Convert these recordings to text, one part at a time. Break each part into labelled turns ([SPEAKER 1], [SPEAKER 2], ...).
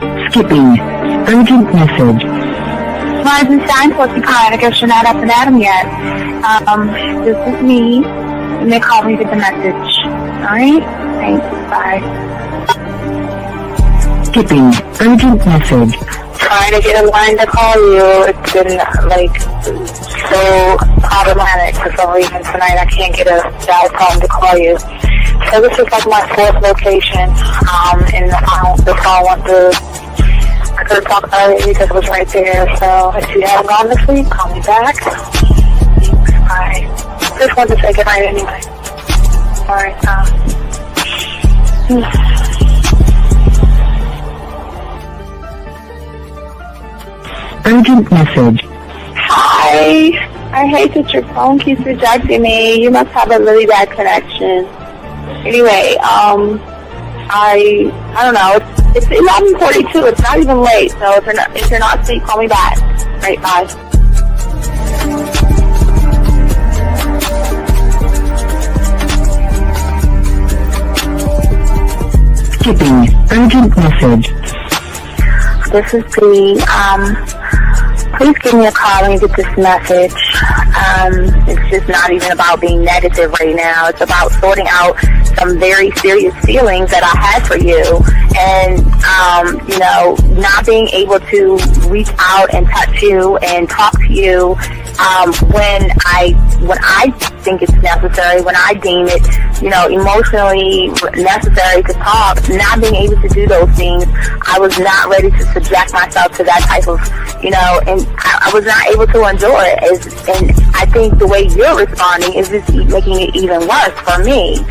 [SPEAKER 1] Skipping. Urgent message.
[SPEAKER 2] Weisenstein, what's the kind? I guess you're not up and at 'em yet. This is me. You may call me with the message. Alright? Thanks. Bye.
[SPEAKER 1] Skipping. Urgent message.
[SPEAKER 2] Trying to get a line to call you. It's been, so problematic for some reason tonight. I can't get a dial tone to call you. So this is like my fourth location, and the phone went through. I could have talked about it because it was right there. So if you haven't gone to sleep, call me back. Thanks. Bye. Just wanted to say goodnight anyway. Alright,
[SPEAKER 1] Urgent message.
[SPEAKER 2] Hi. I hate that your phone keeps rejecting me. You must have a really bad connection. Anyway, I don't know. It's 11:42. It's not even late. So if you're not asleep, call me back. Right, bye.
[SPEAKER 1] Skipping. Urgent message.
[SPEAKER 2] This is P. Please give me a call when you get this message. It's just not even about being negative right now. It's about sorting out some very serious feelings that I had for you, and not being able to reach out and touch you and talk to you when I think it's necessary, when I deem it, emotionally necessary to talk. Not being able to do those things, I was not ready to subject myself to that type of, and I was not able to endure it. And I think the way you're responding is just making it even worse for me.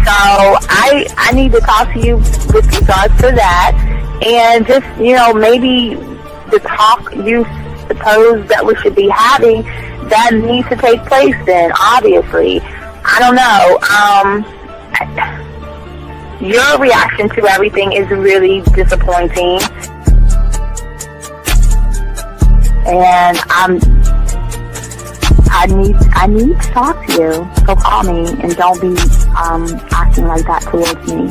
[SPEAKER 2] So I need to talk to you with regards to that, and just, maybe the talk you suppose that we should be having, that needs to take place then, obviously. I don't know. Your reaction to everything is really disappointing. And I need to talk to you. So call me and don't be acting like that towards me.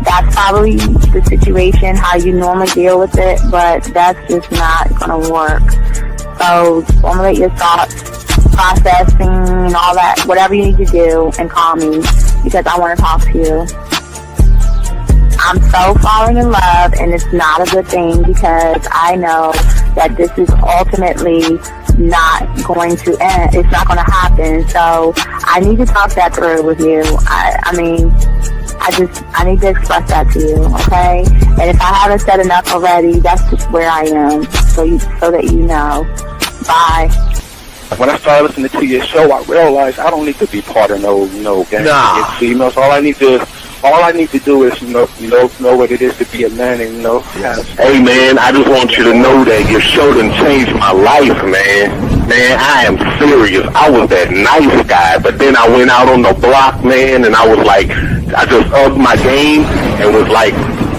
[SPEAKER 2] That's probably the situation, how you normally deal with it, but that's just not gonna work. So formulate your thoughts, processing and all that, whatever you need to do, and call me because I want to talk to you. I'm so falling in love, and it's not a good thing because I know that this is ultimately not going to end. It's not going to happen. So I need to talk that through with you. I need to express that to you, okay? And if I haven't said enough already, that's just where I am, so that you know. Bye.
[SPEAKER 3] When I started listening to your show, I realized I don't need to be part of no gang against females. All I need to do is know what it is to be a man, and
[SPEAKER 4] Hey man, I just want you to know that your show done changed my life, man. Man, I am serious. I was that nice guy, but then I went out on the block, man, and I was like, I just upped my game and was like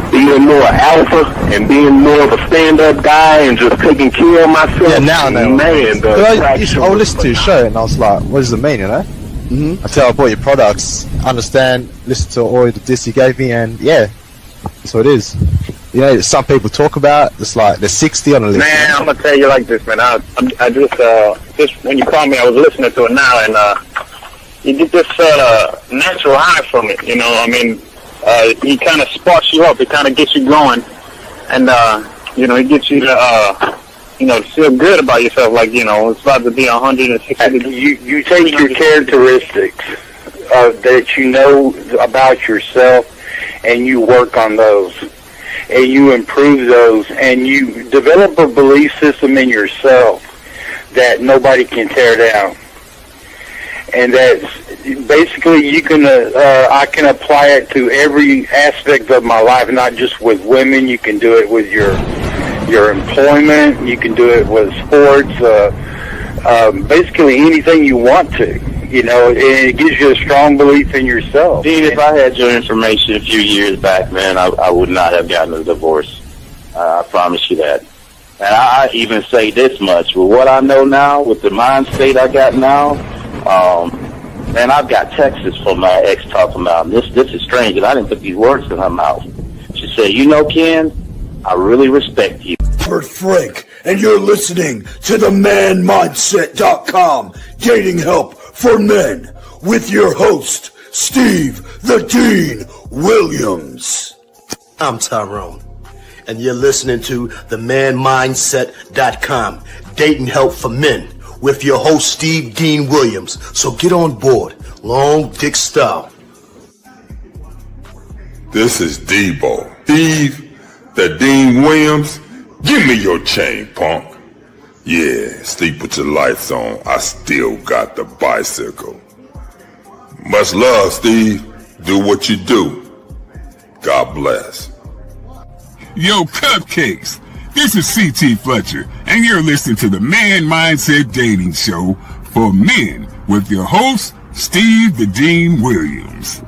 [SPEAKER 4] being more alpha and being more of a stand-up guy and just taking care of myself.
[SPEAKER 5] Yeah, now I know.
[SPEAKER 4] Man,
[SPEAKER 5] I listened to your show and I was like, what does it mean, Mm-hmm. Until I bought your products, understand, listen to all the diss you gave me, and yeah, that's what it is. Some people talk about it's like they're 60 on the list.
[SPEAKER 4] Man, I'm gonna tell you like this, man. I just when you called me, I was listening to it now, and you get this natural high from it. He kind of sparks you up. It kind of gets you going, and it gets you to feel good about yourself. Like it's about to be 160.
[SPEAKER 3] You take your characteristics that you know about yourself, and you work on those, and you improve those, and you develop a belief system in yourself that nobody can tear down. And that's basically I can apply it to every aspect of my life, not just with women. You can do it with your employment. You can do it with sports. Basically anything you want to. And it gives you a strong belief in yourself.
[SPEAKER 4] Dean, if I had your information a few years back, man, I would not have gotten a divorce. I promise you that. And I even say this much: with what I know now, with the mind state I got now, man, I've got texts from my ex talking about this is strange, and I didn't put these words in her mouth. She said, Ken, I really respect you.
[SPEAKER 6] Robert Frank, and you're listening to the manmindset.com dating help for men with your host, Steve the Dean Williams.
[SPEAKER 7] I'm Tyrone, and you're listening to the manmindset.com dating help for men with your host, Steve Dean Williams. So get on board, long dick style.
[SPEAKER 8] This is Debo. Steve the Dean Williams. Give me your chain, punk. Yeah, sleep with your lights on. I still got the bicycle. Much love, Steve. Do what you do. God bless.
[SPEAKER 9] Yo, cupcakes. This is C.T. Fletcher, and you're listening to the Man Mindset Dating Show for men with your host, Steve the Dean Williams.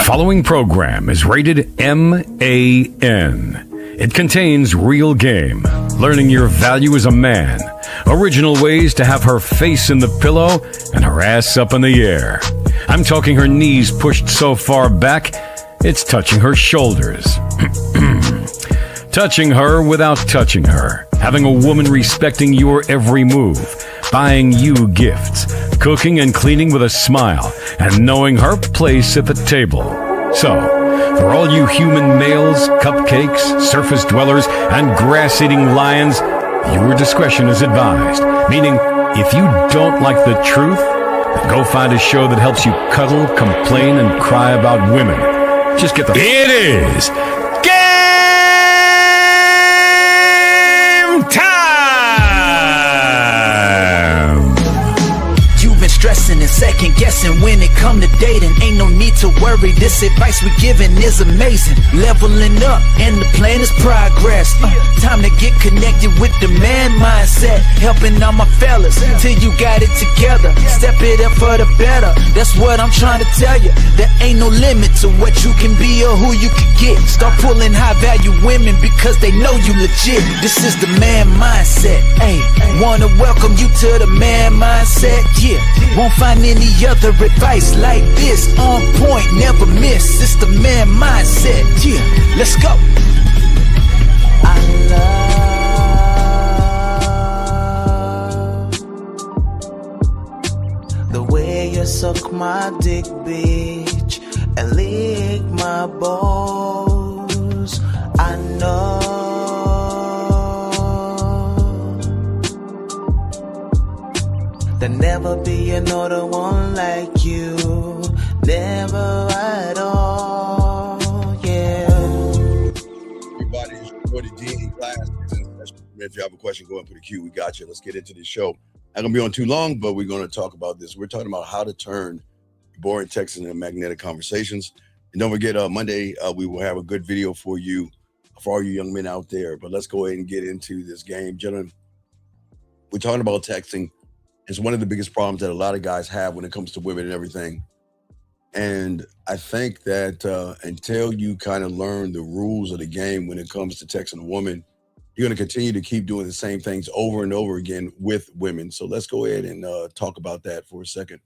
[SPEAKER 10] Following program is rated MAN. It contains real game, learning your value as a man, original ways to have her face in the pillow and her ass up in the air. I'm talking her knees pushed so far back, it's touching her shoulders. Touching her without touching her. Having a woman respecting your every move. Buying you gifts. Cooking and cleaning with a smile. And knowing her place at the table. So, for all you human males, cupcakes, surface dwellers, and grass-eating lions, your discretion is advised. Meaning, if you don't like the truth, then go find a show that helps you cuddle, complain, and cry about women. Just get the... It is game time!
[SPEAKER 11] You've been stressing and second guessing when it come to dating. Ain't no need to worry, this advice we giving is amazing. Leveling up and the plan is progress. Time to get connected with the man mindset. Helping all my fellas till you got it together. Step it up for the better, that's what I'm trying to tell you. There ain't no limit to what you can be or who you can get. Start pulling high value women because they know you legit. This is the man mindset. Hey, wanna welcome you to the man mindset. Yeah, won't find any other advice like this. On point, never miss. It's the man mindset. Yeah, let's go. I love the way you suck my dick, bitch, and lick my balls. I know there'll never be another one like you. Never at all, yeah.
[SPEAKER 6] Everybody, it's your boy, the Dean class. If you have a question, go ahead and put a Q. We got you. Let's get into this show. Not going to be on too long, but we're going to talk about this. We're talking about how to turn boring texting into magnetic conversations. And don't forget, Monday, we will have a good video for you, for all you young men out there. But let's go ahead and get into this game. Gentlemen, we're talking about texting. It's one of the biggest problems that a lot of guys have when it comes to women and everything. And I think that until you kind of learn the rules of the game when it comes to texting a woman, you're going to continue to keep doing the same things over and over again with women. So let's go ahead and talk about that for a second.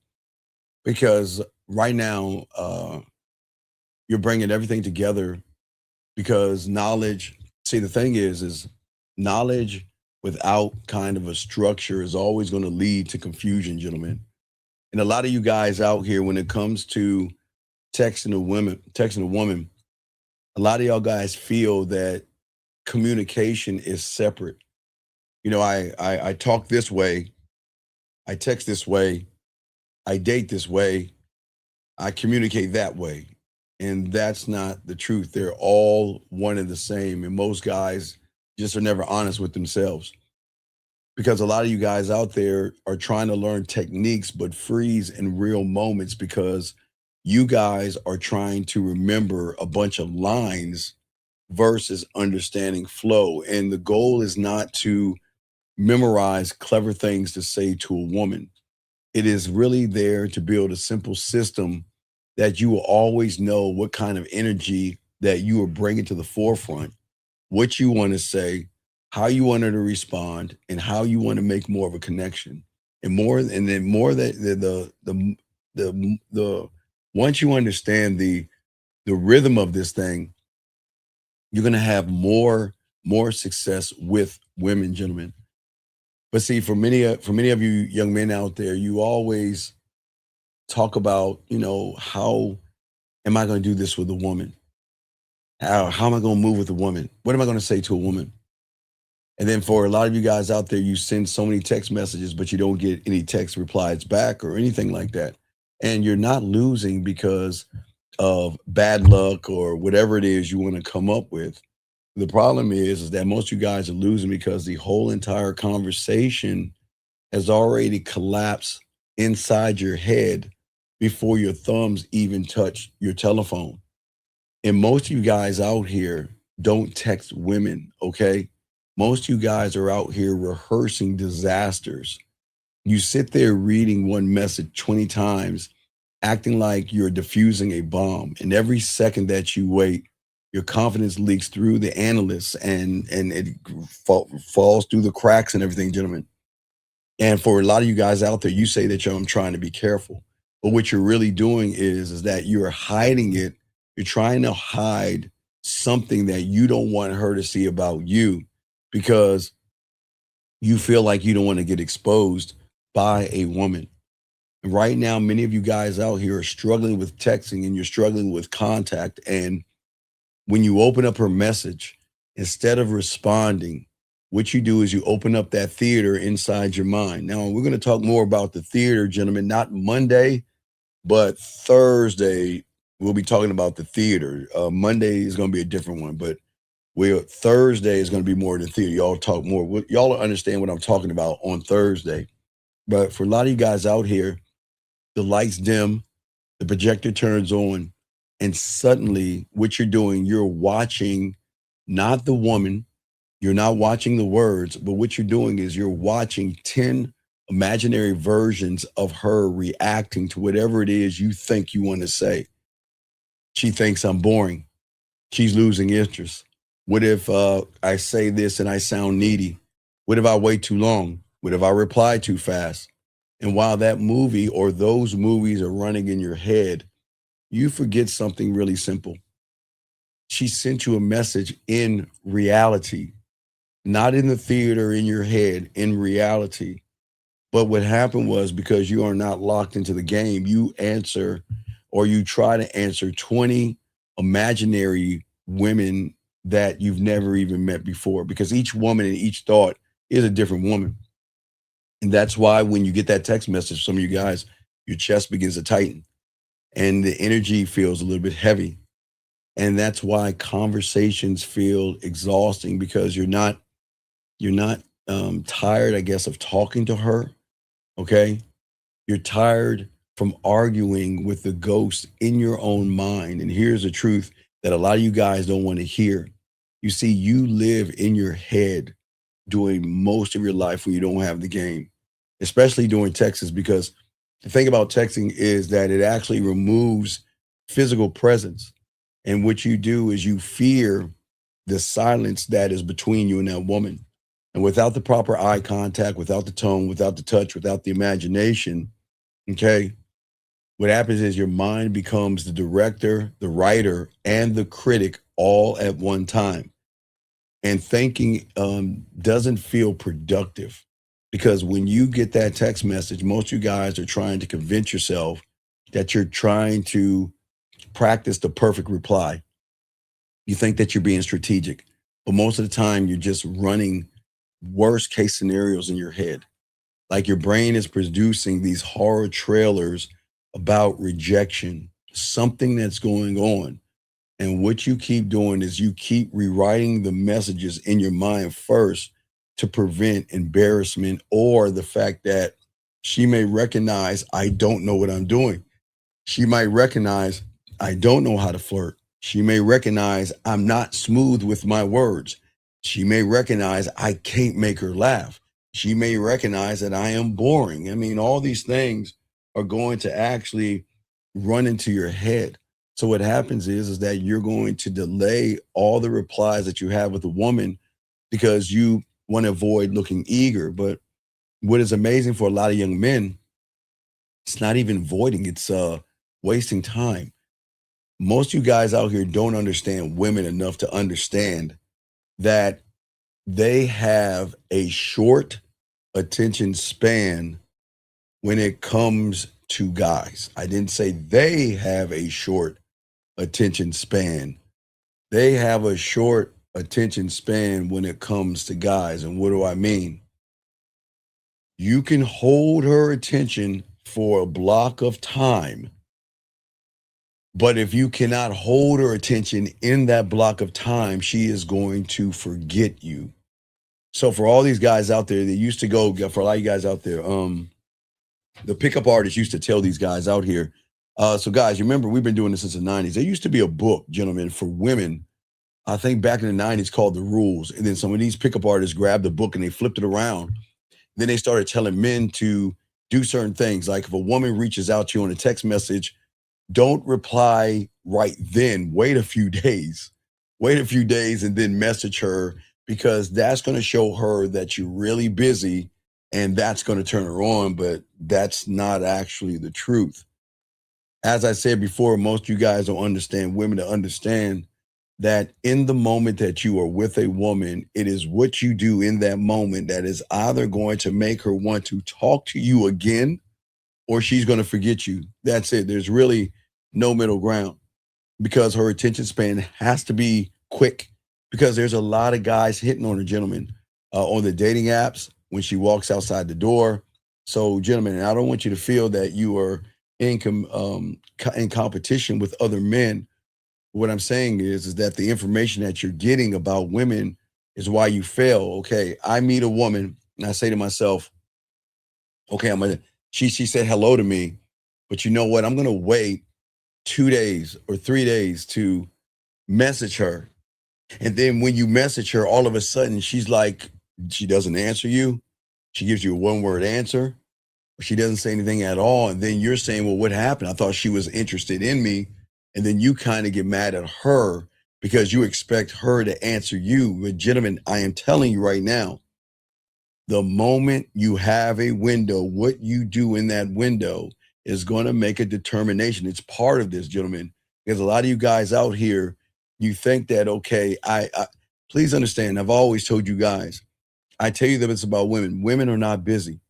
[SPEAKER 6] Because right now, you're bringing everything together because knowledge, see, the thing is knowledge without kind of a structure is always going to lead to confusion, gentlemen. And a lot of you guys out here, when it comes to texting a woman, a lot of y'all guys feel that communication is separate. You know, I talk this way, I text this way, I date this way, I communicate that way. And that's not the truth. They're all one and the same. And most guys just are never honest with themselves. Because a lot of you guys out there are trying to learn techniques, but freeze in real moments because you guys are trying to remember a bunch of lines versus understanding flow. And the goal is not to memorize clever things to say to a woman. It is really there to build a simple system that you will always know what kind of energy that you are bringing to the forefront, what you want to say, how you want her to respond, and how you want to make more of a connection. And then once you understand the rhythm of this thing, you're going to have more more success with women, gentlemen. But see, for many of you young men out there, you always talk about, how am I going to do this with a woman? How am I going to move with a woman? What am I going to say to a woman? And then for a lot of you guys out there, you send so many text messages, but you don't get any text replies back or anything like that. And you're not losing because of bad luck or whatever it is you want to come up with. The problem is that most of you guys are losing because the whole entire conversation has already collapsed inside your head before your thumbs even touch your telephone. And most of you guys out here don't text women, okay? Most of you guys are out here rehearsing disasters. You sit there reading one message 20 times, acting like you're diffusing a bomb. And every second that you wait, your confidence leaks through the analysts and it falls through the cracks and everything, gentlemen. And for a lot of you guys out there, you say that I'm trying to be careful. But what you're really doing is that you're hiding it. You're trying to hide something that you don't want her to see about you because you feel like you don't want to get exposed by a woman. And right now, many of you guys out here are struggling with texting and you're struggling with contact. And when you open up her message, instead of responding, what you do is you open up that theater inside your mind. Now, we're going to talk more about the theater, gentlemen, not Monday, but Thursday. We'll be talking about the theater. Monday is going to be a different one, but Thursday is going to be more of the theater. Y'all talk more. Y'all understand what I'm talking about on Thursday. But for a lot of you guys out here, the lights dim, the projector turns on, and suddenly what you're doing, you're watching not the woman, you're not watching the words, but what you're doing is you're watching 10 imaginary versions of her reacting to whatever it is you think you want to say. She thinks I'm boring. She's losing interest. What if I say this and I sound needy? What if I wait too long? What if I reply too fast? And while that movie or those movies are running in your head, you forget something really simple. She sent you a message in reality, not in the theater in your head, in reality. But what happened was because you are not locked into the game, you answer or you try to answer 20 imaginary women that you've never even met before, because each woman and each thought is a different woman. And that's why when you get that text message, some of you guys, your chest begins to tighten and the energy feels a little bit heavy. And that's why conversations feel exhausting, because you're not tired, I guess, of talking to her. Okay. You're tired from arguing with the ghost in your own mind. And here's the truth that a lot of you guys don't want to hear. You see, you live in your head doing most of your life when you don't have the game, especially during texts, because the thing about texting is that it actually removes physical presence. And what you do is you fear the silence that is between you and that woman. And without the proper eye contact, without the tone, without the touch, without the imagination, okay, what happens is your mind becomes the director, the writer, and the critic all at one time. And thinking doesn't feel productive, because when you get that text message, most of you guys are trying to convince yourself that you're trying to practice the perfect reply. You think that you're being strategic, but most of the time you're just running worst case scenarios in your head. Like your brain is producing these horror trailers about rejection, something that's going on. And what you keep doing is you keep rewriting the messages in your mind first to prevent embarrassment or the fact that she may recognize, I don't know what I'm doing. She might recognize, I don't know how to flirt. She may recognize I'm not smooth with my words. She may recognize I can't make her laugh. She may recognize that I am boring. I mean, all these things are going to actually run into your head. So what happens is that you're going to delay all the replies that you have with a woman because you want to avoid looking eager. But what is amazing for a lot of young men, it's not even avoiding, it's wasting time. Most of you guys out here don't understand women enough to understand that they have a short attention span when it comes to guys. I didn't say they have a short attention span. They have a short attention span when it comes to guys. And what do I mean? You can hold her attention for a block of time, but if you cannot hold her attention in that block of time, she is going to forget you. So for all these guys out there that used to go, for a lot of you guys out there, the pickup artists used to tell these guys out here. So guys, you remember we've been doing this since the 90s. There used to be a book, gentlemen, for women, I think back in the 90s, called The Rules. And then some of these pickup artists grabbed the book and they flipped it around. Then they started telling men to do certain things. Like if a woman reaches out to you on a text message, don't reply right then. Wait a few days. Wait a few days and then message her, because that's going to show her that you're really busy and that's going to turn her on. But that's not actually the truth. As I said before, most of you guys don't understand, women to understand that in the moment that you are with a woman, it is what you do in that moment that is either going to make her want to talk to you again or she's going to forget you. That's it. There's really no middle ground, because her attention span has to be quick, because there's a lot of guys hitting on her, gentlemen, on the dating apps when she walks outside the door. So, gentlemen, I don't want you to feel that you are in competition with other men. What I'm saying is that the information that you're getting about women is why you fail. Okay, I meet a woman and I say to myself, okay, she said hello to me, but you know what? I'm gonna wait 2 days or 3 days to message her. And then when you message her, all of a sudden she's like, she doesn't answer you. She gives you a one-word answer. She doesn't say anything at all. And then you're saying, well, what happened? I thought she was interested in me. And then you kind of get mad at her because you expect her to answer you. But gentlemen, I am telling you right now, the moment you have a window, what you do in that window is going to make a determination. It's part of this, gentlemen, because a lot of you guys out here, you think that, okay, I please understand, I've always told you guys, I tell you that it's about women. Women are not busy.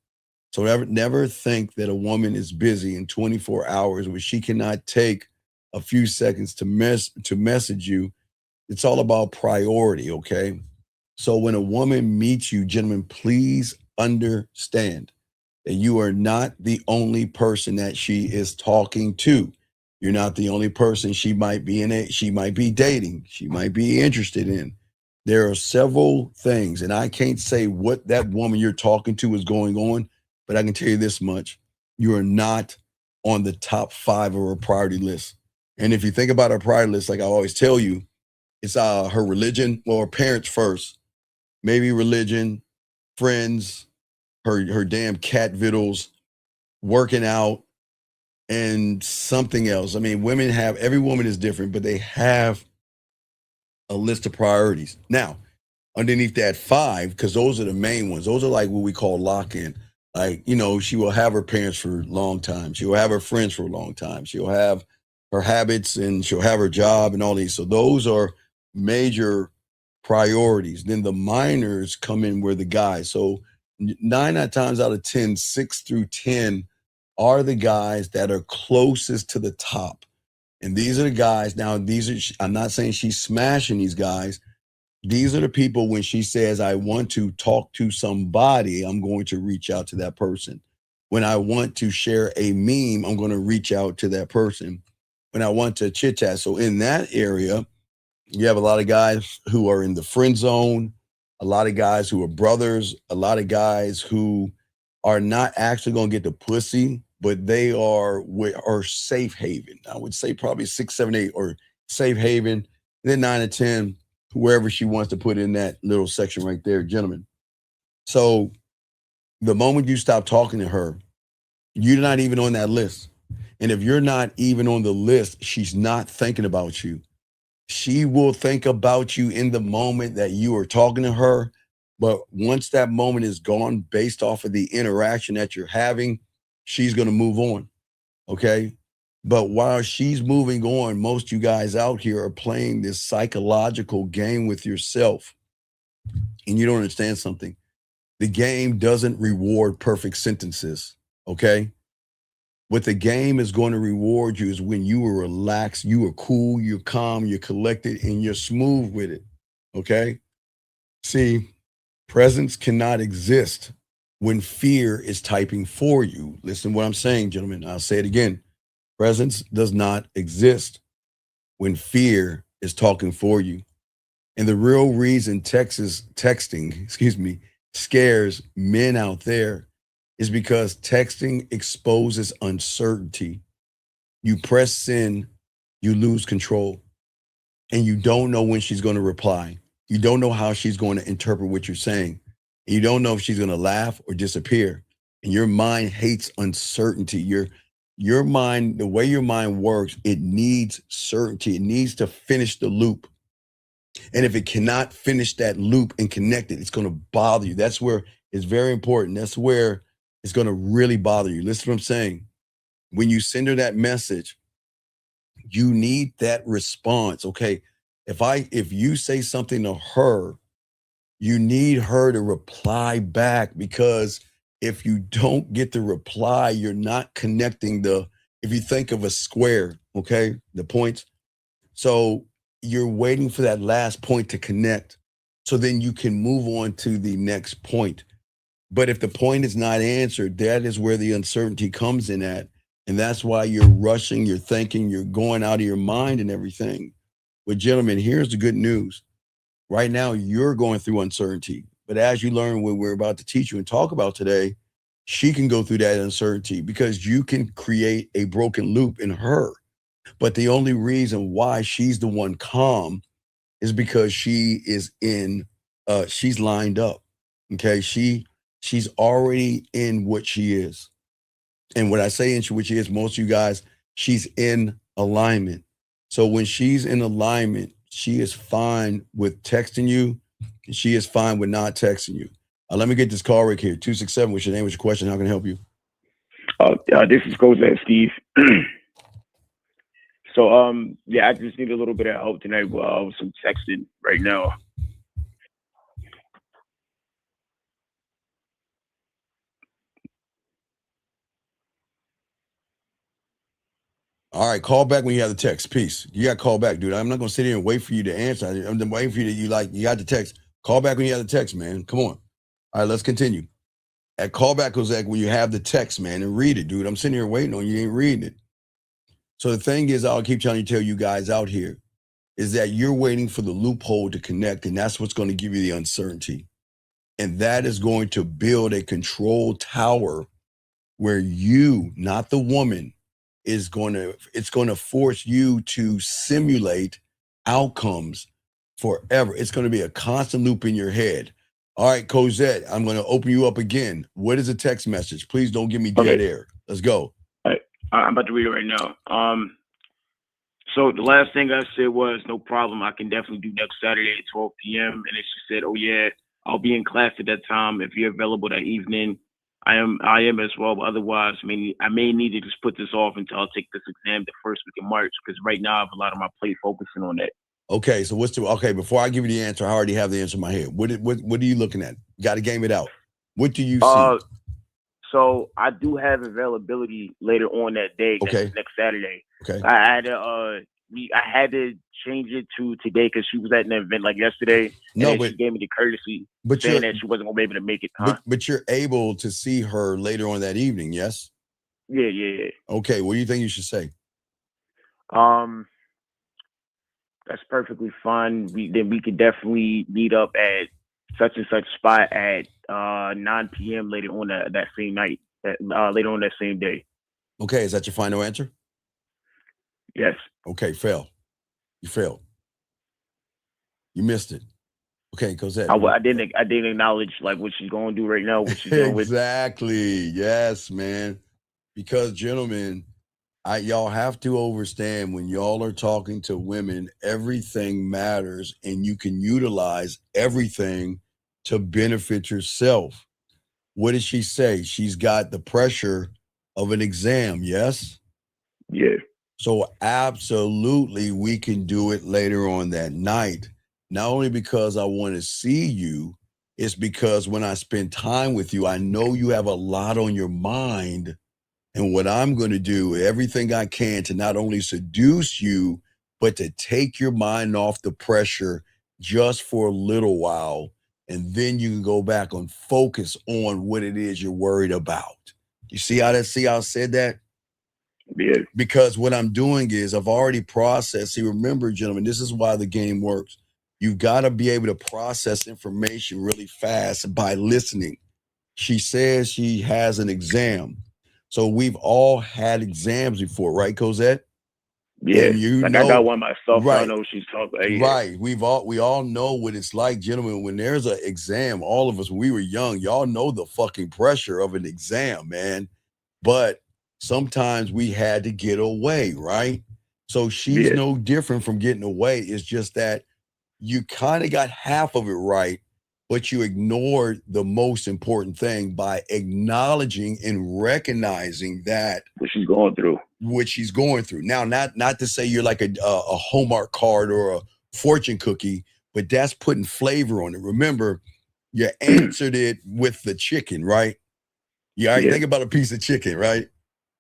[SPEAKER 6] So never think that a woman is busy in 24 hours where she cannot take a few seconds to message you. It's all about priority, okay? So when a woman meets you, gentlemen, please understand that you are not the only person that she is talking to. You're not the only person she might be dating, she might be interested in. There are several things, and I can't say what that woman you're talking to is going on, but I can tell you this much: you are not on the top 5 of her priority list. And if you think about her priority list, like I always tell you, it's her religion, well, her parents first, maybe religion, friends, her damn cat vittles, working out, and something else. I mean, every woman is different, but they have a list of priorities. Now, underneath that 5, because those are the main ones, those are like what we call lock-in. Like, she will have her parents for a long time. She will have her friends for a long time. She'll have her habits and she'll have her job and all these. So those are major priorities. Then the minors come in where the guys. So 9 times out of 10, 6 through 10 are the guys that are closest to the top. And these are the guys. Now, I'm not saying she's smashing these guys. These are the people when she says, I want to talk to somebody, I'm going to reach out to that person. When I want to share a meme, I'm going to reach out to that person. When I want to chit chat. So in that area, you have a lot of guys who are in the friend zone, a lot of guys who are brothers, a lot of guys who are not actually going to get the pussy, but they are safe haven. I would say probably 6, 7, 8 or safe haven. Then 9 and 10, wherever she wants to put in that little section right there, gentlemen. So the moment you stop talking to her, you're not even on that list. And if you're not even on the list, she's not thinking about you. She will think about you in the moment that you are talking to her. But once that moment is gone, based off of the interaction that you're having, she's going to move on. Okay. But while she's moving on, most of you guys out here are playing this psychological game with yourself. and you don't understand something. The game doesn't reward perfect sentences, okay? What the game is going to reward you is when you are relaxed, you are cool, you're calm, you're collected, and you're smooth with it, okay? See, presence cannot exist when fear is typing for you. Listen to what I'm saying, gentlemen. I'll say it again. Presence does not exist when fear is talking for you. And the real reason texting scares men out there is because texting exposes uncertainty. You press send, you lose control, and you don't know when she's going to reply. You don't know how she's going to interpret what you're saying. And you don't know if she's going to laugh or disappear. And your mind hates uncertainty. Your mind, the way your mind works, it needs certainty. It needs to finish the loop. And if it cannot finish that loop and connect it, it's going to bother you. That's where it's very important. That's where it's going to really bother you. Listen to what I'm saying. When you send her that message, you need that response. Okay. If you say something to her, you need her to reply back, because if you don't get the reply, you're not connecting if you think of a square, okay, the points. So you're waiting for that last point to connect, so then you can move on to the next point. But if the point is not answered, that is where the uncertainty comes in at. And that's why you're rushing, you're thinking, you're going out of your mind and everything. But gentlemen, here's the good news. Right now, you're going through uncertainty. But as you learn what we're about to teach you and talk about today, she can go through that uncertainty, because you can create a broken loop in her. But the only reason why she's the one calm is because she's lined up. Okay. She's already in what she is. And when I say in what she is, most of you guys, she's in alignment. So when she's in alignment, she is fine with texting you, and she is fine with not texting you. Let me get this call right here. 267, what's your name? What's your question? How can I help you?
[SPEAKER 12] This is Cosette, Steve. So, yeah, I just need a little bit of help tonight with some texting right now.
[SPEAKER 6] All right, call back when you have the text. Peace. You got to call back, dude. I'm not going to sit here and wait for you to answer. I'm waiting for you you got the text. Call back when you have the text, man. Come on. All right, let's continue. At callback, Cosette, when you have the text, man, and read it, dude. I'm sitting here waiting on you. You ain't reading it. So the thing is, I'll keep trying to tell you guys out here, is that you're waiting for the loophole to connect, and that's what's going to give you the uncertainty. And that is going to build a control tower where you, not the woman, it's going to force you to simulate outcomes forever. It's going to be a constant loop in your head. All right, Cosette, I'm going to open you up again. What is a text message? Please don't give me dead air. Let's go.
[SPEAKER 12] All right. I'm about to read it right now. So the last thing I said was, no problem, I can definitely do next Saturday at 12 p.m. And then she said, oh yeah, I'll be in class at that time. If you're available that evening, I am as well. But otherwise, I may need to just put this off until I take this exam the first week of March, because right now I have a lot on my plate focusing on that.
[SPEAKER 6] Okay, so before I give you the answer, I already have the answer in my head. What are you looking at? You got to game it out. What do you see?
[SPEAKER 12] So I do have availability later on that day, next Saturday.
[SPEAKER 6] Okay.
[SPEAKER 12] I had to change it to today because she was at an event like yesterday. And she gave me the courtesy saying that she wasn't going to be able to make it. Huh?
[SPEAKER 6] But you're able to see her later on that evening, yes?
[SPEAKER 12] Yeah.
[SPEAKER 6] Okay, what do you think you should say?
[SPEAKER 12] That's perfectly fine. We could definitely meet up at such and such spot at 9 p.m. later on that same night, later on that same day.
[SPEAKER 6] Okay, is that your final answer?
[SPEAKER 12] Yes.
[SPEAKER 6] Okay, you failed. You missed it. Okay, Cosette.
[SPEAKER 12] I didn't acknowledge like what she's going to do right now. What she's doing with.
[SPEAKER 6] Exactly. Yes, man. Because gentlemen, y'all have to understand, when y'all are talking to women, everything matters, and you can utilize everything to benefit yourself. What did she say? She's got the pressure of an exam, yes?
[SPEAKER 12] Yeah.
[SPEAKER 6] So absolutely, we can do it later on that night. Not only because I want to see you, It's because when I spend time with you, I know you have a lot on your mind. And what I'm going to do, everything I can to not only seduce you, but to take your mind off the pressure just for a little while. And then you can go back and focus on what it is you're worried about. You see how I said that?
[SPEAKER 12] Yeah.
[SPEAKER 6] Because what I'm doing is I've already processed. See, remember, gentlemen, this is why the game works. You've got to be able to process information really fast by listening. She says she has an exam. So we've all had exams before, right, Cosette?
[SPEAKER 12] Yeah.
[SPEAKER 6] And you
[SPEAKER 12] like
[SPEAKER 6] know,
[SPEAKER 12] I got one myself,
[SPEAKER 6] right.
[SPEAKER 12] so I know what she's talking about. Yeah.
[SPEAKER 6] Right. We all know what it's like, gentlemen, when there's an exam. All of us, when we were young, y'all know the fucking pressure of an exam, man. But sometimes we had to get away, right? So she's
[SPEAKER 12] Yeah.
[SPEAKER 6] no different from getting away. It's just that you kind of got half of it right, but you ignored the most important thing by acknowledging and recognizing that
[SPEAKER 12] what she's going through.
[SPEAKER 6] Now, not to say you're like a Hallmark card or a fortune cookie, but that's putting flavor on it. Remember, you answered it with the chicken, right? Yeah, think about a piece of chicken, right?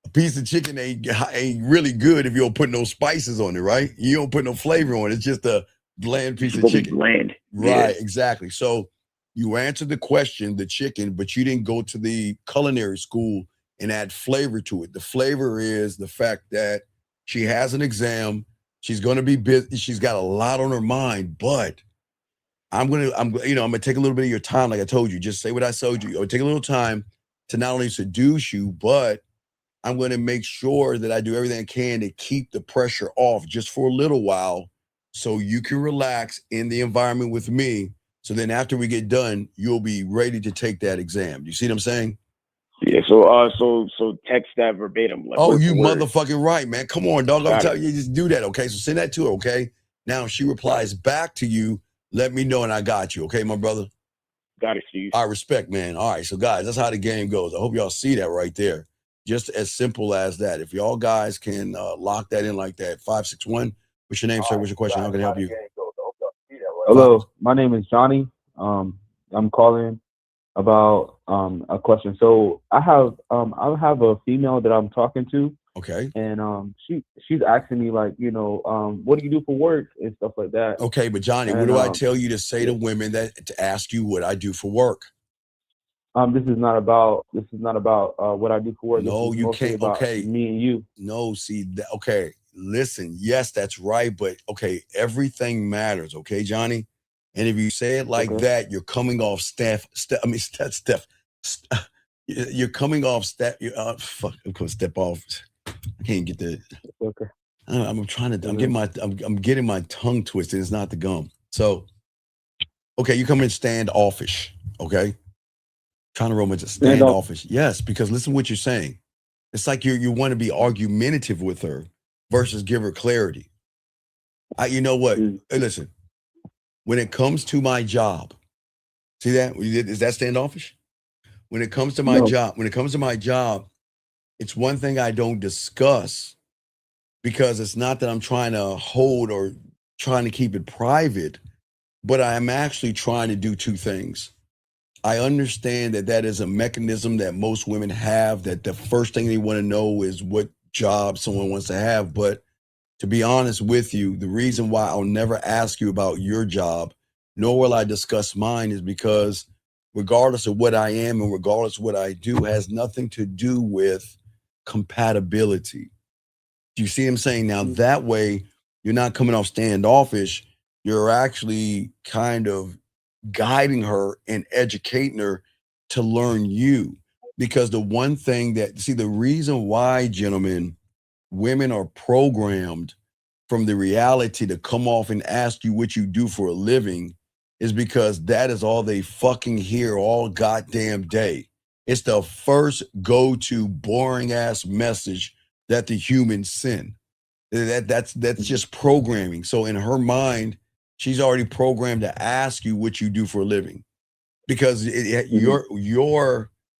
[SPEAKER 6] A piece of chicken ain't really good if you don't put no spices on it, right? You don't put no flavor on it. It's just a bland piece of chicken.
[SPEAKER 12] Bland.
[SPEAKER 6] Right, exactly. So you answered the question, the chicken, but you didn't go to the culinary school and add flavor to it. The flavor is the fact that she has an exam. She's going to be busy. She's got a lot on her mind, but I'm going to take a little bit of your time. Like I told you, just say what I told you. I'm going to take a little time to not only seduce you, but I'm going to make sure that I do everything I can to keep the pressure off just for a little while so you can relax in the environment with me. So then after we get done, you'll be ready to take that exam. You see what I'm saying?
[SPEAKER 12] Yeah, so text that verbatim. Like,
[SPEAKER 6] oh, you motherfucking right, man. Come on, dog. I'm telling you, just do that, okay? So send that to her, okay? Now, if she replies back to you, let me know and I got you, okay, my brother?
[SPEAKER 12] Got it, Steve.
[SPEAKER 6] I respect, man. All right, so guys, that's how the game goes. I hope y'all see that right there. Just as simple as that. If y'all guys can lock that in like that. 561. What's your name, sir? What's your question? How can I help you?
[SPEAKER 13] Hello, my name is Johnny. I'm calling about a question. So I have a female that I'm talking to.
[SPEAKER 6] Okay.
[SPEAKER 13] And she's asking me like, what do you do for work and stuff like that.
[SPEAKER 6] Okay, but Johnny, what do I tell you to say to women to ask you what I do for work?
[SPEAKER 13] This is not about what I do for work.
[SPEAKER 6] No, you can't. Okay,
[SPEAKER 13] me and you.
[SPEAKER 6] No, see, okay. Listen, yes, that's right, but okay, everything matters. Okay, Johnny. And if you say it like that, you're coming off Steph. You're coming off Steph. Fuck, I'm gonna step off. I can't get the.
[SPEAKER 13] Okay.
[SPEAKER 6] I'm trying to. I'm getting my tongue twisted. It's not the gum. So, okay, you come in standoffish. Okay. Trying to romance standoffish. Yes, because listen to what you're saying. It's like you want to be argumentative with her versus give her clarity. You know what? Hey, listen, when it comes to my job, see that? Is that standoffish? When it comes to my job, it's one thing I don't discuss because it's not that I'm trying to hold or trying to keep it private, but I'm actually trying to do two things. I understand that is a mechanism that most women have, that the first thing they want to know is what job someone wants to have. But to be honest with you, the reason why I'll never ask you about your job, nor will I discuss mine, is because regardless of what I am and regardless of what I do, has nothing to do with compatibility. Do you see what I'm saying? Now, that way, you're not coming off standoffish. You're actually kind of guiding her and educating her to learn you. Because the one thing the reason why, gentlemen, women are programmed from the reality to come off and ask you what you do for a living is because that is all they fucking hear all goddamn day. It's the first go-to boring ass message that the humans send. That's just programming. So in her mind, she's already programmed to ask you what you do for a living, because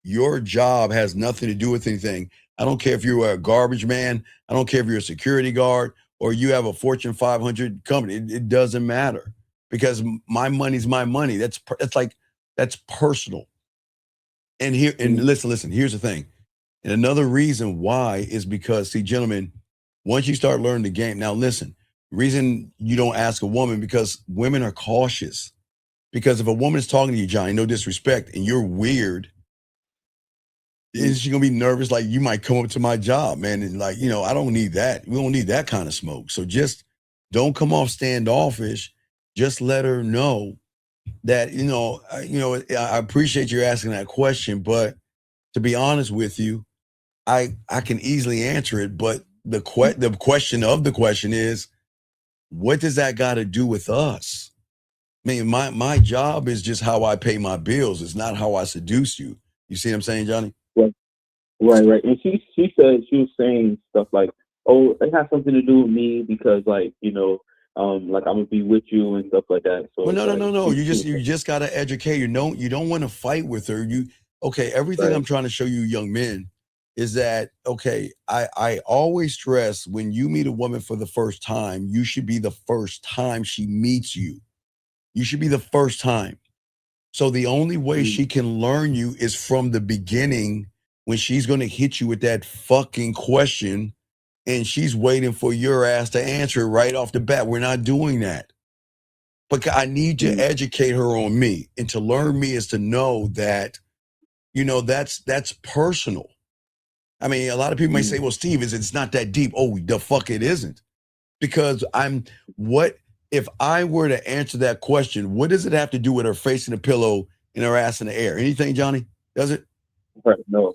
[SPEAKER 6] your job has nothing to do with anything. I don't care if you're a garbage man. I don't care if you're a security guard or you have a Fortune 500 company. It doesn't matter, because my money's my money. That's That's personal. And here, and listen, here's the thing. And another reason why is because, see, gentlemen, once you start learning the game, now listen, the reason you don't ask a woman, because women are cautious. Because if a woman is talking to you, Johnny, no disrespect, and you're weird, is she gonna be nervous? Like, you might come up to my job, man, and like, I don't need that. We don't need that kind of smoke. So just don't come off standoffish. Just let her know that, I appreciate you asking that question, but to be honest with you, I can easily answer it. But the question of the question is, what does that got to do with us? I mean, my job is just how I pay my bills. It's not how I seduce you. You see what I'm saying, Johnny?
[SPEAKER 13] Right. And she said, she was saying stuff like, "Oh, it has something to do with me because, like, like I'm gonna be with you and stuff like that." So
[SPEAKER 6] well, no. You just gotta educate her. You don't want to fight with her. Everything
[SPEAKER 13] Right.
[SPEAKER 6] I'm trying to show you young men is that, I always stress, when you meet a woman for the first time, you should be the first time she meets you. You should be the first time. So the only way she can learn you is from the beginning, when she's going to hit you with that fucking question and she's waiting for your ass to answer it right off the bat. We're not doing that. But I need to educate her on me. And to learn me is to know that, that's personal. I mean, a lot of people may say, well, Steve, it's not that deep. Oh, the fuck it isn't. Because if I were to answer that question, what does it have to do with her face in the pillow and her ass in the air? Anything, Johnny? Does it?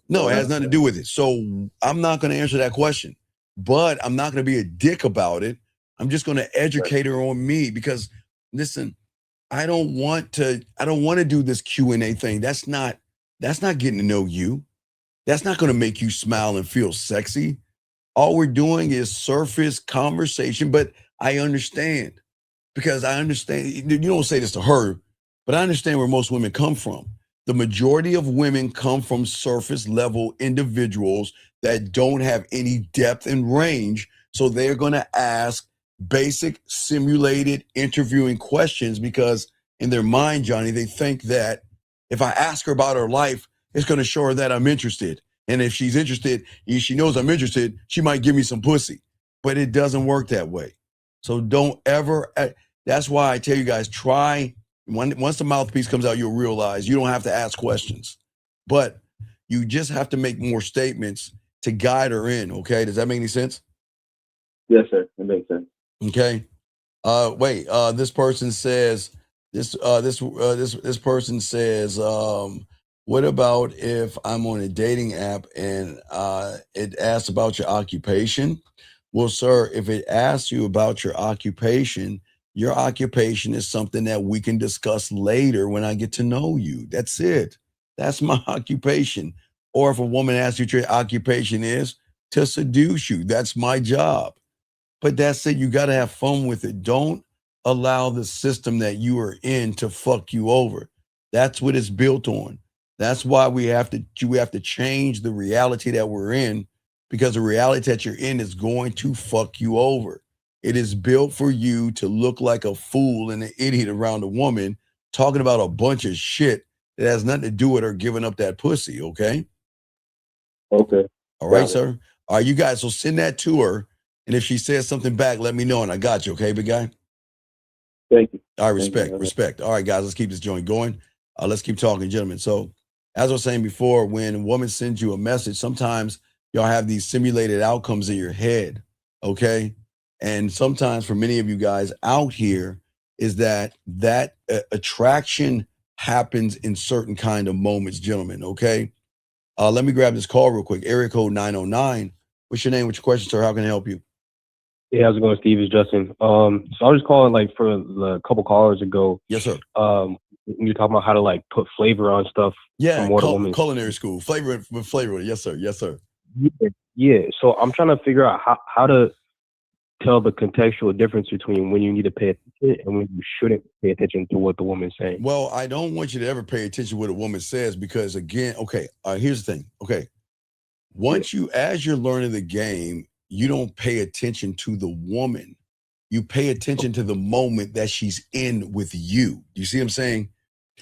[SPEAKER 13] No,
[SPEAKER 6] it has nothing to do with it. So I'm not going to answer that question, but I'm not going to be a dick about it. I'm just going to educate her on me, because listen, I don't want to do this Q&A thing. That's not getting to know you. That's not going to make you smile and feel sexy. All we're doing is surface conversation, but I understand. Because I understand, you don't say this to her, but I understand where most women come from. The majority of women come from surface level individuals that don't have any depth and range. So they're going to ask basic simulated interviewing questions, because in their mind, Johnny, they think that if I ask her about her life, it's going to show her that I'm interested. And if she's interested, she knows I'm interested, she might give me some pussy. But it doesn't work that way. So don't ever... That's why I tell you guys, once the mouthpiece comes out, you'll realize you don't have to ask questions, but you just have to make more statements to guide her in. Okay. Does that make any sense?
[SPEAKER 13] Yes, sir. It makes sense.
[SPEAKER 6] Okay. This person says, this person says, what about if I'm on a dating app and it asks about your occupation? Well, sir, if it asks you about your occupation is something that we can discuss later when I get to know you. That's it. That's my occupation. Or if a woman asks you what your occupation is, to seduce you. That's my job. But that's it. You got to have fun with it. Don't allow the system that you are in to fuck you over. That's what it's built on. That's why we have to change the reality that we're in, because the reality that you're in is going to fuck you over. It is built for you to look like a fool and an idiot around a woman talking about a bunch of shit that has nothing to do with her giving up that pussy, okay?
[SPEAKER 13] Okay.
[SPEAKER 6] All right, sir? All right, you guys, so send that to her, and if she says something back, let me know, and I got you, okay, big guy?
[SPEAKER 13] Thank you.
[SPEAKER 6] All right, respect. All right, guys, let's keep this joint going. Let's keep talking, gentlemen. So, as I was saying before, when a woman sends you a message, sometimes y'all have these simulated outcomes in your head, okay? And sometimes for many of you guys out here is that attraction happens in certain kind of moments, gentlemen, okay? Let me grab this call real quick. Area code 909. What's your name? What's your question, sir? How can I help you?
[SPEAKER 14] Hey, how's it going, Steve? It's Justin. So I was calling for a couple callers ago.
[SPEAKER 6] Yes, sir.
[SPEAKER 14] You're talking about how to put flavor on stuff.
[SPEAKER 6] Yeah, culinary school. Flavor. Yes, sir. Yes, sir.
[SPEAKER 14] Yeah. So I'm trying to figure out how to tell the contextual difference between when you need to pay attention and when you shouldn't pay attention to what the woman's saying.
[SPEAKER 6] Well, I don't want you to ever pay attention to what a woman says, because again, here's the thing. Okay. As you're learning the game, you don't pay attention to the woman. You pay attention to the moment that she's in with you. You see what I'm saying?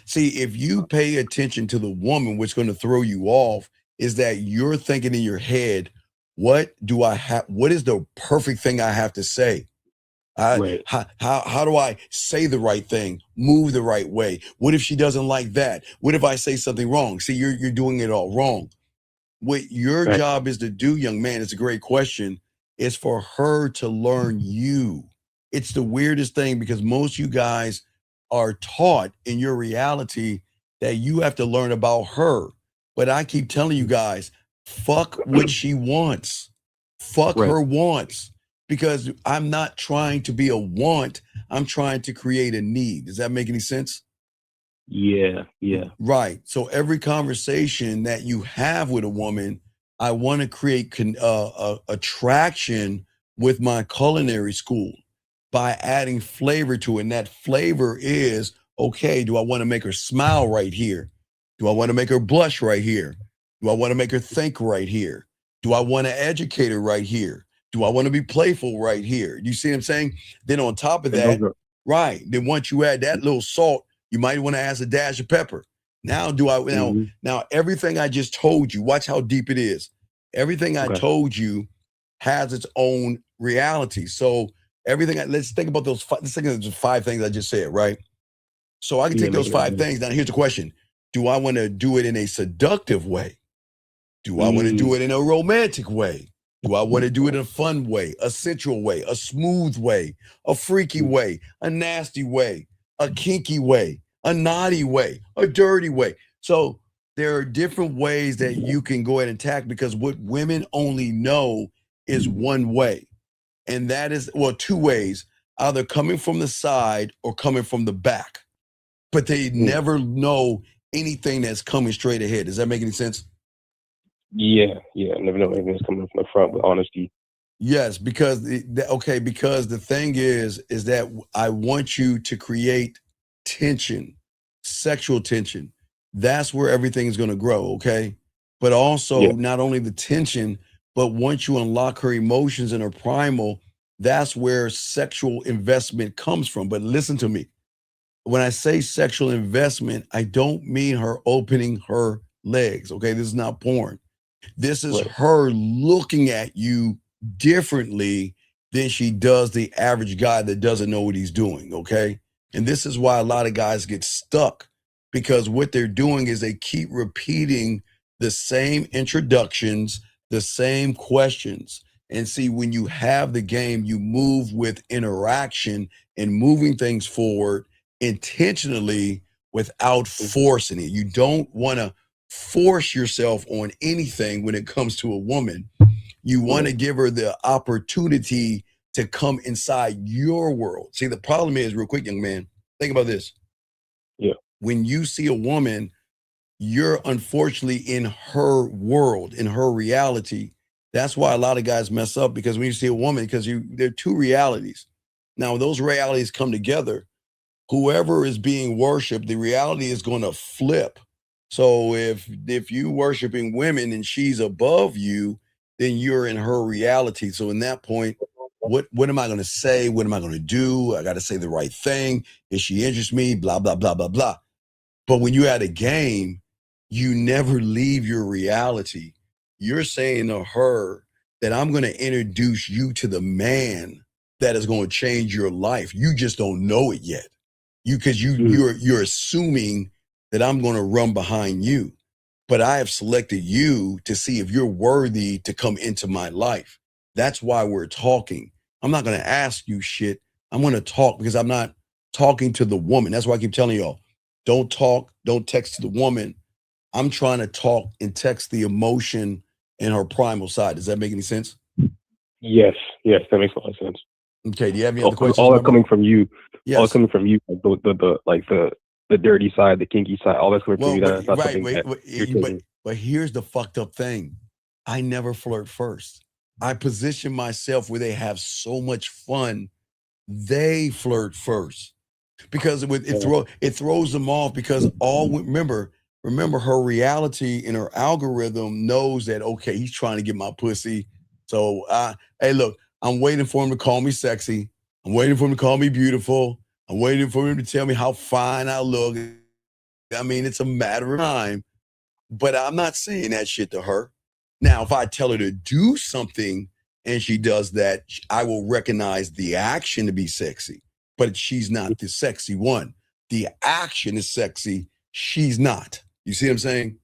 [SPEAKER 6] See, if you pay attention to the woman, what's going to throw you off is that you're thinking in your head, what do I have? What is the perfect thing I have to say?
[SPEAKER 14] Right.
[SPEAKER 6] How do I say the right thing, move the right way? What if she doesn't like that? What if I say something wrong? See, you're doing it all wrong. What your
[SPEAKER 14] Right.
[SPEAKER 6] job is to do, young man, it's a great question, is for her to learn you. It's the weirdest thing because most you guys are taught in your reality that you have to learn about her. But I keep telling you guys, fuck what she wants. Fuck
[SPEAKER 14] Right.
[SPEAKER 6] her wants. Because I'm not trying to be a want, I'm trying to create a need. Does that make any sense?
[SPEAKER 14] Yeah. Yeah.
[SPEAKER 6] Right. So every conversation that you have with a woman, I want to create attraction with my culinary school by adding flavor to it. And that flavor is, okay, do I want to make her smile right here? Do I want to make her blush right here? Do I want to make her think right here? Do I want to educate her right here? Do I want to be playful right here? You see what I'm saying? Then on top of that, right, then once you add that little salt, you might want to add a dash of pepper. Now, now everything I just told you, watch how deep it is. Everything I told you has its own reality. So everything, let's think about those five things I just said, right? So I can take those five things. Now, here's the question. Do I want to do it in a seductive way? Do I want to do it in a romantic way? Do I want to do it in a fun way, a sensual way, a smooth way, a freaky way, a nasty way, a kinky way, a naughty way, a dirty way? So there are different ways that you can go ahead and attack because what women only know is one way. And that is, well, two ways, either coming from the side or coming from the back. But they never know anything that's coming straight ahead. Does that make any sense?
[SPEAKER 14] Yeah. Never know anything's coming from the front with honesty.
[SPEAKER 6] Yes, because because the thing is that I want you to create tension, sexual tension. That's where everything is going to grow, okay? But also not only the tension, but once you unlock her emotions and her primal, that's where sexual investment comes from. But listen to me. When I say sexual investment, I don't mean her opening her legs, okay? This is not porn. This is her looking at you differently than she does the average guy that doesn't know what he's doing, okay? And this is why a lot of guys get stuck because what they're doing is they keep repeating the same introductions, the same questions. And see, when you have the game, you move with interaction and moving things forward intentionally without forcing it. You don't want to force yourself on anything when it comes to a woman. You want to give her the opportunity to come inside your world. See, the problem is, real quick, young man, think about this.
[SPEAKER 14] Yeah.
[SPEAKER 6] When you see a woman, you're unfortunately in her world, in her reality. That's why a lot of guys mess up because when you see a woman, because there are two realities. Now, when those realities come together, whoever is being worshiped, the reality is going to flip. So if you worshiping women and she's above you, then you're in her reality. So in that point, what am I going to say? What am I going to do? I got to say the right thing. Is she interested in me? Blah, blah, blah, blah, blah. But when you're at a game, you never leave your reality. You're saying to her that I'm going to introduce you to the man that is going to change your life. You just don't know it yet. You're assuming that I'm going to run behind you, but I have selected you to see if you're worthy to come into my life. That's why we're talking. I'm not going to ask you shit. I'm going to talk because I'm not talking to the woman. That's why I keep telling y'all, don't talk, don't text to the woman. I'm trying to talk and text the emotion in her primal side. Does that make any sense?
[SPEAKER 14] Yes, that makes a lot of sense.
[SPEAKER 6] Okay, do you have any other questions?
[SPEAKER 14] All coming from you.
[SPEAKER 6] Yes.
[SPEAKER 14] All coming from you, the dirty side, the kinky side, all that's coming from you. That's not something
[SPEAKER 6] but here's the fucked up thing. I never flirt first. I position myself where they have so much fun. They flirt first because it throws them off because remember her reality in her algorithm knows that, okay, he's trying to get my pussy. So hey, look, I'm waiting for him to call me sexy. I'm waiting for him to call me beautiful. I'm waiting for him to tell me how fine I look. I mean, it's a matter of time. But I'm not saying that shit to her. Now, if I tell her to do something and she does that, I will recognize the action to be sexy. But she's not the sexy one. The action is sexy. She's not. You see what I'm saying?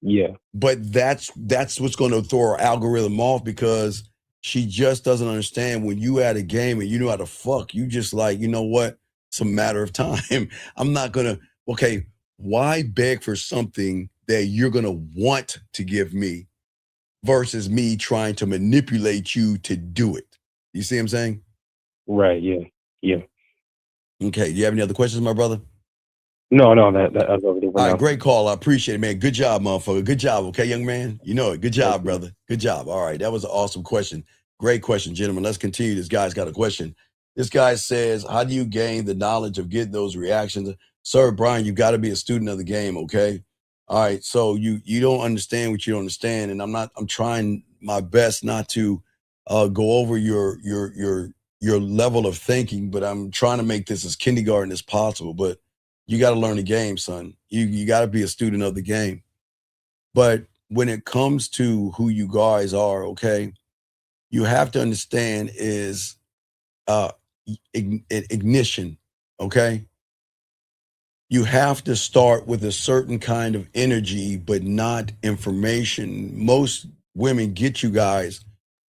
[SPEAKER 14] Yeah.
[SPEAKER 6] But that's what's going to throw her algorithm off, because she just doesn't understand when you at a game and you know how to fuck. You just like, you know what? It's a matter of time. I'm not going to, okay, why beg for something that you're going to want to give me versus me trying to manipulate you to do it? You see what I'm saying?
[SPEAKER 14] Right. Yeah. Yeah.
[SPEAKER 6] Okay. Do you have any other questions, my brother?
[SPEAKER 14] No, that's everything for
[SPEAKER 6] All
[SPEAKER 14] now.
[SPEAKER 6] right, great call. I appreciate it, man. Good job, motherfucker. Good job, okay, young man? You know it. Good job, brother. Good job. All right, that was an awesome question. Great question, gentlemen. Let's continue. This guy's got a question. This guy says, how do you gain the knowledge of getting those reactions? Sir, Brian, you got to be a student of the game, okay? All right, so you don't understand what you don't understand, and I'm trying my best not to go over your level of thinking, but I'm trying to make this as kindergarten as possible. But you got to learn the game, son. You got to be a student of the game. But when it comes to who you guys are, okay, you have to understand is ignition, okay? You have to start with a certain kind of energy, but not information. Most women get you guys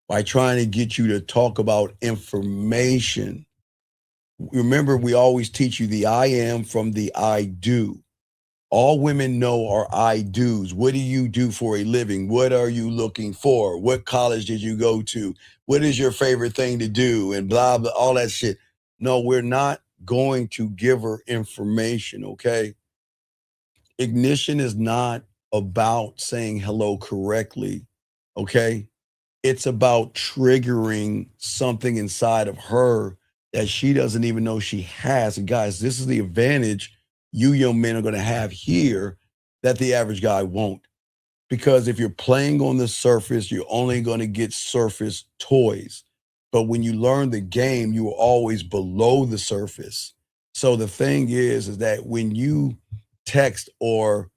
[SPEAKER 6] by trying to get you to talk about information. Remember, we always teach you the I am from the I do. All women know are I do's. What do you do for a living? What are you looking for? What college did you go to? What is your favorite thing to do? And blah, blah, all that shit. No, we're not going to give her information, okay? Ignition is not about saying hello correctly, okay? It's about triggering something inside of her that she doesn't even know she has. And guys, this is the advantage you young men are going to have here that the average guy won't. Because if you're playing on the surface, you're only going to get surface toys. But when you learn the game, you are always below the surface. So the thing is that when you text or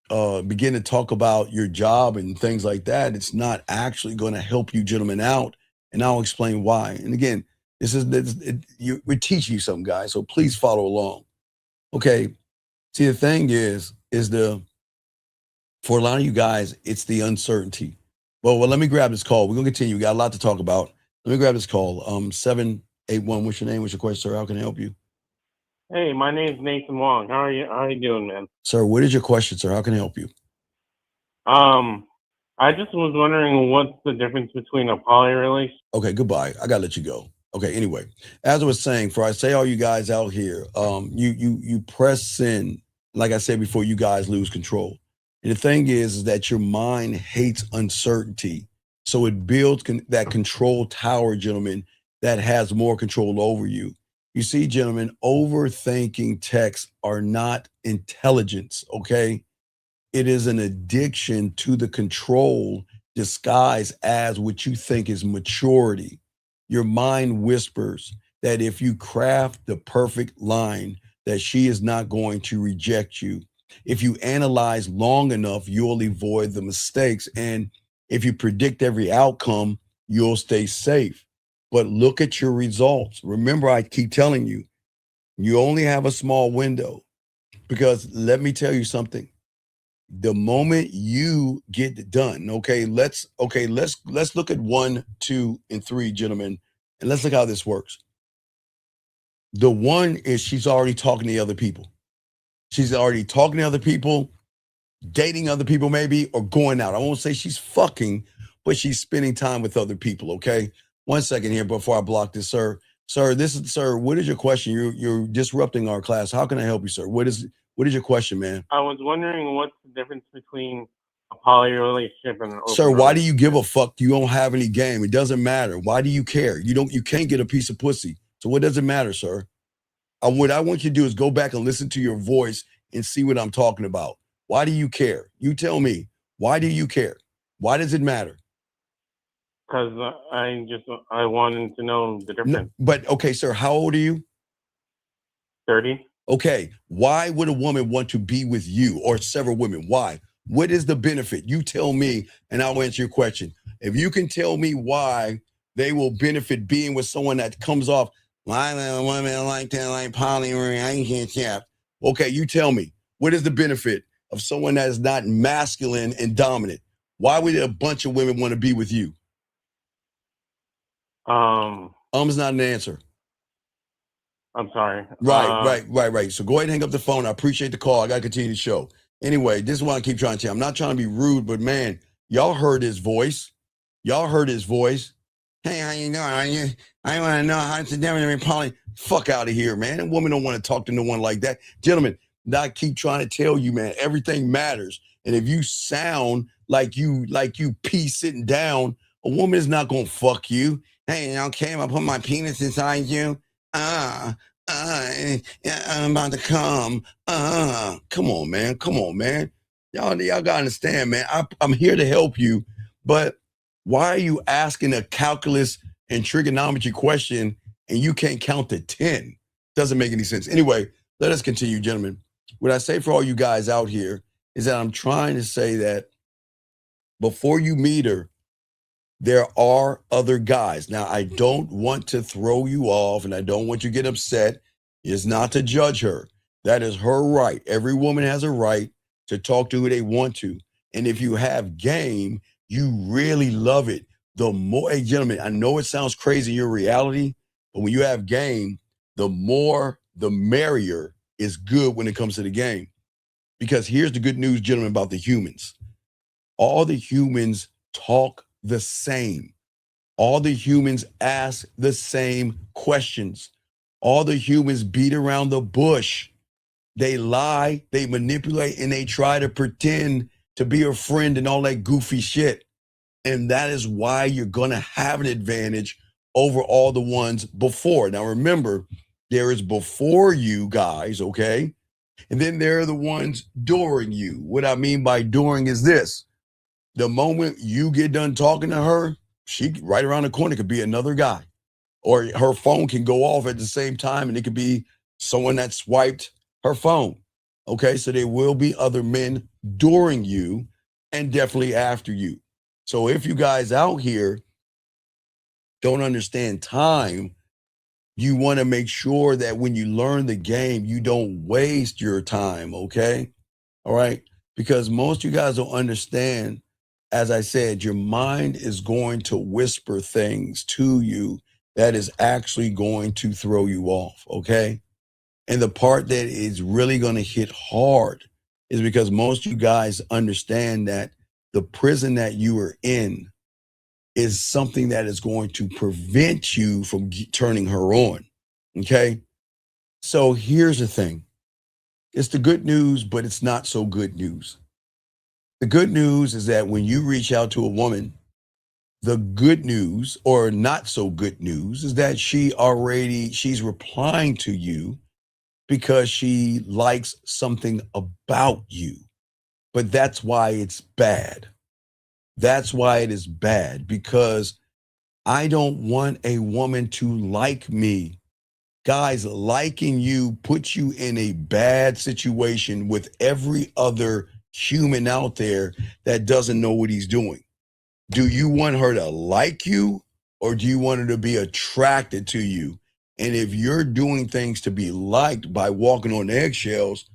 [SPEAKER 6] begin to talk about your job and things like that, it's not actually going to help you gentlemen out. And I'll explain why. And again, we're teaching you something, guys, so please follow along. Okay, see, the thing is for a lot of you guys, it's the uncertainty. Well, let me grab this call. We're going to continue. We got a lot to talk about. Let me grab this call. 781, what's your name? What's your question, sir? How can I help you?
[SPEAKER 15] Hey, my name's Nathan Wong. How are you doing, man?
[SPEAKER 6] Sir, what is your question, sir? How can I help you?
[SPEAKER 15] I just was wondering what's the difference between a poly release.
[SPEAKER 6] Okay, goodbye. I gotta let you go. Okay, anyway, as I was saying, for I say all you guys out here, you press send. Like I said before, you guys lose control. And the thing is that your mind hates uncertainty. So it builds that control tower, gentlemen, that has more control over you. You see, gentlemen, overthinking texts are not intelligence, okay? It is an addiction to the control disguised as what you think is maturity. Your mind whispers that if you craft the perfect line, that she is not going to reject you. If you analyze long enough, you'll avoid the mistakes. And if you predict every outcome, you'll stay safe. But look at your results. Remember, I keep telling you, you only have a small window, because let me tell you something. The moment you get it done, let's look at 1, 2, and 3, gentlemen, and let's look how this works. The one is she's already talking to other people. She's already talking to other people, dating other people maybe, or going out. I won't say she's fucking, but she's spending time with other people, okay? 1 second here before I block this, sir. Sir, what is your question? You're disrupting our class. How can I help you, sir? What is your question, man?
[SPEAKER 15] I was wondering what's the difference between a poly relationship and an open
[SPEAKER 6] Sir, why do
[SPEAKER 15] relationship.
[SPEAKER 6] you give a fuck? You don't have any game. It doesn't matter. Why do you care? You can't get a piece of pussy. So what does it matter, sir? What I want you to do is go back and listen to your voice and see what I'm talking about. Why do you care? You tell me. Why do you care? Why does it matter?
[SPEAKER 15] Because I wanted to know the difference.
[SPEAKER 6] No, but okay, sir, how old are you?
[SPEAKER 15] 30.
[SPEAKER 6] Okay, why would a woman want to be with you or several women? Why? What is the benefit? You tell me, and I'll answer your question. If you can tell me why they will benefit being with someone that comes off, why women like that, like polyamory, I can't tap. Okay, you tell me, what is the benefit of someone that is not masculine and dominant? Why would a bunch of women want to be with you?
[SPEAKER 15] Is
[SPEAKER 6] not an answer.
[SPEAKER 15] I'm sorry.
[SPEAKER 6] Right. So go ahead and hang up the phone. I appreciate the call. I got to continue the show. Anyway, this is what I keep trying to tell you. I'm not trying to be rude, but man, y'all heard his voice. Hey, how you doing? I want to know how it's the difference between poly. Fuck out of here, man. A woman don't want to talk to no one like that. Gentlemen, I keep trying to tell you, man, everything matters. And if you sound like you pee sitting down, a woman is not going to fuck you. Hey, okay, I'm going to put my penis inside you. I'm about to come. Come on, man. Y'all gotta understand, man. I'm here to help you, but why are you asking a calculus and trigonometry question and you can't count to 10? Doesn't make any sense. Anyway, let us continue, gentlemen. What I say for all you guys out here is that I'm trying to say that before you meet her, there are other guys. Now, I don't want to throw you off and I don't want you to get upset. It's not to judge her. That is her right. Every woman has a right to talk to who they want to. And if you have game, you really love it. The more, hey, gentlemen, I know it sounds crazy in your reality, but when you have game, the more, the merrier is good when it comes to the game. Because here's the good news, gentlemen, about the humans. All the humans talk the same. All the humans ask the same questions. All the humans beat around the bush. They lie, they manipulate, and they try to pretend to be a friend and all that goofy shit. And that is why you're going to have an advantage over all the ones before. Now, remember, there is before you guys, okay? And then there are the ones during you. What I mean by during is this. The moment you get done talking to her, she right around the corner could be another guy. Or her phone can go off at the same time and it could be someone that swiped her phone. Okay, so there will be other men during you and definitely after you. So if you guys out here don't understand time, you want to make sure that when you learn the game, you don't waste your time, okay? All right? Because most of you guys don't understand, as I said, your mind is going to whisper things to you that is actually going to throw you off, okay? And the part that is really going to hit hard is because most of you guys understand that the prison that you are in is something that is going to prevent you from turning her on, okay? So here's the thing. It's the good news, but it's not so good news. The good news is that when you reach out to a woman, the good news or not so good news is that she's replying to you because she likes something about you. But that's why it's bad. That's why it is bad, because I don't want a woman to like me. Guys, liking you puts you in a bad situation with every other human out there that doesn't know what he's doing. Do you want her to like you or do you want her to be attracted to you? And if you're doing things to be liked by walking on eggshells,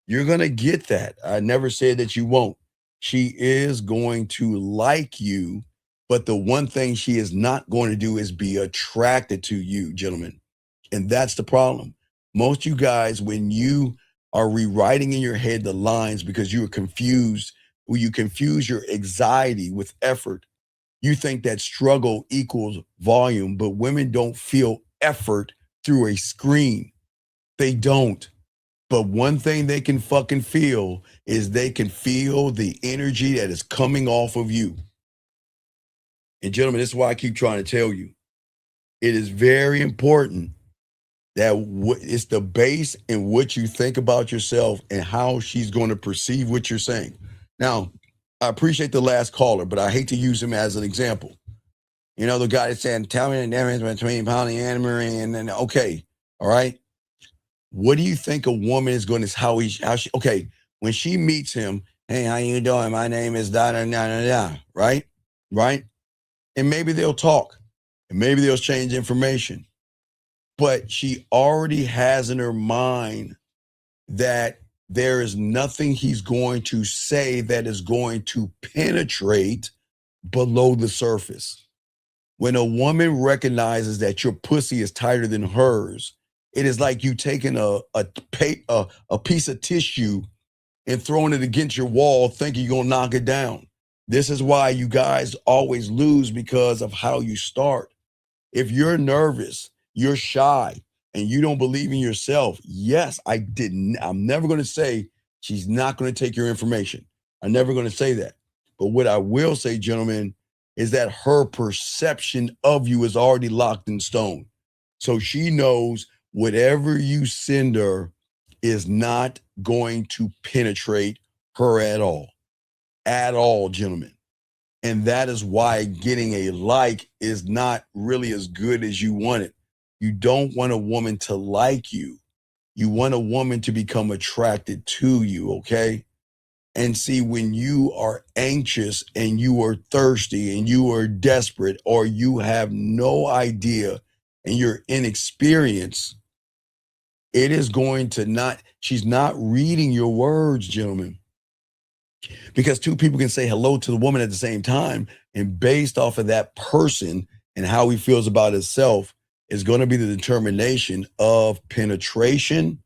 [SPEAKER 6] you're going to get that. I never said that you won't. She is going to like you, but the one thing she is not going to do is be attracted to you, gentlemen. And that's the problem. Most you guys, when you are rewriting in your head the lines because you are confused, when you confuse your anxiety with effort, you think that struggle equals volume, but women don't feel effort through a screen. They don't. But one thing they can fucking feel is they can feel the energy that is coming off of you. And gentlemen, this is why I keep trying to tell you. It is very important that it's the base in what you think about yourself and how she's going to perceive what you're saying. Now, I appreciate the last caller, but I hate to use him as an example. You know, the guy that said, tell me the difference between polyamory and then, okay, all right. What do you think a woman is going to, how she, okay, when she meets him, hey, how you doing? My name is da da da da da, right? Right? And maybe they'll talk and maybe they'll exchange information. But she already has in her mind that there is nothing he's going to say that is going to penetrate below the surface. When a woman recognizes that your pussy is tighter than hers, it is like you taking a piece of tissue and throwing it against your wall thinking you're going to knock it down. This is why you guys always lose, because of how you start. If you're nervous, you're shy, and you don't believe in yourself, yes, I'm never going to say she's not going to take your information. I'm never going to say that. But what I will say, gentlemen, is that her perception of you is already locked in stone. So she knows whatever you send her is not going to penetrate her at all, gentlemen. And that is why getting a like is not really as good as you want it. You don't want a woman to like you. You want a woman to become attracted to you, okay? And see, when you are anxious and you are thirsty and you are desperate, or you have no idea and you're inexperienced, it is going to she's not reading your words, gentlemen. Because two people can say hello to the woman at the same time, and based off of that person and how he feels about himself is going to be the determination of penetration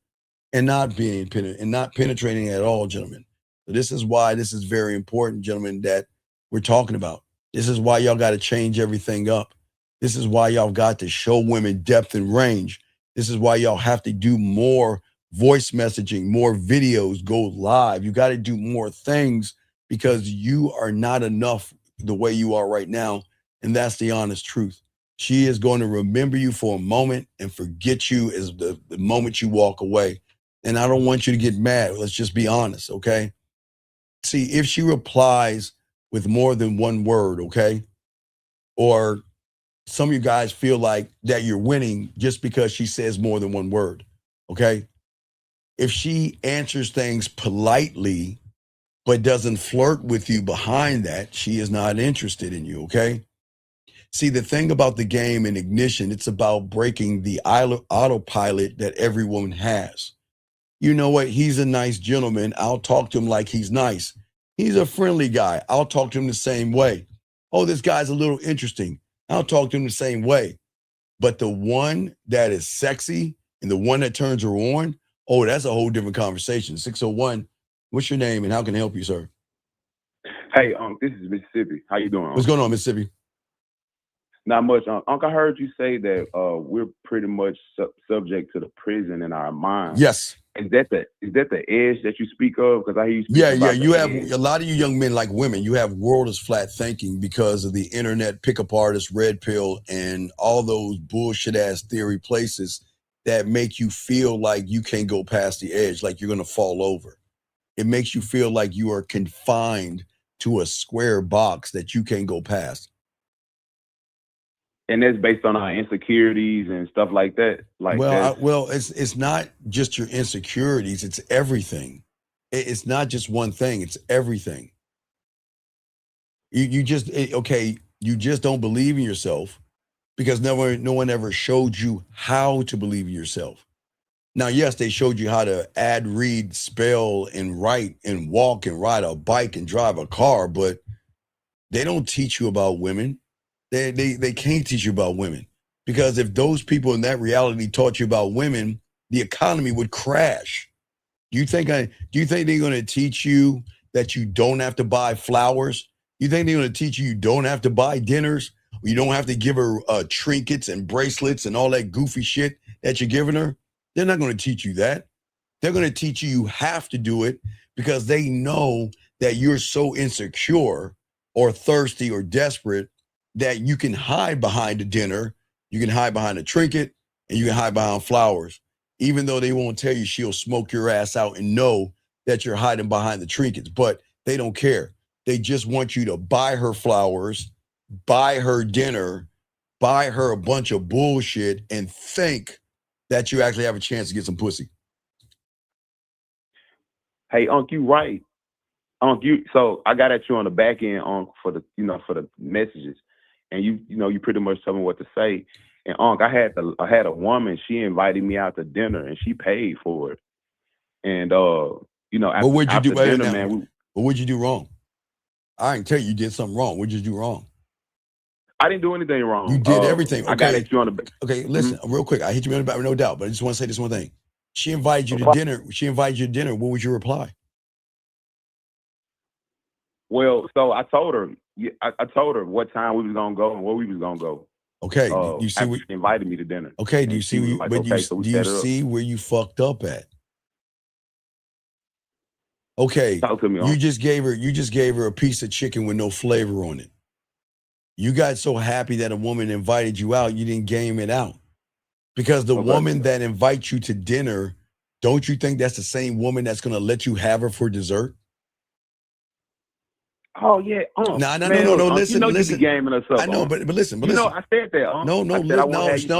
[SPEAKER 6] and not penetrating at all, gentlemen. So this is why this is very important, gentlemen, that we're talking about. This is why y'all got to change everything up. This is why y'all got to show women depth and range. This is why y'all have to do more voice messaging, more videos, go live. You got to do more things, because you are not enough the way you are right now. And that's the honest truth. She is going to remember you for a moment and forget you as the moment you walk away. And I don't want you to get mad. Let's just be honest, okay? See, if she replies with more than one word, okay? Or some of you guys feel like that you're winning just because she says more than one word, okay? If she answers things politely, but doesn't flirt with you behind that, she is not interested in you, okay? See, the thing about the game in Ignition, it's about breaking the autopilot that every woman has. You know what? He's a nice gentleman. I'll talk to him like he's nice. He's a friendly guy. I'll talk to him the same way. Oh, this guy's a little interesting. I'll talk to him the same way. But the one that is sexy and the one that turns her on, oh, that's a whole different conversation. 601, what's your name and how can I help you, sir?
[SPEAKER 16] Hey, this is Mississippi. How you doing?
[SPEAKER 6] What's going on, Mississippi?
[SPEAKER 16] Not much. Uncle, I heard you say that we're pretty much subject to the prison in our mind.
[SPEAKER 6] Yes.
[SPEAKER 16] Is that the edge that you speak of? Because I hear you speak about
[SPEAKER 6] you have
[SPEAKER 16] edge.
[SPEAKER 6] a lot of you young men, like women, you have world is flat thinking because of the internet, pickup artists, red pill, and all those bullshit ass theory places that make you feel like you can't go past the edge, like you're going to fall over. It makes you feel like you are confined to a square box that you can't go past.
[SPEAKER 16] And that's based on our insecurities and stuff like that.
[SPEAKER 6] It's not just your insecurities; it's everything. It's not just one thing; it's everything. You just don't believe in yourself because no one ever showed you how to believe in yourself. Now, yes, they showed you how to add, read, spell, and write, and walk, and ride a bike, and drive a car, but they don't teach you about women. They can't teach you about women, because if those people in that reality taught you about women, the economy would crash. Do you think they're going to teach you that you don't have to buy flowers? You think they're going to teach you don't have to buy dinners? You don't have to give her trinkets and bracelets and all that goofy shit that you're giving her? They're not going to teach you that. They're going to teach you have to do it because they know that you're so insecure or thirsty or desperate that you can hide behind a dinner, you can hide behind a trinket, and you can hide behind flowers. Even though they won't tell you, she'll smoke your ass out and know that you're hiding behind the trinkets, but they don't care. They just want you to buy her flowers, buy her dinner, buy her a bunch of bullshit, and think that you actually have a chance to get some pussy.
[SPEAKER 16] Hey, Unc, you right. Unc, so I got at you on the back end, Unc, for the messages, and you pretty much told me what to say. And Unc, I had a woman. She invited me out to dinner, and she paid for it. And
[SPEAKER 6] What would you do
[SPEAKER 16] dinner,
[SPEAKER 6] now?
[SPEAKER 16] man?
[SPEAKER 6] What would you do wrong? I can tell you did something wrong. What did you do wrong?
[SPEAKER 16] I didn't do anything wrong.
[SPEAKER 6] You did everything. Okay.
[SPEAKER 16] I got at you on the back.
[SPEAKER 6] Okay, listen, real quick. I hit you on the back, no doubt, but I just want to say this one thing. She invited you to dinner. What was your reply?
[SPEAKER 16] Well, so I told her. I told her what time we was gonna go and where we was gonna go.
[SPEAKER 6] Okay, you see,
[SPEAKER 16] she invited me to dinner.
[SPEAKER 6] Okay, do you see? Do you see where you fucked up at? Okay,
[SPEAKER 16] talk to me.
[SPEAKER 6] You just gave her a piece of chicken with no flavor on it. You got so happy that a woman invited you out, you didn't game it out. Because the woman that invites you to dinner, don't you think that's the same woman that's going to let you have her for dessert?
[SPEAKER 16] Oh yeah.
[SPEAKER 6] No. Listen.
[SPEAKER 16] You be gaming us up.
[SPEAKER 6] I know, but listen.
[SPEAKER 16] I said that.
[SPEAKER 6] No.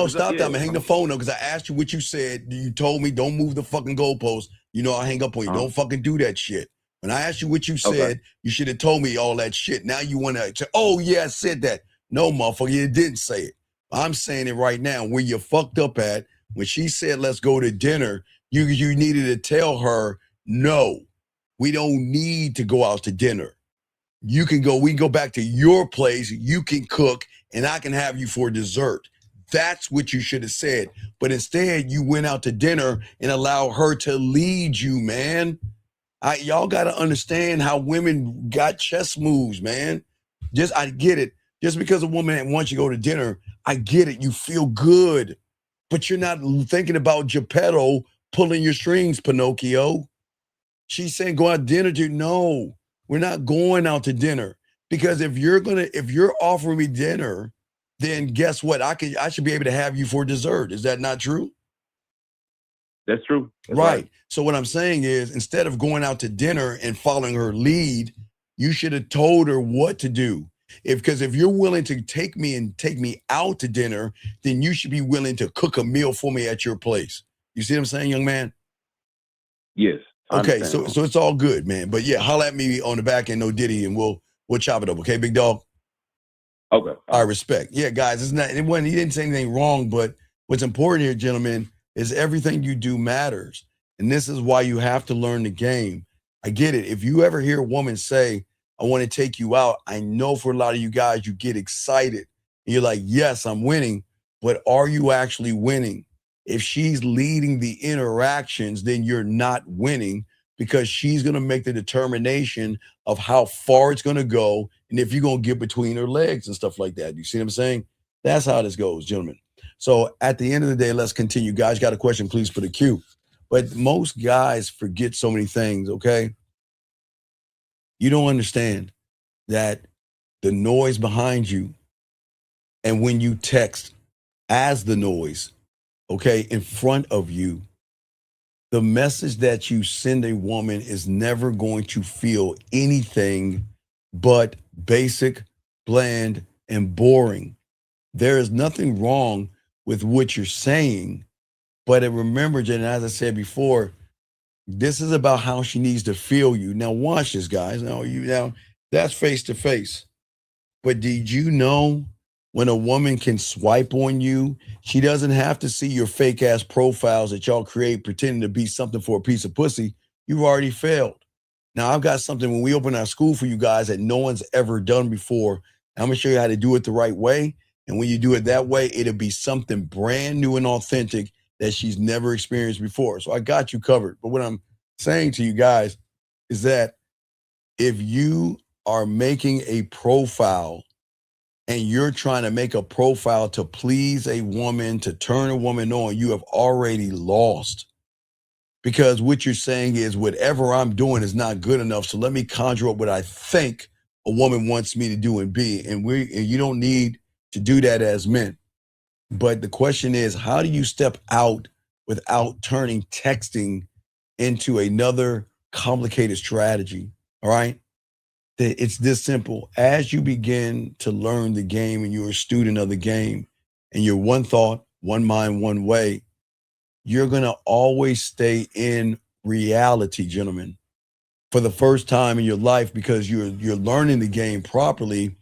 [SPEAKER 6] Stop that. I'm gonna hang the phone up because I asked you what you said. You told me don't move the fucking goalpost. I'll hang up on you. Don't fucking do that shit. When I asked you what you said, you should have told me all that shit. Now you want to say, oh yeah, I said that. No, motherfucker, you didn't say it. I'm saying it right now. Where you fucked up at when she said let's go to dinner, you needed to tell her no, we don't need to go out to dinner. We can go back to your place, you can cook, and I can have you for dessert. That's what you should have said. But instead, you went out to dinner and allowed her to lead you, man. Y'all got to understand how women got chess moves, man. I get it. Just because a woman wants you to go to dinner, I get it. You feel good. But you're not thinking about Geppetto pulling your strings, Pinocchio. She's saying go out to dinner. No. We're not going out to dinner because if you're offering me dinner, then guess what? I should be able to have you for dessert. Is that not true?
[SPEAKER 16] That's true. That's
[SPEAKER 6] right. So what I'm saying is instead of going out to dinner and following her lead, you should have told her what to do. Because if you're willing to take me out to dinner, then you should be willing to cook a meal for me at your place. You see what I'm saying, young man?
[SPEAKER 16] Yes.
[SPEAKER 6] Okay, so it's all good, man. But yeah, holla at me on the back end, no Diddy, and we'll chop it up. Okay, big dog.
[SPEAKER 16] Okay.
[SPEAKER 6] I respect. Yeah, guys, he didn't say anything wrong, but what's important here, gentlemen, is everything you do matters. And this is why you have to learn the game. I get it. If you ever hear a woman say, I want to take you out, I know for a lot of you guys, you get excited. And you're like, yes, I'm winning, but are you actually winning? If she's leading the interactions, then you're not winning because she's going to make the determination of how far it's going to go and if you're going to get between her legs and stuff like that. You see what I'm saying? That's how this goes, gentlemen. So at the end of the day, let's continue. Guys, got a question, please put a Q. But most guys forget so many things, okay? You don't understand that the noise behind you and when you text as the noise, okay, in front of you, the message that you send a woman is never going to feel anything but basic, bland, and boring. There is nothing wrong with what you're saying, but remember, Jen, as I said before, this is about how she needs to feel you. Now watch this, guys. Now that's face to face. But did you know when a woman can swipe on you, she doesn't have to see your fake ass profiles that y'all create pretending to be something for a piece of pussy. You've already failed. Now I've got something when we open our school for you guys that no one's ever done before. I'm gonna show you how to do it the right way. And when you do it that way, it'll be something brand new and authentic that she's never experienced before. So I got you covered. But what I'm saying to you guys is that if you are making a profile and you're trying to make a profile to please a woman, to turn a woman on, you have already lost. Because what you're saying is whatever I'm doing is not good enough. So let me conjure up what I think a woman wants me to do and be. And you don't need to do that as men. But the question is, how do you step out without turning texting into another complicated strategy? All right. It's this simple. As you begin to learn the game and you're a student of the game and you're one thought, one mind, one way, you're going to always stay in reality, gentlemen. for the first time in your life because you're learning the game properly.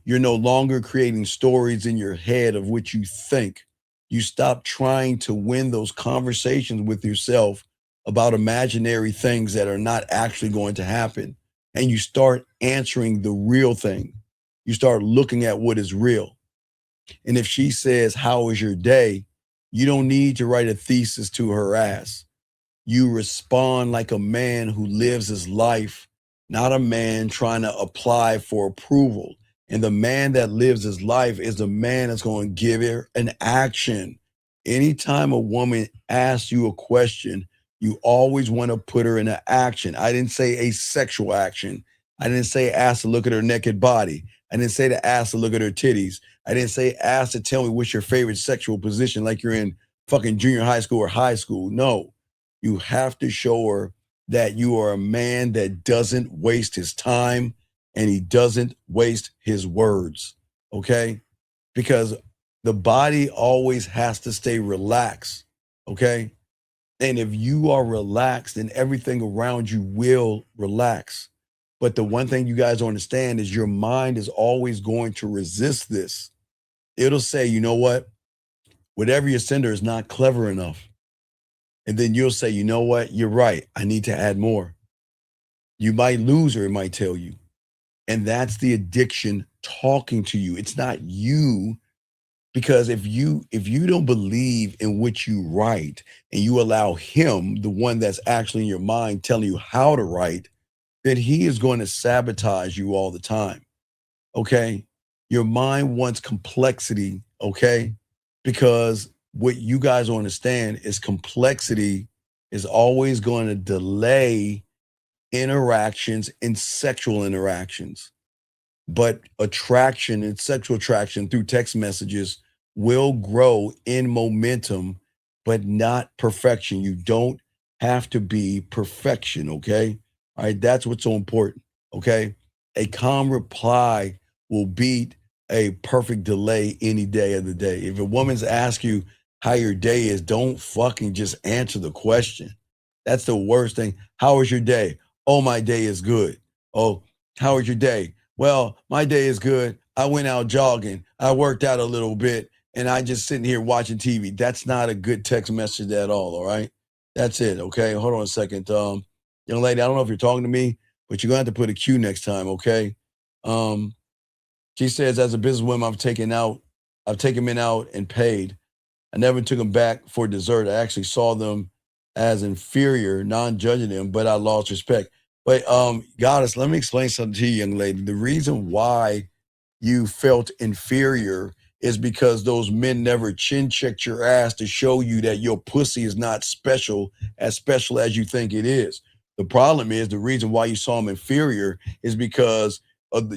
[SPEAKER 6] You're no longer creating stories in your head of what you think. You stop trying to win those conversations with yourself about imaginary things that are not actually going to happen. And you start answering the real thing. You start looking at what is real. And if she says, "How was your day?" you don't need to write a thesis to her ass. You respond like a man who lives his life, not a man trying to apply for approval. And the man that lives his life is the man that's going to give her an action. Anytime a woman asks you a question, you always want to put her in an action. I didn't say a sexual action. I didn't say ask to look at her naked body. I didn't say to ask to look at her titties. I didn't say ask to tell me what's your favorite sexual position like you're in fucking junior high school or high school. No. You have to show her that you are a man that doesn't waste his time and he doesn't waste his words, okay? Because the body always has to stay relaxed, okay? And if you are relaxed, then everything around you will relax. But the one thing you guys don't understand is your mind is always going to resist this. It'll say, you know what? Whatever you send her is not clever enough. And then you'll say, you know what? You're right. I need to add more. You might lose her, it might tell you. And that's the addiction talking to you. It's not you. Because if you don't believe in what you write and you allow him, the one that's actually in your mind, telling you how to write, then he is going to sabotage you all the time. Okay? Your mind wants complexity, okay? Because what you guys don't understand is complexity is always going to delay interactions and sexual interactions. But attraction and sexual attraction through text messages will grow in momentum, but not perfection. You don't have to be perfection, okay? All right, that's what's so important, okay? A calm reply will beat a perfect delay any day of the day. If a woman's ask you how your day is, don't fucking just answer the question. That's the worst thing. How was your day? Oh, my day is good. Oh, how was your day? Well, my day is good. I went out jogging. I worked out a little bit and I just sitting here watching TV. That's not a good text message at all right? That's it, okay? Hold on a second. Young lady, I don't know if you're talking to me, but you're going to have to put a Q next time, okay? She says, as a businesswoman, I've taken men out and paid. I never took them back for dessert. I actually saw them as inferior, non-judging them, but I lost respect. But Goddess, let me explain something to you, young lady. The reason why you felt inferior is because those men never chin checked your ass to show you that your pussy is not special as you think it is. The problem is the reason why you saw them inferior is because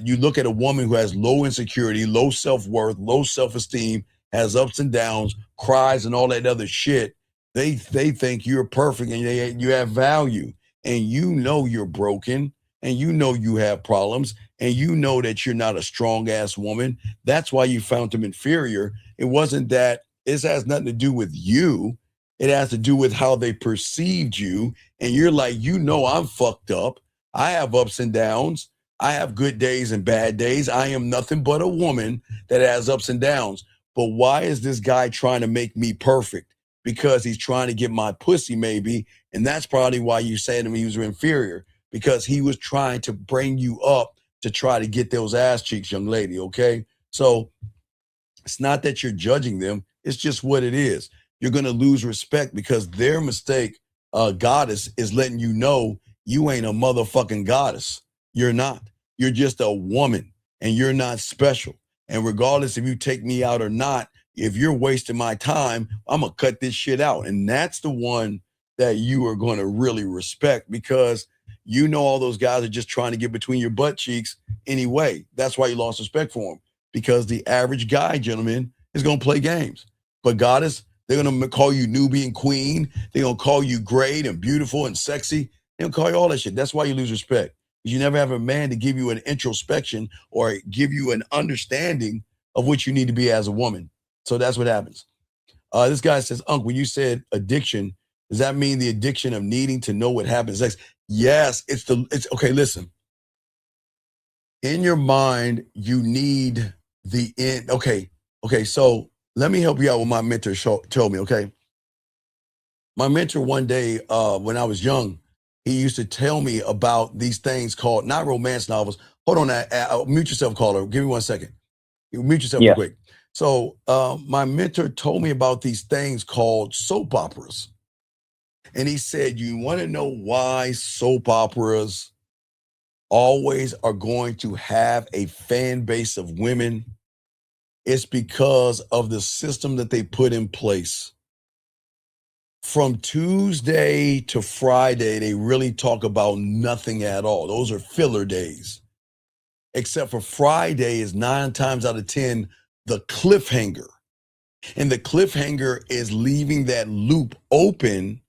[SPEAKER 6] you look at a woman who has low insecurity, low self-worth, low self-esteem, has ups and downs, cries and all that other shit. They think you're perfect and you have value. And you know you're broken, and you know you have problems, and you know that you're not a strong ass woman. That's why you found them inferior. It wasn't that. It has nothing to do with you. It has to do with how they perceived you. And you're like, you know, I'm fucked up. I have ups and downs. I have good days and bad days. I am nothing but a woman that has ups and downs. But why is this guy trying to make me perfect? Because he's trying to get my pussy, maybe. And that's probably why you said to me he was inferior, because he was trying to bring you up to try to get those ass cheeks, young lady, okay? So it's not that you're judging them. It's just what it is. You're going to lose respect because their mistake, goddess, is letting you know you ain't a motherfucking goddess. You're not. You're just a woman, and you're not special. And regardless if you take me out or not, if you're wasting my time, I'm going to cut this shit out. And that's the one that you are going to really respect, because you know all those guys are just trying to get between your butt cheeks anyway. That's why you lost respect for them, because the average guy, gentlemen, is going to play games. But goddess, they're going to call you Nubian queen. They're going to call you great and beautiful and sexy. They're going to call you all that shit. That's why you lose respect. You never have a man to give you an introspection or give you an understanding of what you need to be as a woman. So that's what happens. This guy says, Unc, when you said addiction, Does that mean the addiction of needing to know what happens next? Yes, it's okay, listen. In your mind, you need the end. Okay, so let me help you out with my mentor told me, okay? My mentor one day, when I was young, he used to tell me about these things called, not romance novels. Hold on, mute yourself, caller. Give me 1 second. You mute yourself real quick. So my mentor told me about these things called soap operas. And he said, you want to know why soap operas always are going to have a fan base of women? It's because of the system that they put in place. From Tuesday to Friday, they really talk about nothing at all. Those are filler days. Except for Friday is 9 times out of 10 the cliffhanger. And the cliffhanger is leaving that loop open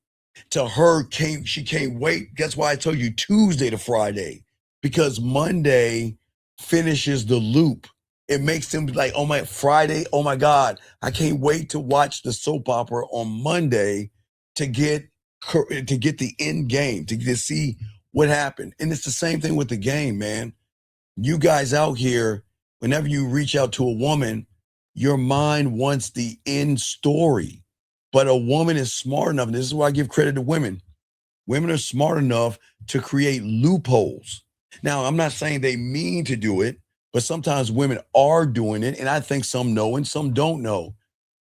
[SPEAKER 6] to her. She can't wait. That's why I told you Tuesday to Friday, because Monday finishes the loop. It makes them like, oh my, Friday, oh my God, I can't wait to watch the soap opera on Monday to get the end game, to see what happened. And it's the same thing with the game, man. You guys out here, whenever you reach out to a woman, your mind wants the end story. But a woman is smart enough, and this is why I give credit to women. Women are smart enough to create loopholes. Now, I'm not saying they mean to do it, but sometimes women are doing it, and I think some know and some don't know.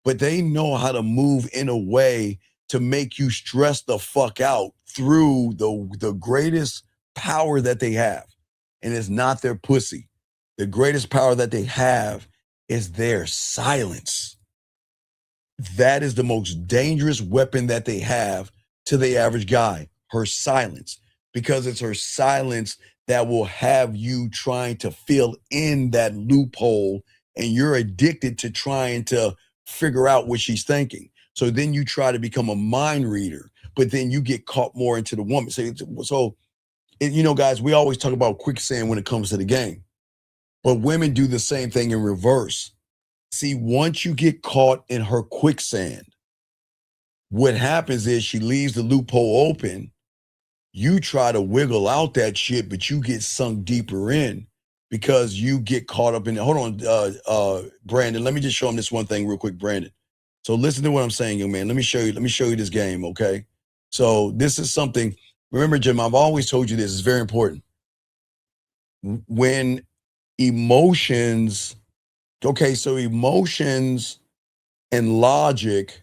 [SPEAKER 6] But they know how to move in a way to make you stress the fuck out through the greatest power that they have. And it's not their pussy. The greatest power that they have is their silence. That is the most dangerous weapon that they have to the average guy, her silence, because it's her silence that will have you trying to fill in that loophole, and you're addicted to trying to figure out what she's thinking. So then you try to become a mind reader, but then you get caught more into the woman. So you know, guys, we always talk about quicksand when it comes to the game, but women do the same thing in reverse. See, once you get caught in her quicksand, what happens is she leaves the loophole open. You try to wiggle out that shit, but you get sunk deeper in because you get caught up in it. Hold on, Brandon. Let me just show him this one thing real quick, Brandon. So listen to what I'm saying, young man. Let me show you this game, okay? So this is something. Remember, Jim, I've always told you this is very important. When emotions, so emotions and logic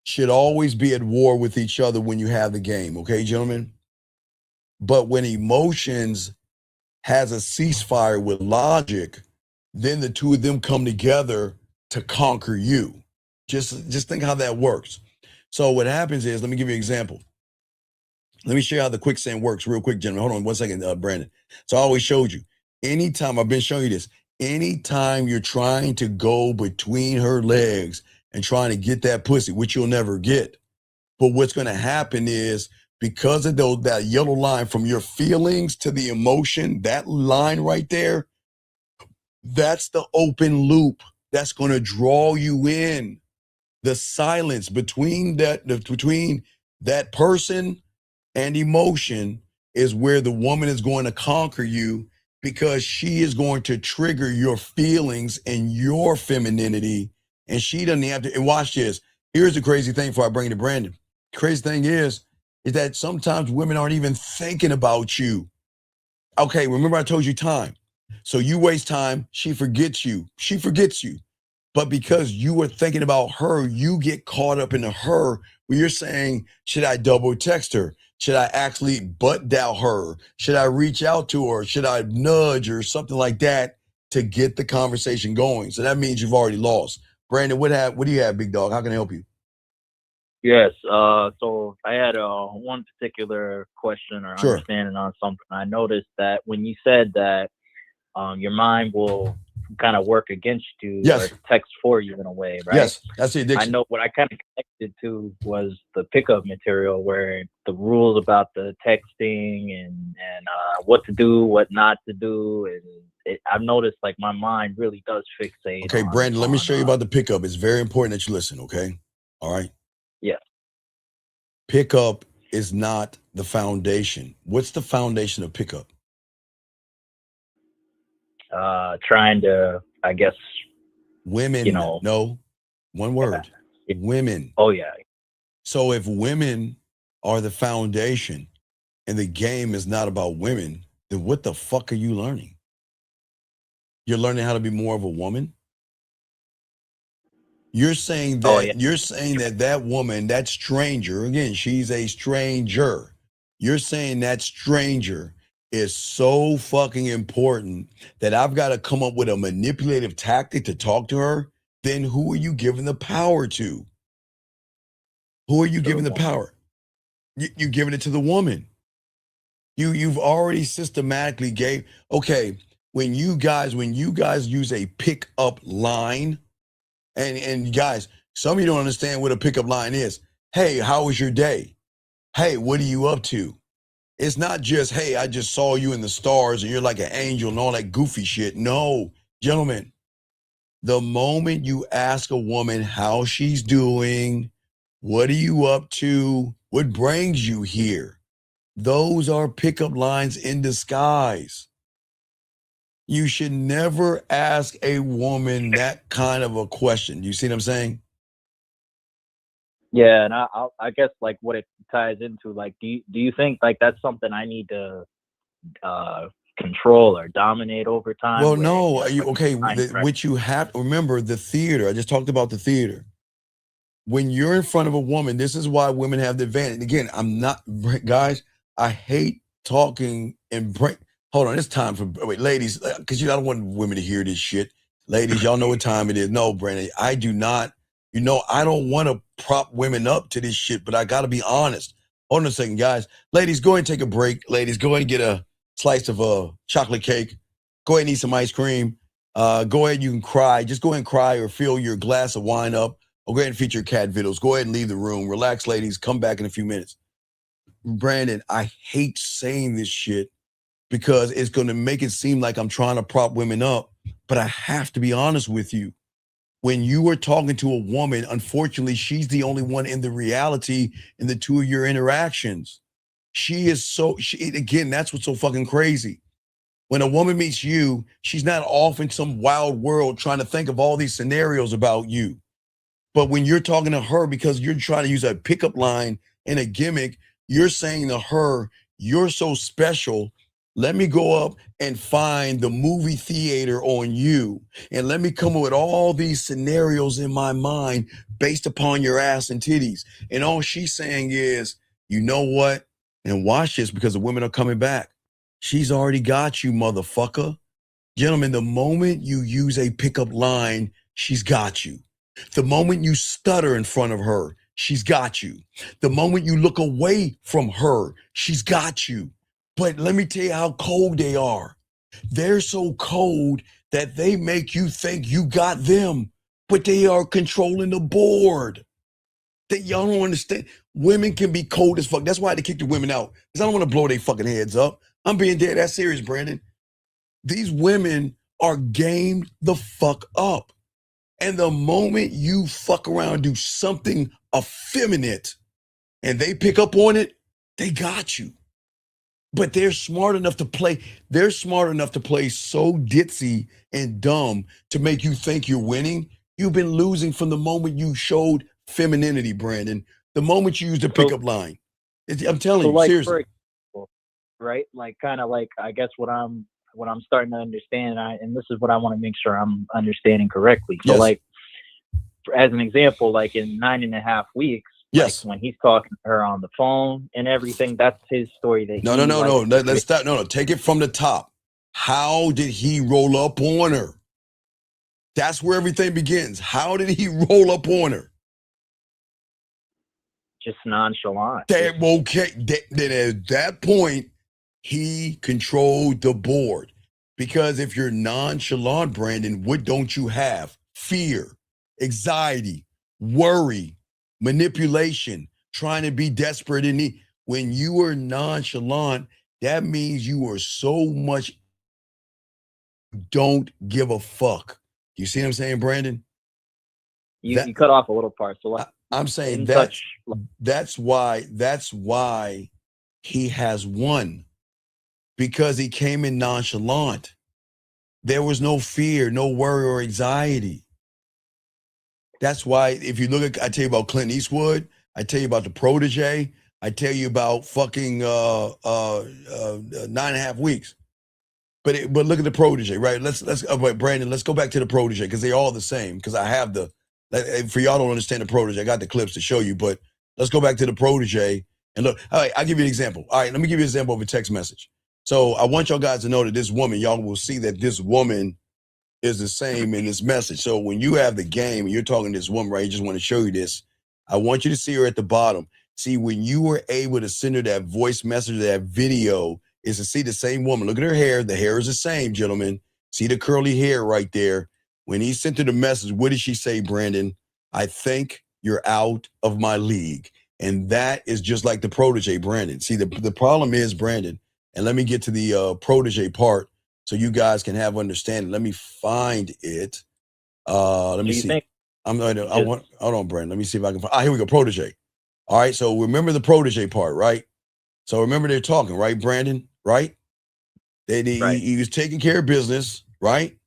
[SPEAKER 6] should always be at war with each other when you have the game, okay, gentlemen? But when emotions has a ceasefire with logic, then the two of them come together to conquer you. Just think how that works. So what happens is, let me give you an example. Let me show you how the quicksand works real quick, gentlemen. Hold on 1 second, Brandon. So I always showed you, anytime I've been showing you this, anytime you're trying to go between her legs and trying to get that pussy, which you'll never get. But what's going to happen is, because of that yellow line from your feelings to the emotion, that line right there, that's the open loop that's going to draw you in. The silence between that person and emotion is where the woman is going to conquer you, because she is going to trigger your feelings and your femininity, and she doesn't have to. And watch this. Here's the crazy thing before I bring it to Brandon. Crazy thing is that sometimes women aren't even thinking about you. Okay, remember I told you time. So you waste time, she forgets you. But because you were thinking about her, you get caught up into her where you're saying, should I double text her? Should I actually butt dial her? Should I reach out to her? Should I nudge or something like that to get the conversation going? So that means you've already lost. Brandon, what do you have, big dog? How can I help you?
[SPEAKER 17] Yes. So I had one particular question or understanding on something. I noticed that when you said that your mind will kind of work against you or text for you in a way, right?
[SPEAKER 6] Yes, that's the addiction.
[SPEAKER 17] I know what I kind of connected to was the pickup material, where the rules about the texting and what to do, what not to do, and I've noticed like my mind really does fixate.
[SPEAKER 6] Okay, Brandon, let me show you about the pickup. It's very important that you listen. Okay, all right.
[SPEAKER 17] Yeah.
[SPEAKER 6] Pickup is not the foundation. What's the foundation of pickup?
[SPEAKER 17] Trying to, I guess,
[SPEAKER 6] women. No, one word. Yeah. Women.
[SPEAKER 17] Oh yeah.
[SPEAKER 6] So if women are the foundation and the game is not about women, then what the fuck are you learning? You're learning how to be more of a woman? You're saying that that woman, that stranger, again, she's a stranger. You're saying that stranger is so fucking important that I've got to come up with a manipulative tactic to talk to her? Then who are you giving the power to? Who are you giving the power? You're giving it to the woman. You've already systematically gave. Okay, when you guys use a pickup line, and guys, some of you don't understand what a pickup line is. Hey, how was your day? Hey, what are you up to? It's not just, hey, I just saw you in the stars and you're like an angel and all that goofy shit. No, gentlemen, the moment you ask a woman how she's doing, what are you up to, what brings you here, those are pickup lines in disguise. You should never ask a woman that kind of a question. You see what I'm saying?
[SPEAKER 17] Yeah, and I guess like what it ties into, like, do you think like that's something I need to control or dominate over time?
[SPEAKER 6] Well, no. Which you have to remember, the theater. I just talked about the theater. When you're in front of a woman, this is why women have the advantage. Again, I'm not, guys, I hate talking and hold on, it's time for, ladies, because I don't want women to hear this shit. Ladies, y'all know what time it is. No, Brandon, I do not. I don't want to prop women up to this shit, but I got to be honest. Hold on a second, guys. Ladies, go ahead and take a break. Ladies, go ahead and get a slice of chocolate cake. Go ahead and eat some ice cream. Go ahead, you can cry. Just go ahead and cry or fill your glass of wine up. Or go ahead and feature cat videos. Go ahead and leave the room. Relax, ladies. Come back in a few minutes. Brandon, I hate saying this shit because it's going to make it seem like I'm trying to prop women up, but I have to be honest with you. When you are talking to a woman, unfortunately, she's the only one in the reality in the two of your interactions. Again, that's what's so fucking crazy. When a woman meets you, she's not off in some wild world trying to think of all these scenarios about you. But when you're talking to her, because you're trying to use a pickup line and a gimmick, you're saying to her, you're so special. Let me go up and find the movie theater on you. And let me come up with all these scenarios in my mind based upon your ass and titties. And all she's saying is, you know what? And watch this, because the women are coming back. She's already got you, motherfucker. Gentlemen, the moment you use a pickup line, she's got you. The moment you stutter in front of her, she's got you. The moment you look away from her, she's got you. But let me tell you how cold they are. They're so cold that they make you think you got them, but they are controlling the board. That y'all don't understand. Women can be cold as fuck. That's why they kick the women out, because I don't want to blow their fucking heads up. I'm being dead that serious, Brandon. These women are gamed the fuck up. And the moment you fuck around and do something effeminate and they pick up on it, they got you. But they're smart enough to play. They're smart enough to play so ditzy and dumb to make you think you're winning. You've been losing from the moment you showed femininity, Brandon. The moment you used a pickup line. I'm telling you,
[SPEAKER 17] like,
[SPEAKER 6] seriously.
[SPEAKER 17] For example, right? Like, kind of like, I guess what I'm starting to understand, and this is what I want to make sure I'm understanding correctly. So, like, as an example, like in 9.5 weeks,
[SPEAKER 6] yes,
[SPEAKER 17] like when he's talking to her on the phone and everything, that's his story. That
[SPEAKER 6] no. Let's start. No, take it from the top. How did he roll up on her? That's where everything begins. How did he roll up on her?
[SPEAKER 17] Just nonchalant.
[SPEAKER 6] Okay. Then at that point, he controlled the board. Because if you're nonchalant, Brandon, what don't you have? Fear, anxiety, worry, manipulation, trying to be desperate in need. When you are nonchalant, that means you are so much don't give a fuck. You see what I'm saying, Brandon?
[SPEAKER 17] You cut off a little part. So like,
[SPEAKER 6] I'm saying
[SPEAKER 17] in
[SPEAKER 6] that's why he has won, because he came in nonchalant. There was no fear, no worry or anxiety. That's why if you look at, I tell you about Clint Eastwood, I tell you about The Protege, I tell you about fucking 9.5 weeks. But look at The Protege, right? Let's wait, Brandon, let's go back to The Protege, because they all the same. Because I have for y'all don't understand The Protege, I got the clips to show you, but let's go back to The Protege and look. All right, I'll give you an example. All right, let me give you an example of a text message. So I want y'all guys to know that this woman, y'all will see that this woman is the same in this message. So when you have the game and you're talking to this woman, right, I just want to show you this. I want you to see her at the bottom. See, when you were able to send her that voice message, that video, is to see the same woman. Look at her hair. The hair is the same, gentlemen. See the curly hair right there. When he sent her the message, what did she say, Brandon? I think you're out of my league. And that is just like The Protege, Brandon. See, the problem is, Brandon, and let me get to the Protege part so you guys can have understanding. Let me find it. Let me see. Hold on, Brandon. Let me see if I can find. Here we go, Protege. All right, so remember the Protege part, right? So remember they're talking, right, Brandon? Right? He was taking care of business, right?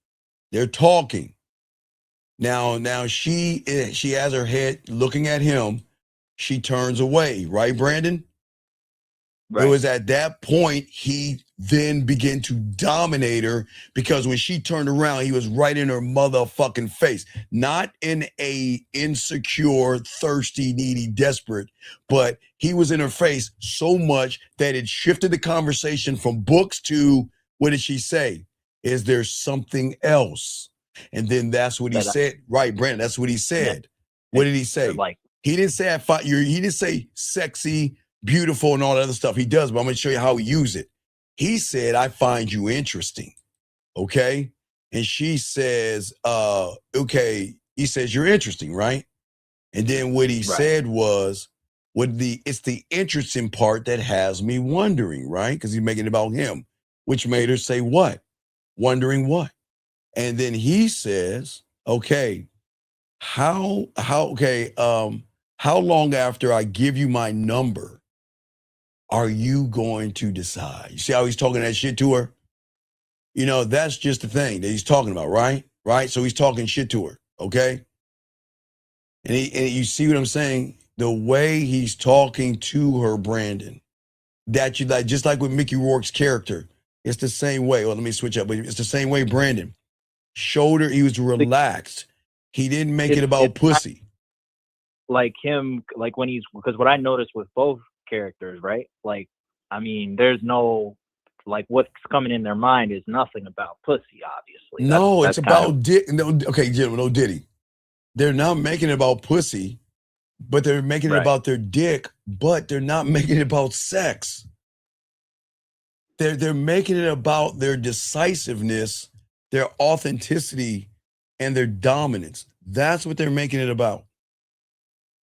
[SPEAKER 6] They're talking. Now she has her head looking at him. She turns away, right, Brandon? Right. It was at that point he then began to dominate her, because when she turned around, he was right in her motherfucking face. Not in a insecure, thirsty, needy, desperate, but he was in her face so much that it shifted the conversation from books to, what did she say? Is there something else? And then that's what he said. Right, Brandon, that's what he said. Yeah. What did he say? He didn't say he didn't say sexy, beautiful, and all that other stuff. He does, but I'm going to show you how he used it. He said, I find you interesting. Okay. And she says, okay. He says, you're interesting, right? And then what he said was, it's the interesting part that has me wondering, right? Because he's making it about him, which made her say what? Wondering what? And then he says, okay, how long after I give you my number are you going to decide? You see how he's talking that shit to her? You know, that's just the thing that he's talking about, right? Right? So he's talking shit to her, okay? And you see what I'm saying? The way he's talking to her, Brandon, that you like, just like with Mickey Rourke's character, it's the same way. Well, let me switch up, but it's the same way, Brandon. Shoulder, he was relaxed. He didn't make it about pussy.
[SPEAKER 17] Like him, like when because what I noticed with both characters, right? Like, I mean, there's no, like, what's coming in their mind is nothing about pussy, obviously.
[SPEAKER 6] No, it's about dick. No, okay, gentlemen, no Diddy. They're not making it about pussy, but they're making it about their dick, but they're not making it about sex. They're making it about their decisiveness, their authenticity, and their dominance. That's what they're making it about.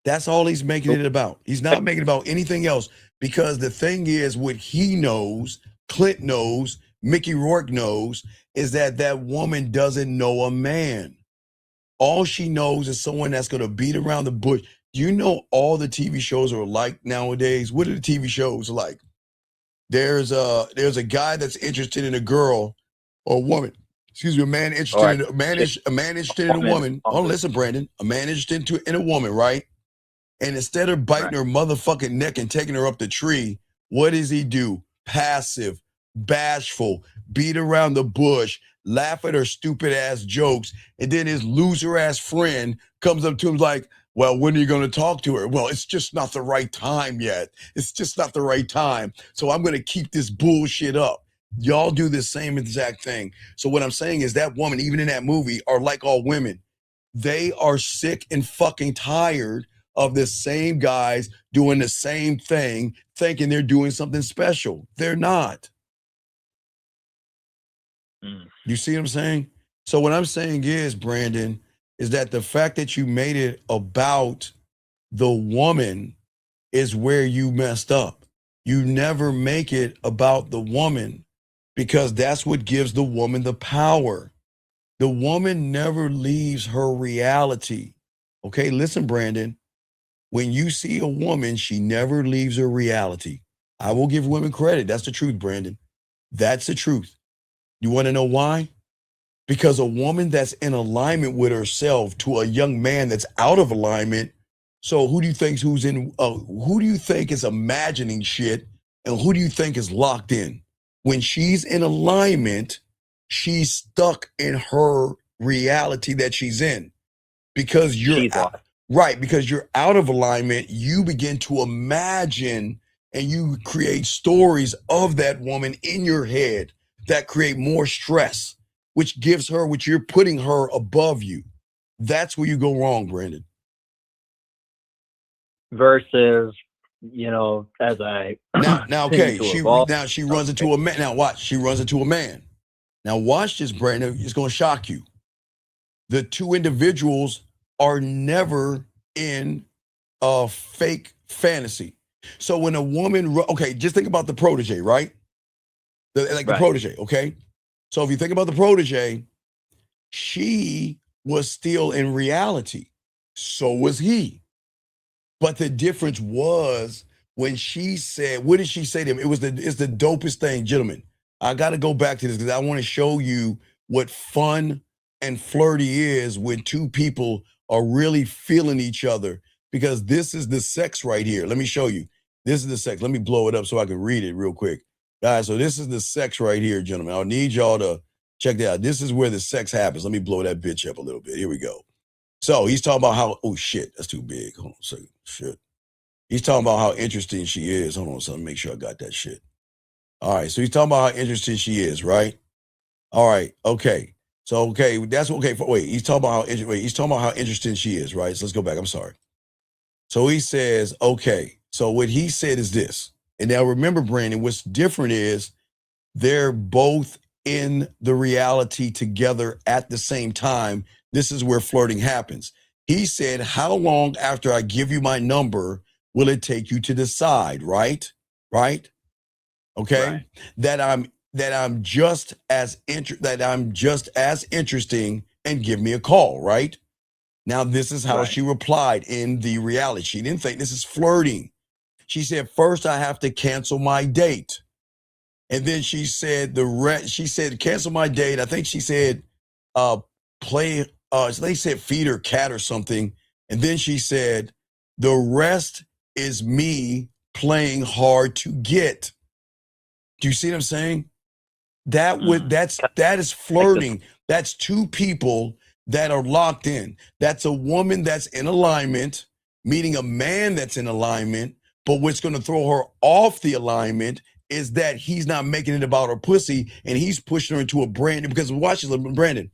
[SPEAKER 6] That's all he's making it about. He's not making it about anything else, because the thing is, what he knows, Clint knows, Mickey Rourke knows, is that woman doesn't know a man. All she knows is someone that's going to beat around the bush. You know, all the TV shows are like nowadays. What are the TV shows like? There's a guy that's interested in a girl or a woman. Excuse me, a man interested in a man interested in a woman. Oh, listen, Brandon. A man interested in a woman, right? And instead of biting her motherfucking neck and taking her up the tree, what does he do? Passive, bashful, beat around the bush, laugh at her stupid ass jokes, and then his loser ass friend comes up to him like, well, when are you going to talk to her? Well, it's just not the right time yet. It's just not the right time. So I'm going to keep this bullshit up. Y'all do the same exact thing. So what I'm saying is that woman, even in that movie, are like all women. They are sick and fucking tired of the same guys doing the same thing, thinking they're doing something special. They're not. You see what I'm saying? So what I'm saying is, Brandon, is that the fact that you made it about the woman is where you messed up. You never make it about the woman, because that's what gives the woman the power. The woman never leaves her reality. Okay, listen, Brandon. When you see a woman, she never leaves her reality. I will give women credit. That's the truth, Brandon. That's the truth. You want to know why? Because a woman that's in alignment with herself to a young man that's out of alignment. So who do you think who do you think is imagining shit, and who do you think is locked in? When she's in alignment, she's stuck in her reality that she's in. Because you're out, right, because you're out of alignment, you begin to imagine and you create stories of that woman in your head that create more stress, which you're putting her above you. That's where you go wrong, Brandon.
[SPEAKER 17] Versus, you know, as I
[SPEAKER 6] now okay, she runs into a man. Now watch, she runs into a man. Now watch this, Brandon. It's going to shock you. The two individuals are never in a fake fantasy. So when a woman, okay, just think about the protege, right? The protege, okay? So if you think about the protege, she was still in reality. So was he. But the difference was when she said, what did she say to him? It's the dopest thing, gentlemen. I got to go back to this because I want to show you what fun and flirty is when two people are really feeling each other, because this is the sex right here. Let me show you. This is the sex. Let me blow it up so I can read it real quick. Guys, so this is the sex right here, gentlemen. I'll need y'all to check that out. This is where the sex happens. Let me blow that bitch up a little bit. Here we go. So he's talking about how, oh shit, that's too big. Hold on a second. Shit. He's talking about how interesting she is. Hold on a second. Make sure I got that shit. All right. So he's talking about how interesting she is, right? All right. Okay. So, okay, that's okay. He's talking about how interesting she is, right? So let's go back. I'm sorry. So he says, okay. So what he said is this. And now remember, Brandon, what's different is they're both in the reality together at the same time. This is where flirting happens. He said, how long after I give you my number will it take you to decide, right? Right? Okay? Right. That I'm just as interesting and give me a call, right? Now, this is how she replied in the reality. She didn't think this is flirting. She said, first I have to cancel my date. And then she said she said, cancel my date. I think she said, they said feed her cat or something. And then she said, the rest is me playing hard to get. Do you see what I'm saying? That is flirting. That's two people that are locked in. That's a woman that's in alignment, meeting a man that's in alignment. But what's going to throw her off the alignment is that he's not making it about her pussy and he's pushing her into a brand. Because watch this, Brandon,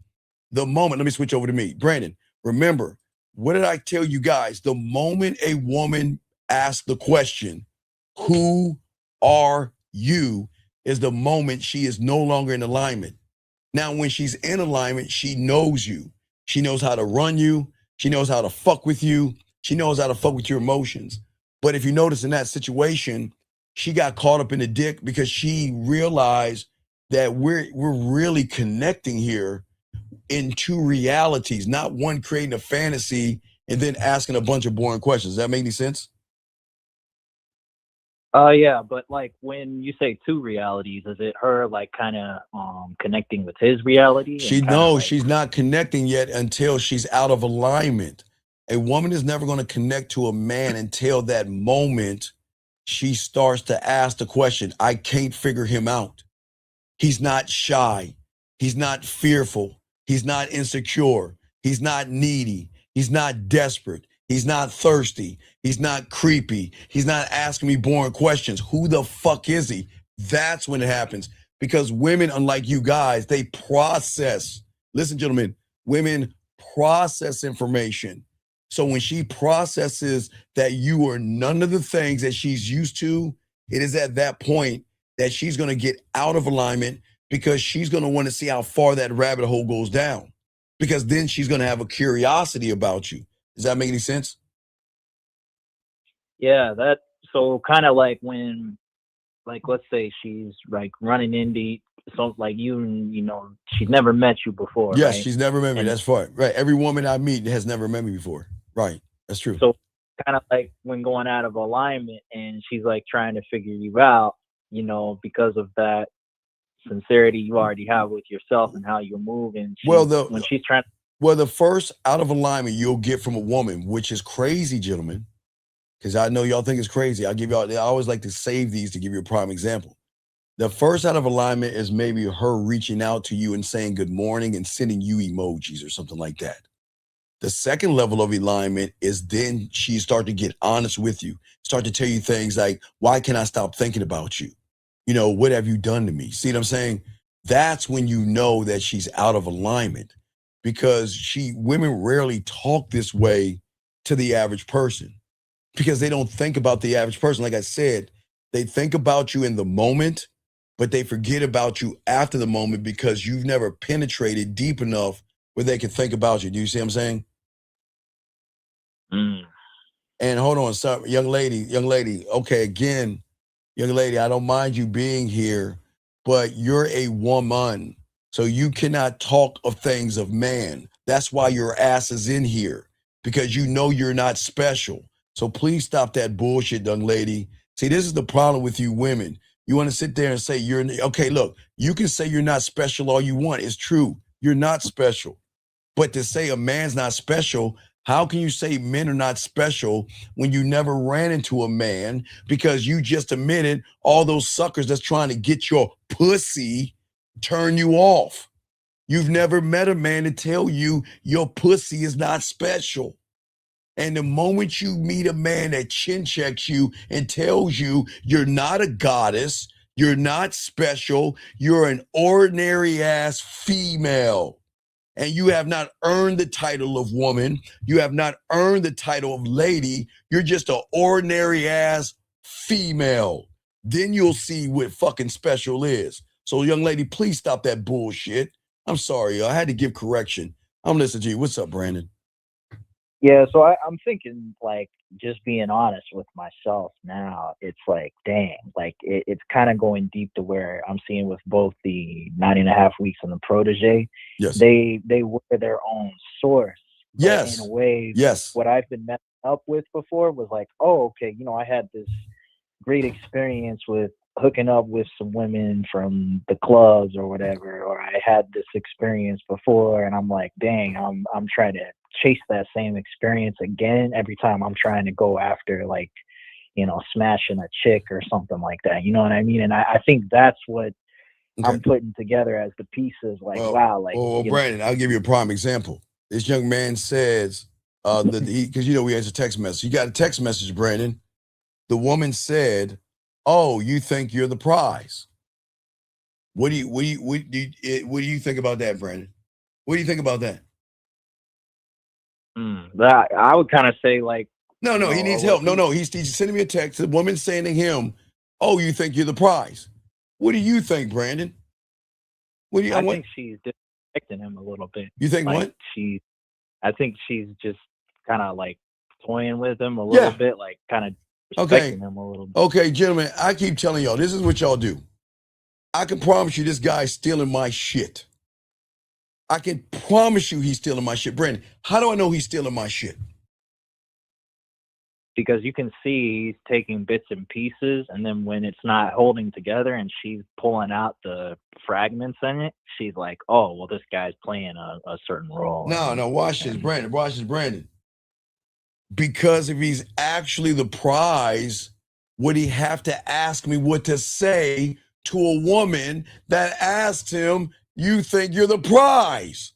[SPEAKER 6] the moment, let me switch over to me. Brandon, remember, what did I tell you guys? The moment a woman asks the question, who are you, is the moment she is no longer in alignment. Now, when she's in alignment, she knows you. She knows how to run you. She knows how to fuck with you. She knows how to fuck with your emotions. But if you notice in that situation, she got caught up in the dick because she realized that we're really connecting here in two realities, not one creating a fantasy and then asking a bunch of boring questions. Does that make any sense?
[SPEAKER 17] Yeah, but like when you say two realities, is it her like kind of connecting with his reality?
[SPEAKER 6] She's not connecting yet until she's out of alignment. A woman is never going to connect to a man until that moment she starts to ask the question, I can't figure him out. He's not shy. He's not fearful. He's not insecure. He's not needy. He's not desperate. He's not thirsty. He's not creepy. He's not asking me boring questions. Who the fuck is he? That's when it happens. Because women, unlike you guys, they process. Listen, gentlemen, women process information. So when she processes that you are none of the things that she's used to, it is at that point that she's going to get out of alignment because she's going to want to see how far that rabbit hole goes down. Because then she's going to have a curiosity about you. Does that make any sense?
[SPEAKER 17] Yeah, so kind of like when, like, let's say she's like running into so like you know, she's never met you before.
[SPEAKER 6] Yes,
[SPEAKER 17] right?
[SPEAKER 6] She's never met me. That's right. Right. Every woman I meet has never met me before. Right. That's true.
[SPEAKER 17] So kind of like when going out of alignment and she's like trying to figure you out, you know, because of that sincerity you already have with yourself and how you move. And when she's trying.
[SPEAKER 6] Well, the first out of alignment you'll get from a woman, which is crazy, gentlemen, because I know y'all think it's crazy. I always like to save these to give you a prime example. The first out of alignment is maybe her reaching out to you and saying good morning and sending you emojis or something like that. The second level of alignment is then she start to get honest with you, start to tell you things like, why can I stop thinking about you? You know, what have you done to me? See what I'm saying? That's when you know that she's out of alignment, because women rarely talk this way to the average person because they don't think about the average person. Like I said, they think about you in the moment, but they forget about you after the moment because you've never penetrated deep enough where they can think about you. Do you see what I'm saying? And hold on, sorry, young lady. Okay, again, young lady, I don't mind you being here, but you're a woman, so you cannot talk of things of man. That's why your ass is in here, because you know you're not special. So please stop that bullshit, young lady. See, this is the problem with you women. You want to sit there and say okay, look, you can say you're not special all you want. It's true. You're not special. But to say a man's not special, how can you say men are not special when you never ran into a man, because you just admitted all those suckers that's trying to get your pussy turn you off? You've never met a man to tell you your pussy is not special. And the moment you meet a man that chin checks you and tells you you're not a goddess, you're not special, you're an ordinary ass female, and you have not earned the title of woman, you have not earned the title of lady, you're just an ordinary ass female, then you'll see what fucking special is. So young lady, please stop that bullshit. I'm sorry, I had to give correction. I'm listening to you. What's up, Brandon?
[SPEAKER 17] Yeah, so I'm thinking, like, just being honest with myself now, it's like, dang, like, it's kind of going deep to where I'm seeing with both the 90.5 Weeks and the Protege.
[SPEAKER 6] Yes.
[SPEAKER 17] They were their own source.
[SPEAKER 6] Yes.
[SPEAKER 17] In a way,
[SPEAKER 6] yes.
[SPEAKER 17] What I've been messed up with before was like, oh, okay, you know, I had this great experience with hooking up with some women from the clubs or whatever, or I had this experience before, and I'm like, dang, I'm trying to chase that same experience again every time I'm trying to go after, like, you know, smashing a chick or something like that. You know what I mean? And I think that's what I'm putting together as the pieces. Like, wow, like.
[SPEAKER 6] Well, Brandon, I'll give you a prime example. This young man says, because you know we answer text message. You got a text message, Brandon. The woman said, "Oh, you think you're the prize?" What do you think about that, Brandon? What do you think about that?
[SPEAKER 17] I would kind of say, like,
[SPEAKER 6] no, he needs help. No, he's sending me a text. The woman saying to him, "Oh, you think you're the prize?" What do you think, Brandon?
[SPEAKER 17] I think she's disrespecting him a little bit.
[SPEAKER 6] You think
[SPEAKER 17] like,
[SPEAKER 6] what?
[SPEAKER 17] I think she's just kind of like toying with him a little bit, like kind of respecting him a little bit.
[SPEAKER 6] Okay, gentlemen, I keep telling y'all, this is what y'all do. I can promise you this guy's stealing my shit. I can promise you he's stealing my shit. Brandon, how do I know he's stealing my shit?
[SPEAKER 17] Because you can see he's taking bits and pieces, and then when it's not holding together and she's pulling out the fragments in it, she's like, oh, well, this guy's playing a certain role.
[SPEAKER 6] No, watch this, Brandon. Because if he's actually the prize, would he have to ask me what to say to a woman that asked him, you think you're the prize?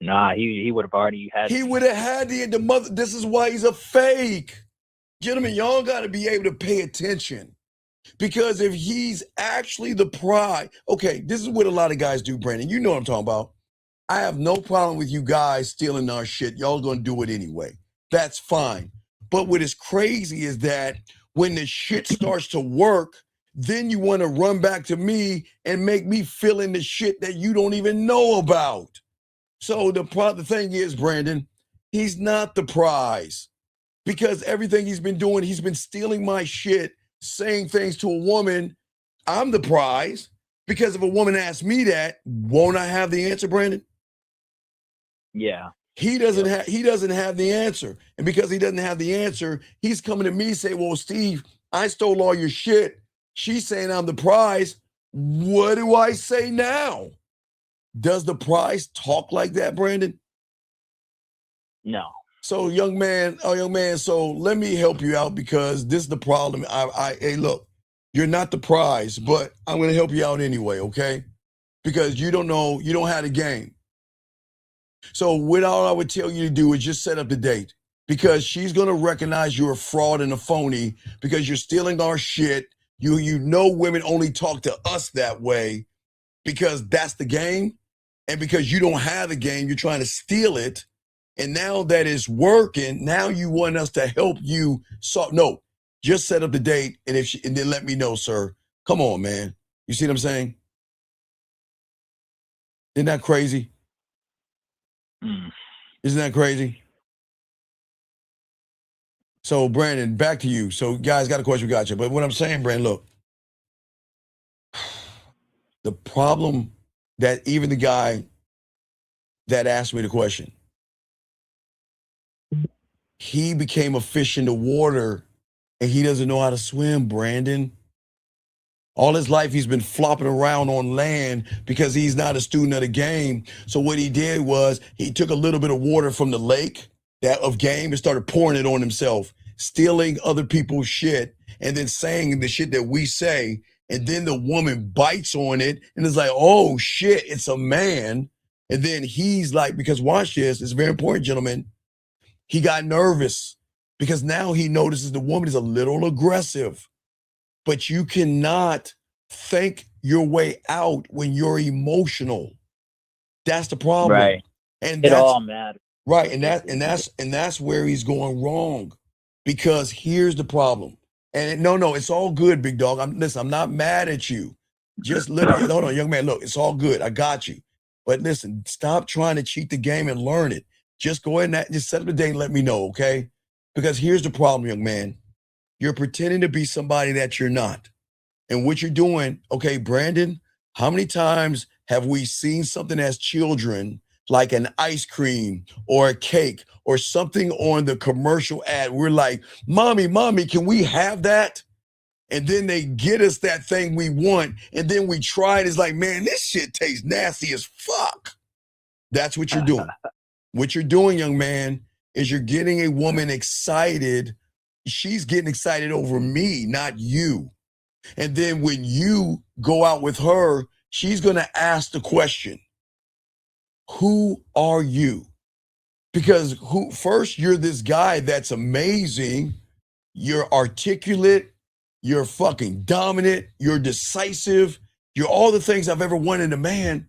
[SPEAKER 17] Nah, he would have already had.
[SPEAKER 6] He would have had the mother. This is why he's a fake. Gentlemen, y'all got to be able to pay attention. Because if he's actually the prize, okay, this is what a lot of guys do, Brandon. You know what I'm talking about. I have no problem with you guys stealing our shit. Y'all gonna do it anyway. That's fine. But what is crazy is that when the shit starts to work, then you want to run back to me and make me fill in the shit that you don't even know about. So the thing is, Brandon, he's not the prize, because everything he's been doing, he's been stealing my shit, saying things to a woman. I'm the prize, because if a woman asks me that, won't I have the answer, Brandon?
[SPEAKER 17] Yeah.
[SPEAKER 6] He doesn't have the answer. And because he doesn't have the answer, he's coming to me saying, well, Steve, I stole all your shit. She's saying I'm the prize. What do I say now? Does the prize talk like that, Brandon?
[SPEAKER 17] No.
[SPEAKER 6] So young man, so let me help you out because this is the problem. Hey, look, you're not the prize, but I'm going to help you out anyway, okay? Because you don't have the game. So what all I would tell you to do is just set up the date because she's going to recognize you're a fraud and a phony because you're stealing our shit. You know women only talk to us that way because that's the game. And because you don't have the game, you're trying to steal it. And now that it's working, now you want us to help you. No, just set up the date and then let me know, sir. Come on, man. You see what I'm saying? Isn't that crazy? Isn't that crazy? So, Brandon, back to you. So, guys, got a question, we got you. But what I'm saying, Brandon, look, the problem that even the guy that asked me the question, he became a fish in the water and he doesn't know how to swim, Brandon. All his life, he's been flopping around on land because he's not a student of the game. So what he did was he took a little bit of water from the lake of game and started pouring it on himself, stealing other people's shit and then saying the shit that we say. And then the woman bites on it and is like, oh shit, it's a man. And then he's like, because watch this, it's very important, gentlemen. He got nervous because now he notices the woman is a little aggressive. But you cannot think your way out when you're emotional. That's the problem.
[SPEAKER 17] Right.
[SPEAKER 6] And
[SPEAKER 17] it all matters.
[SPEAKER 6] Right. And that's where he's going wrong. Because here's the problem. And no, it's all good, big dog. I'm not mad at you. Just hold on, young man. Look, it's all good. I got you. But listen, stop trying to cheat the game and learn it. Just go ahead and just set up a date and let me know, okay? Because here's the problem, young man. You're pretending to be somebody that you're not. And what you're doing, okay, Brandon, how many times have we seen something as children, like an ice cream or a cake or something on the commercial ad? We're like, mommy, can we have that? And then they get us that thing we want. And then we try it. It's like, man, this shit tastes nasty as fuck. That's what you're doing. What you're doing, young man, is you're getting a woman excited. She's getting excited over me, not you. And then when you go out with her, she's going to ask the question, who are you? Because first, you're this guy that's amazing. You're articulate. You're fucking dominant. You're decisive. You're all the things I've ever wanted in a man.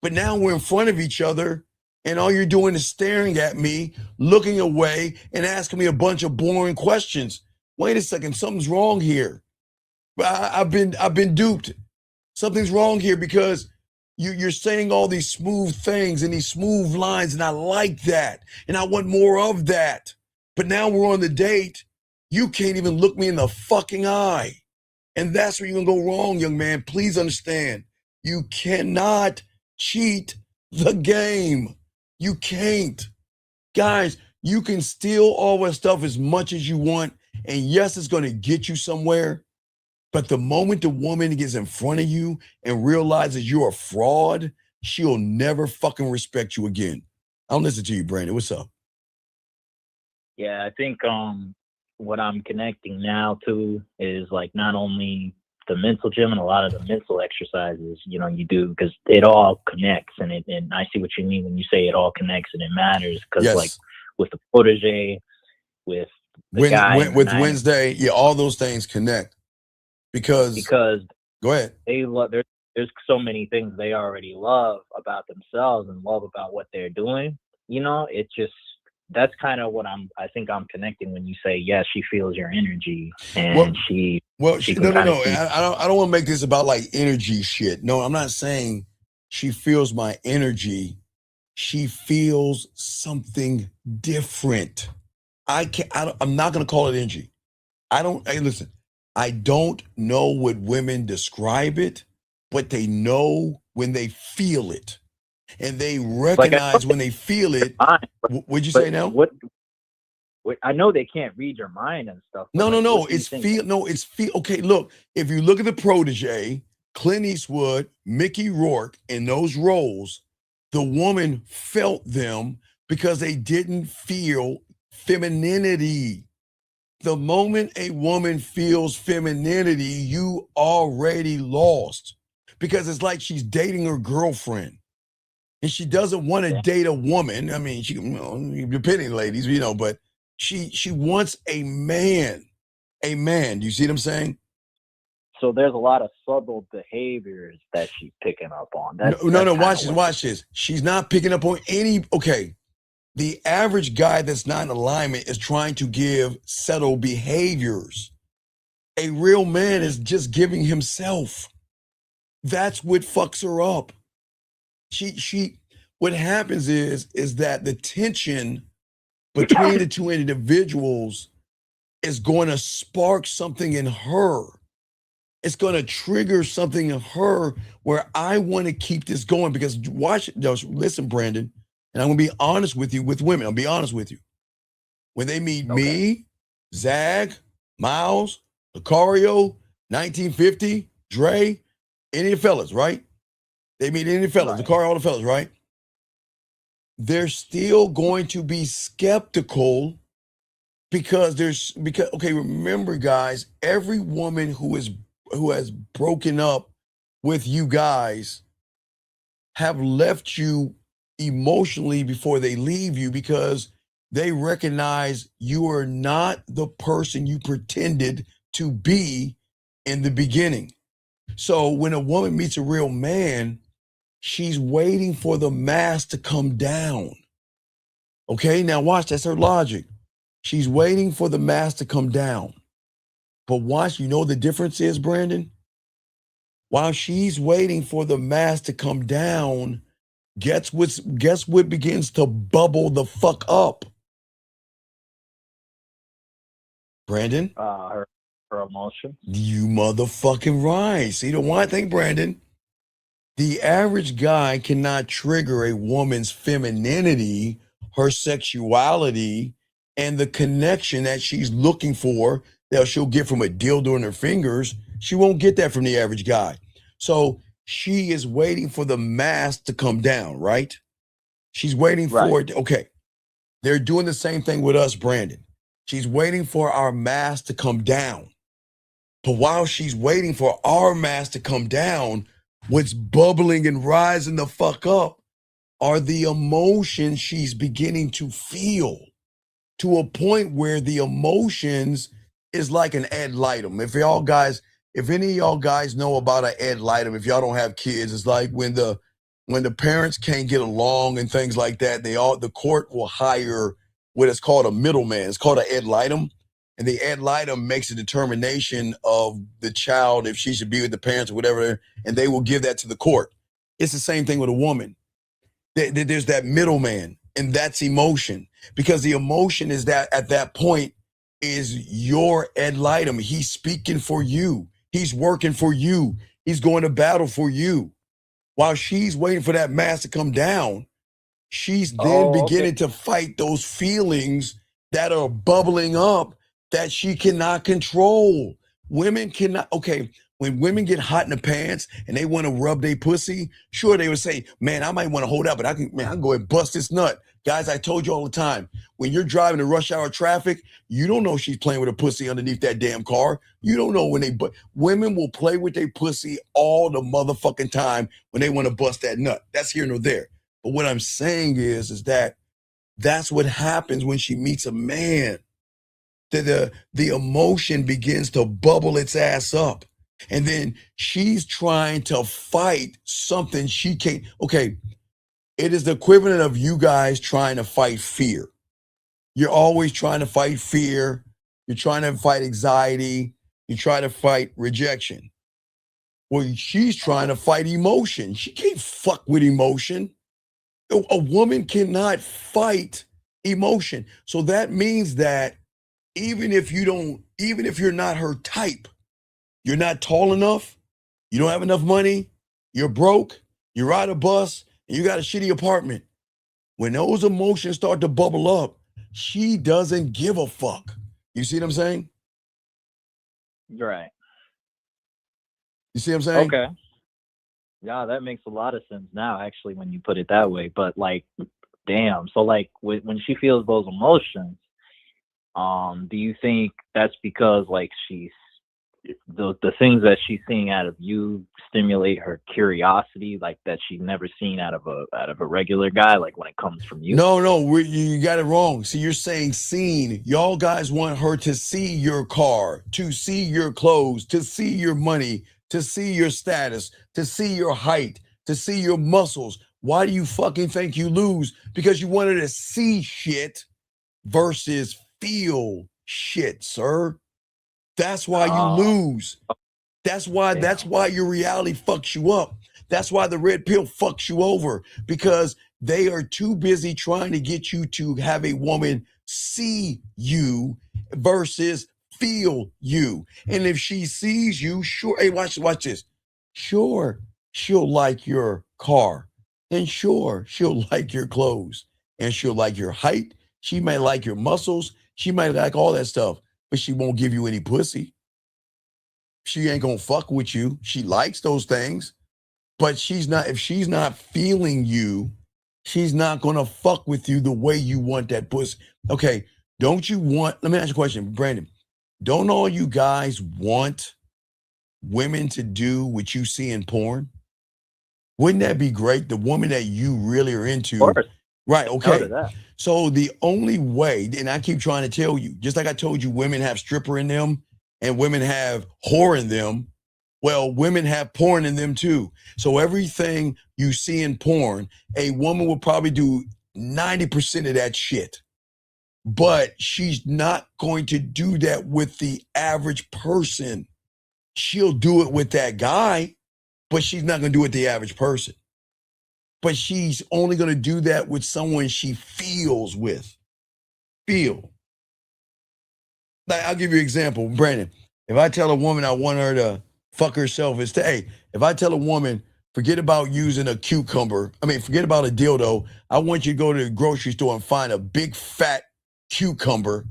[SPEAKER 6] But now we're in front of each other. And all you're doing is staring at me, looking away, and asking me a bunch of boring questions. Wait a second, something's wrong here. I've been duped. Something's wrong here because you're saying all these smooth things and these smooth lines, and I like that, and I want more of that. But now we're on the date. You can't even look me in the fucking eye, and that's where you're gonna go wrong, young man. Please understand, you cannot cheat the game. You can't. Guys, you can steal all that stuff as much as you want. And yes, it's going to get you somewhere. But the moment the woman gets in front of you and realizes you're a fraud, she'll never fucking respect you again. I'll listen to you, Brandon. What's up?
[SPEAKER 17] Yeah, I think what I'm connecting now to is like not only the mental gym and a lot of the mental exercises, you do, because it all connects. And I see what you mean when you say it all connects and it matters. Because
[SPEAKER 6] yes.
[SPEAKER 17] Like with the protege, with the guy,
[SPEAKER 6] with Wednesday, yeah, all those things connect. Because go ahead.
[SPEAKER 17] They love. There's so many things they already love about themselves and love about what they're doing. It's just. That's kind of what I think I'm connecting when you say, yes, she feels your energy and
[SPEAKER 6] no.
[SPEAKER 17] See.
[SPEAKER 6] I don't want to make this about like energy shit. No, I'm not saying she feels my energy. She feels something different. I'm not going to call it energy. Hey, listen, I don't know what women describe it, but they know when they feel it. and they recognize when they feel it. What'd you say now?
[SPEAKER 17] What I know they can't read your mind and stuff.
[SPEAKER 6] No. It's feel. Okay, look. If you look at the Protege, Clint Eastwood, Mickey Rourke, in those roles, the woman felt them because they didn't feel femininity. The moment a woman feels femininity, you already lost, because it's like she's dating her girlfriend and she doesn't want to date a woman. I mean, she, depending, ladies, but she wants a man. Do you see what I'm saying?
[SPEAKER 17] So there's a lot of subtle behaviors that she's picking up on.
[SPEAKER 6] No, watch this. She's not picking up on any, okay. The average guy that's not in alignment is trying to give subtle behaviors. A real man is just giving himself. That's what fucks her up. What happens is that the tension between the two individuals is going to spark something in her. It's going to trigger something in her where I want to keep this going, because listen, Brandon, and I'm going to be honest with you with women. I'll be honest with you. When they meet me, Zag, Miles, Lucario, 1950, Dre, any of the fellas, right? They meet any fellas, Lucario, all the fellas, right? They're still going to be skeptical because remember, guys, every woman who has broken up with you guys have left you emotionally before they leave you, because they recognize you are not the person you pretended to be in the beginning. So when a woman meets a real man, she's waiting for the mask to come down. Okay, now watch, that's her logic. She's waiting for the mask to come down. But watch, you know the difference is, Brandon? While she's waiting for the mask to come down, guess what begins to bubble the fuck up? Brandon?
[SPEAKER 17] Her emotions.
[SPEAKER 6] You motherfucking right. See the one thing, Brandon? The average guy cannot trigger a woman's femininity, her sexuality, and the connection that she's looking for that she'll get from a dildo in her fingers. She won't get that from the average guy. So she is waiting for the mask to come down, right? She's waiting for it. Okay. They're doing the same thing with us, Brandon. She's waiting for our mask to come down. But while she's waiting for our mask to come down, what's bubbling and rising the fuck up are the emotions she's beginning to feel, to a point where the emotions is like an ad litem. If any of y'all guys know about an ad litem, if y'all don't have kids, it's like when the parents can't get along and things like that, the court will hire what is called a middleman. It's called an ad litem. And the ad litem makes a determination of the child, if she should be with the parents or whatever, and they will give that to the court. It's the same thing with a woman. There's that middleman, and that's emotion. Because the emotion is that at that point is your ad litem. He's speaking for you. He's working for you. He's going to battle for you. While she's waiting for that mask to come down, she's then beginning to fight those feelings that are bubbling up that she cannot control. Women cannot, when women get hot in the pants and they want to rub their pussy, sure, they would say, man, I might want to hold out, but I can go and bust this nut. Guys, I told you all the time, when you're driving in rush hour traffic, you don't know she's playing with her pussy underneath that damn car. You don't know but women will play with their pussy all the motherfucking time when they want to bust that nut. That's here nor there. But what I'm saying is that that's what happens when she meets a man. The emotion begins to bubble its ass up. And then she's trying to fight something she can't. Okay, it is the equivalent of you guys trying to fight fear. You're always trying to fight fear. You're trying to fight anxiety. You try to fight rejection. Well, she's trying to fight emotion. She can't fuck with emotion. A woman cannot fight emotion. So that means that even if you're not her type, you're not tall enough, you don't have enough money, you're broke, you ride a bus, and you got a shitty apartment, when those emotions start to bubble up, she doesn't give a fuck. You see what I'm saying?
[SPEAKER 17] Right.
[SPEAKER 6] You see what I'm saying?
[SPEAKER 17] Okay. Yeah, that makes a lot of sense now, actually, when you put it that way. But like, damn. So like, when she feels those emotions, do you think that's because like she's the things that she's seeing out of you stimulate her curiosity, like that she's never seen out of a regular guy, like when it comes from you?
[SPEAKER 6] No, you got it wrong. See, you're saying seen. Y'all guys want her to see your car, to see your clothes, to see your money, to see your status, to see your height, to see your muscles. Why do you fucking think you lose? Because you wanted to see shit versus feel shit, sir. That's why you lose. That's why your reality fucks you up. That's why the red pill fucks you over, because they are too busy trying to get you to have a woman see you versus feel you. And if she sees you, sure, hey, watch this. Sure, she'll like your car, and sure, she'll like your clothes, and she'll like your height. She might like your muscles. She might like all that stuff, but she won't give you any pussy. She ain't gonna fuck with you. She likes those things, but if she's not feeling you, she's not gonna fuck with you the way you want that pussy. Okay, let me ask you a question, Brandon. Don't all you guys want women to do what you see in porn? Wouldn't that be great? The woman that you really are into.
[SPEAKER 17] Of course.
[SPEAKER 6] Right, okay.
[SPEAKER 17] That.
[SPEAKER 6] So the only way, and I keep trying to tell you, just like I told you, women have stripper in them and women have whore in them. Well, women have porn in them too. So everything you see in porn, a woman will probably do 90% of that shit. But she's not going to do that with the average person. She'll do it with that guy, but she's not going to do it with the average person. But she's only going to do that with someone she feels with. Feel. Like, I'll give you an example, Brandon. If I tell a woman I want her to fuck herself, if I tell a woman, forget about using a cucumber, forget about a dildo, I want you to go to the grocery store and find a big fat cucumber,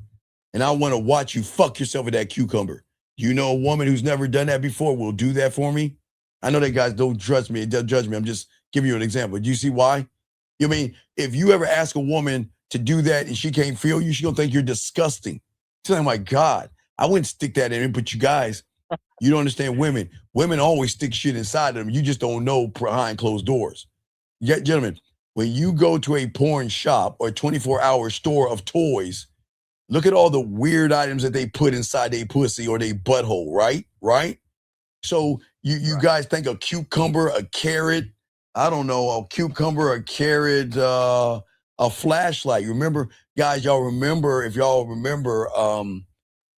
[SPEAKER 6] and I want to watch you fuck yourself with that cucumber. You know a woman who's never done that before will do that for me? I know that guys don't judge me. I'm just giving you an example. Do you see why? You mean, if you ever ask a woman to do that and she can't feel you, she's going to think you're disgusting. She's like, my God, I wouldn't stick that in, but you guys, you don't understand women. Women always stick shit inside of them. You just don't know behind closed doors. Yeah, gentlemen, when you go to a porn shop or a 24-hour store of toys, look at all the weird items that they put inside their pussy or their butthole, right? Right? So you guys think a cucumber, a carrot, I don't know, a cucumber, a carrot, a flashlight. Remember, guys, if y'all remember,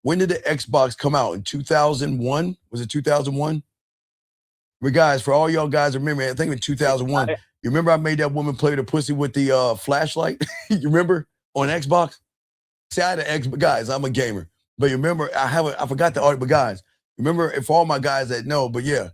[SPEAKER 6] when did the Xbox come out? In 2001? Was it 2001? But guys, for all y'all guys remember, I think in 2001, you remember I made that woman play with her pussy with the flashlight? You remember on Xbox? See, I had an Xbox. Guys, I'm a gamer. But you remember, I forgot the art, but guys, remember, if all my guys that know, but yeah,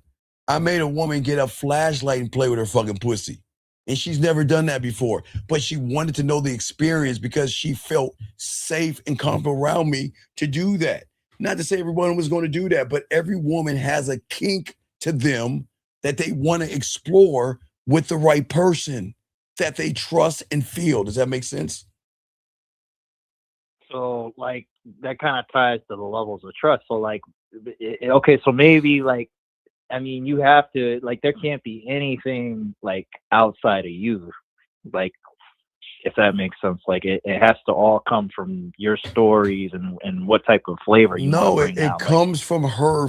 [SPEAKER 6] I made a woman get a flashlight and play with her fucking pussy. And she's never done that before. But she wanted to know the experience because she felt safe and comfortable around me to do that. Not to say everyone was going to do that, but every woman has a kink to them that they want to explore with the right person that they trust and feel. Does that make sense?
[SPEAKER 17] So, like, that kind of ties to the levels of trust. So, like, okay, so maybe, like, you have to, like, there can't be anything, like, outside of you, like, if that makes sense. Like, it has to all come from your stories and what type of flavor you want to bring out.
[SPEAKER 6] It comes from her.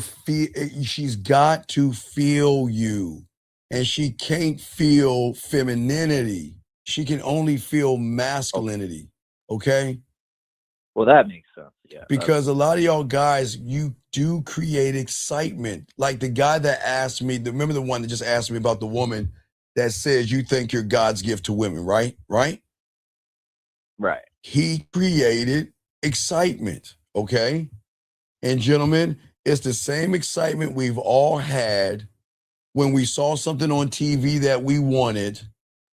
[SPEAKER 6] She's got to feel you, and she can't feel femininity. She can only feel masculinity, okay?
[SPEAKER 17] Well, that makes sense, yeah.
[SPEAKER 6] Because a lot of y'all guys, you do create excitement. Like the guy that asked me, remember the one that just asked me about the woman that says you think you're God's gift to women, right? Right?
[SPEAKER 17] Right.
[SPEAKER 6] He created excitement, okay? And gentlemen, it's the same excitement we've all had when we saw something on TV that we wanted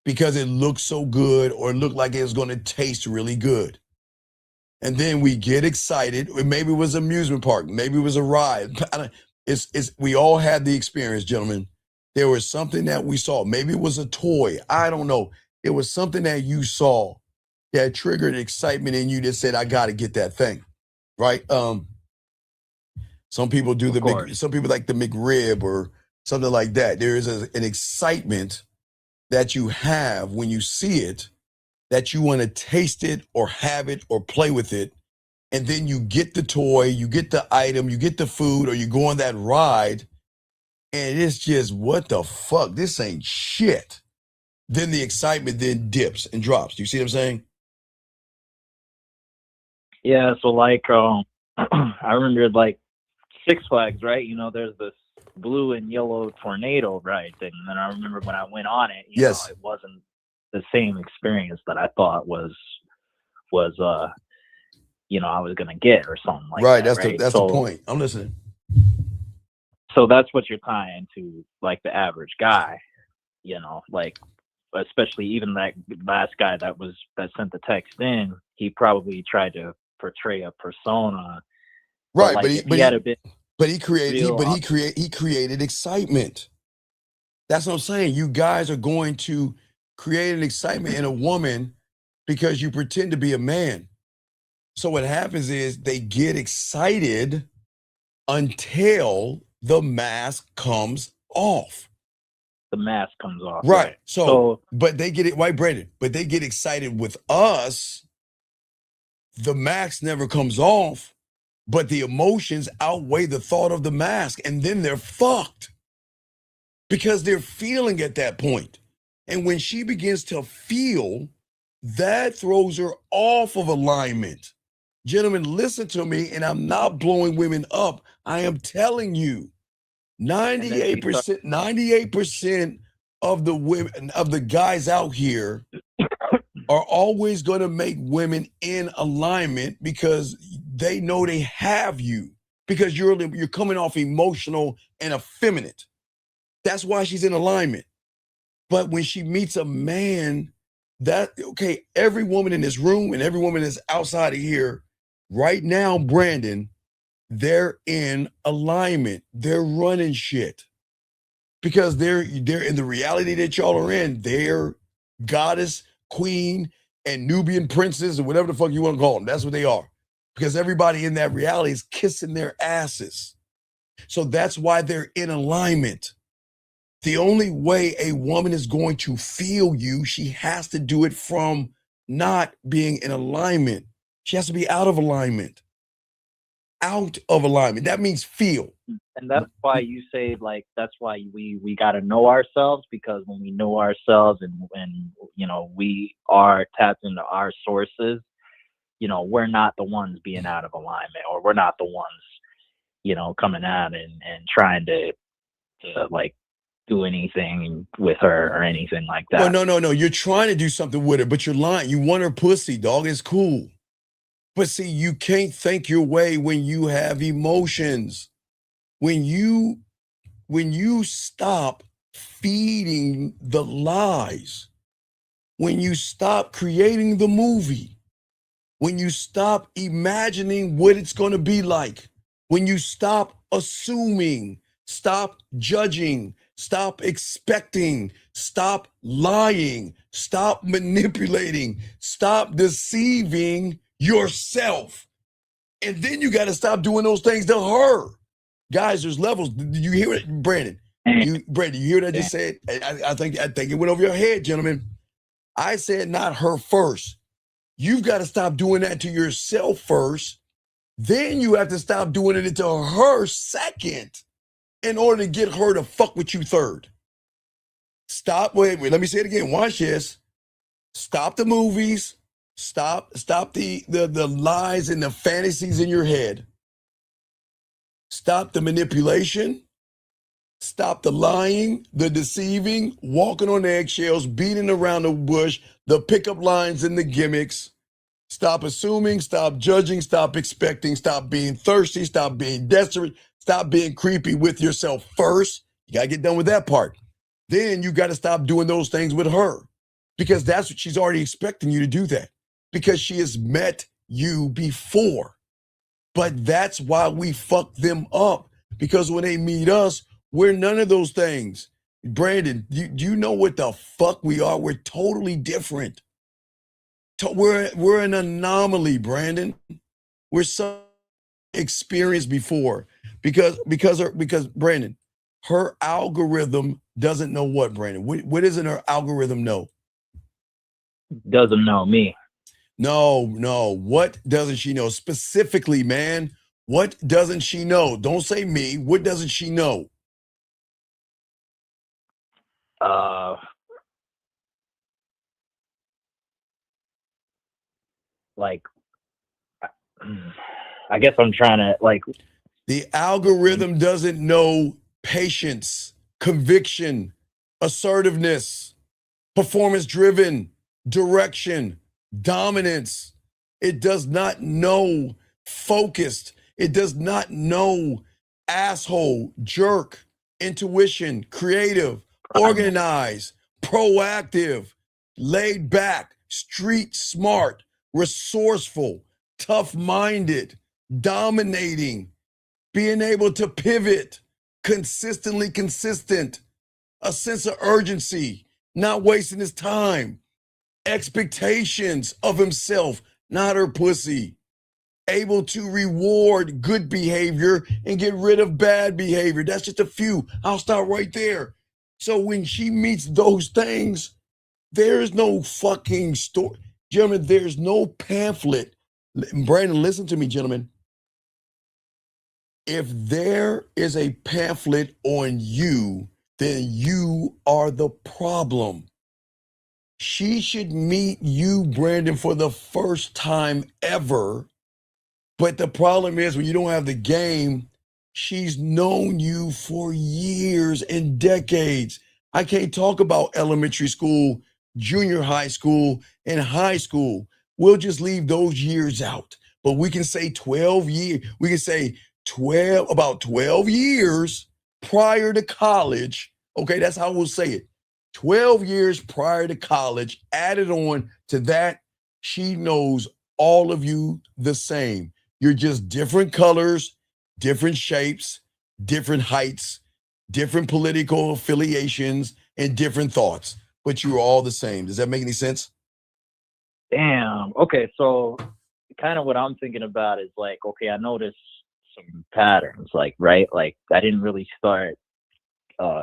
[SPEAKER 6] because it looked so good or it looked like it was going to taste really good. And then we get excited. Maybe it was an amusement park. Maybe it was a ride. We all had the experience, gentlemen. There was something that we saw. Maybe it was a toy. I don't know. It was something that you saw that triggered excitement in you that said, I got to get that thing. Right? Some people do some people like the McRib or something like that. There is an excitement that you have when you see it, that you want to taste it or have it or play with it. And then you get the toy, you get the item, you get the food, or you go on that ride, and it's just, what the fuck? This ain't shit. Then the excitement then dips and drops. Do you see what I'm saying?
[SPEAKER 17] Yeah, so like I remember like Six Flags, right? You know, there's this blue and yellow tornado ride thing. And then I remember when I went on it, you know, it wasn't the same experience that I thought was you know, I was gonna get or something like that. Right,
[SPEAKER 6] that's the point. I'm listening.
[SPEAKER 17] So that's what you're tying to, like the average guy, you know, like especially even that last guy that sent the text in, he probably tried to portray a persona.
[SPEAKER 6] Right,
[SPEAKER 17] but
[SPEAKER 6] he created excitement. That's what I'm saying. You guys are going to create an excitement in a woman because you pretend to be a man. So what happens is they get excited until the mask comes off.
[SPEAKER 17] The mask comes off.
[SPEAKER 6] Right. So but they get it, white Brandon, but they get excited with us. The mask never comes off, but the emotions outweigh the thought of the mask, and then they're fucked because they're feeling at that point. And when she begins to feel, that throws her off of alignment. Gentlemen, listen to me, and I'm not blowing women up. I am telling you, 98% of the women, of the guys out here are always going to make women in alignment because they know they have you, because you're coming off emotional and effeminate. That's why she's in alignment. But when she meets a man, every woman in this room and every woman that's outside of here right now, Brandon, they're in alignment. They're running shit because they're in the reality that y'all are in. They're goddess, queen, and Nubian princess, or whatever the fuck you want to call them. That's what they are, because everybody in that reality is kissing their asses. So that's why they're in alignment. The only way a woman is going to feel you, she has to do it from not being in alignment. She has to be out of alignment. Out of alignment. That means feel.
[SPEAKER 17] And that's why you say, like, that's why we got to know ourselves, because when we know ourselves and you know, we are tapped into our sources, you know, we're not the ones being out of alignment, or we're not the ones, you know, coming out and trying to like do anything with her or anything like that.
[SPEAKER 6] No. You're trying to do something with her, but you're lying. You want her pussy, dog. It's cool. But see, you can't think your way when you have emotions. When you stop feeding the lies, when you stop creating the movie, when you stop imagining what it's going to be like, when you stop assuming, stop judging, stop expecting, stop lying, stop manipulating, stop deceiving yourself. And then you got to stop doing those things to her. Guys, there's levels. Did you hear it, Brandon? Brandon, you hear what I just said? I think it went over your head, gentlemen. I said not her first. You've got to stop doing that to yourself first. Then you have to stop doing it to her second in order to get her to fuck with you third. Stop. Wait. Let me say it again. Watch this. Stop the movies. Stop the lies and the fantasies in your head. Stop the manipulation. Stop the lying, the deceiving, walking on eggshells, beating around the bush, the pickup lines and the gimmicks. Stop assuming, stop judging, stop expecting, stop being thirsty, stop being desperate, stop being creepy with yourself first. You got to get done with that part. Then you got to stop doing those things with her. because that's what she's already expecting you to do that because she has met you before. But that's why we fuck them up, because when they meet us, we're none of those things. Brandon, do you know what the fuck we are? We're totally different. We're an anomaly, Brandon. We're so experienced before because Brandon, her algorithm doesn't know what, Brandon. What doesn't her algorithm know?
[SPEAKER 17] Doesn't know me.
[SPEAKER 6] No. What doesn't she know? Specifically, man, what doesn't she know? Don't say me. What doesn't she know?
[SPEAKER 17] Like, I guess I'm trying to, like...
[SPEAKER 6] The algorithm doesn't know patience, conviction, assertiveness, performance-driven, direction, dominance. It does not know focused. It does not know asshole, jerk, intuition, creative, organized, proactive, laid back, street smart, resourceful, tough-minded, dominating, being able to pivot, consistently consistent, a sense of urgency, not wasting his time, expectations of himself, not her pussy, able to reward good behavior and get rid of bad behavior. That's just a few. I'll stop right there. So when she meets those things, there's no fucking story. Gentlemen, there's no pamphlet. Brandon, listen to me, gentlemen. If there is a pamphlet on you, then you are the problem. She should meet you, Brandon, for the first time ever. But the problem is when you don't have the game, she's known you for years and decades. I can't talk about elementary school, junior high school, and high school. We'll just leave those years out. But we can say 12 years. We can say about 12 years prior to college. Okay, that's how we'll say it. 12 years prior to college, added on to that, she knows all of you the same. You're just different colors, different shapes, different heights, different political affiliations, and different thoughts, but you're all the same. Does that make any sense?
[SPEAKER 17] Damn. Okay, so kind of what I'm thinking about is like, okay, I noticed some patterns, like, right? Like, I didn't really start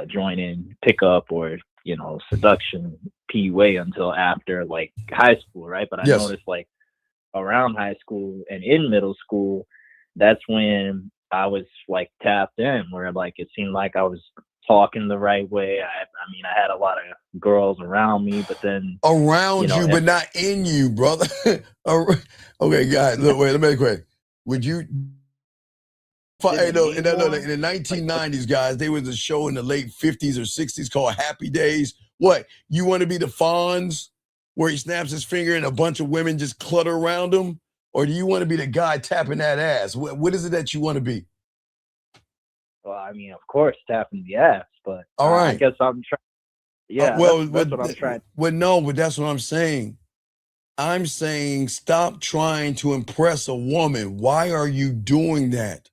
[SPEAKER 17] joining pickup or, you know, seduction PUA until after like high school, right? But I noticed like around high school and in middle school, that's when I was like tapped in, where like it seemed like I was talking the right way. I mean, I had a lot of girls around me, but then
[SPEAKER 6] around you, but not in you, brother. Okay, guys, look, wait, let me quick. Would you? In the 1990s, guys, there was a show in the late 50s or 60s called Happy Days. What? You want to be the Fonz, where he snaps his finger and a bunch of women just clutter around him? Or do you want to be the guy tapping that ass? What is it that you want to be?
[SPEAKER 17] Well, I mean, of course, tapping the ass, but
[SPEAKER 6] all right.
[SPEAKER 17] I guess I'm trying. Yeah, that's what I'm trying.
[SPEAKER 6] Well, no, but that's what I'm saying. I'm saying stop trying to impress a woman. Why are you doing that?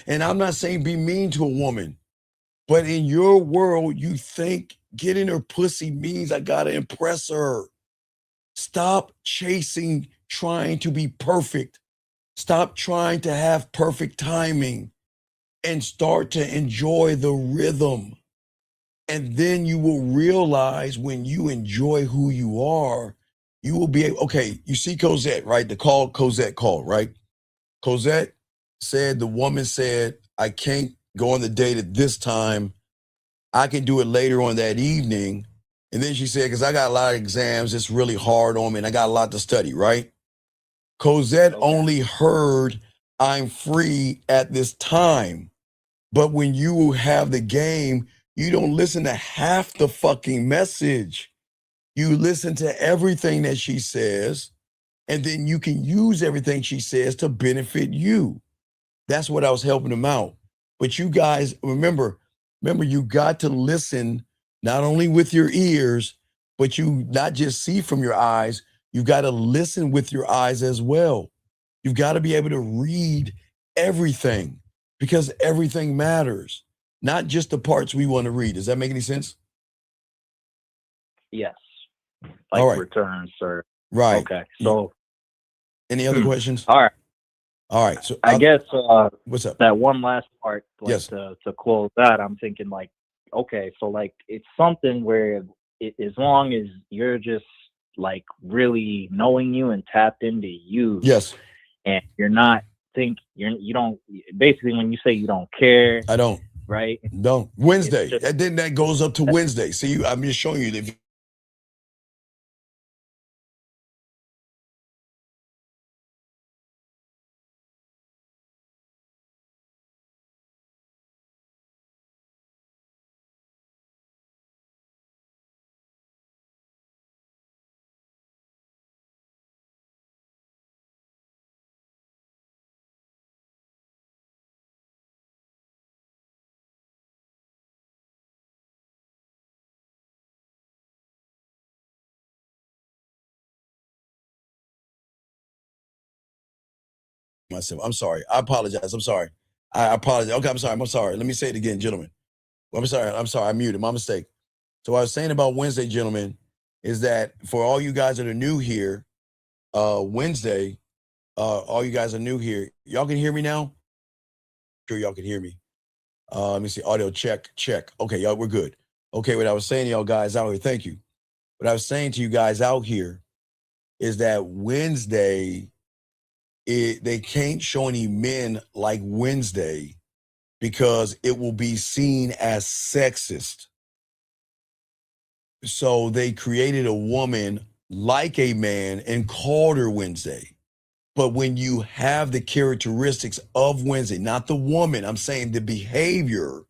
[SPEAKER 6] And I'm not saying be mean to a woman, but in your world, you think getting her pussy means I gotta impress her. Stop chasing, trying to be perfect. Stop trying to have perfect timing and start to enjoy the rhythm. And then you will realize when you enjoy who you are, you will be able, okay, you see Cosette, right? The call Cosette called, right? Cosette said, the woman said, I can't go on the date at this time. I can do it later on that evening. And then she said, because I got a lot of exams, it's really hard on me and I got a lot to study, right? Cosette only heard I'm free at this time. But when you have the game, you don't listen to half the fucking message. You listen to everything that she says, and then you can use everything she says to benefit you. That's what I was helping them out. But you guys, remember, you got to listen not only with your ears, but you not just see from your eyes, you've got to listen with your eyes as well. You've got to be able to read everything because everything matters, not just the parts we want to read. Does that make any sense?
[SPEAKER 17] Yes.
[SPEAKER 6] All right.
[SPEAKER 17] Returns, sir.
[SPEAKER 6] Right.
[SPEAKER 17] Okay. So
[SPEAKER 6] any other questions?
[SPEAKER 17] All right.
[SPEAKER 6] All right. So
[SPEAKER 17] I guess
[SPEAKER 6] what's up?
[SPEAKER 17] That one last part, like
[SPEAKER 6] Yes.
[SPEAKER 17] to close that, I'm thinking like, okay, so like it's something where as long as you're just like really knowing you and tapped into you.
[SPEAKER 6] Yes.
[SPEAKER 17] And you're not you don't basically when you say you don't care.
[SPEAKER 6] I don't.
[SPEAKER 17] Right?
[SPEAKER 6] No. Wednesday. And then that goes up to Wednesday. See, I'm just showing you that. Myself. I'm sorry. I apologize. I'm sorry. I apologize. Okay, I'm sorry. I'm sorry. Let me say it again, gentlemen. I'm sorry. I muted. My mistake. So what I was saying about Wednesday, gentlemen, is that for all you guys that are new here, Wednesday, all you guys are new here. Y'all can hear me now? Sure, y'all can hear me. Let me see. Audio check. Okay, y'all, we're good. Okay, what I was saying to y'all guys out here, thank you. What I was saying to you guys out here is that Wednesday, they can't show any men like Wednesday because it will be seen as sexist. So they created a woman like a man and called her Wednesday. But when you have the characteristics of Wednesday, not the woman, I'm saying the behavior,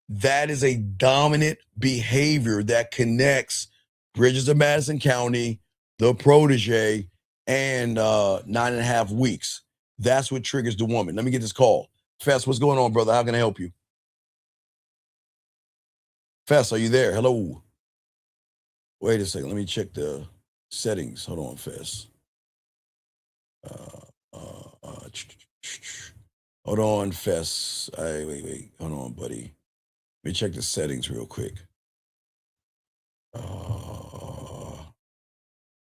[SPEAKER 6] that is a dominant behavior that connects Bridges of Madison County, the protege, and 9.5 weeks. That's what triggers the woman. Let me get this call. Fess, what's going on, brother? How can I help you? Fess, are you there? Hello. Wait a second. Let me check the settings. Hold on, Fess. Hold on, Fess. Wait. Hold on, buddy. Let me check the settings real quick.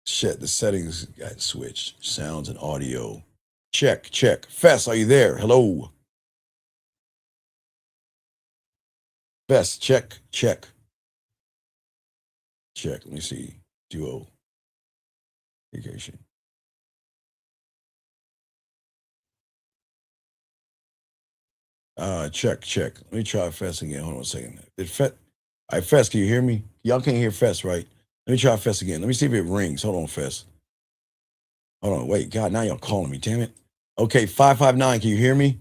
[SPEAKER 6] Shit, the settings got switched. Sounds and audio. Check. Fess, are you there? Hello. Fess, check. Let me see. Duo. Vacation. Check. Let me try Fess again. Hold on a second. All right, Fess, can you hear me? Y'all can't hear Fess, right? Let me try Fess again. Let me see if it rings. Hold on, Fess. Hold on, wait. God, now y'all calling me. Damn it. Okay, 559. Can you hear me?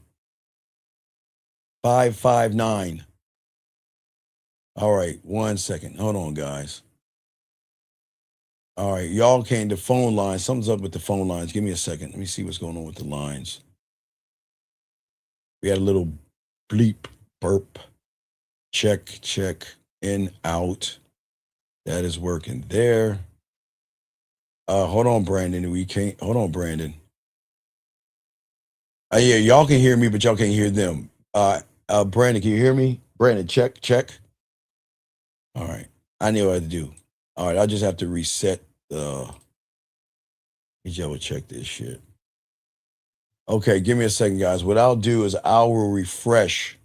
[SPEAKER 6] 559. All right, 1 second. Hold on, guys. All right, y'all came to phone lines. Something's up with the phone lines. Give me a second. Let me see what's going on with the lines. We had a little bleep, burp, check, in, out. That is working there. Hold on, Brandon. Hold on, Brandon. Yeah, y'all can hear me, but y'all can't hear them. Brandon, can you hear me? Brandon, check. All right. I know what to do. All right, I'll just have to reset the. Y'all will check this shit. Okay, give me a second, guys. What I'll do is I will refresh.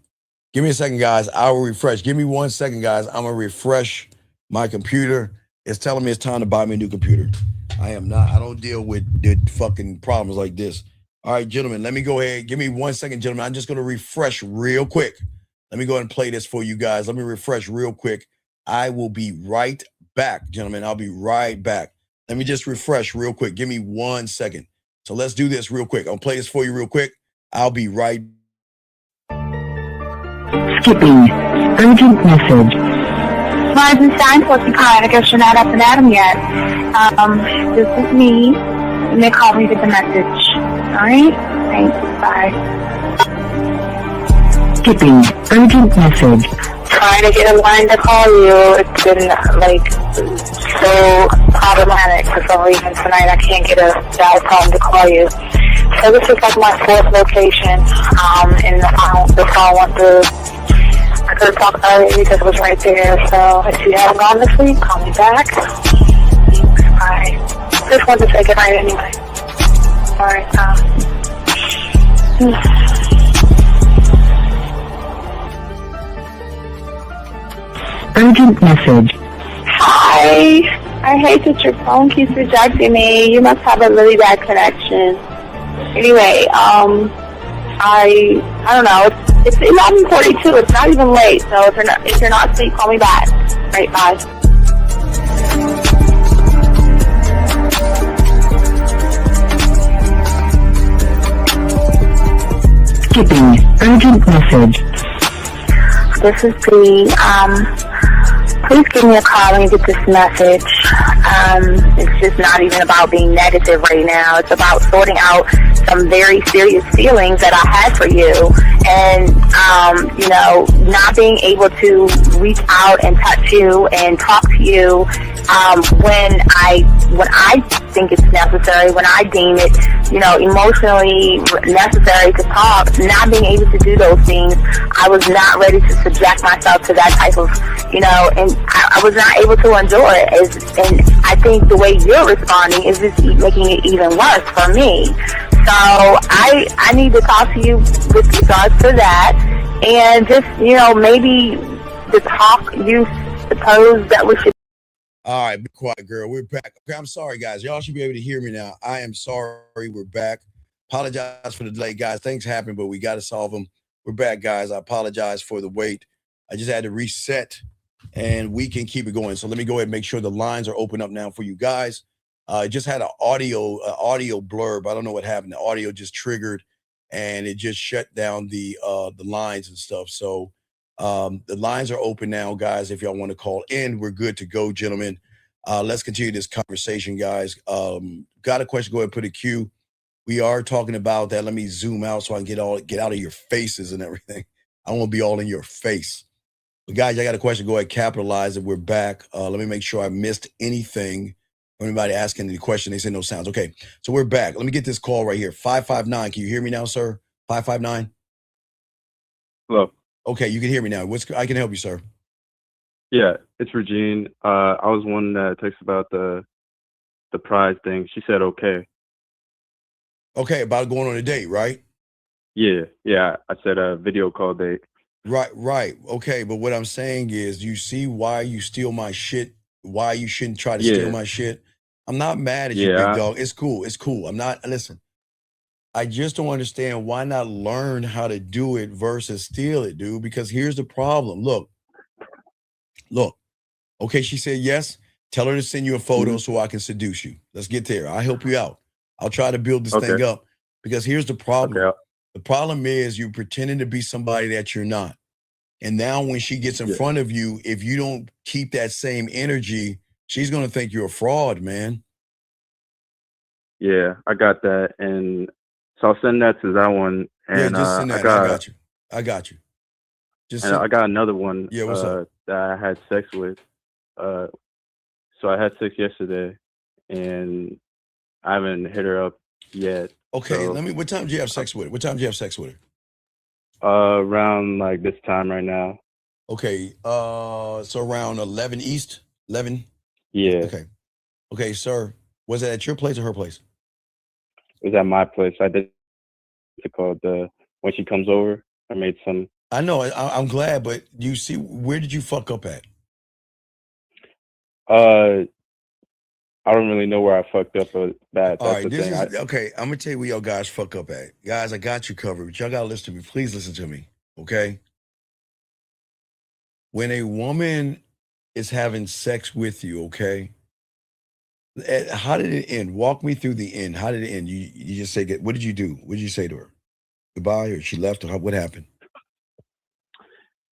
[SPEAKER 6] Give me a second, guys. I will refresh. Give me 1 second, guys. I'm gonna refresh my computer. It's telling me it's time to buy me a new computer. I don't deal with fucking problems like this. All right, gentlemen, let me go ahead. Give me 1 second, gentlemen. I'm just gonna refresh real quick. Let me go ahead and play this for you guys. Let me refresh real quick. I will be right back, gentlemen. I'll be right back. Let me just refresh real quick. Give me 1 second. So let's do this real quick. I'll play this for you real quick. I'll be right.
[SPEAKER 1] Skipping. Urgent message.
[SPEAKER 2] Weisenstein, what's your call? I guess you're not up and at 'em yet. This is me. You may call me with the message. All right? Thanks. Bye.
[SPEAKER 1] Skipping. Urgent message.
[SPEAKER 2] trying to get a line to call you. It's been like so problematic for some reason tonight. I can't get a dial tone to call you. So this is like my fourth location, and the phone went through. I could have talked earlier because it was right there. So if you haven't gone to sleep, call me back. Bye. Just wanted to say goodnight anyway. Alright,
[SPEAKER 1] Urgent message.
[SPEAKER 2] Hi. I hate that your phone keeps rejecting me. You must have a really bad connection. Anyway, I don't know. It's 11:42. It's not even late. So if you're not asleep, call me back. Right, bye.
[SPEAKER 1] Skipping. Urgent message.
[SPEAKER 2] This is Bree. Please give me a call when you get this message. It's just not even about being negative right now. It's about sorting out some very serious feelings that I had for you. And, not being able to reach out and touch you and talk to you when I think it's necessary, when I deem it, emotionally necessary to talk. Not being able to do those things, I was not ready to subject myself to that type of, and I was not able to endure it. And I think the way you're responding is just making it even worse for me. So I need to talk to you with regards to that, and just, maybe the talk you suppose that we should.
[SPEAKER 6] All right, be quiet, girl. We're back. Okay, I'm sorry, guys. Y'all should be able to hear me now. I am sorry. We're back. Apologize for the delay, guys. Things happen, but we got to solve them. We're back, guys. I apologize for the wait. I just had to reset, and we can keep it going. So let me go ahead and make sure the lines are open up now for you guys. I just had an audio blurb. I don't know what happened. The audio just triggered, and it just shut down the lines and stuff. So the lines are open now, guys. If y'all want to call in, we're good to go, gentlemen. Let's continue this conversation, guys. Got a question? Go ahead and put a Q. We are talking about that. Let me zoom out so I can get out of your faces and everything. I won't be all in your face. But guys, I got a question. Go ahead, capitalize it. We're back. Let me make sure I missed anything. Anybody asking the question, they say no sounds. Okay, so we're back. Let me get this call right here. 559. Can you hear me now, sir? 559.
[SPEAKER 13] Hello.
[SPEAKER 6] Okay, you can hear me now. I can help you, sir.
[SPEAKER 13] Yeah, it's Regine. I was one that texted about the prize thing. She said okay.
[SPEAKER 6] Okay, about going on a date, right?
[SPEAKER 13] Yeah. I said a video call date.
[SPEAKER 6] Right. Okay, but what I'm saying is, you see why you steal my shit? Why you shouldn't try to steal my shit? I'm not mad at you, big dog. It's cool. I'm not, listen, I just don't understand why not learn how to do it versus steal it, dude, because here's the problem. Look. Okay, she said yes. Tell her to send you a photo so I can seduce you. Let's get there. I'll help you out. I'll try to build this thing up, because here's the problem.
[SPEAKER 13] Okay.
[SPEAKER 6] The problem is you're pretending to be somebody that you're not. And now when she gets in front of you, if you don't keep that same energy, she's going to think you're a fraud, man.
[SPEAKER 13] Yeah, I got that. And so I'll send that to that one. And
[SPEAKER 6] just send that. I got you.
[SPEAKER 13] I got another one
[SPEAKER 6] what's up?
[SPEAKER 13] that I had sex with. So I had sex yesterday, and I haven't hit her up yet.
[SPEAKER 6] Okay, so, what time did you have sex with her? What time did you have sex with her?
[SPEAKER 13] Around like this time right now.
[SPEAKER 6] Okay, so around 11 East? 11?
[SPEAKER 13] Yeah.
[SPEAKER 6] Okay, sir. Was it at your place or her place?
[SPEAKER 13] It was at my place. I did what's it called? When she comes over, I made some.
[SPEAKER 6] I know. I'm glad, but you see, where did you fuck up at?
[SPEAKER 13] I don't really know where I fucked up at. That's
[SPEAKER 6] all right,
[SPEAKER 13] the thing.
[SPEAKER 6] Okay, I'm gonna tell you where y'all guys fuck up at. Guys, I got you covered, but y'all gotta listen to me. Please listen to me, okay? When a woman is having sex with you, okay? How did it end? Walk me through the end. How did it end? You just say, what did you do? What did you say to her? Goodbye, or she left, or what happened?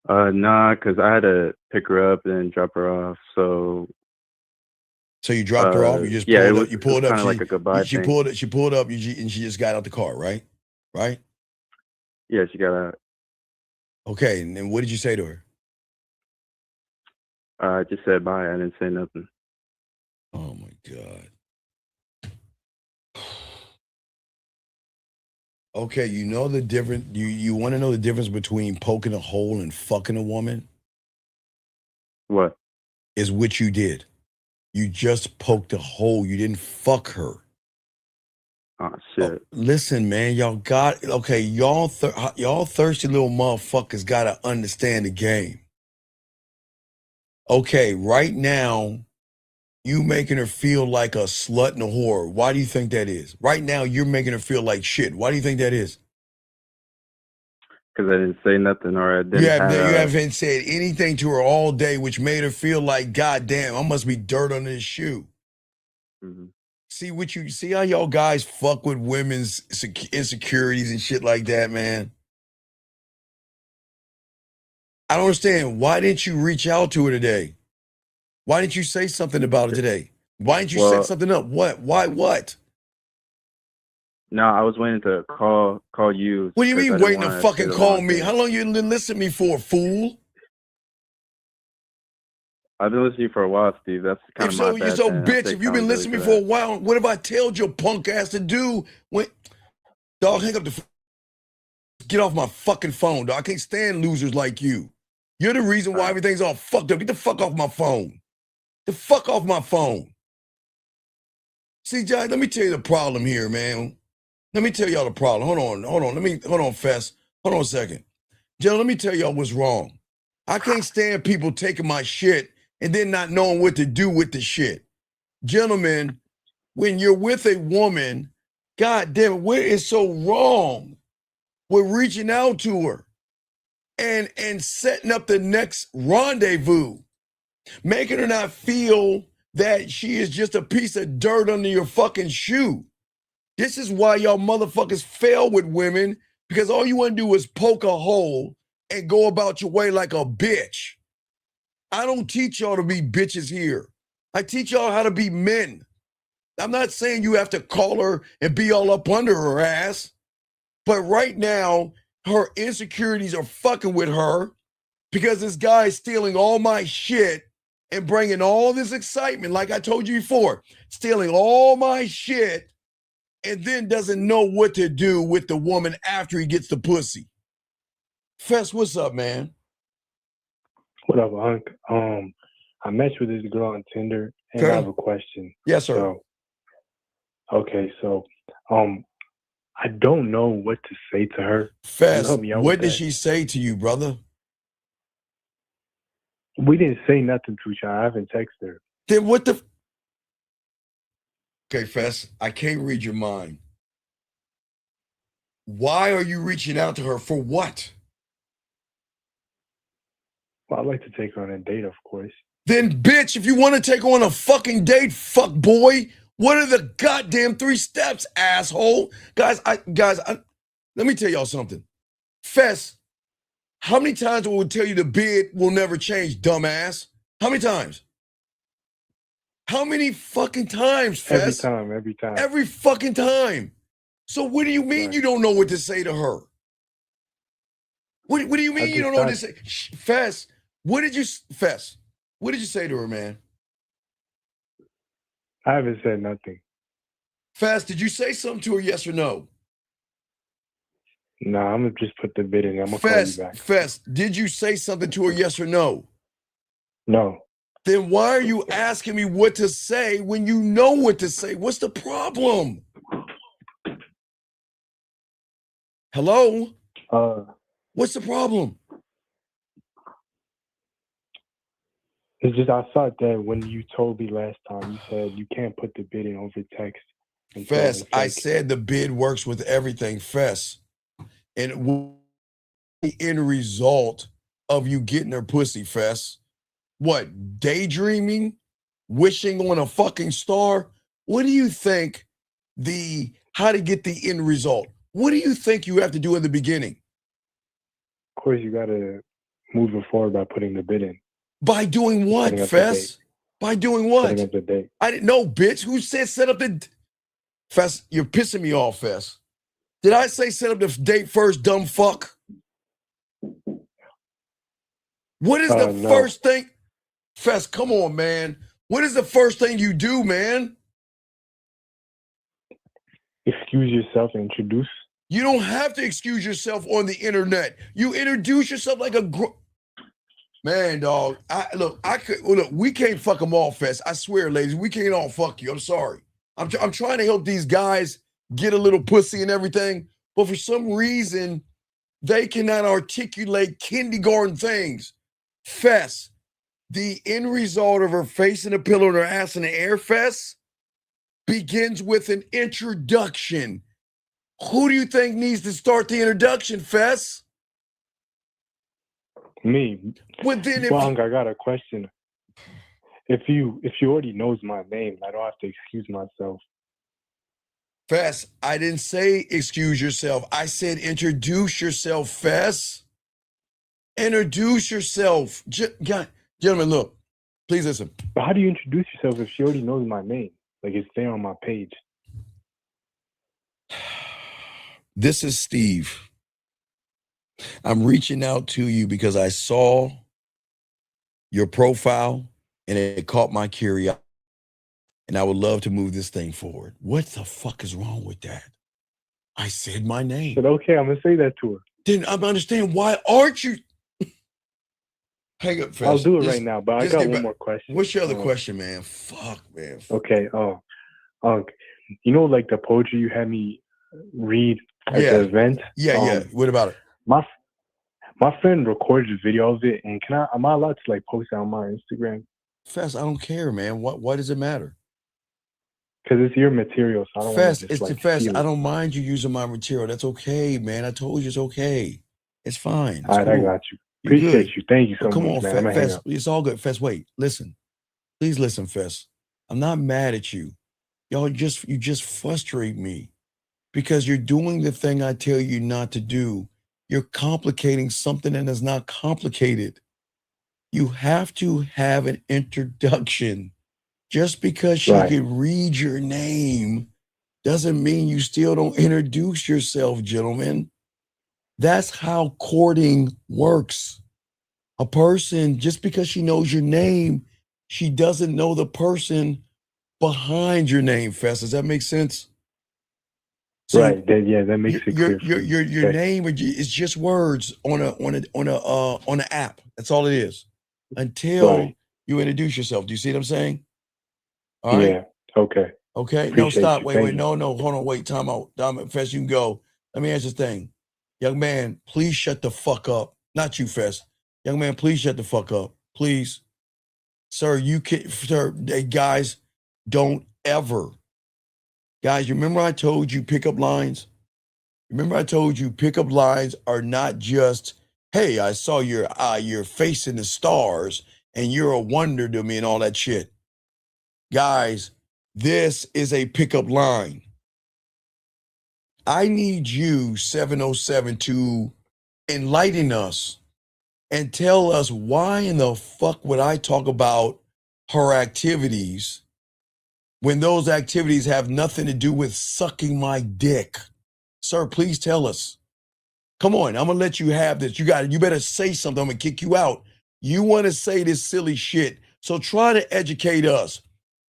[SPEAKER 13] Nah, because I had to pick her up and drop her off. So
[SPEAKER 6] you dropped her off. You just pulled up. You pulled up.
[SPEAKER 13] Kind of like a goodbye
[SPEAKER 6] thing. She pulled up. And she just got out the car, right? Right?
[SPEAKER 13] Yeah, she got out.
[SPEAKER 6] Okay, and then what did you say to her?
[SPEAKER 13] I just said bye. I didn't say nothing.
[SPEAKER 6] Oh my God. Okay, you know the difference. You want to know the difference between poking a hole and fucking a woman?
[SPEAKER 13] What?
[SPEAKER 6] Is what you did. You just poked a hole. You didn't fuck her.
[SPEAKER 13] Oh shit.
[SPEAKER 6] Listen, man, y'all thirsty little motherfuckers gotta understand the game. Okay, right now, you making her feel like a slut and a whore. Why do you think that is? Right now, you're making her feel like shit. Why do you think that is?
[SPEAKER 13] Because I didn't say nothing, or I didn't
[SPEAKER 6] You haven't said anything to her all day, which made her feel like, God damn, I must be dirt under this shoe.
[SPEAKER 13] Mm-hmm.
[SPEAKER 6] See how y'all guys fuck with women's insecurities and shit like that, man? I don't understand. Why didn't you reach out to her today? Why didn't you say something about it today? Why didn't you set something up? What? Why? What?
[SPEAKER 13] No, I was waiting to call you.
[SPEAKER 6] What do you mean waiting to fucking call me? How long you been listening to me for, fool?
[SPEAKER 13] I've been listening for a while, Steve. That's kind of my bad.
[SPEAKER 6] You're so bitch. If you've been listening to me for a while, what have I told your punk ass to do? Dog, hang up the phone. Get off my fucking phone, dog. I can't stand losers like you. You're the reason why everything's all fucked up. Get the fuck off my phone. The fuck off my phone. See, John, let me tell you the problem here, man. Let me tell y'all the problem. Hold on, Fess. Hold on a second. John, let me tell y'all what's wrong. I can't stand people taking my shit and then not knowing what to do with the shit. Gentlemen, when you're with a woman, God damn it, what is so wrong with reaching out to her and setting up the next rendezvous, making her not feel that she is just a piece of dirt under your fucking shoe? This is why y'all motherfuckers fail with women, because all you want to do is poke a hole and go about your way like a bitch. I don't teach y'all to be bitches here. I teach y'all how to be men. I'm not saying you have to call her and be all up under her ass, but right now, her insecurities are fucking with her because this guy is stealing all my shit and bringing all this excitement, like I told you before, stealing all my shit, and then doesn't know what to do with the woman after he gets the pussy. Fess, what's up, man?
[SPEAKER 18] What up, Hunk? I met with this girl on Tinder, and I have a question.
[SPEAKER 6] Yes, sir.
[SPEAKER 18] So, I don't know what to say to her.
[SPEAKER 6] Fess, what did she say to you, brother?
[SPEAKER 18] We didn't say nothing to each other. I haven't texted her.
[SPEAKER 6] Then what the? Okay, Fess, I can't read your mind. Why are you reaching out to her for what?
[SPEAKER 18] Well, I'd like to take her on a date, of course.
[SPEAKER 6] Then, bitch, if you want to take her on a fucking date, fuck boy, what are the goddamn 3 steps, asshole? Guys, let me tell y'all something. Fess, how many times will we tell you the bid will never change, dumbass? How many times? How many fucking times, Fess?
[SPEAKER 18] Every time.
[SPEAKER 6] Every fucking time. So what do you mean you don't know what to say to her? What do you mean you don't know what to say? Fess, what did you say to her, man?
[SPEAKER 18] I haven't said nothing.
[SPEAKER 6] Fess, did you say something to her, yes or no?
[SPEAKER 18] No, I'm going to just put the bid in. I'm going to call you back.
[SPEAKER 6] Fess, did you say something to her, yes or no?
[SPEAKER 18] No.
[SPEAKER 6] Then why are you asking me what to say when you know what to say? What's the problem? Hello? What's the problem?
[SPEAKER 18] It's just I thought that when you told me last time, you said you can't put the bid in over text.
[SPEAKER 6] Fess, I said the bid works with everything, Fess. And the end result of you getting her pussy, Fess. What, daydreaming? Wishing on a fucking star? What do you think how to get the end result? What do you think you have to do in the beginning?
[SPEAKER 18] Of course, you got to move it forward by putting the bid in.
[SPEAKER 6] By doing what, Fess? By doing what?
[SPEAKER 18] Setting up the date.
[SPEAKER 6] I didn't know, bitch. Who said set up the... Fess, you're pissing me off, Fess. Did I say set up the date first, dumb fuck? What is the first thing? Fess, come on, man. What is the first thing you do, man?
[SPEAKER 18] Excuse yourself and introduce.
[SPEAKER 6] You don't have to excuse yourself on the internet. You introduce yourself like a man, dog. Look, we can't fuck them all, Fess. I swear, ladies, we can't all fuck you. I'm sorry. I'm trying to help these guys get a little pussy and everything, but for some reason, they cannot articulate kindergarten things. Fess, the end result of her facing a pillow and her ass in the air, Fess, begins with an introduction. Who do you think needs to start the introduction, Fess?
[SPEAKER 18] Me.
[SPEAKER 6] Well, then
[SPEAKER 18] I got a question. If you already knows my name, I don't have to excuse myself.
[SPEAKER 6] Fess, I didn't say excuse yourself. I said introduce yourself, Fess. Introduce yourself. Gentlemen, look, please listen.
[SPEAKER 18] But how do you introduce yourself if she already knows my name? Like it's there on my page.
[SPEAKER 6] This is Steve. I'm reaching out to you because I saw your profile and it caught my curiosity. And I would love to move this thing forward. What the fuck is wrong with that? I said my name.
[SPEAKER 18] But okay, I'm going to say that to her.
[SPEAKER 6] Then I understand why aren't you? Hang up, Fess.
[SPEAKER 18] I'll do it right now, but I got one more question.
[SPEAKER 6] What's your other question, man? Fuck, man.
[SPEAKER 18] Okay. You know, like the poetry you had me read at the event?
[SPEAKER 6] Yeah. What about it?
[SPEAKER 18] My friend recorded a video of it, and am I allowed to like post it on my Instagram?
[SPEAKER 6] Fess, I don't care, man. Why does it matter?
[SPEAKER 18] Because it's your material, so I don't want to just like
[SPEAKER 6] Fess, I don't mind you using my material. That's okay, man. I told you it's okay. It's fine.
[SPEAKER 18] All right, cool. I got you. Appreciate you. Thank you so much,
[SPEAKER 6] come on,
[SPEAKER 18] man.
[SPEAKER 6] Fess. It's all good. Fess, wait. Listen. Please listen, Fess. I'm not mad at you. You just frustrate me because you're doing the thing I tell you not to do. You're complicating something that is not complicated. You have to have an introduction. Just because she can read your name doesn't mean you still don't introduce yourself, gentlemen. That's how courting works. A person, just because she knows your name, she doesn't know the person behind your name, Fess. Does that make sense? So
[SPEAKER 18] right. That makes it clear.
[SPEAKER 6] Your name is just words on an app. That's all it is. Until you introduce yourself. Do you see what I'm saying? All right.
[SPEAKER 18] Yeah. Okay.
[SPEAKER 6] Okay.
[SPEAKER 18] Appreciate
[SPEAKER 6] no, stop.
[SPEAKER 18] you.
[SPEAKER 6] Wait. No. Hold on. Wait. Time out. Fess, you can go. Let me ask you this thing. Young man, please shut the fuck up. Not you, Fess. Young man, please shut the fuck up. Please. Sir, guys, don't ever. Guys, you remember I told you pickup lines? Remember I told you pickup lines are not just, hey, I saw your face in the stars and you're a wonder to me and all that shit. Guys, this is a pickup line. I need you, 707, to enlighten us and tell us why in the fuck would I talk about her activities when those activities have nothing to do with sucking my dick? Sir, please tell us. Come on, I'm gonna let you have this. You better say something. I'm gonna kick you out. You want to say this silly shit. So try to educate us.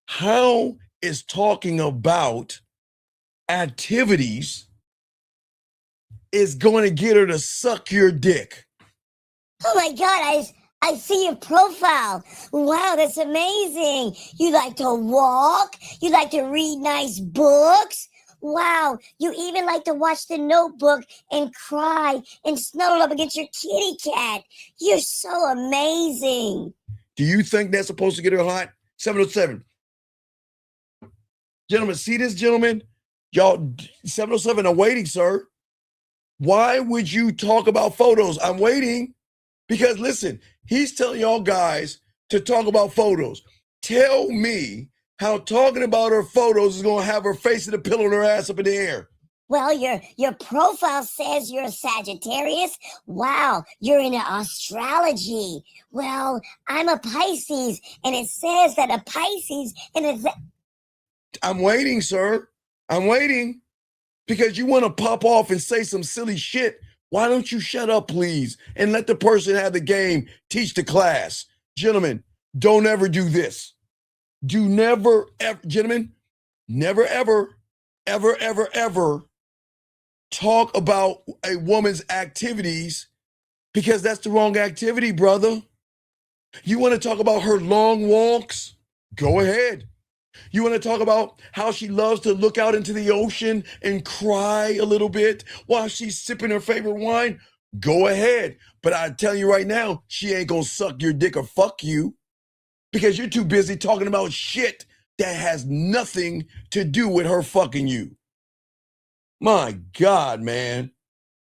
[SPEAKER 6] How is talking about activities is going to get her to suck your dick?
[SPEAKER 19] Oh my God, I see your profile. Wow, that's amazing. You like to walk. You like to read nice books. Wow, you even like to watch The Notebook and cry and snuggle up against your kitty cat. You're so amazing.
[SPEAKER 6] Do you think that's supposed to get her hot? 707. Gentlemen, see this, gentlemen? Y'all, 707 are waiting, sir. Why would you talk about photos? I'm waiting because, listen, he's telling y'all guys to talk about photos. Tell me how talking about her photos is going to have her face in the pillow and her ass up in the air.
[SPEAKER 19] Well, your profile says you're a Sagittarius. Wow, you're into astrology. Well, I'm a Pisces, and it says that a Pisces and
[SPEAKER 6] I'm waiting, sir. I'm waiting because you want to pop off and say some silly shit. Why don't you shut up, please, and let the person have the game teach the class? Gentlemen, don't ever do this. Do never, ever, gentlemen, never, ever, ever, ever, ever talk about a woman's activities because that's the wrong activity, brother. You want to talk about her long walks? Go ahead. You want to talk about how she loves to look out into the ocean and cry a little bit while she's sipping her favorite wine? Go ahead. But I tell you right now, she ain't gonna suck your dick or fuck you because you're too busy talking about shit that has nothing to do with her fucking you. My God, man.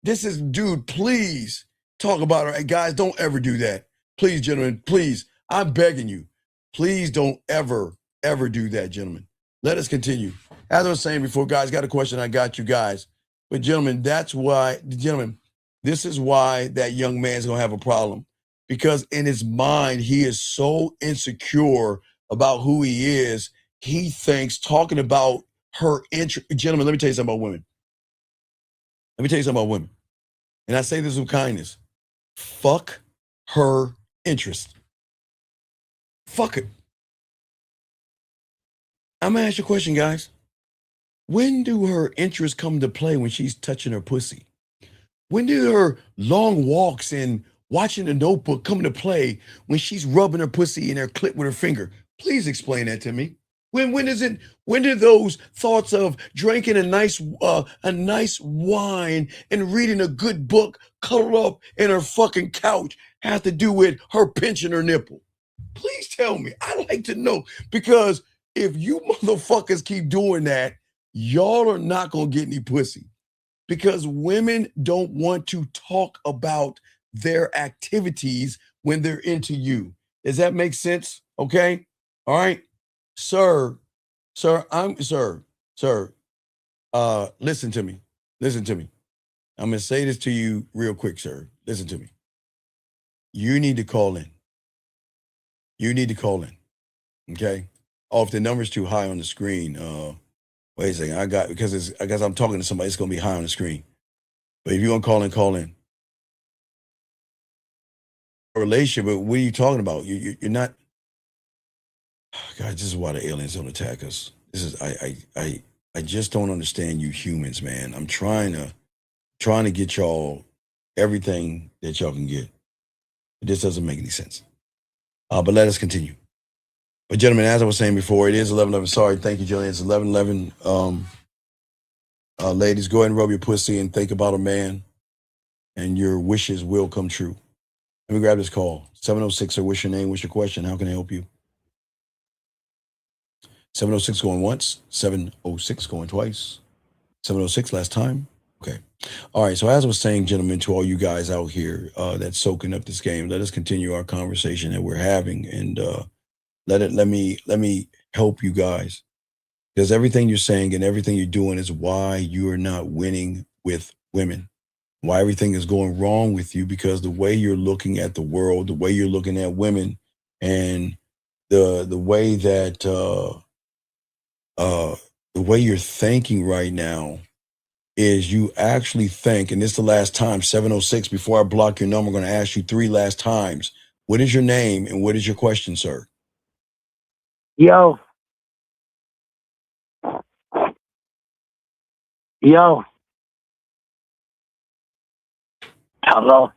[SPEAKER 6] This is, dude, please talk about her. Hey, guys, don't ever do that. Please, gentlemen, please. I'm begging you. Please don't ever, ever do that, gentlemen. Let us continue. As I was saying before, guys, got a question. I got you guys. But, gentlemen, that's why, gentlemen, this is why that young man's going to have a problem. Because in his mind, he is so insecure about who he is. He thinks talking about her interest. Gentlemen, let me tell you something about women. Let me tell you something about women. And I say this with kindness. Fuck her interest. Fuck it. I'm going to ask you a question, guys. When do her interests come to play when she's touching her pussy? When do her long walks and watching the Notebook come to play when she's rubbing her pussy in her clit with her finger? Please explain that to me. When do those thoughts of drinking a nice wine and reading a good book cuddled up in her fucking couch have to do with her pinching her nipple? Please tell me. I'd like to know, because if you motherfuckers keep doing that, y'all are not gonna get any pussy, because women don't want to talk about their activities when they're into you. Does that make sense? Okay. All right. Sir, listen to me. Listen to me. I'm going to say this to you real quick, sir. Listen to me. You need to call in. You need to call in. Okay? Oh, if the number's too high on the screen, wait a second. Because I'm talking to somebody, it's going to be high on the screen. But if you want to call in, call in. A relationship, but what are you talking about? You're not. God, this is why the aliens don't attack us. This is I just don't understand you humans, man. I'm trying to get y'all everything that y'all can get. This doesn't make any sense. But let us continue. But gentlemen, as I was saying before, it is 11:11. Sorry, thank you, Jillian. It's 11:11. Ladies, go ahead and rub your pussy and think about a man, and your wishes will come true. Let me grab this call. 706, sir. What's your name? What's your question? How can I help you? 706 going once, 706 going twice, 706 last time. Okay. All right. So as I was saying, gentlemen, to all you guys out here that's soaking up this game, let us continue our conversation that we're having, and let me help you guys, because everything you're saying and everything you're doing is why you're not winning with women, why everything is going wrong with you, because the way you're looking at the world, the way you're looking at women, and the way that the way you're thinking right now is you actually think, and this is the last time, 706, before I block your number, I'm going to ask you 3 last times. What is your name and what is your question, sir?
[SPEAKER 20] Yo. Hello.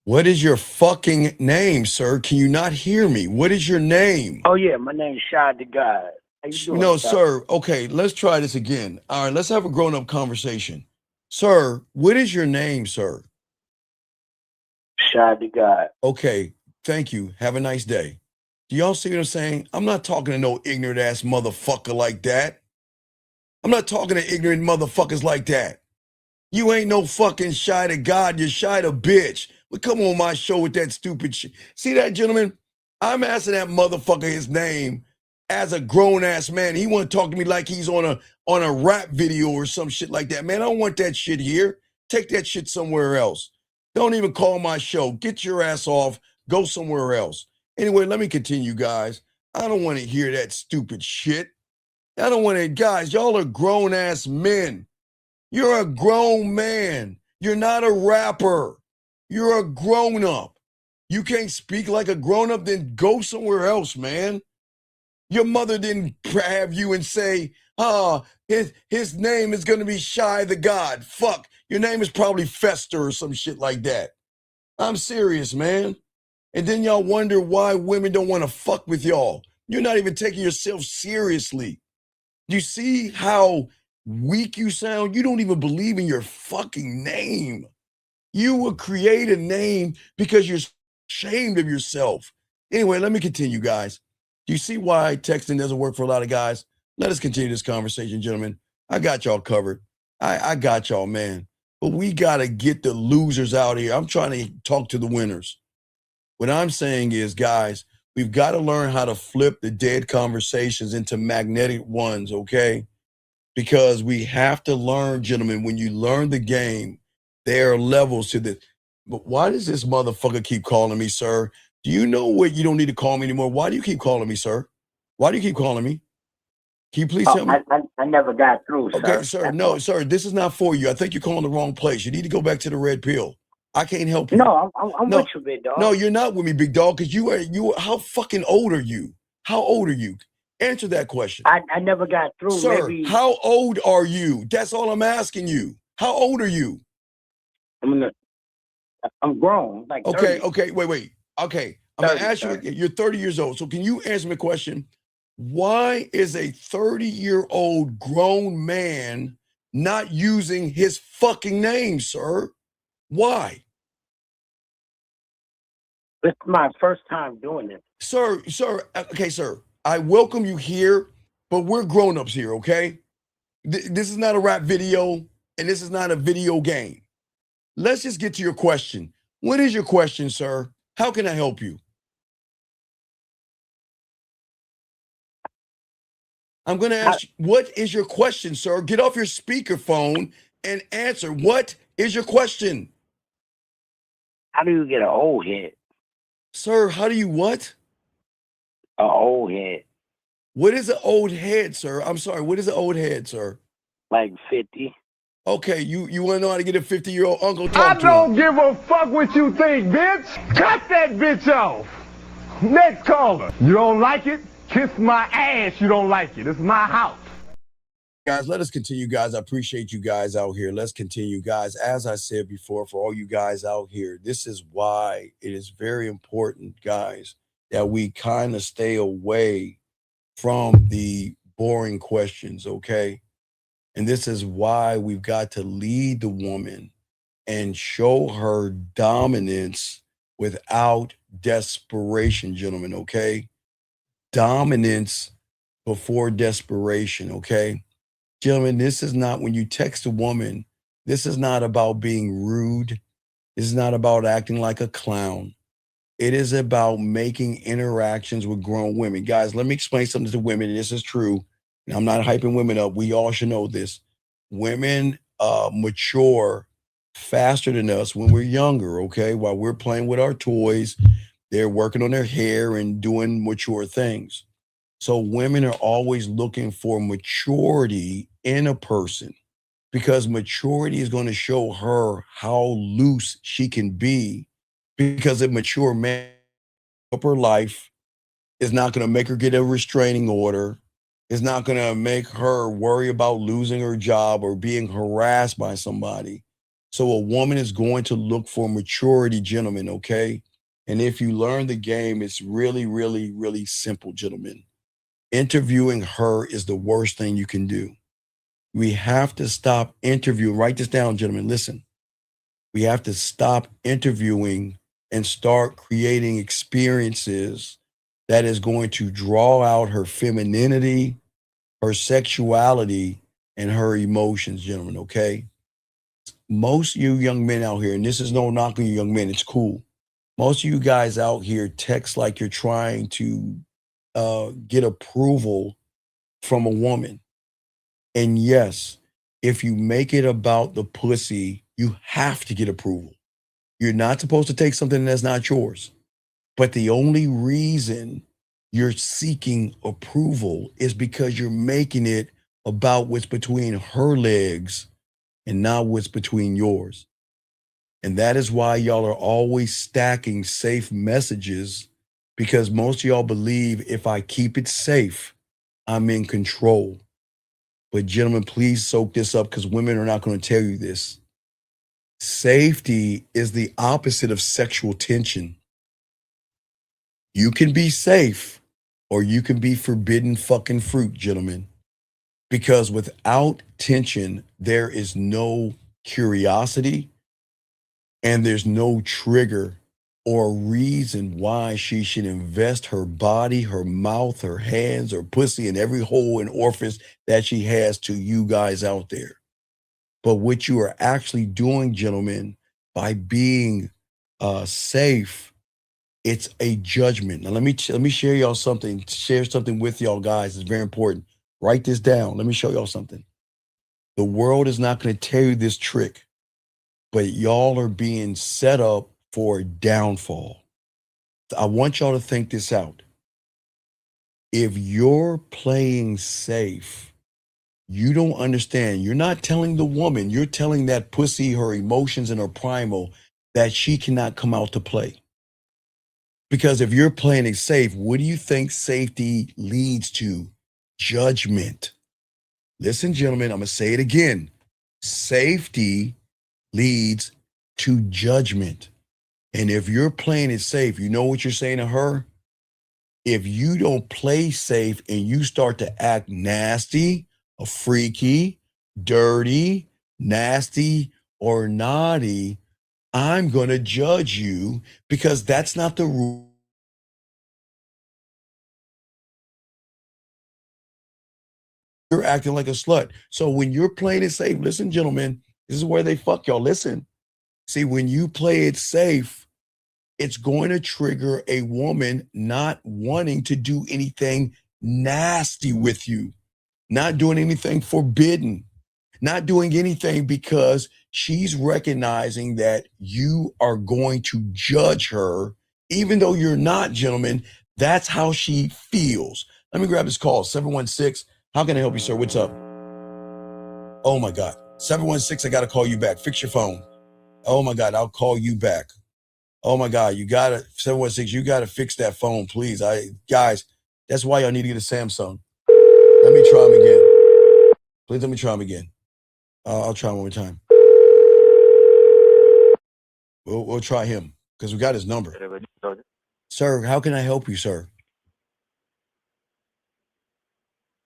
[SPEAKER 6] What is your fucking name, sir? Can you not hear me? What is your name?
[SPEAKER 20] Oh yeah, my name's Shad the God. How you doing?
[SPEAKER 6] No, sir. Okay, let's try this again. All right, let's have a grown-up conversation. Sir, what is your name, sir?
[SPEAKER 20] Shad the God.
[SPEAKER 6] Okay, thank you. Have a nice day. Do y'all see what I'm saying? I'm not talking to no ignorant ass motherfucker like that. I'm not talking to ignorant motherfuckers like that. You ain't no fucking shy to God. You're shy to bitch. But come on my show with that stupid shit. See that, gentlemen? I'm asking that motherfucker his name as a grown-ass man. He want to talk to me like he's on a rap video or some shit like that. Man, I don't want that shit here. Take that shit somewhere else. Don't even call my show. Get your ass off. Go somewhere else. Anyway, let me continue, guys. I don't want to hear that stupid shit. I don't want to, guys, y'all are grown-ass men. You're a grown man. You're not a rapper. You're a grown-up. You can't speak like a grown-up, then go somewhere else, man. Your mother didn't have you and say, his name is going to be Shy the God. Fuck, your name is probably Fester or some shit like that. I'm serious, man. And then y'all wonder why women don't want to fuck with y'all. You're not even taking yourself seriously. You see how weak you sound? You don't even believe in your fucking name. You will create a name because you're ashamed of yourself. Anyway, let me continue, guys. Do you see why texting doesn't work for a lot of guys? Let us continue this conversation, gentlemen. I got y'all covered. I got y'all, man. But we got to get the losers out here. I'm trying to talk to the winners. What I'm saying is, guys, we've got to learn how to flip the dead conversations into magnetic ones, okay? Because we have to learn, gentlemen, when you learn the game, there are levels to this. But why does this motherfucker keep calling me, sir? Do you know what? You don't need to call me anymore. Why do you keep calling me, sir? Why do you keep calling me? Can you please tell me?
[SPEAKER 20] I never got through, sir.
[SPEAKER 6] Okay, sir. No, sir, this is not for you. I think you're calling the wrong place. You need to go back to the red pill. I can't help you.
[SPEAKER 20] No, I'm with you, big dog.
[SPEAKER 6] No, you're not with me, big dog, because you are, how fucking old are you? How old are you? Answer that question.
[SPEAKER 20] I never got through.
[SPEAKER 6] Sir,
[SPEAKER 20] Maybe
[SPEAKER 6] how old are you? That's all I'm asking you. How old are you?
[SPEAKER 20] I'm grown, like 30.
[SPEAKER 6] Okay, wait. Okay, I'm going to ask you, you're 30 years old. So can you answer me a question? Why is a 30-year-old grown man not using his fucking name, sir? Why?
[SPEAKER 20] It's my first time doing it.
[SPEAKER 6] Sir, okay, sir, I welcome you here, but we're grown-ups here, okay? This is not a rap video, and this is not a video game. Let's just get to your question. What is your question, sir? How can I help you? I'm going to ask you, what is your question, sir? Get off your speakerphone and answer. What is your question?
[SPEAKER 20] How do you get an old head?
[SPEAKER 6] Sir, how do you what?
[SPEAKER 20] An old head.
[SPEAKER 6] What is an old head, sir? I'm sorry. What is an old head, sir?
[SPEAKER 20] Like 50.
[SPEAKER 6] Okay, you want to know how to get a 50-year-old uncle talk to him?
[SPEAKER 21] I don't give a fuck what you think, bitch. Cut that bitch off. Next caller. You don't like it? Kiss my ass. You don't like it. It's my house.
[SPEAKER 6] Guys, let us continue, guys. I appreciate you guys out here. Let's continue, guys. As I said before, for all you guys out here, this is why it is very important, guys, that we kind of stay away from the boring questions, okay? And this is why we've got to lead the woman and show her dominance without desperation, gentlemen, okay? Dominance before desperation, okay? Gentlemen, this is not, when you text a woman, this is not about being rude. This is not about acting like a clown. It is about making interactions with grown women. Guys, let me explain something to women. This is true. And I'm not hyping women up. We all should know this. Women mature faster than us when we're younger, okay? While we're playing with our toys, they're working on their hair and doing mature things. So women are always looking for maturity in a person, because maturity is going to show her how loose she can be, because a mature man up her life is not going to make her get a restraining order, is not going to make her worry about losing her job or being harassed by somebody. So a woman is going to look for maturity, gentlemen, okay? And if you learn the game, it's really, really, really simple, gentlemen. Interviewing her is the worst thing you can do. We have to stop interviewing. Write this down, gentlemen. Listen. We have to stop interviewing and start creating experiences that is going to draw out her femininity, her sexuality, and her emotions, gentlemen, okay? Most of you young men out here, and this is no knock on you young men, it's cool. Most of you guys out here text like you're trying to get approval from a woman. And yes, if you make it about the pussy, you have to get approval. You're not supposed to take something that's not yours. But the only reason you're seeking approval is because you're making it about what's between her legs and not what's between yours. And that is why y'all are always stacking safe messages, because most of y'all believe if I keep it safe, I'm in control. But gentlemen, please soak this up, because women are not going to tell you this. Safety is the opposite of sexual tension. You can be safe or you can be forbidden fucking fruit, gentlemen. Because without tension, there is no curiosity and there's no trigger or reason why she should invest her body, her mouth, her hands, her pussy, and every hole and orifice that she has to you guys out there. But what you are actually doing, gentlemen, by being safe, it's a judgment. Now let me share y'all something. Share something with y'all guys. It's very important. Write this down. Let me show y'all something. The world is not going to tell you this trick, but y'all are being set up for a downfall. I want y'all to think this out. If you're playing safe, you don't understand. You're not telling the woman, you're telling that pussy, her emotions and her primal, that she cannot come out to play. Because if you're playing it safe, what do you think safety leads to? Judgment. Listen, gentlemen, I'm going to say it again. Safety leads to judgment. And if you're playing it safe, you know what you're saying to her? If you don't play safe and you start to act nasty, or freaky, dirty, nasty, or naughty, I'm going to judge you, because that's not the rule. You're acting like a slut. So when you're playing it safe, listen, gentlemen, this is where they fuck y'all. Listen. See, when you play it safe, it's going to trigger a woman not wanting to do anything nasty with you, not doing anything forbidden, not doing anything, because she's recognizing that you are going to judge her, even though you're not, gentlemen. That's how she feels. Let me grab this call, 716. How can I help you, sir? What's up? Oh my God. 716, I got to call you back. Fix your phone. Oh my God, I'll call you back. Oh my God, you got to, 716, you got to fix that phone, please. Guys, that's why y'all need to get a Samsung. Let me try him again. Please let me try him again. I'll try him one more time. We'll try him, because we got his number. Sir, how can I help you, sir?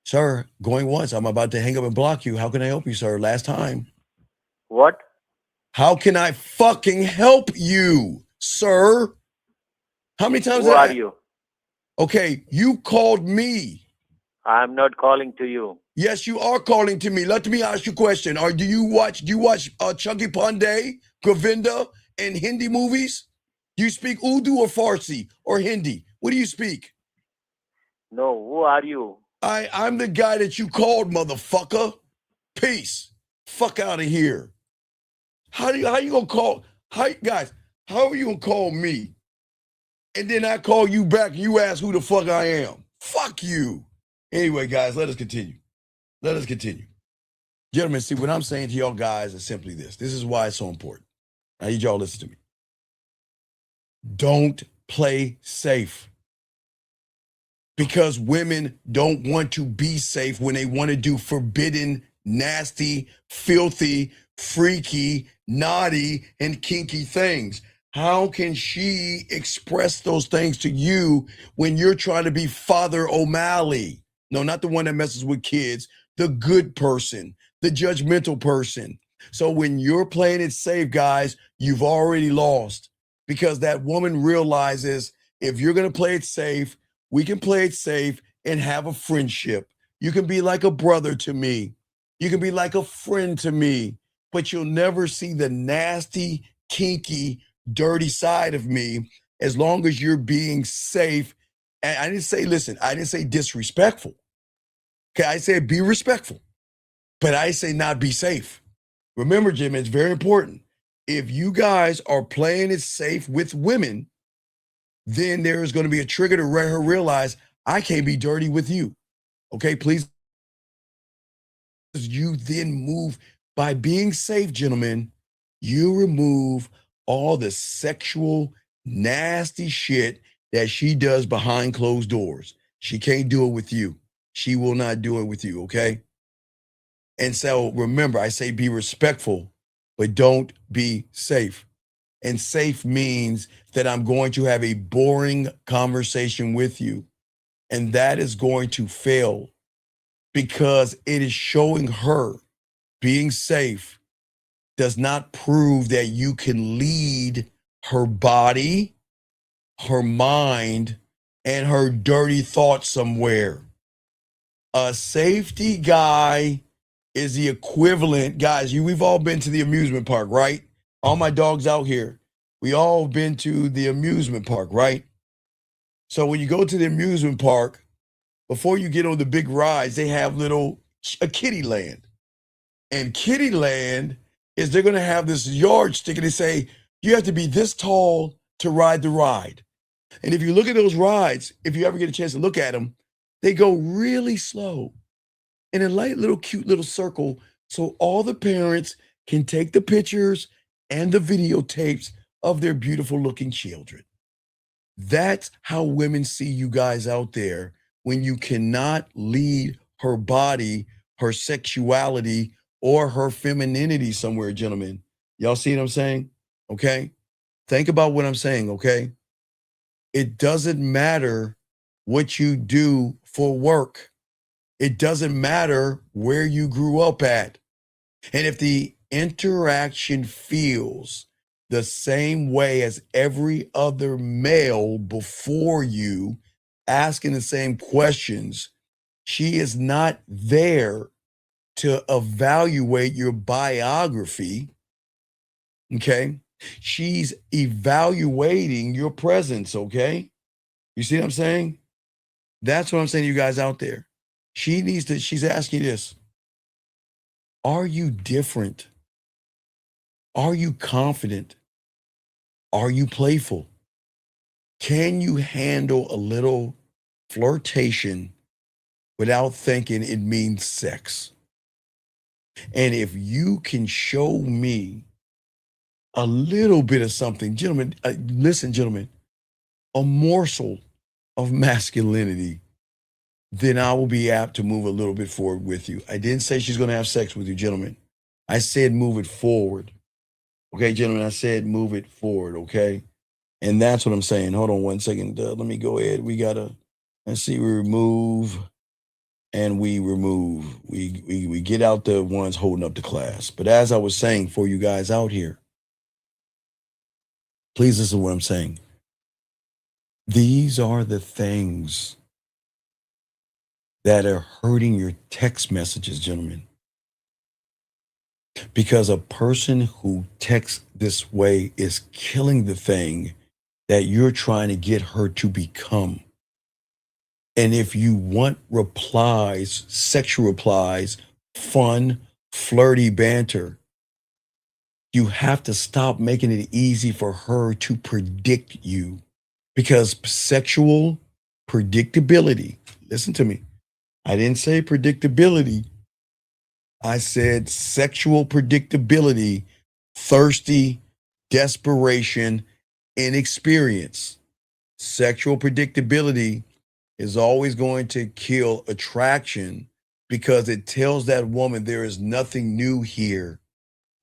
[SPEAKER 6] Sir, going once. I'm about to hang up and block you. How can I help you, sir? Last time.
[SPEAKER 20] What?
[SPEAKER 6] How can I fucking help you, sir? How many times
[SPEAKER 20] Who are you?
[SPEAKER 6] Okay, you called me.
[SPEAKER 20] I'm not calling to you.
[SPEAKER 6] Yes, you are calling to me. Let me ask you a question. Do you watch Chunky Pandey, Govinda, and Hindi movies? Do you speak Urdu or Farsi or Hindi? What do you speak?
[SPEAKER 20] No, who are you?
[SPEAKER 6] I'm the guy that you called, motherfucker. Peace. Fuck out of here. How you gonna call? Guys, how are you gonna call me? And then I call you back and you ask who the fuck I am. Fuck you. Anyway, guys, let us continue. Let us continue. Gentlemen, see, what I'm saying to y'all guys is simply this. This is why it's so important. I need y'all to listen to me. Don't play safe. Because women don't want to be safe when they want to do forbidden, nasty, filthy, freaky, naughty, and kinky things. How can she express those things to you when you're trying to be Father O'Malley? No, not the one that messes with kids, the good person, the judgmental person. So when you're playing it safe, guys, you've already lost, because that woman realizes if you're going to play it safe, we can play it safe and have a friendship. You can be like a brother to me. You can be like a friend to me, but you'll never see the nasty, kinky, dirty side of me as long as you're being safe. And I didn't say, listen, I didn't say disrespectful. Okay, I said be respectful, but I say not be safe. Remember, Jim, it's very important. If you guys are playing it safe with women, then there is going to be a trigger to let her realize I can't be dirty with you. Okay, please. You then move by being safe, gentlemen. You remove all the sexual, nasty shit that she does behind closed doors. She can't do it with you. She will not do it with you, okay? And so remember, I say be respectful, but don't be safe. And safe means that I'm going to have a boring conversation with you. And that is going to fail because it is showing her being safe does not prove that you can lead her body, her mind, and her dirty thoughts somewhere. A safety guy is the equivalent, guys, we've all been to the amusement park, right? All my dogs out here, we all been to the amusement park, right? So when you go to the amusement park, before you get on the big rides, they have a kiddie land. And kiddie land is they're going to have this yardstick and they say, you have to be this tall to ride the ride. And if you look at those rides, if you ever get a chance to look at them, they go really slow in a light little cute little circle so all the parents can take the pictures and the videotapes of their beautiful looking children. That's how women see you guys out there when you cannot lead her body, her sexuality, or her femininity somewhere, gentlemen. Y'all see what I'm saying? Okay? Think about what I'm saying, okay? It doesn't matter what you do for work. It doesn't matter where you grew up at. And if the interaction feels the same way as every other male before you, asking the same questions, she is not there to evaluate your biography, okay? She's evaluating your presence, okay? You see what I'm saying? That's what I'm saying to you guys out there. She's asking you this. Are you different? Are you confident? Are you playful? Can you handle a little flirtation without thinking it means sex? And if you can show me a little bit of something, gentlemen, listen, gentlemen, a morsel of masculinity, then I will be apt to move a little bit forward with you. I didn't say she's going to have sex with you, gentlemen. I said move it forward. Okay, gentlemen, I said move it forward, okay? And that's what I'm saying. Hold on one second. Let me go ahead. Let's see, we remove and we remove. We get out the ones holding up the class. But as I was saying for you guys out here, please listen to what I'm saying. These are the things that are hurting your text messages, gentlemen. Because a person who texts this way is killing the thing that you're trying to get her to become. And if you want replies, sexual replies, fun, flirty banter, you have to stop making it easy for her to predict you. Because sexual predictability, listen to me, I didn't say predictability. I said sexual predictability, thirsty, desperation, inexperience. Sexual predictability is always going to kill attraction because it tells that woman there is nothing new here.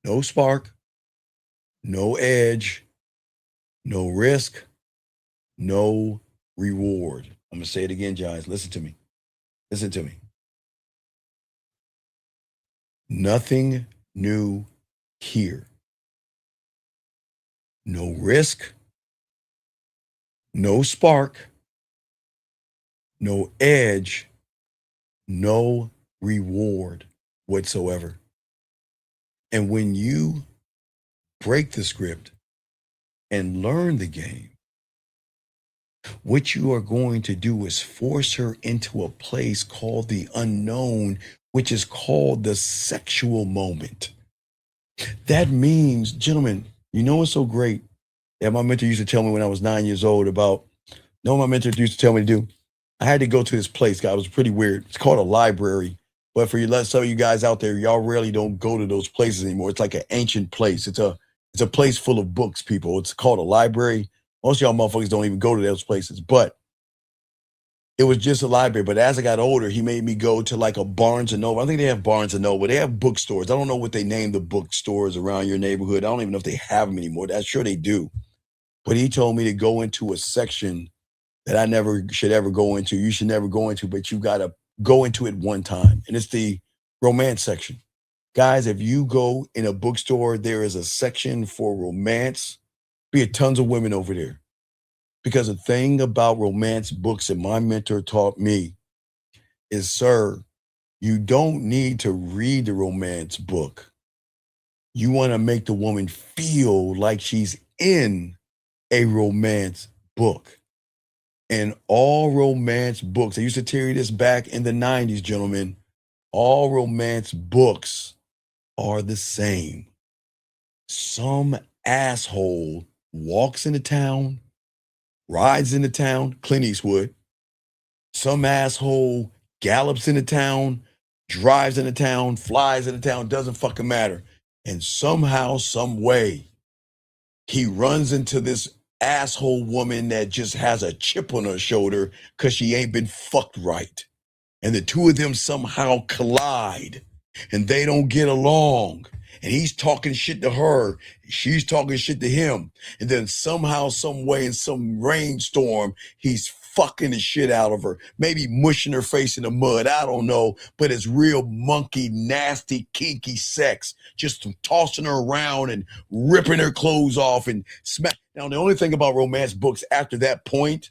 [SPEAKER 6] No spark, no edge, no risk, no reward. I'm going to say it again, guys. Listen to me. Listen to me. Nothing new here. No risk, no spark, no edge, no reward whatsoever. And when you break the script and learn the game, what you are going to do is force her into a place called the unknown, which is called the sexual moment. That means, gentlemen, you know what's so great that my mentor used to tell me when I was 9 years old about, my mentor used to tell me to do? I had to go to this place, guys. It was pretty weird. It's called a library. But for some of you guys out there, y'all really don't go to those places anymore. It's like an ancient place. It's a It's a place full of books, people. It's called a library. Most of y'all motherfuckers don't even go to those places, but it was just a library. But as I got older, he made me go to like a Barnes and Noble. I think they have Barnes and Noble. They have bookstores. I don't know what they name the bookstores around your neighborhood. I don't even know if they have them anymore. I'm sure they do. But he told me to go into a section that I never should ever go into. You should never go into, but you got to go into it one time. And it's the romance section. Guys, if you go in a bookstore, there is a section for romance. Be tons of women over there. Because the thing about romance books that my mentor taught me is, sir, you don't need to read the romance book. You want to make the woman feel like she's in a romance book. And all romance books, I used to tell you this back in the 90s, gentlemen, all romance books are the same. Some asshole walks into town, rides into town, Clint Eastwood. Some asshole gallops into town, drives into town, flies into town, doesn't fucking matter. And somehow, some way, he runs into this asshole woman that just has a chip on her shoulder because she ain't been fucked right. And the two of them somehow collide and they don't get along. And he's talking shit to her. She's talking shit to him. And then somehow, some way, in some rainstorm, he's fucking the shit out of her. Maybe mushing her face in the mud. I don't know. But it's real monkey, nasty, kinky sex. Just tossing her around and ripping her clothes off and smack. Now, the only thing about romance books after that point,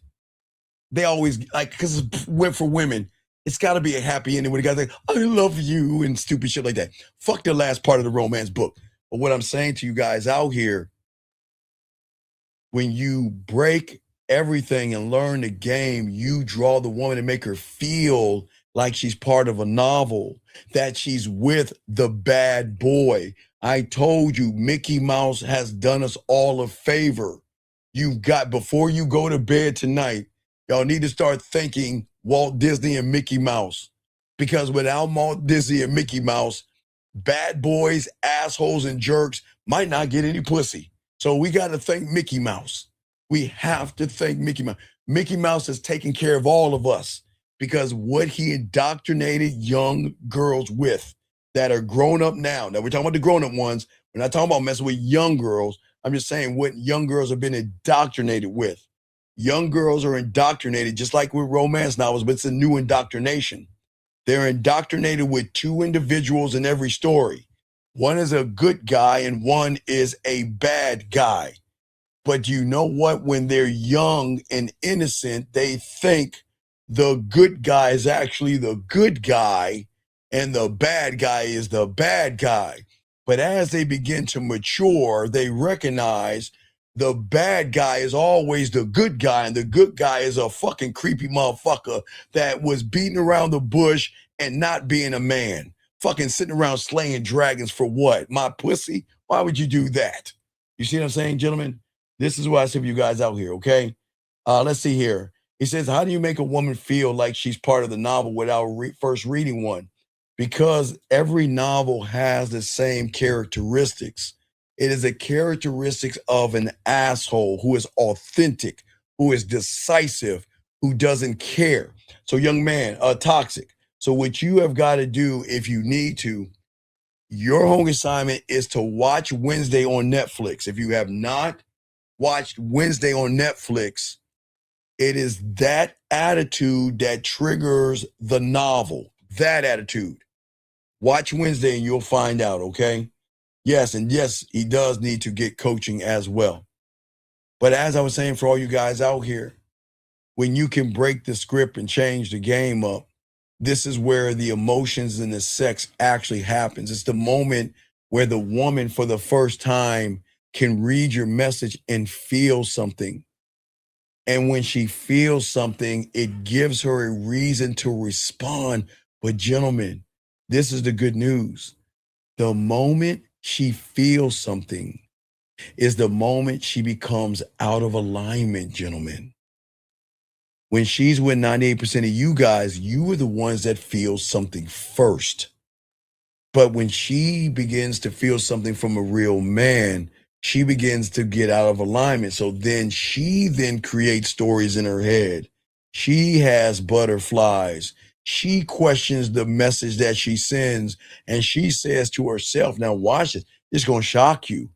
[SPEAKER 6] they always, like, because it's went for women, it's got to be a happy ending where the guy's like, I love you and stupid shit like that. Fuck the last part of the romance book. But what I'm saying to you guys out here, when you break everything and learn the game, you draw the woman and make her feel like she's part of a novel, that she's with the bad boy. I told you, Mickey Mouse has done us all a favor. You've got, before you go to bed tonight, y'all need to start thinking Walt Disney and Mickey Mouse. Because without Walt Disney and Mickey Mouse, bad boys, assholes, and jerks might not get any pussy. So we got to thank Mickey Mouse. We have to thank Mickey Mouse. Mickey Mouse has taken care of all of us because what he indoctrinated young girls with that are grown up now. Now we're talking about the grown up ones. We're not talking about messing with young girls. I'm just saying what young girls have been indoctrinated with. Young girls are indoctrinated just like with romance novels, but it's a new indoctrination. They're indoctrinated with two individuals in every story. One is a good guy and one is a bad guy. But you know what? When they're young and innocent, they think the good guy is actually the good guy and the bad guy is the bad guy. But as they begin to mature, they recognize the bad guy is always the good guy, and the good guy is a fucking creepy motherfucker that was beating around the bush and not being a man. Fucking sitting around slaying dragons for what? My pussy? Why would you do that? You see what I'm saying, gentlemen? This is what I say for you guys out here, okay? Let's see here. He says, how do you make a woman feel like she's part of the novel without first reading one? Because every novel has the same characteristics. It is a characteristic of an asshole who is authentic, who is decisive, who doesn't care. So young man, toxic. So what you have got to do if you need to, your home assignment is to watch Wednesday on Netflix. If you have not watched Wednesday on Netflix, it is that attitude that triggers the novel. That attitude. Watch Wednesday and you'll find out, okay? Yes, and yes, he does need to get coaching as well. But as I was saying for all you guys out here, when you can break the script and change the game up, this is where the emotions and the sex actually happens. It's the moment where the woman for the first time can read your message and feel something. And when she feels something, it gives her a reason to respond. But gentlemen, this is the good news. The moment she feels something is the moment she becomes out of alignment, gentlemen. When she's with 98% of you guys, you are the ones that feel something first. But when she begins to feel something from a real man, she begins to get out of alignment. So then she creates stories in her head. She has butterflies. She questions the message that she sends, and she says to herself, now watch it. It's going to shock you.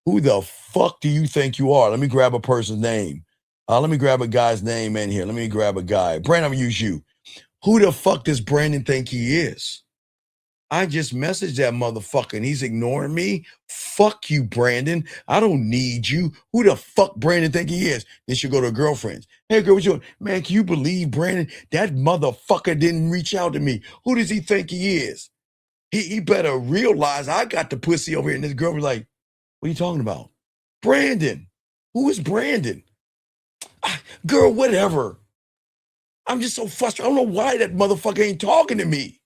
[SPEAKER 6] Who the fuck do you think you are? Let me grab a person's name. Let me grab a guy's name in here. Let me grab a guy. Brandon, I'm going to use you. Who the fuck does Brandon think he is? I just messaged that motherfucker and he's ignoring me. Fuck you, Brandon. I don't need you. Who the fuck Brandon think he is? Then she'll go to her girlfriends. Hey, girl, what you doing? Man, can you believe Brandon? That motherfucker didn't reach out to me. Who does he think he is? He better realize I got the pussy over here. And this girl was like, what are you talking about? Brandon. Who is Brandon? Girl, whatever. I'm just so frustrated. I don't know why that motherfucker ain't talking to me.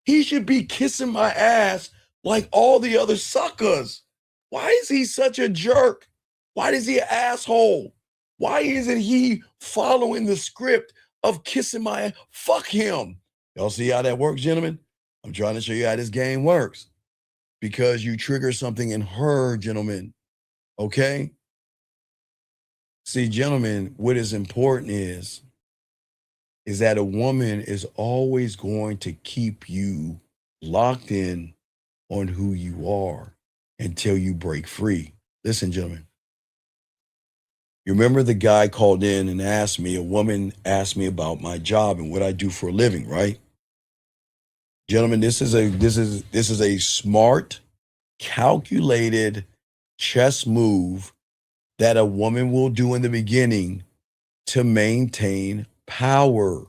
[SPEAKER 6] He should be kissing my ass like all the other suckers. Why is he such a jerk? Why is he an asshole? Why isn't he following the script of kissing my ass? Fuck him. Y'all see how that works, gentlemen? I'm trying to show you how this game works. Because you trigger something in her, gentlemen. Okay? See, gentlemen, what is important is that a woman is always going to keep you locked in on who you are until you break free. Listen, gentlemen. You remember the guy called in and asked me, a woman asked me about my job and what I do for a living, right? Gentlemen, this is a smart, calculated chess move that a woman will do in the beginning to maintain power.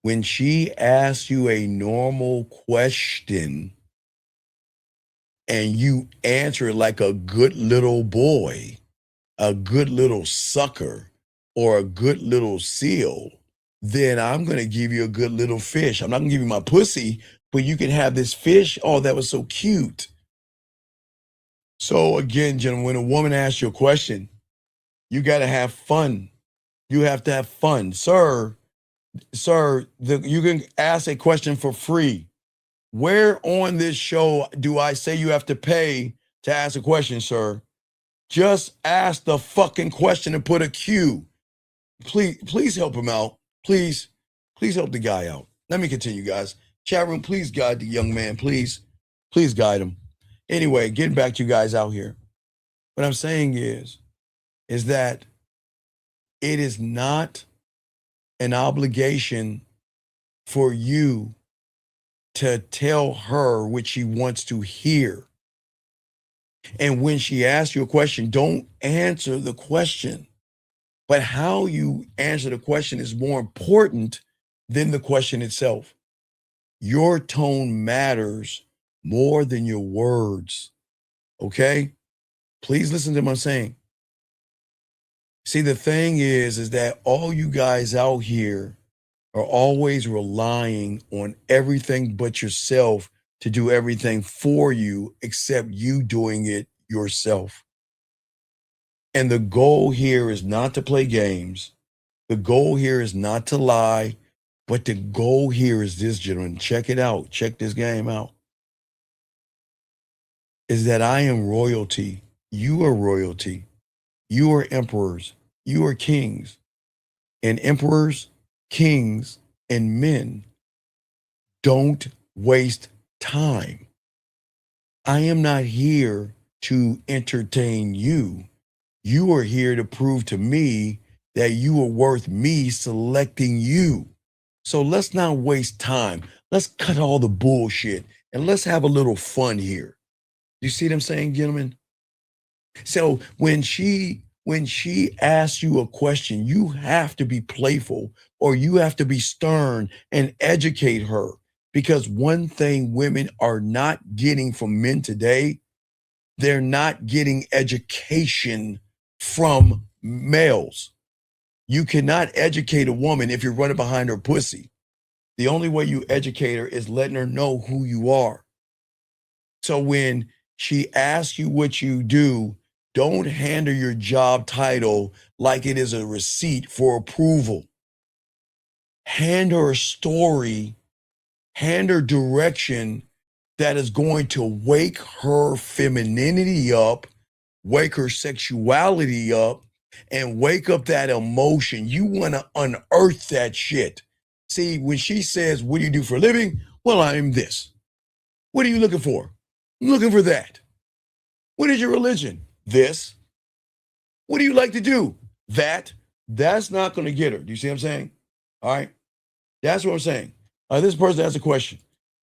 [SPEAKER 6] When she asks you a normal question and you answer it like a good little boy, a good little sucker, or a good little seal, then I'm going to give you a good little fish. I'm not going to give you my pussy, but you can have this fish. Oh, that was so cute. So again, gentlemen, when a woman asks you a question, you got to have fun. You have to have fun. Sir, you can ask a question for free. Where on this show do I say you have to pay to ask a question, sir? Just ask the fucking question and put a Q. Please help him out. Please help the guy out. Let me continue, guys. Chat room, please guide the young man. Please guide him. Anyway, getting back to you guys out here. What I'm saying is that it is not an obligation for you to tell her what she wants to hear. And when she asks you a question, don't answer the question. But how you answer the question is more important than the question itself. Your tone matters more than your words. Okay? Please listen to what I'm saying. See, the thing is that all you guys out here are always relying on everything but yourself to do everything for you, except you doing it yourself. And the goal here is not to play games. The goal here is not to lie, but the goal here is this, gentlemen. Check it out. Check this game out. Is that I am royalty. You are royalty. You are emperors. You are kings. And emperors, kings, and men don't waste time. I am not here to entertain you. You are here to prove to me that you are worth me selecting you. So let's not waste time. Let's cut all the bullshit and let's have a little fun here. You see what I'm saying, gentlemen? So when she asks you a question, you have to be playful or you have to be stern and educate her. Because one thing women are not getting from men today, they're not getting education from males. You cannot educate a woman if you're running behind her pussy. The only way you educate her is letting her know who you are. So when she asks you what you do, don't hand her your job title like it is a receipt for approval. Hand her a story, hand her direction that is going to wake her femininity up, wake her sexuality up, and wake up that emotion. You want to unearth that shit. See, when she says, what do you do for a living? Well, I'm this. What are you looking for? I'm looking for that. What is your religion? This. What do you like to do? That. That's not going to get her. Do you see what I'm saying? All right. That's what I'm saying. This person has a question.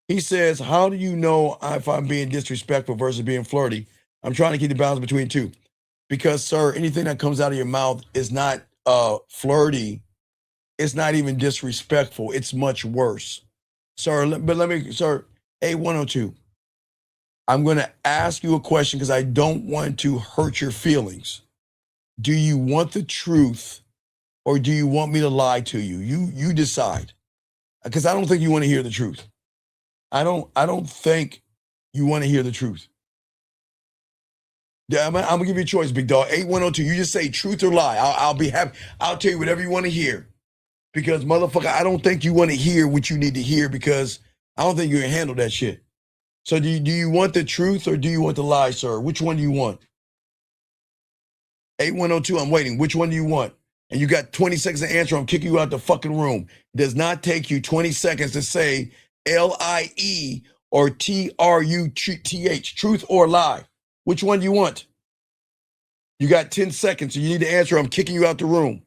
[SPEAKER 6] He says, how do you know if I'm being disrespectful versus being flirty? I'm trying to keep the balance between two. Because, sir, anything that comes out of your mouth is not flirty. It's not even disrespectful. It's much worse. Sir, sir, A102, I'm going to ask you a question because I don't want to hurt your feelings. Do you want the truth or do you want me to lie to you? You decide. Because I don't think you want to hear the truth. I don't think you want to hear the truth. Yeah, I'm gonna give you a choice, big dog. 8102. You just say truth or lie. I'll be happy. I'll tell you whatever you want to hear. Because motherfucker, I don't think you want to hear what you need to hear because I don't think you can handle that shit. So do you want the truth or do you want the lie, sir? Which one do you want? 8102, I'm waiting. Which one do you want? And you got 20 seconds to answer. I'm kicking you out the fucking room. It does not take you 20 seconds to say LIE or TRUTH, truth or lie. Which one do you want? You got 10 seconds, so you need to answer. I'm kicking you out the room.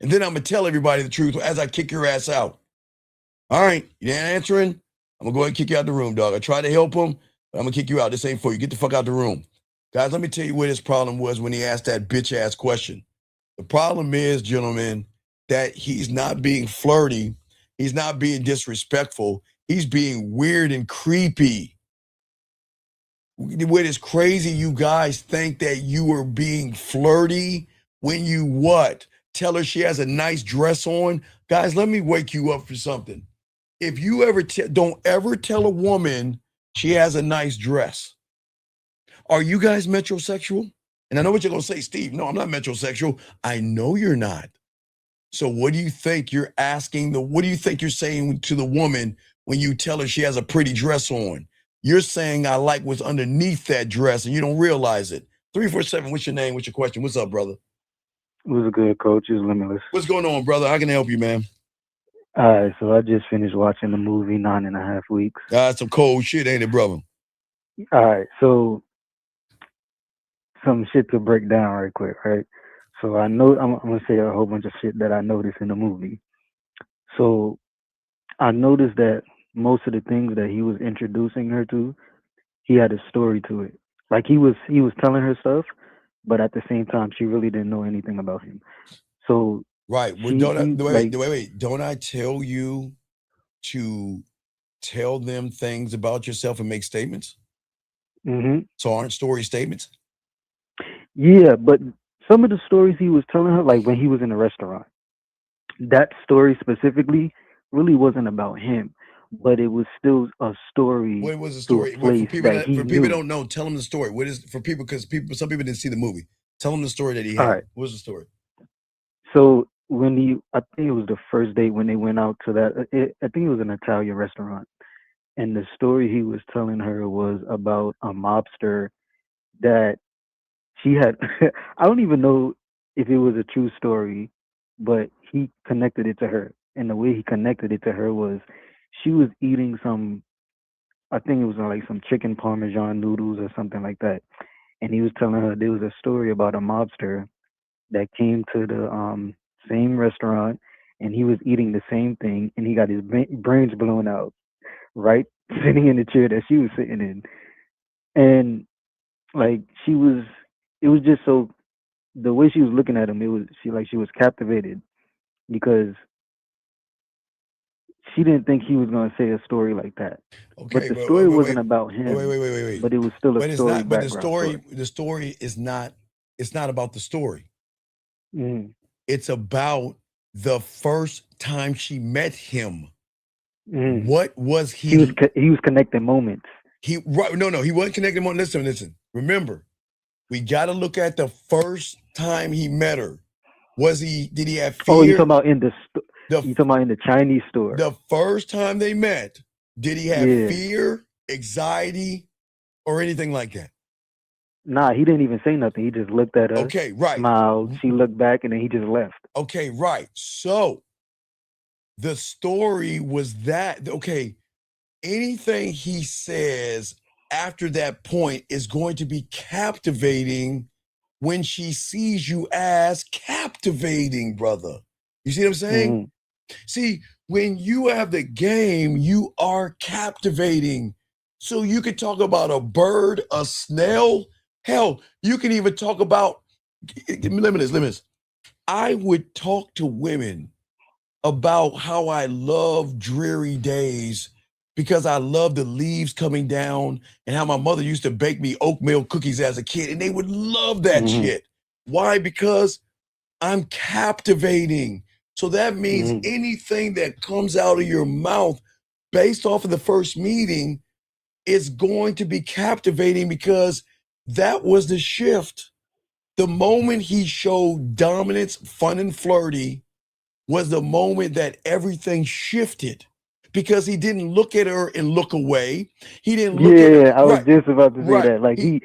[SPEAKER 6] And then I'm going to tell everybody the truth as I kick your ass out. All right, you ain't answering? I'm going to go ahead and kick you out the room, dog. I tried to help him, but I'm going to kick you out. This ain't for you. Get the fuck out the room. Guys, let me tell you what his problem was when he asked that bitch-ass question. The problem is, gentlemen, that he's not being flirty. He's not being disrespectful. He's being weird and creepy. What is crazy, you guys think that you are being flirty when you what? Tell her she has a nice dress on? Guys, let me wake you up for something. If you ever don't ever tell a woman she has a nice dress. Are you guys metrosexual? And I know what you're going to say, Steve. No, I'm not metrosexual. I know you're not. So what do you think you're asking? What do you think you're saying to the woman when you tell her she has a pretty dress on? You're saying I like what's underneath that dress and you don't realize it. 347, what's your name? What's your question? What's up, brother?
[SPEAKER 5] What's good, coach? It's Limitless.
[SPEAKER 6] What's going on, brother? How can I help you, man?
[SPEAKER 5] All right, so I just finished watching the movie 9.5 Weeks.
[SPEAKER 6] Some cold shit, ain't it, brother?
[SPEAKER 5] All right, so some shit to break down right quick, right? So I know I'm gonna say a whole bunch of shit that I noticed in the movie. So I noticed that most of the things that he was introducing her to, he had a story to it. Like he was telling her stuff, but at the same time, she really didn't know anything about him. So
[SPEAKER 6] right. Well, wait. Don't I tell you to tell them things about yourself and make statements?
[SPEAKER 5] Mm-hmm.
[SPEAKER 6] So aren't story statements?
[SPEAKER 5] Yeah, but some of the stories he was telling her, like when he was in the restaurant, that story specifically really wasn't about him, but it was still a story.
[SPEAKER 6] What was the story?
[SPEAKER 5] For people
[SPEAKER 6] that don't know, tell them the story. What is for people? Because some people didn't see the movie. Tell them the story that he had.
[SPEAKER 5] Right.
[SPEAKER 6] What was the story?
[SPEAKER 5] So I think it was the first date when they went out to that. I think it was an Italian restaurant, and the story he was telling her was about a mobster that she had. I don't even know if it was a true story, but he connected it to her. And the way he connected it to her was she was eating I think it was like some chicken parmesan noodles or something like that. And he was telling her there was a story about a mobster that came to the same restaurant and he was eating the same thing and he got his brains blown out, right? Sitting in the chair that she was sitting in. And like it was just so, the way she was looking at him, she was captivated because she didn't think he was going to say a story like that.
[SPEAKER 6] Okay,
[SPEAKER 5] but the story wasn't about him.
[SPEAKER 6] Wait.
[SPEAKER 5] But it was still a story.
[SPEAKER 6] But the story is not. It's not about the story.
[SPEAKER 5] Mm.
[SPEAKER 6] It's about the first time she met him.
[SPEAKER 5] Mm.
[SPEAKER 6] What was he?
[SPEAKER 5] He was connecting moments.
[SPEAKER 6] He wasn't connecting moments. Listen. Remember, we got to look at the first time he met her. Did he have fear?
[SPEAKER 5] Oh, you're talking about in the Chinese store.
[SPEAKER 6] The first time they met, did he have fear anxiety, or anything like that?
[SPEAKER 5] Nah, he didn't even say nothing. He just looked at her,
[SPEAKER 6] Okay, right.
[SPEAKER 5] smiled. She looked back, and then he just left.
[SPEAKER 6] Okay, right. So the story was that, okay, anything he says after that point is going to be captivating when she sees you as captivating, brother. You see what I'm saying? See, when you have the game, you are captivating. So you could talk about a bird, a snail. Hell, you can even talk about limits. I would talk to women about how I love dreary days because I love the leaves coming down and how my mother used to bake me oatmeal cookies as a kid, and they would love that shit. Why? Because I'm captivating. So that means anything that comes out of your mouth based off of the first meeting is going to be captivating because that was the shift. The moment he showed dominance, fun and flirty was the moment that everything shifted because he didn't look at her and look away. He didn't look at her.
[SPEAKER 5] I was just about to say that. Like he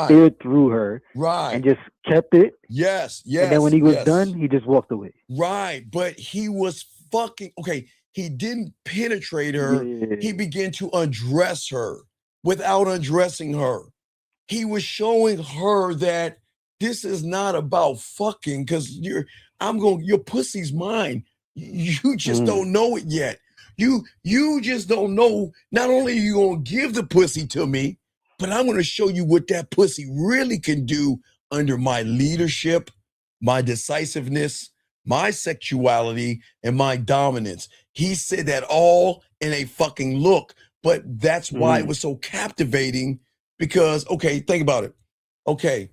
[SPEAKER 5] stared through her and just kept it.
[SPEAKER 6] Yes.
[SPEAKER 5] And then when he was done, he just walked away.
[SPEAKER 6] Right. But he was okay. He didn't penetrate her. He began to undress her without undressing her. He was showing her that this is not about fucking because your pussy's mine. You just don't know it yet. You just don't know. Not only are you gonna give the pussy to me, but I'm gonna show you what that pussy really can do under my leadership, my decisiveness, my sexuality, and my dominance. He said that all in a fucking look, but that's why it was so captivating because, okay, think about it. Okay,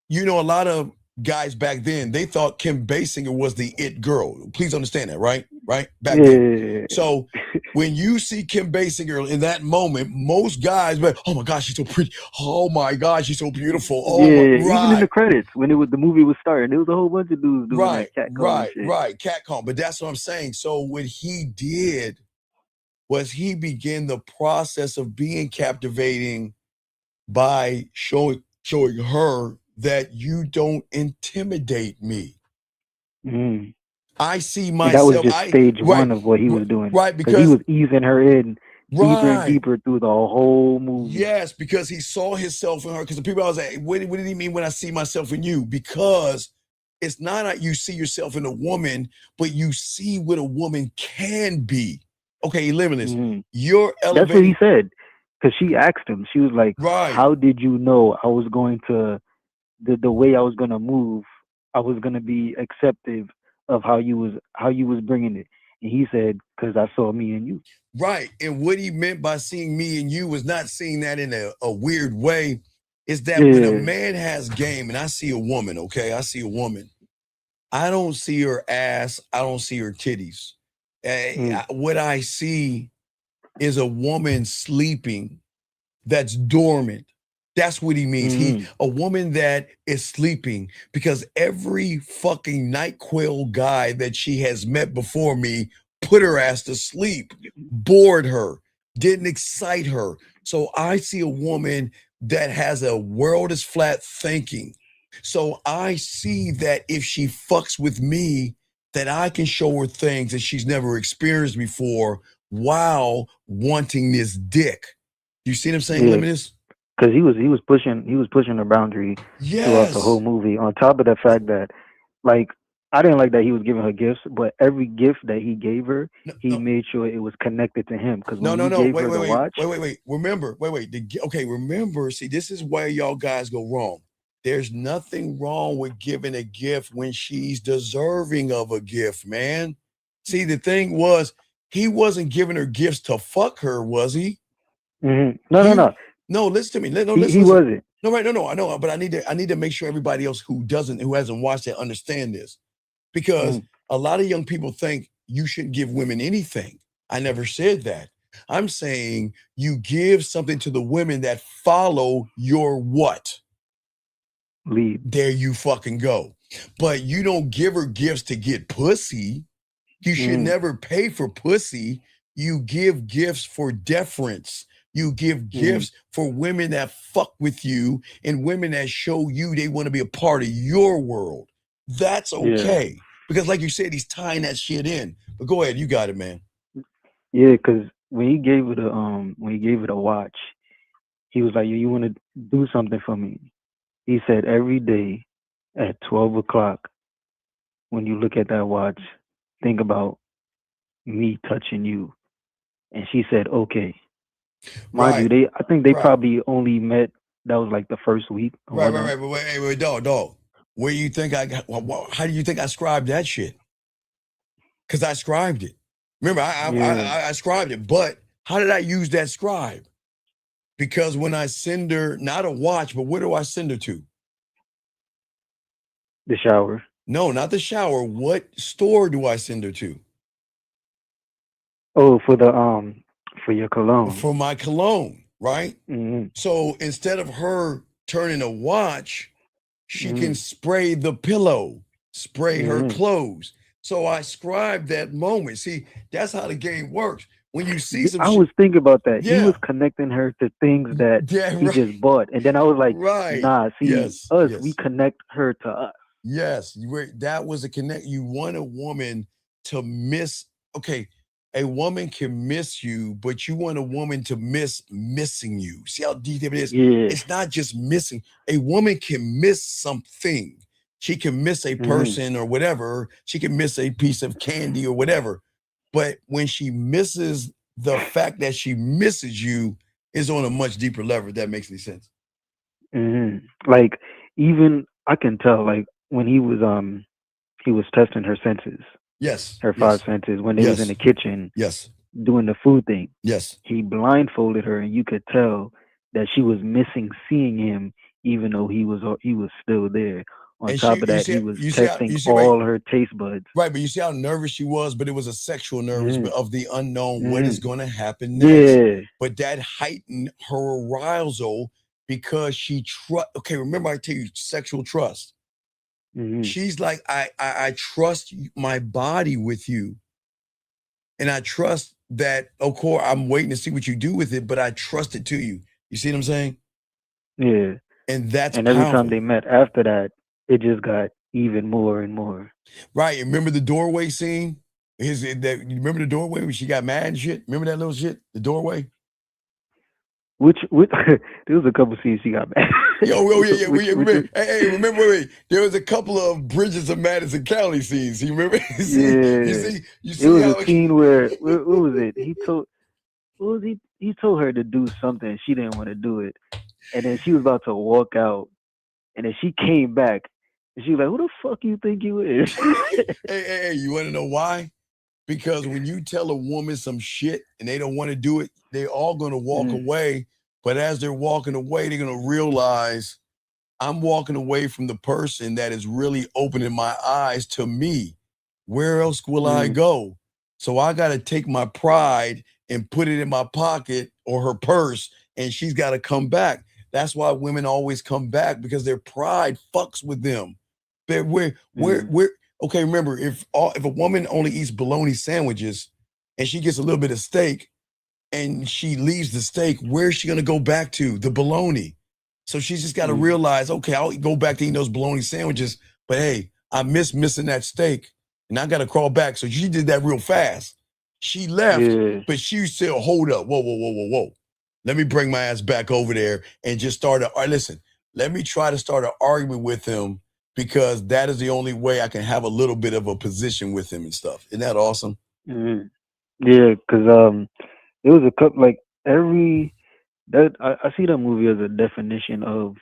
[SPEAKER 6] you know, a lot of guys back then, they thought Kim Basinger was the it girl. Please understand that, right? Right? Back then. So when you see Kim Basinger in that moment, most guys, oh my gosh, she's so pretty. Oh my gosh, she's so beautiful. Oh
[SPEAKER 5] Even in the credits, when the movie was starting, there was a whole bunch of dudes doing that catcall shit.
[SPEAKER 6] Right, catcall. But that's what I'm saying. So what he did was he began the process of being captivating by showing her that you don't intimidate me. I see myself.
[SPEAKER 5] And that was just stage one of what he was doing.
[SPEAKER 6] Right, because
[SPEAKER 5] he was easing her in deeper and deeper through the whole movie.
[SPEAKER 6] Yes, because he saw himself in her. Because the people I was like, what did he mean when I see myself in you? Because it's not that you see yourself in a woman, but you see what a woman can be. Okay, Limitless. You're elevating.
[SPEAKER 5] That's what he said. Because she asked him, she was like, how did you know I was going to, the way I was going to move, I was going to be acceptive of how you was bringing it? And he said, because I saw me and you.
[SPEAKER 6] Right. And what he meant by seeing me and you was not seeing that in a weird way. Is that when a man has game, and I see a woman, okay? I see a woman. I don't see her ass. I don't see her titties. What I see is a woman sleeping that's dormant. That's what he means. A woman that is sleeping, because every fucking night quail guy that she has met before me put her ass to sleep, bored her, didn't excite her. So I see a woman that has a world is flat thinking. So I see that if she fucks with me, that I can show her things that she's never experienced before while wanting this dick. You see what I'm saying, Limitless?
[SPEAKER 5] Because he was pushing the boundary throughout the whole movie. On top of the fact that, like, I didn't like that he was giving her gifts, but every gift that he gave her, he made sure it was connected to him. Because
[SPEAKER 6] wait. Remember. See, this is where y'all guys go wrong. There's nothing wrong with giving a gift when she's deserving of a gift, man. See, the thing was, he wasn't giving her gifts to fuck her, was he?
[SPEAKER 5] No.
[SPEAKER 6] No, listen to me.
[SPEAKER 5] He wasn't.
[SPEAKER 6] No, right. No, I know, but I need to make sure everybody else who hasn't watched it understand this. Because a lot of young people think you shouldn't give women anything. I never said that. I'm saying you give something to the women that follow your what?
[SPEAKER 5] Lead.
[SPEAKER 6] There you fucking go. But you don't give her gifts to get pussy. You should never pay for pussy. You give gifts for deference. You give gifts for women that fuck with you and women that show you they want to be a part of your world. That's okay. Because like you said, he's tying that shit in. But go ahead, you got it, man.
[SPEAKER 5] Yeah, because when he gave it a watch, he was like, you want to do something for me? He said every day at 12 o'clock, when you look at that watch, think about me touching you. And she said, okay. Mind you, I think they probably only met, that was like the first week.
[SPEAKER 6] Right. But wait, dog. Where you think how do you think I scribed that shit? Because I scribed it. Remember, I scribed it, but how did I use that scribe? Because when I send her, not a watch, but where do I send her to?
[SPEAKER 5] The shower.
[SPEAKER 6] No, not the shower. What store do I send her to?
[SPEAKER 5] Oh, for your cologne.
[SPEAKER 6] For my cologne, right? So instead of her turning a watch, she can spray the pillow, spray her clothes. So I scribed that moment. See, that's how the game works. When you see some
[SPEAKER 5] I was thinking about that.
[SPEAKER 6] Yeah.
[SPEAKER 5] He was connecting her to things that he just bought. And then I was like, nah, see, we connect her to us.
[SPEAKER 6] Yes, that was a connect. You want a woman to miss. Okay, a woman can miss you, but you want a woman to miss missing you. See how deep it is?
[SPEAKER 5] Yeah.
[SPEAKER 6] It's not just missing. A woman can miss something. She can miss a person or whatever. She can miss a piece of candy or whatever. But when she misses, the fact that she misses you is on a much deeper level, if that makes any sense.
[SPEAKER 5] Like, even I can tell, like, when he was testing her senses.
[SPEAKER 6] Yes.
[SPEAKER 5] Her five senses when they was in the kitchen.
[SPEAKER 6] Yes.
[SPEAKER 5] Doing the food thing.
[SPEAKER 6] Yes.
[SPEAKER 5] He blindfolded her, and you could tell that she was missing seeing him, even though he was still there. On top of that, he was testing all her taste buds.
[SPEAKER 6] Right, but you see how nervous she was, but it was a sexual nervous of the unknown. What is going to happen next?
[SPEAKER 5] Yeah.
[SPEAKER 6] But that heightened her arousal because she okay, remember I tell you sexual trust. She's like, I trust my body with you. And I trust that, of course, I'm waiting to see what you do with it, but I trust it to you. You see what I'm saying?
[SPEAKER 5] Yeah.
[SPEAKER 6] And that's
[SPEAKER 5] every
[SPEAKER 6] powerful.
[SPEAKER 5] time they met after that, it just got even more and more.
[SPEAKER 6] Right. Remember the doorway scene? You remember the doorway when she got mad and shit? Remember that little shit? The doorway?
[SPEAKER 5] Which there was a couple scenes she got mad.
[SPEAKER 6] Remember, there was a couple of Bridges of Madison County scenes. You remember? You see
[SPEAKER 5] it was a scene where what was it? He told her to do something. She didn't want to do it. And then she was about to walk out. And then she came back. And she was like, who the fuck you think you is?
[SPEAKER 6] Hey, you want to know why? Because when you tell a woman some shit and they don't want to do it, they're all going to walk away. But as they're walking away, they're going to realize I'm walking away from the person that is really opening my eyes to me. Where else will I go? So I got to take my pride and put it in my pocket or her purse, and she's got to come back. That's why women always come back, because their pride fucks with them. Okay, remember, if a woman only eats bologna sandwiches and she gets a little bit of steak and she leaves the steak, where's she going to go back to? The bologna. So she's just got to realize, okay, I'll go back to eating those bologna sandwiches, but hey, I miss missing that steak and I got to crawl back. So she did that real fast. She left, but she said, hold up, whoa. Let me bring my ass back over there and just start let me try to start an argument with him, because that is the only way I can have a little bit of a position with him and stuff. Isn't that awesome?
[SPEAKER 5] Yeah, because it was a couple, like I see that movie as a definition of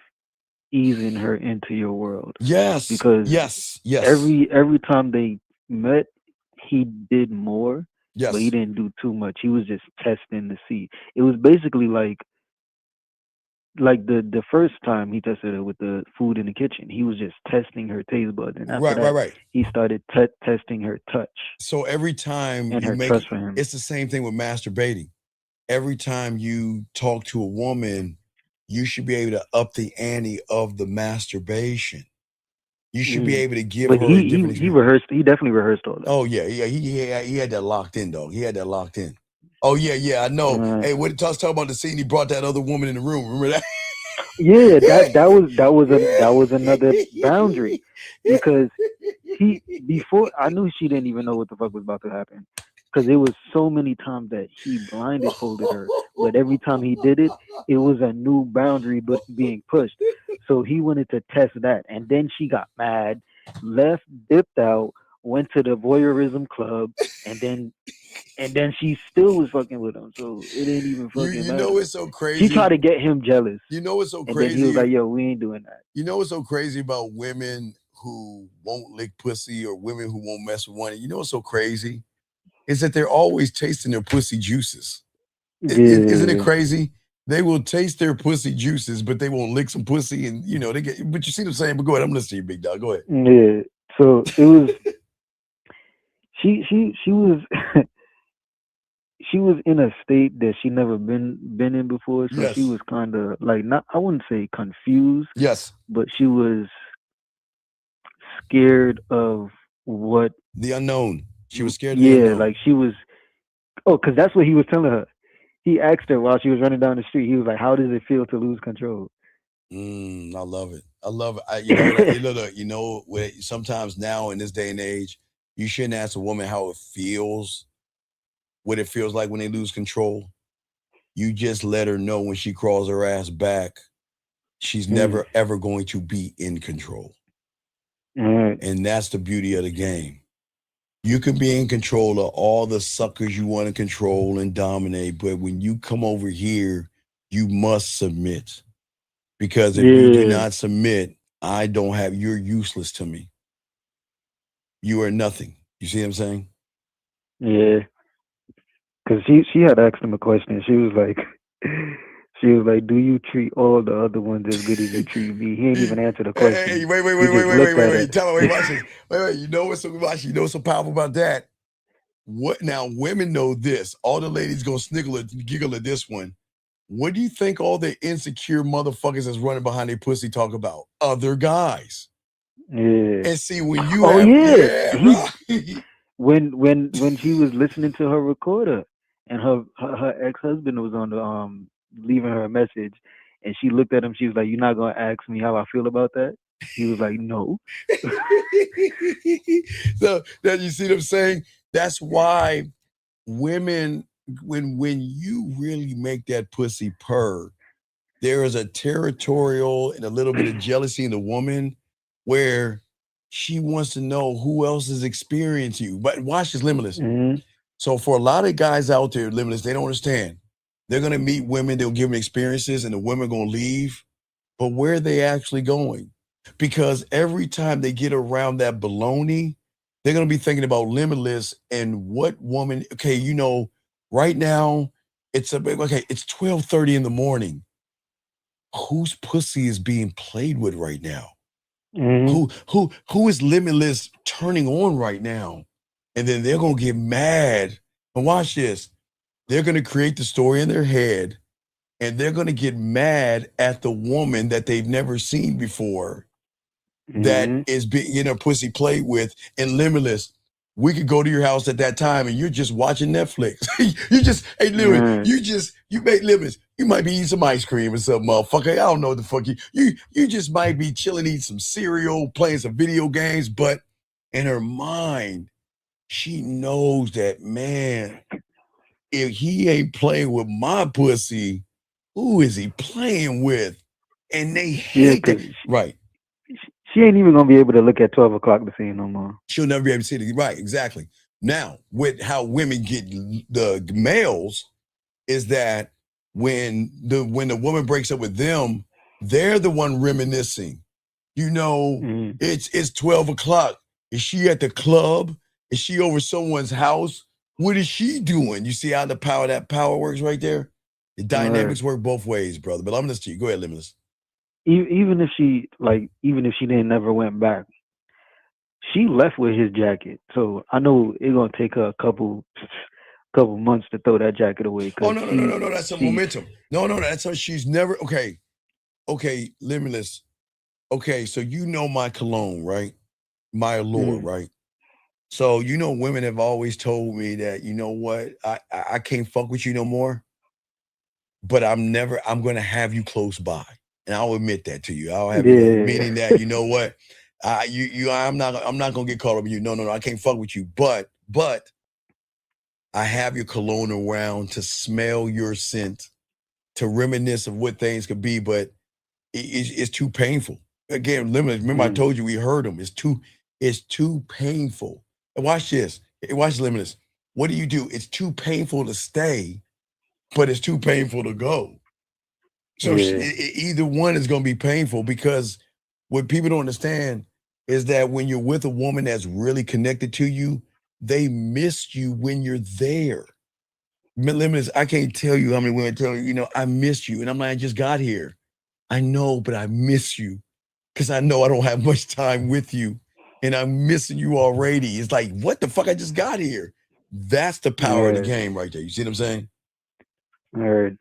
[SPEAKER 5] easing her into your world.
[SPEAKER 6] Yes.
[SPEAKER 5] Because
[SPEAKER 6] yes.
[SPEAKER 5] Every time they met, he did more.
[SPEAKER 6] Yes.
[SPEAKER 5] But he didn't do too much. He was just testing to see. It was basically like the first time he tested her with the food in the kitchen, he was just testing her taste buds, and after that, he started testing her touch.
[SPEAKER 6] So every time
[SPEAKER 5] and
[SPEAKER 6] you
[SPEAKER 5] her
[SPEAKER 6] make
[SPEAKER 5] trust for him.
[SPEAKER 6] It's the same thing with masturbating. Every time you talk to a woman, you should be able to up the ante of the masturbation. You should be able to give her a different experience.
[SPEAKER 5] He definitely rehearsed all that.
[SPEAKER 6] Oh yeah, he had that locked in, dog. He had that locked in. Oh yeah, I know. Hey, what talk about the scene? He brought that other woman in the room. Remember that?
[SPEAKER 5] Yeah, that was another boundary, because before I knew she didn't even know what the fuck was about to happen, because it was so many times that he blindfolded her, but every time he did it, it was a new boundary but being pushed. So he wanted to test that, and then she got mad, left, dipped out, went to the voyeurism club, and then she still was fucking with him. So it didn't even fucking
[SPEAKER 6] You
[SPEAKER 5] matter.
[SPEAKER 6] know what's so
[SPEAKER 5] She
[SPEAKER 6] crazy?
[SPEAKER 5] tried to get him jealous.
[SPEAKER 6] You know what's so
[SPEAKER 5] And
[SPEAKER 6] crazy?
[SPEAKER 5] then he was like, "Yo, we ain't doing that."
[SPEAKER 6] You know what's so crazy about women who won't lick pussy or women who won't mess with one? You know what's so crazy? Is that they're always tasting their pussy juices. Isn't it crazy? They will taste their pussy juices, but they won't lick some pussy, and they get. But you see what I'm saying? But go ahead, I'm listening to you, big dog. Go ahead.
[SPEAKER 5] Yeah. So it was. She was. She was in a state that she never been in before, so she was kind of like, not, I wouldn't say confused.
[SPEAKER 6] Yes.
[SPEAKER 5] But she was scared of what
[SPEAKER 6] the unknown. She was scared of the unknown.
[SPEAKER 5] Like she was. Oh, because that's what he was telling her. He asked her while she was running down the street. He was like, "How does it feel to lose control?"
[SPEAKER 6] I love it. I love it. Look, sometimes now in this day and age, you shouldn't ask a woman how it feels, what it feels like when they lose control. You just let her know when she crawls her ass back, she's never ever going to be in control. And that's the beauty of the game. You can be in control of all the suckers you want to control and dominate, but when you come over here, you must submit. Because if you do not submit, you're useless to me. You are nothing. You see what I'm saying?
[SPEAKER 5] Yeah. Because she had asked him a question. She was like, "Do you treat all the other ones as good as you treat me?" He ain't even answer the question.
[SPEAKER 6] Hey, wait. Tell her, watch this. Wait. You know what's so powerful about that? What now? Women know this. All the ladies gonna giggle at this one. What do you think all the insecure motherfuckers that's running behind their pussy talk about? Other guys.
[SPEAKER 5] Yeah.
[SPEAKER 6] And see, when you
[SPEAKER 5] when she was listening to her recorder, and her ex-husband was on the leaving her a message, and she looked at him. She was like, "You're not gonna ask me how I feel about that?" He was like, "No."
[SPEAKER 6] So that, you see what I'm saying? That's why women, when you really make that pussy purr, there is a territorial and a little bit of jealousy in the woman where she wants to know who else is experiencing you. But watch this, Limitless. So for a lot of guys out there, Limitless, they don't understand. They're going to meet women, they'll give them experiences, and the women are going to leave. But where are they actually going? Because every time they get around that baloney, they're going to be thinking about Limitless and what woman, right now, it's 12:30 in the morning. Whose pussy is being played with right now? Who is Limitless turning on right now? And then they're gonna get mad. And watch this. They're gonna create the story in their head, and they're gonna get mad at the woman that they've never seen before that is being her pussy played with. And Limitless, we could go to your house at that time and you're just watching Netflix. You make Limitless. You might be eating some ice cream or something, motherfucker. I don't know what the fuck you just might be chilling, eating some cereal, playing some video games, but in her mind, she knows that, man, if he ain't playing with my pussy, who is he playing with? And they hate that. Right.
[SPEAKER 5] She ain't even gonna be able to look at 12 o'clock to see it no more.
[SPEAKER 6] She'll never be able to see it. Right, exactly. Now, with how women get the males, is that when the woman breaks up with them, they're the one reminiscing. It's 12 o'clock. Is she at the club? Is she over someone's house? What is she doing? You see how that power works right there? The dynamics work both ways, brother. But I'm listening to you. Go ahead, Limitless.
[SPEAKER 5] Even if she didn't never went back, she left with his jacket. So I know it's gonna take her a couple months to throw that jacket away.
[SPEAKER 6] Oh no, that's a momentum. No, that's her. She's never okay, Limitless. Okay, so my cologne, right? My allure, right? So women have always told me that what I can't fuck with you no more, but I'm going to have you close by, and I'll admit that to you. I'll have you meaning that what I'm not gonna get caught up with you. No, I can't fuck with you, but I have your cologne around to smell your scent, to reminisce of what things could be, but it's too painful. Again, limitless. Remember, I told you we heard them. It's too painful. And watch this. Watch limitless. What do? It's too painful to stay, but it's too painful to go. So either one is going to be painful, because what people don't understand is that when you're with a woman that's really connected to you, they miss you when you're there. Limitless, I can't tell you how many women tell you, I miss you. And I'm like, I just got here. I know, but I miss you because I know I don't have much time with you, and I'm missing you already. It's like, what the fuck? I just got here. That's the power of the game right there. You see what I'm saying?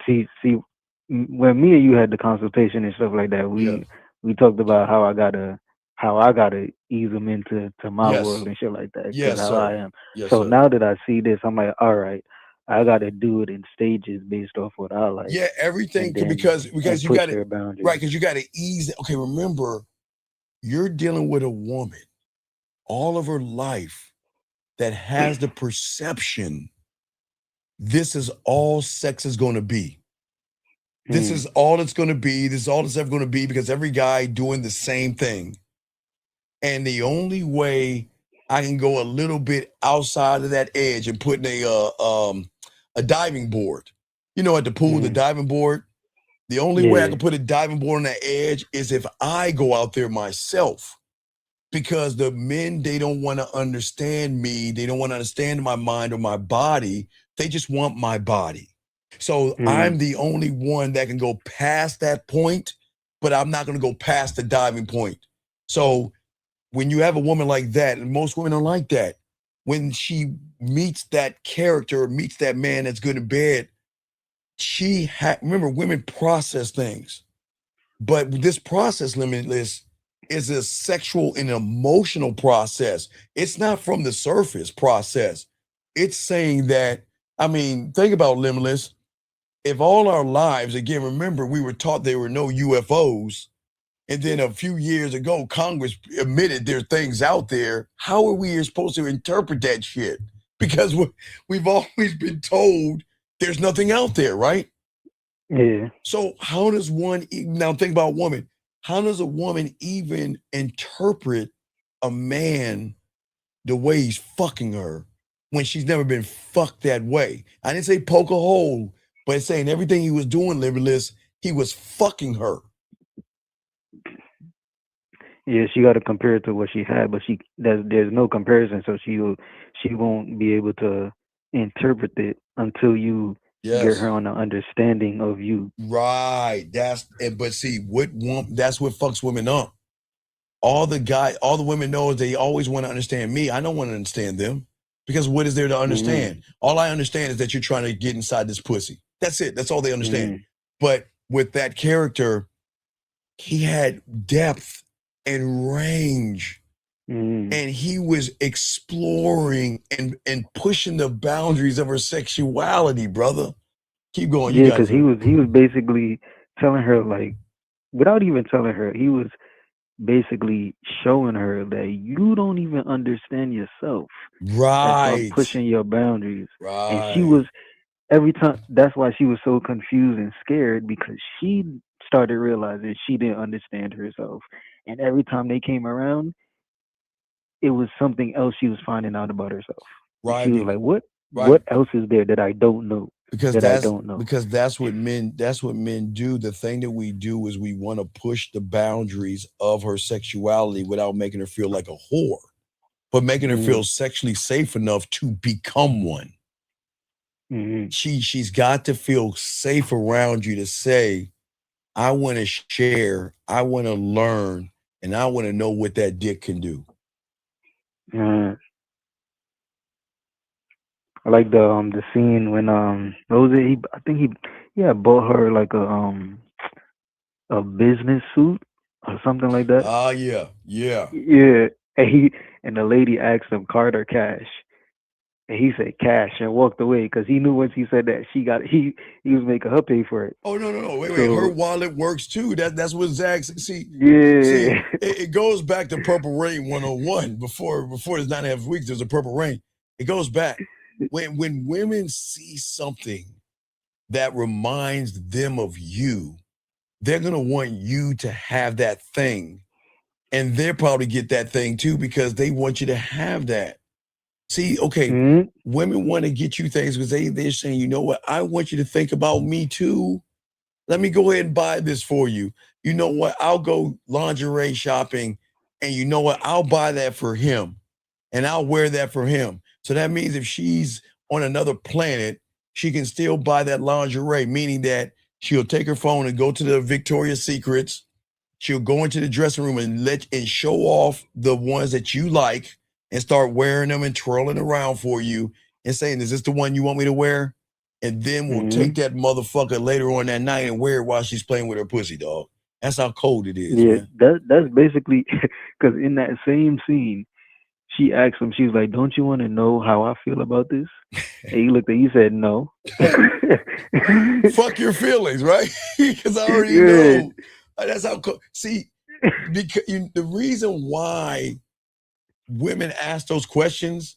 [SPEAKER 5] See, when me and you had the consultation and stuff like that, we talked about how I gotta ease them into my world and shit like that, because how I am. So now that I see this, I'm like, all right, I gotta do it in stages based off what I like.
[SPEAKER 6] Yeah, everything, because you got to right, because you got to ease it. Okay, remember, you're dealing with a woman all of her life that has the perception this is all sex is going to be. This is all it's going to be. This is all it's ever going to be, because every guy doing the same thing. And the only way I can go a little bit outside of that edge and put in a diving board, at the pool, the diving board, the only way I can put a diving board on that edge is if I go out there myself. Because the men, they don't want to understand me. They don't want to understand my mind or my body. They just want my body. So I'm the only one that can go past that point, but I'm not going to go past the diving point. So when you have a woman like that, and most women don't like that, when she meets that character, meets that man that's good in bed, remember, women process things. But this process, limitless, is a sexual and emotional process. It's not from the surface process. It's saying that, think about limitless. If all our lives, again, remember, we were taught there were no UFOs, and then a few years ago, Congress admitted there are things out there. How are we supposed to interpret that shit? Because we've always been told there's nothing out there, right?
[SPEAKER 5] Yeah.
[SPEAKER 6] So how does one, now think about a woman, how does a woman even interpret a man the way he's fucking her when she's never been fucked that way? I didn't say poke a hole, but it's saying everything he was doing, limitless, he was fucking her.
[SPEAKER 5] Yeah, she got to compare it to what she had, but there's no comparison, so she won't be able to interpret it until you get her on the understanding of you.
[SPEAKER 6] Right. But see, that's what fucks women up. All the women know is they always want to understand me. I don't want to understand them, because what is there to understand? All I understand is that you're trying to get inside this pussy. That's it. That's all they understand. But with that character, he had depth and range, and he was exploring and pushing the boundaries of her sexuality, brother. Keep going.
[SPEAKER 5] Yeah, because he was basically telling her, like, without even telling her, he was basically showing her that you don't even understand yourself.
[SPEAKER 6] Right.
[SPEAKER 5] That's pushing your boundaries.
[SPEAKER 6] Right.
[SPEAKER 5] And she was, every time, that's why she was so confused and scared, because she started realizing she didn't understand herself. And every time they came around, it was something else she was finding out about herself.
[SPEAKER 6] Right.
[SPEAKER 5] She was like, what else is there that I don't know?
[SPEAKER 6] Because that's what men do. The thing that we do is we want to push the boundaries of her sexuality without making her feel like a whore, but making her feel sexually safe enough to become one. She's got to feel safe around you to say, I want to share, I want to learn, and I want to know what that dick can do.
[SPEAKER 5] I like the scene when what was it? I think he had bought her like a business suit or something like that.
[SPEAKER 6] Yeah.
[SPEAKER 5] Yeah, and the lady asked him card or cash, and he said cash and walked away because he knew once he said that he was making her pay for it.
[SPEAKER 6] Oh no, wait. Her
[SPEAKER 5] So
[SPEAKER 6] wallet works too. That's what Zach see.
[SPEAKER 5] yeah,
[SPEAKER 6] It goes back to Purple Rain 101. Before there's 9.5 weeks, there's a Purple Rain. It goes back when women see something that reminds them of you, they're gonna want you to have that thing, and they'll probably get that thing too because they want you to have that. See, okay, women want to get you things because they're saying, you know what, I want you to think about me too. Let me go ahead and buy this for you. You know what? I'll go lingerie shopping, and you know what? I'll buy that for him, and I'll wear that for him. So that means if she's on another planet, she can still buy that lingerie, meaning that she'll take her phone and go to the Victoria's Secrets. She'll go into the dressing room and show off the ones that you like and start wearing them and twirling around for you and saying, is this the one you want me to wear? And then we'll take that motherfucker later on that night and wear it while she's playing with her pussy, dog. That's how cold it is,
[SPEAKER 5] yeah.
[SPEAKER 6] man.
[SPEAKER 5] That's basically because in that same scene, she asked him, she was like, "Don't you want to know how I feel about this?" And he looked at, he said, "No."
[SPEAKER 6] Fuck your feelings, right? Because I already
[SPEAKER 5] Yeah.
[SPEAKER 6] know. That's how. See, because the reason why women ask those questions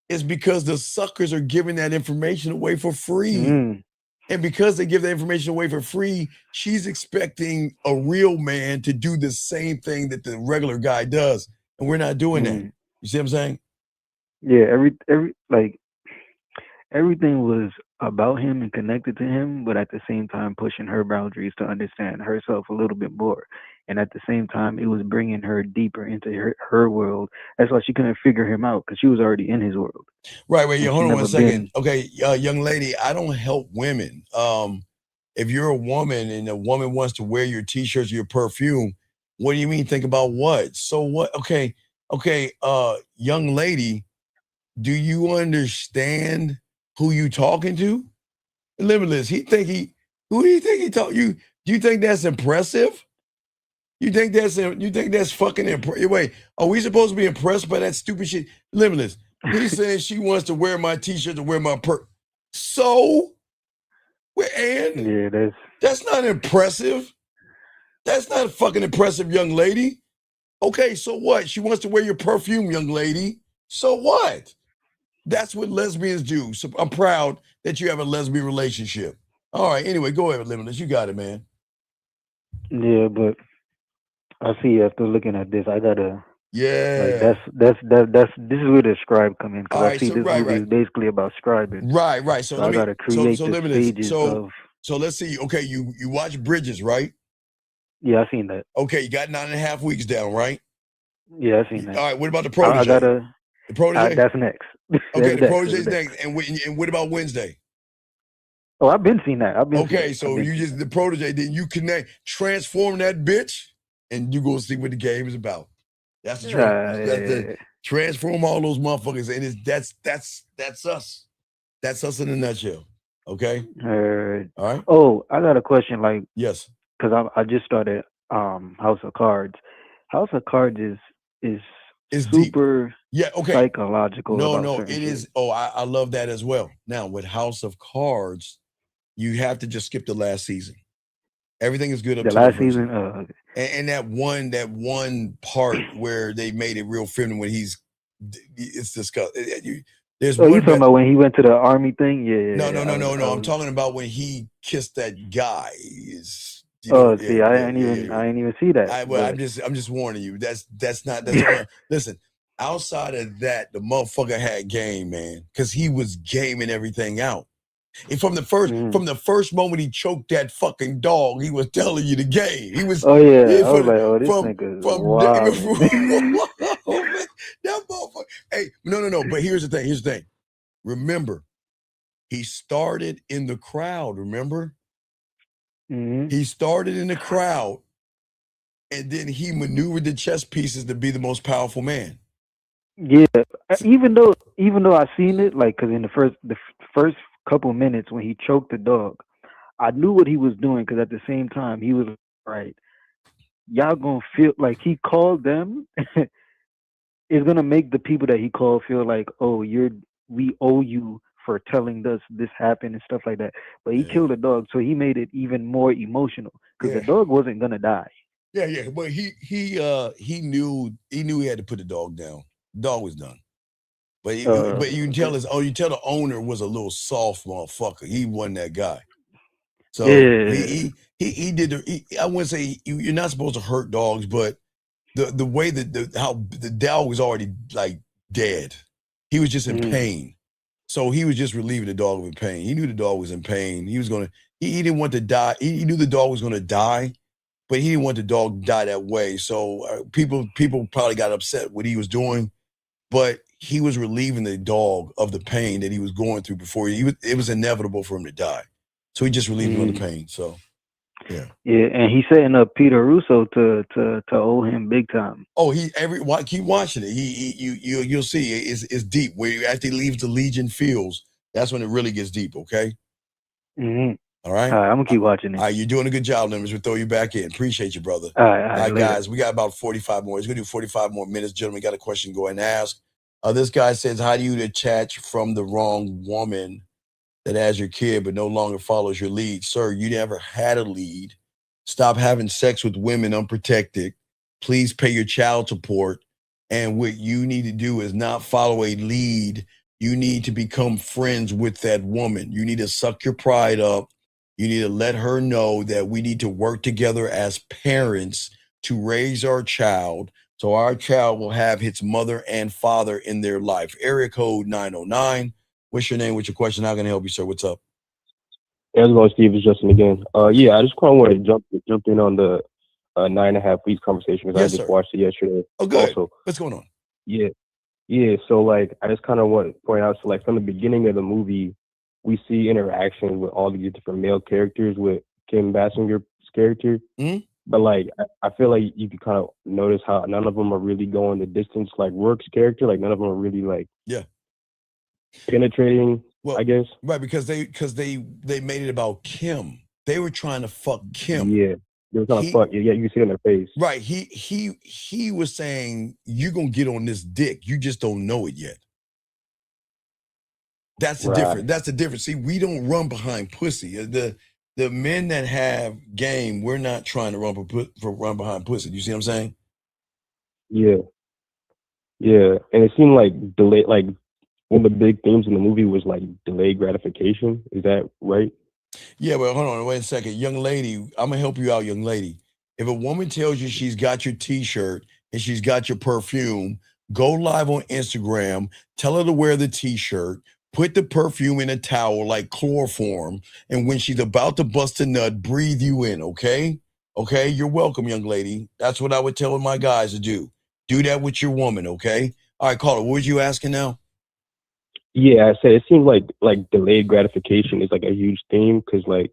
[SPEAKER 6] is because the suckers are giving that information away for free. And because they give that information away for free, she's expecting a real man to do the same thing that the regular guy does. And we're not doing that. You see what I'm saying?
[SPEAKER 5] Yeah, everything was about him and connected to him, but at the same time pushing her boundaries to understand herself a little bit more. And at the same time, it was bringing her deeper into her world. That's why she couldn't figure him out because she was already in his world.
[SPEAKER 6] Right, wait,
[SPEAKER 5] And
[SPEAKER 6] hold
[SPEAKER 5] she
[SPEAKER 6] on one
[SPEAKER 5] never
[SPEAKER 6] second. Okay, young lady, I don't help women. If you're a woman and a woman wants to wear your t-shirts or your perfume, what do you mean think about what? So what? Okay, young lady, do you understand who you talking to? Limitless. Who do you think he talk you? Do you think that's impressive? You think that's fucking impressive? Wait, are we supposed to be impressed by that stupid shit? Limitless. He says she wants to wear my t-shirt to wear my So? And
[SPEAKER 5] yeah,
[SPEAKER 6] that's not impressive. That's not fucking impressive, young lady. Okay, so what? She wants to wear your perfume, young lady. So what? That's what lesbians do. So I'm proud that you have a lesbian relationship. All right, anyway, go ahead, Limitless. You got it, man.
[SPEAKER 5] Yeah, but I see after looking at this, I gotta.
[SPEAKER 6] Yeah.
[SPEAKER 5] Like this is where the scribe come in because
[SPEAKER 6] All
[SPEAKER 5] I
[SPEAKER 6] right,
[SPEAKER 5] see
[SPEAKER 6] so
[SPEAKER 5] this movie is basically about scribing.
[SPEAKER 6] Right.
[SPEAKER 5] So I gotta create the
[SPEAKER 6] Limitless.
[SPEAKER 5] stages of.
[SPEAKER 6] So let's see. Okay, you watch Bridges, right?
[SPEAKER 5] Yeah, I seen that.
[SPEAKER 6] Okay, you got 9.5 weeks down, right?
[SPEAKER 5] Yeah, I seen that.
[SPEAKER 6] All right, what about the Protege?
[SPEAKER 5] I gotta.
[SPEAKER 6] The Protege?
[SPEAKER 5] That's next.
[SPEAKER 6] Okay, the Protege's next. And what about Wednesday?
[SPEAKER 5] Oh, I've been seeing that.
[SPEAKER 6] Okay, so you just the Protege, then you connect, transform that bitch, and you go see what the game is about. That's the transform all those motherfuckers, and that's us. That's us in a nutshell. Okay. All right.
[SPEAKER 5] Oh, I got a question. Like,
[SPEAKER 6] yes,
[SPEAKER 5] because I just started House of Cards. House of Cards is super
[SPEAKER 6] deep. Yeah. Okay.
[SPEAKER 5] Psychological.
[SPEAKER 6] No, it is. Shit. Oh, I love that as well. Now with House of Cards, you have to just skip the last season. Everything is good up to
[SPEAKER 5] the last season.
[SPEAKER 6] And that one part where they made it real feminine when it's disgusting. There's
[SPEAKER 5] you talking about when he went to the army thing? Yeah.
[SPEAKER 6] No. I'm talking about when he kissed that guy.
[SPEAKER 5] I didn't even see that.
[SPEAKER 6] I'm just warning you. That's not. Listen, outside of that, the motherfucker had game, man, because he was gaming everything out. And from the first moment he choked that fucking dog, he was telling you the game. He was.
[SPEAKER 5] Oh yeah. I was like, this nigga.
[SPEAKER 6] Oh, man, that motherfucker. Hey, no. But here's the thing. Remember, he started in the crowd. Remember, he started in the crowd, and then he maneuvered the chess pieces to be the most powerful man.
[SPEAKER 5] Yeah, even though I seen it, like, because in the first couple minutes when he choked the dog, I knew what he was doing because at the same time he was right. Y'all gonna feel like he called them it's gonna make the people that he called feel like, oh, we owe you for telling us this happened and stuff like that. But he killed a dog, so he made it even more emotional because the dog wasn't gonna die.
[SPEAKER 6] Yeah. But he knew he had to put the dog down. The dog was done. But you can tell you tell the owner was a little soft motherfucker. He wasn't that guy. So he did I wouldn't say you're not supposed to hurt dogs, but the way that how the dog was already like dead. He was just in pain. So he was just relieving the dog of pain. He knew the dog was in pain. He was gonna he didn't want to die. He knew the dog was gonna die, but he didn't want the dog to die that way. So people probably got upset what he was doing, but he was relieving the dog of the pain that he was going through before it was inevitable for him to die. So he just relieved him of the pain. So yeah.
[SPEAKER 5] Yeah, and he's setting up Peter Russo to owe him big time.
[SPEAKER 6] Oh, keep watching it. You'll see it's deep. Where after he leaves the Legion Fields, that's when it really gets deep. Okay.
[SPEAKER 5] Mm-hmm.
[SPEAKER 6] All right.
[SPEAKER 5] I'm gonna keep watching it.
[SPEAKER 6] All right, you're doing a good job, Lemons. We'll throw you back in. Appreciate you, brother.
[SPEAKER 5] All right,
[SPEAKER 6] guys. We got about 45 more. He's gonna do 45 more minutes. Gentlemen, got a question? Go ahead and ask. This guy says, how do you detach from the wrong woman that has your kid but no longer follows your lead? Sir, you never had a lead. Stop having sex with women unprotected. Please pay your child support. And what you need to do is not follow a lead. You need to become friends with that woman. You need to suck your pride up. You need to let her know that we need to work together as parents to raise our child so our child will have its mother and father in their life. Area code 909. What's your name? What's your question? How can I help you, sir? What's up?
[SPEAKER 14] How's it going, Steve? It's Justin again. Yeah, I just kind of want to jump in on the 9.5 weeks conversation because I just watched it yesterday.
[SPEAKER 6] Oh, good.
[SPEAKER 14] Also,
[SPEAKER 6] what's going on?
[SPEAKER 14] Yeah. So like, I just kind of want to point out, so like from the beginning of the movie, we see interactions with all these different male characters with Kim Basinger's character.
[SPEAKER 6] Mm-hmm.
[SPEAKER 14] But like, I feel like you can kind of notice how none of them are really going the distance. Like Rourke's character, like none of them are really like penetrating. Well, I guess
[SPEAKER 6] right because they made it about Kim. They were trying to fuck Kim.
[SPEAKER 14] Yeah, they were trying to fuck. Yeah, you can see it in their face.
[SPEAKER 6] Right. He was saying you're gonna get on this dick. You just don't know it yet. That's the difference. That's the difference. See, we don't run behind pussy. The men that have game, we're not trying to run behind pussy. You see what I'm saying?
[SPEAKER 14] Yeah, and it seemed like like one of the big themes in the movie was like delayed gratification. Is that right?
[SPEAKER 6] Yeah, well, hold on, wait a second. Young lady, I'm gonna help you out, young lady. If a woman tells you she's got your t-shirt and she's got your perfume, go live on Instagram, tell her to wear the t-shirt, put the perfume in a towel like chloroform, and when she's about to bust a nut, breathe you in, okay? Okay, you're welcome, young lady. That's what I would tell my guys to do. Do that with your woman, okay? All right, caller, what was you asking now?
[SPEAKER 14] Yeah, I said it seems like delayed gratification is like a huge theme because like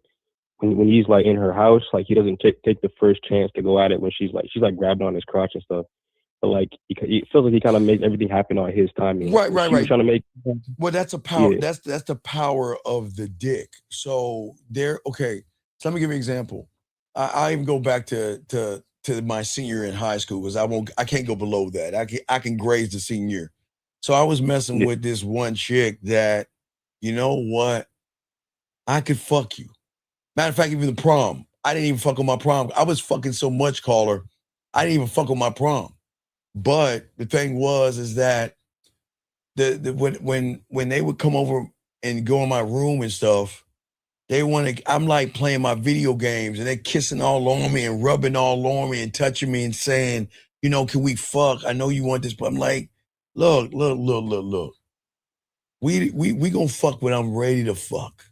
[SPEAKER 14] when he's like in her house, like he doesn't take the first chance to go at it when she's like grabbing on his crotch and stuff. But like he feels like he kind of makes everything happen on his timing.
[SPEAKER 6] Right.
[SPEAKER 14] Trying to make.
[SPEAKER 6] Well, that's a power. Yeah. That's the power of the dick. So okay. So let me give you an example. I even go back to my senior in high school because I can't go below that. I can graze the senior. So I was messing with this one chick that, you know what? I could fuck you. Matter of fact, even the prom. I didn't even fuck on my prom. I was fucking so much, caller. I didn't even fuck on my prom. But the thing is that when they would come over and go in my room and stuff, I'm like playing my video games and they're kissing all on me and rubbing all on me and touching me and saying, you know, can we fuck? I know you want this, but I'm like, look. We gonna fuck when I'm ready to fuck.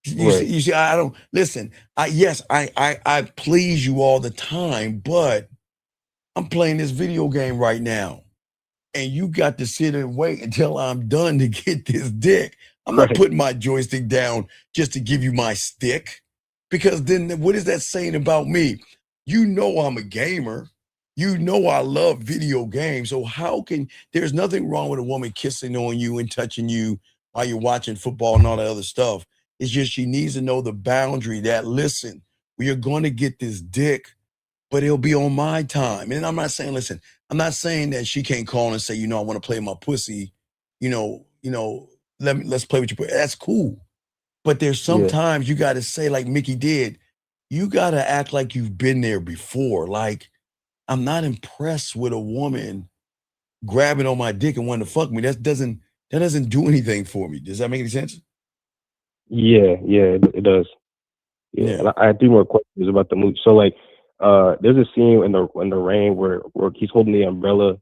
[SPEAKER 6] You see, I don't listen. I please you all the time, but I'm playing this video game right now. And you got to sit and wait until I'm done to get this dick. I'm not putting my joystick down just to give you my stick. Because then what is that saying about me? You know I'm a gamer. You know I love video games. So there's nothing wrong with a woman kissing on you and touching you while you're watching football and all that other stuff. It's just she needs to know the boundary that, listen, we are going to get this dick, but it'll be on my time. And I'm not saying, listen, I'm not saying that she can't call and say, I want to play my pussy, let's play with your pussy. That's cool. But there's sometimes you got to say, like Mickey did, you got to act like you've been there before. Like, I'm not impressed with a woman grabbing on my dick and wanting to fuck me. That doesn't do anything for me. Does that make any sense?
[SPEAKER 14] Yeah, it does. Yeah. And I have 3 more questions about the movie. So like, there's a scene in the rain where he's holding the umbrella,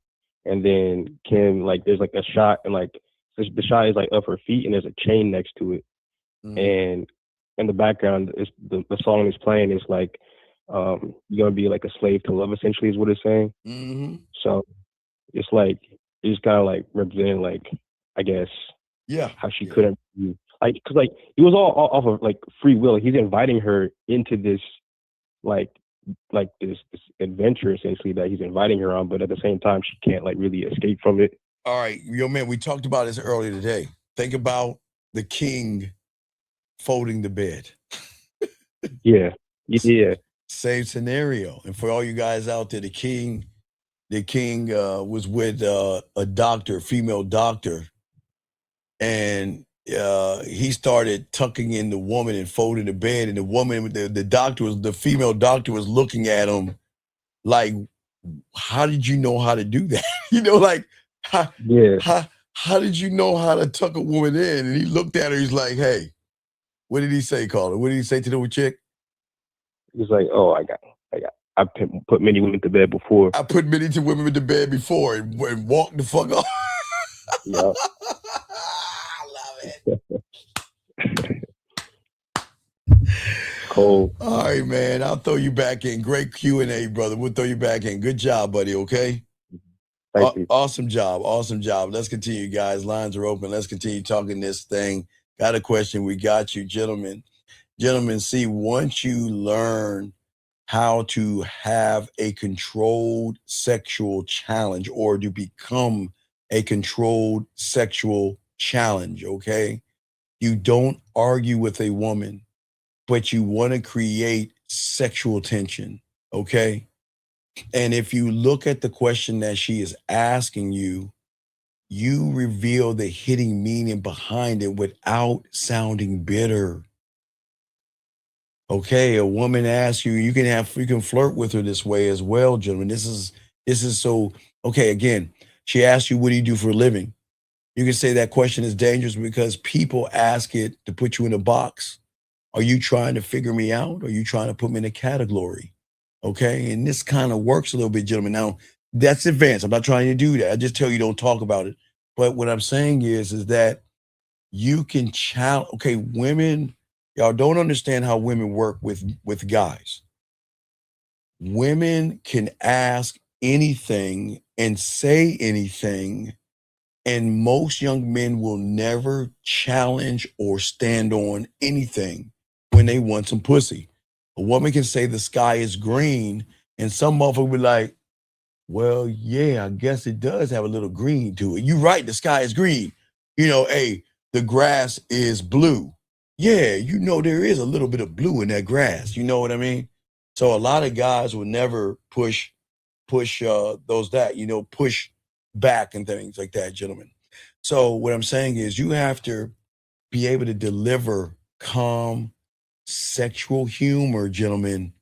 [SPEAKER 14] and then Kim, like, there's like a shot, and like the shot is like of her feet, and there's a chain next to it, and in the background is the song is playing is like, you're gonna be like a slave to love, essentially, is what it's saying. So it's like it's kind of like representing, like, I guess, how she couldn't be, like, because like it was all off of like free will. He's inviting her into this like this adventure, essentially, that he's inviting her on, but at the same time she can't like really escape from it.
[SPEAKER 6] All right, yo, man, we talked about this earlier today. Think about the king folding the bed.
[SPEAKER 14] Yeah.
[SPEAKER 6] Same scenario. And for all you guys out there, the king was with a doctor, female doctor, and he started tucking in the woman and folding the bed, and the woman, the female doctor was looking at him like, how did you know how to do that? Like, how did you know how to tuck a woman in? And he looked at her, he's like, hey, what did he say, Carter? What did he say to the chick?
[SPEAKER 14] He's like, oh, I put many women to bed before.
[SPEAKER 6] I put many women to bed before and walked the fuck off.
[SPEAKER 14] Yeah.
[SPEAKER 6] I love it.
[SPEAKER 14] Cool.
[SPEAKER 6] All right, man. I'll throw you back in. Great Q&A, brother. We'll throw you back in. Good job, buddy, okay?
[SPEAKER 14] Thank you.
[SPEAKER 6] Awesome job. Awesome job. Let's continue, guys. Lines are open. Let's continue talking this thing. Got a question? We got you, gentlemen. Gentlemen, see, once you learn how to have a controlled sexual challenge, or to become a controlled sexual challenge, okay? You don't argue with a woman, but you want to create sexual tension, okay? And if you look at the question that she is asking you, you reveal the hidden meaning behind it without sounding bitter. Okay, a woman asks you, you can flirt with her this way as well, gentlemen. This is so, okay, again, she asks you, what do you do for a living? You can say that question is dangerous because people ask it to put you in a box. Are you trying to figure me out? Or are you trying to put me in a category? Okay, and this kind of works a little bit, gentlemen. Now, that's advanced. I'm not trying to do that. I just tell you don't talk about it. But what I'm saying is that you can challenge, okay, women, y'all don't understand how women work with guys. Women can ask anything and say anything, and most young men will never challenge or stand on anything when they want some pussy. A woman can say the sky is green, and some motherfucker will be like, well, yeah, I guess it does have a little green to it. You're right, the sky is green. Hey, the grass is blue. Yeah, there is a little bit of blue in that grass. You know what I mean? So a lot of guys will never push push back and things like that, gentlemen. So what I'm saying is you have to be able to deliver calm sexual humor, gentlemen,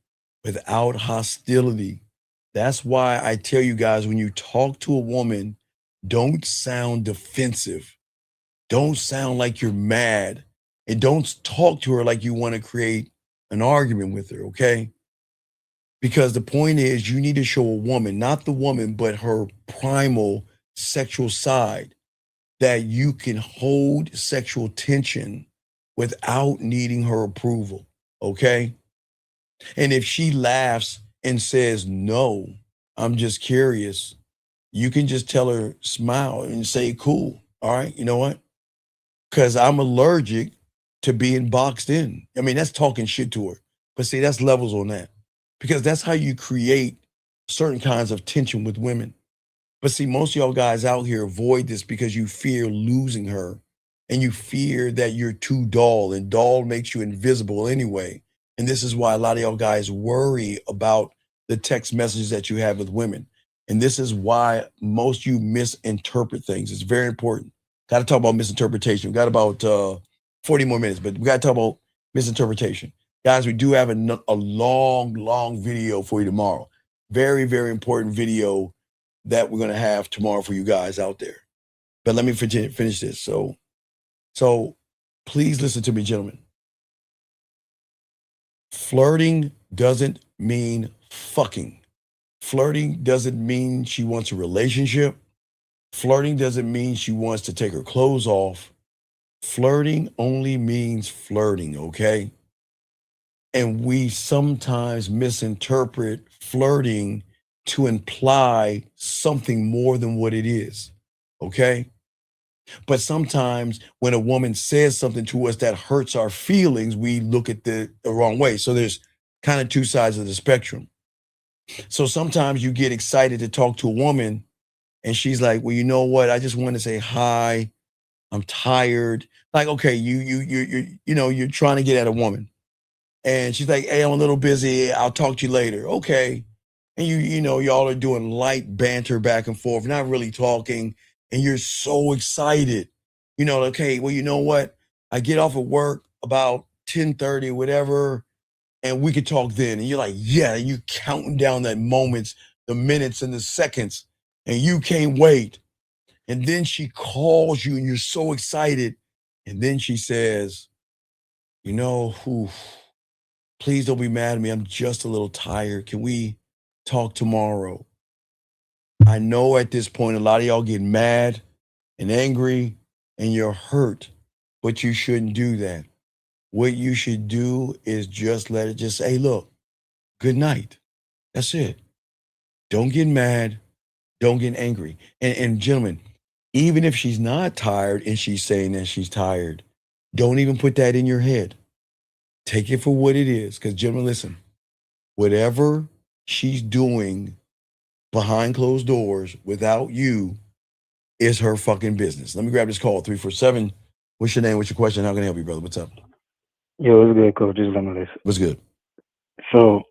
[SPEAKER 6] without hostility. That's why I tell you guys, when you talk to a woman, don't sound defensive. Don't sound like you're mad. And don't talk to her like you want to create an argument with her, okay? Because the point is, you need to show a woman, not the woman, but her primal sexual side, that you can hold sexual tension without needing her approval, okay? And if she laughs and says, no, I'm just curious, you can just tell her, smile and say, cool. All right, you know what? Because I'm allergic to being boxed in. I mean, that's talking shit to her. But see, that's levels on that. Because that's how you create certain kinds of tension with women. But see, most of y'all guys out here avoid this because you fear losing her. And you fear that you're too dull, and dull makes you invisible anyway. And this is why a lot of y'all guys worry about the text messages that you have with women. And this is why most you misinterpret things. It's very important. Got to talk about misinterpretation. We got about 40 more minutes, but we got to talk about misinterpretation. Guys, we do have a long video for you tomorrow. Very, very important video that we're going to have tomorrow for you guys out there. But let me finish this. So please listen to me, gentlemen. Flirting doesn't mean fucking. Flirting doesn't mean she wants a relationship. Flirting doesn't mean she wants to take her clothes off. Flirting only means flirting, okay? And we sometimes misinterpret flirting to imply something more than what it is, okay? But sometimes when a woman says something to us that hurts our feelings, we look at the wrong way. So there's kind of two sides of the spectrum. So sometimes you get excited to talk to a woman and she's like, well, you know what? I just want to say hi. I'm tired. Like, okay, you're trying to get at a woman. And she's like, hey, I'm a little busy. I'll talk to you later. Okay. And y'all are doing light banter back and forth, not really talking. And you're so excited. Okay, well, you know what? I get off of work about 10:30, whatever, and we could talk then. And you're like, yeah, and you counting down the moments, the minutes and the seconds, and you can't wait. And then she calls you and you're so excited. And then she says, please don't be mad at me. I'm just a little tired. Can we talk tomorrow? I know at this point, a lot of y'all get mad and angry and you're hurt, but you shouldn't do that. What you should do is just say, look, good night. That's it. Don't get mad. Don't get angry. And gentlemen, even if she's not tired and she's saying that she's tired, don't even put that in your head. Take it for what it is. Because gentlemen, listen, whatever she's doing behind closed doors without you is her fucking business. Let me grab this call, 347. What's your name? What's your question? How can I help you, brother? What's up?
[SPEAKER 5] Yo, what's good, coach? Just let me listen.
[SPEAKER 6] What's good?
[SPEAKER 5] So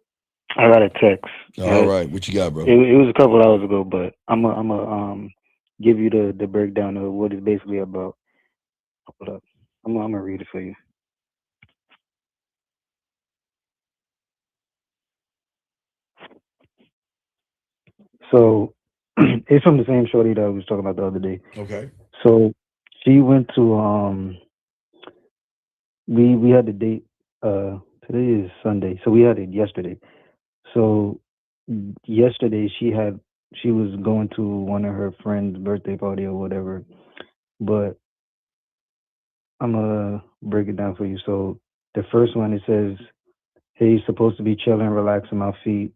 [SPEAKER 5] I got a text.
[SPEAKER 6] All right. What you got, bro?
[SPEAKER 5] It was a couple hours ago, but I'm a give you the breakdown of what it's basically about. Hold up. I'm gonna read it for you. So it's from the same shorty that I was talking about the other day.
[SPEAKER 6] Okay.
[SPEAKER 5] So she went to we had the date today is Sunday, so we had it yesterday. So yesterday she was going to one of her friends' birthday party or whatever, but I'm gonna break it down for you. So the first one, it says, hey, he's supposed to be chilling, relaxing my feet,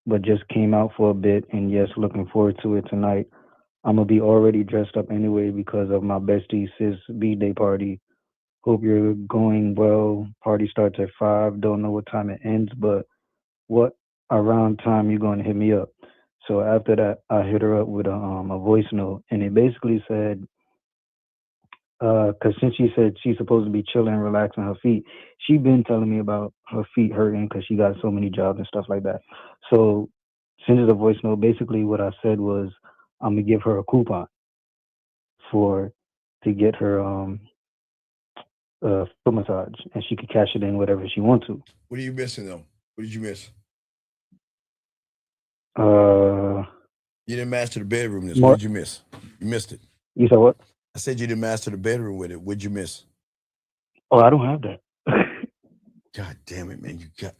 [SPEAKER 5] but just came out for a bit, and yes, looking forward to it tonight. I'm gonna be already dressed up anyway because of my bestie sis B-day party. Hope you're going well. Party starts at 5. Don't know what time it ends, but what around time you going to hit me up? So after that, I hit her up with a voice note, and it basically said, because since she said she's supposed to be chilling and relaxing her feet, she been telling me about her feet hurting because she got so many jobs and stuff like that. So send her the voice note. Basically, what I said was I'm gonna give her a coupon to get her foot massage, and she could cash it in whatever she wants to.
[SPEAKER 6] What are you missing though? What did you miss? You didn't master the bedroom. What did you miss? You missed it.
[SPEAKER 5] You said what?
[SPEAKER 6] I said you didn't master the bedroom with it. What'd you miss?
[SPEAKER 5] Oh, I don't have that.
[SPEAKER 6] God damn it, man! You got.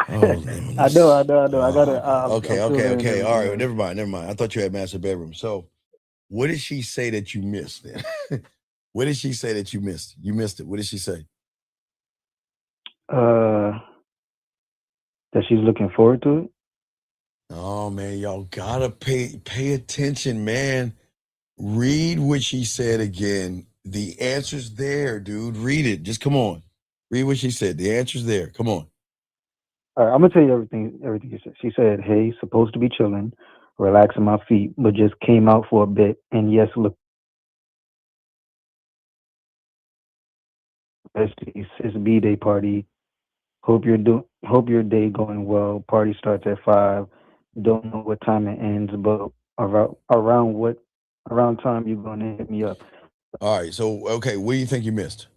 [SPEAKER 5] I know. I gotta.
[SPEAKER 6] Okay. All right. Well, never mind. I thought you had master bedroom. So, what did she say that you missed then? What did she say that you missed? You missed it. What did she say?
[SPEAKER 5] That she's looking forward to it.
[SPEAKER 6] Oh man, y'all gotta pay attention, man. Read what she said again. The answer's there, dude. Read it. Just come on. Read what she said. The answer's there. Come on.
[SPEAKER 5] All right, I'm gonna tell you everything you said. She said, hey, supposed to be chilling, relaxing my feet, but just came out for a bit, and yes, look, it's B-day party. Hope your day going well. Party starts at 5. Don't know what time it ends, but around time you're gonna hit me up.
[SPEAKER 6] All right. So okay, what do you think you missed?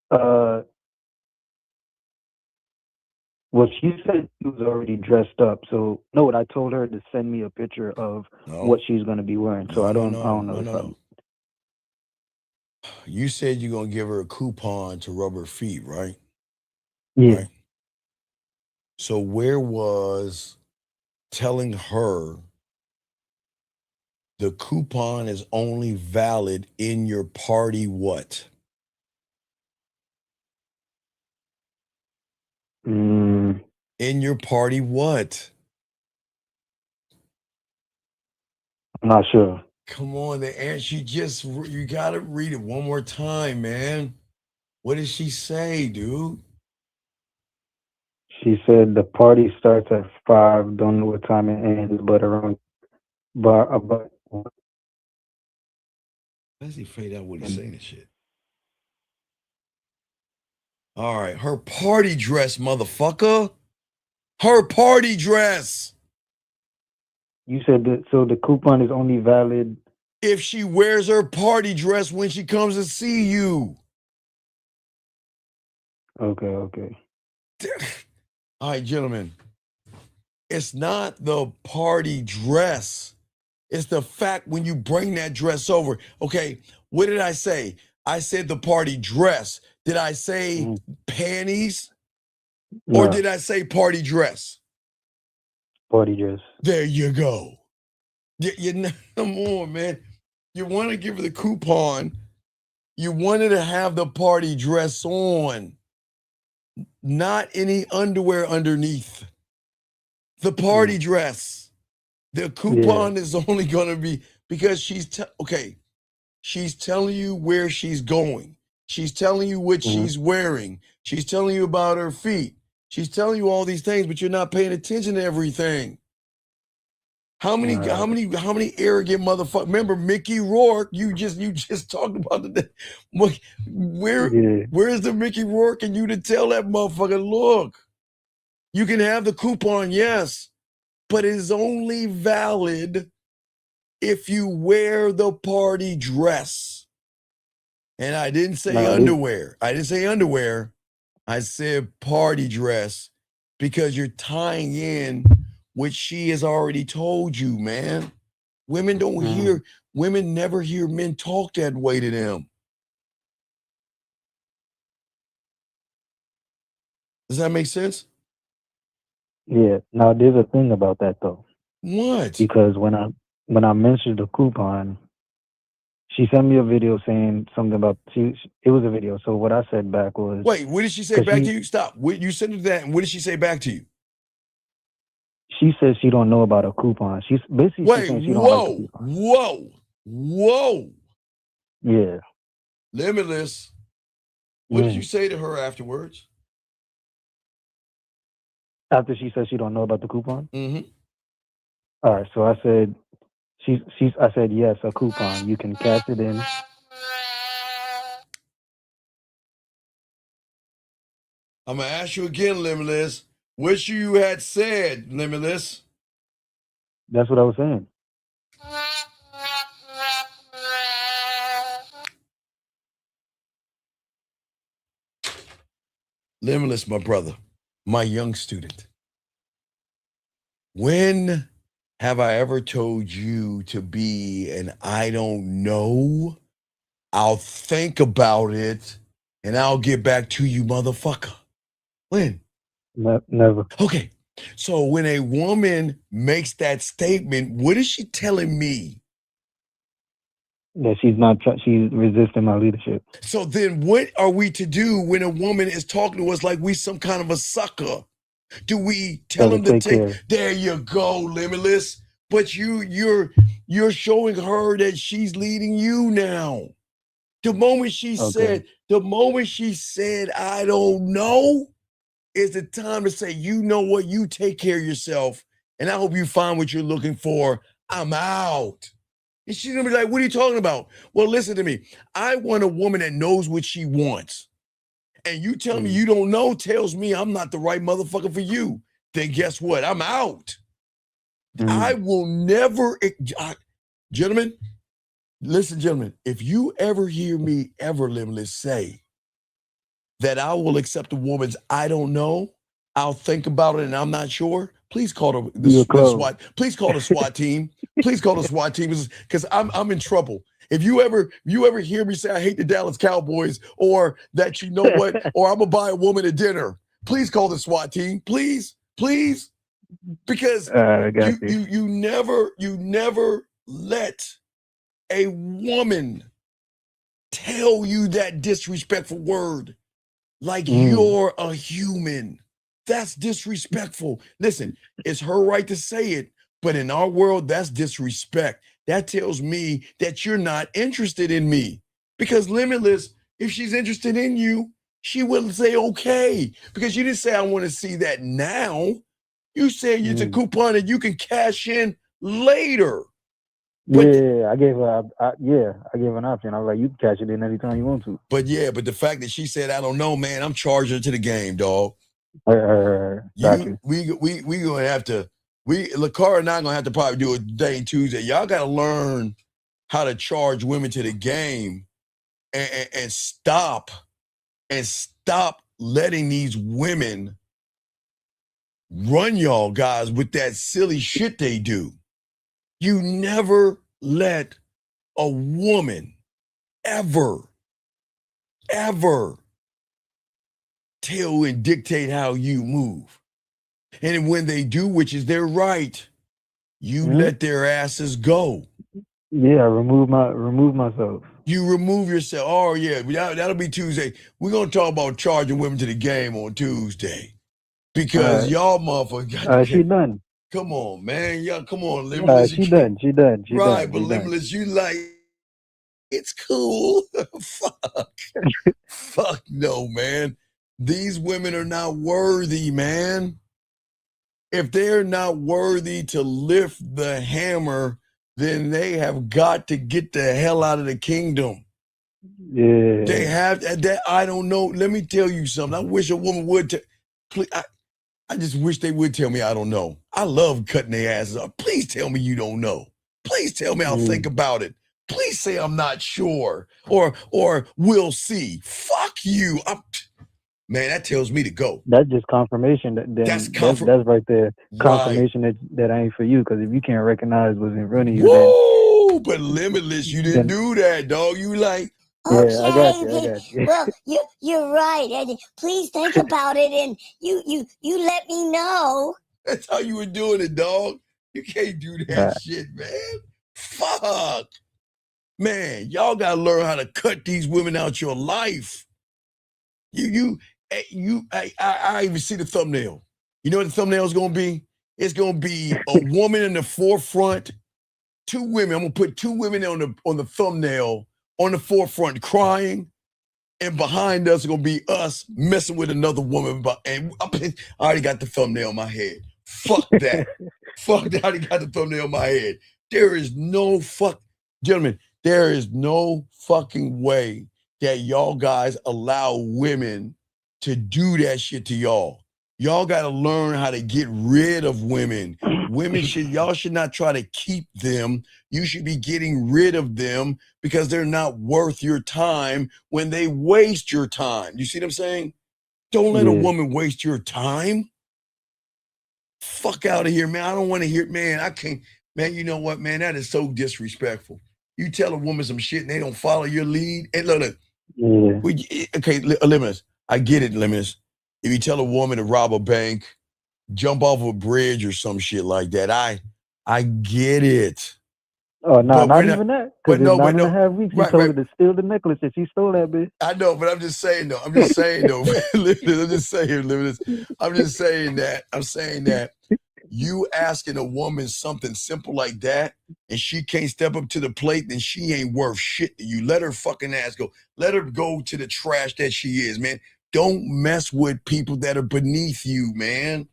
[SPEAKER 5] Well, she said she was already dressed up. So no, I told her to send me a picture of what she's gonna be wearing. So I don't know if I'm.
[SPEAKER 6] You said you're gonna give her a coupon to rub her feet, right?
[SPEAKER 5] Yeah.
[SPEAKER 6] Right. So where was telling her the coupon is only valid in your party what? In your party what?
[SPEAKER 5] I'm not sure.
[SPEAKER 6] Come on, the answer you gotta read it one more time, man. What did she say, dude?
[SPEAKER 5] She said the party starts at 5. Don't know what time it ends, but about.
[SPEAKER 6] Let's see, fade out what he's saying and shit. All right, her party dress, motherfucker. Her party dress.
[SPEAKER 5] You said that, so the coupon is only valid
[SPEAKER 6] if she wears her party dress when she comes to see you.
[SPEAKER 5] Okay.
[SPEAKER 6] All right, gentlemen. It's not the party dress. It's the fact when you bring that dress over. Okay, what did I say? I said the party dress. Did I say panties?
[SPEAKER 5] No.
[SPEAKER 6] Or did I say party dress?
[SPEAKER 5] Party dress.
[SPEAKER 6] There you go. Come on, man. You want to give her the coupon. You wanted to have the party dress on. Not any underwear underneath. The party dress. The coupon is only going to be because she's telling you where she's going. She's telling you what she's wearing. She's telling you about her feet. She's telling you all these things, but you're not paying attention to everything. How many arrogant motherfuckers? Remember Mickey Rourke? You just talked about the where's the Mickey Rourke and you to tell that motherfucker, look, you can have the coupon, yes, but it is only valid if you wear the party dress. And I didn't say underwear. I didn't say underwear. I said party dress because you're tying in what she has already told you, man. Women women never hear men talk that way to them. Does that make sense?
[SPEAKER 5] Yeah. Now there's a thing about that though.
[SPEAKER 6] What?
[SPEAKER 5] Because when I mentioned the coupon, she sent me a video saying something about it was a video. So what I said back was,
[SPEAKER 6] wait, what did she say back to you? Stop. You sent it that, and what did she say back to you?
[SPEAKER 5] She says she don't know about a coupon. She's basically saying she don't like the coupon.
[SPEAKER 6] Whoa.
[SPEAKER 5] Yeah.
[SPEAKER 6] Limitless. What did you say to her afterwards?
[SPEAKER 5] After she said she don't know about the coupon?
[SPEAKER 6] Mm-hmm.
[SPEAKER 5] All right, so I said I said yes, a coupon. You can cash it in.
[SPEAKER 6] I'm gonna ask you again, Limitless. What you had said, Limitless.
[SPEAKER 5] That's what I was saying.
[SPEAKER 6] Limitless, my brother, my young student. When have I ever told you to be an I don't know? I'll think about it and I'll get back to you, motherfucker. When?
[SPEAKER 5] Never.
[SPEAKER 6] Okay. So when a woman makes that statement, what is she telling me?
[SPEAKER 5] That she's resisting my leadership.
[SPEAKER 6] So then what are we to do when a woman is talking to us like we some kind of a sucker? Do we tell them to take there you go, Limitless? But you're showing her that she's leading you now. The moment she said, I don't know, is the time to say, you know what, you take care of yourself, and I hope you find what you're looking for. I'm out. And she's gonna be like, what are you talking about? Well, listen to me. I want a woman that knows what she wants. And you tell me you don't know tells me I'm not the right motherfucker for you. Then guess what? I'm out. I will never, gentlemen, listen, gentlemen, if you ever hear me ever, Limitless, say that I will accept a woman's I don't know, I'll think about it and I'm not sure, please call the SWAT. Please call the SWAT team. Please call the SWAT team because I'm in trouble. If you ever hear me say I hate the Dallas Cowboys or that you know what, or I'm gonna buy a woman a dinner, please call the SWAT team. Please. Because you never let a woman tell you that disrespectful word like you're a human. That's disrespectful. Listen, it's her right to say it, but in our world, that's disrespect. That tells me that you're not interested in me. Because Limitless, if she's interested in you, she will say okay. Because you didn't say I want to see that now. You said it's a coupon that you can cash in later.
[SPEAKER 5] But, I gave her an option. I was like, you can cash it in anytime you want to.
[SPEAKER 6] But the fact that she said, I don't know, man, I'm charging her to the game, dog.
[SPEAKER 5] We
[SPEAKER 6] gonna have to, LaCara and I gonna have to probably do a day Tuesday. Y'all gotta learn how to charge women to the game and stop letting these women run y'all guys with that silly shit they do. You never let a woman ever tell and dictate how you move. And when they do, which is their right, you let their asses go.
[SPEAKER 5] Yeah, remove myself.
[SPEAKER 6] You remove yourself. Oh yeah, that'll be Tuesday. We're gonna talk about charging women to the game on Tuesday. Because y'all motherfuckers
[SPEAKER 5] she done.
[SPEAKER 6] Come on, man. Y'all, come on, Limitless.
[SPEAKER 5] She done.
[SPEAKER 6] Right, but Limitless, you like, it's cool. Fuck no, man. These women are not worthy, man. If they're not worthy to lift the hammer, then they have got to get the hell out of the kingdom.
[SPEAKER 5] Yeah.
[SPEAKER 6] They have that. I don't know. Let me tell you something. I wish a woman would. Please, I just wish they would tell me I don't know. I love cutting their asses up. Please tell me you don't know. Please tell me I'll think about it. Please say I'm not sure or we'll see. Fuck you. Man, that tells me to go.
[SPEAKER 5] That's just confirmation. That's right there. Confirmation that ain't for you. Because if you can't recognize what's in front of you,
[SPEAKER 6] whoa! But Limitless, you didn't do that, dog. You like.
[SPEAKER 19] Okay,
[SPEAKER 5] I got you.
[SPEAKER 19] Well, you're right. And please think about it, and you let me know.
[SPEAKER 6] That's how you were doing it, dog. You can't do that shit, man. Fuck, man. Y'all gotta learn how to cut these women out your life. I even see the thumbnail. You know what the thumbnail is gonna be? It's gonna be a woman in the forefront. Two women. I'm gonna put two women on the thumbnail. On the forefront crying, and behind us is gonna be us messing with another woman. And I already got the thumbnail in my head. Fuck that. Fuck that. I already got the thumbnail in my head. There is no gentlemen, there is no fucking way that y'all guys allow women to do that shit to y'all. Y'all gotta learn how to get rid of women. Y'all should not try to keep them. You should be getting rid of them because they're not worth your time when they waste your time. You see what I'm saying? Don't let a woman waste your time. Fuck out of here, man. I don't want to hear, man. I can't, man. You know what, man? That is so disrespectful. You tell a woman some shit and they don't follow your lead. And look. Okay, Limitless. I get it, Limitless. If you tell a woman to rob a bank, jump off a bridge or some shit like that, I get it.
[SPEAKER 5] Oh, no, not even that. Because in 9.5 weeks, you told her to steal the necklace and she stole that bitch.
[SPEAKER 6] I know, but I'm just saying, though. I'm just saying that you asking a woman something simple like that and she can't step up to the plate, then she ain't worth shit to you. Let her fucking ass go. Let her go to the trash that she is, man. Don't mess with people that are beneath you, man.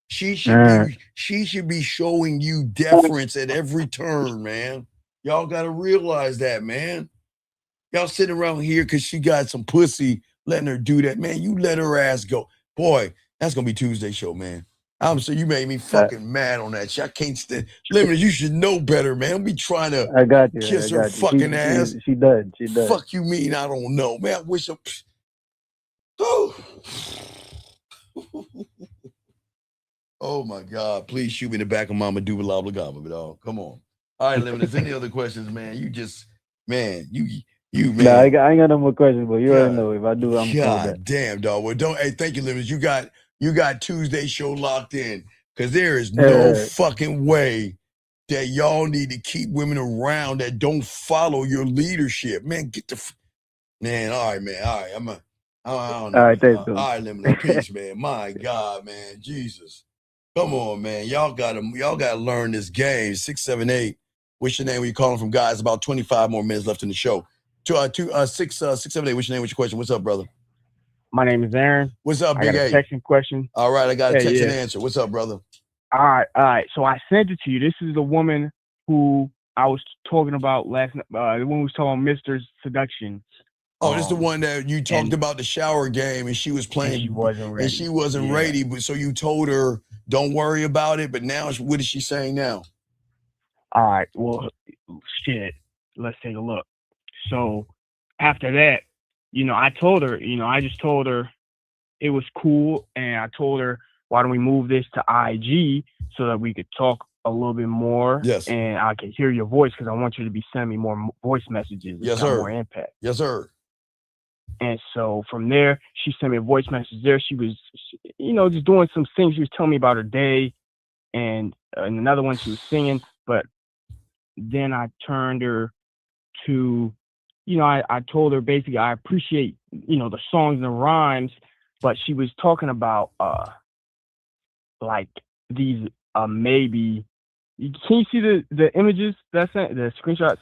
[SPEAKER 6] She should be showing you deference at every turn, man. Y'all got to realize that, man. Y'all sitting around here because she got some pussy letting her do that, man. You let her ass go. Boy, that's gonna be Tuesday show, man. I'm sure you made me fucking mad on that shit. I can't stand. Limited, you should know better, man. Don't be trying to
[SPEAKER 5] I got you.
[SPEAKER 6] kiss
[SPEAKER 5] I
[SPEAKER 6] her
[SPEAKER 5] got you.
[SPEAKER 6] fucking ass.
[SPEAKER 5] She does. She does.
[SPEAKER 6] Fuck you mean I don't know, man. I wish I. Oh my God! Please shoot me in the back of Mama Dubala Blagama, dog. Come on. All right, Limited. Is any other questions, man? You just, man, you man.
[SPEAKER 5] Nah, I ain't got no more questions, but you already know if I do, I'm coming back.
[SPEAKER 6] God damn, dog. Well, don't. Hey, thank you, Limited. You got Tuesday show locked in because there is no fucking way that y'all need to keep women around that don't follow your leadership, man. Get the man. All right, man. All right, I don't know.
[SPEAKER 5] All right, thanks,
[SPEAKER 6] all right, Limited. Peace, man. My God, man. Jesus. Come on, man. Y'all gotta learn this game. 678. What's your name? Where you calling from, guys? About 25 more minutes left in the show. 678. What's your name? What's your question? What's up, brother?
[SPEAKER 3] My name is Aaron.
[SPEAKER 6] What's up, Big A?
[SPEAKER 3] I got a texting question.
[SPEAKER 6] All right, I got a text and answer. What's up, brother?
[SPEAKER 3] All right. So I sent it to you. This is the woman who I was talking about last night. The one who was talking about Mr. Seduction.
[SPEAKER 6] Oh, this is the one that you talked about the shower game, and she was playing.
[SPEAKER 3] And she wasn't ready.
[SPEAKER 6] And she wasn't ready, but so you told her, don't worry about it. But now, what is she saying now?
[SPEAKER 3] All right. Well, shit. Let's take a look. So after that, I told her, I just told her it was cool. And I told her, why don't we move this to IG so that we could talk a little bit more?
[SPEAKER 6] Yes.
[SPEAKER 3] And I can hear your voice because I want you to be sending me more voice messages.
[SPEAKER 6] Yes,
[SPEAKER 3] got
[SPEAKER 6] sir.
[SPEAKER 3] More impact.
[SPEAKER 6] Yes, sir.
[SPEAKER 3] And so from there, she sent me a voice message there. She was, just doing some things. She was telling me about her day. And another one, she was singing. But then I turned her to, I told her basically I appreciate, the songs and the rhymes. But she was talking about, like these, maybe. Can you see the images that's the screenshots?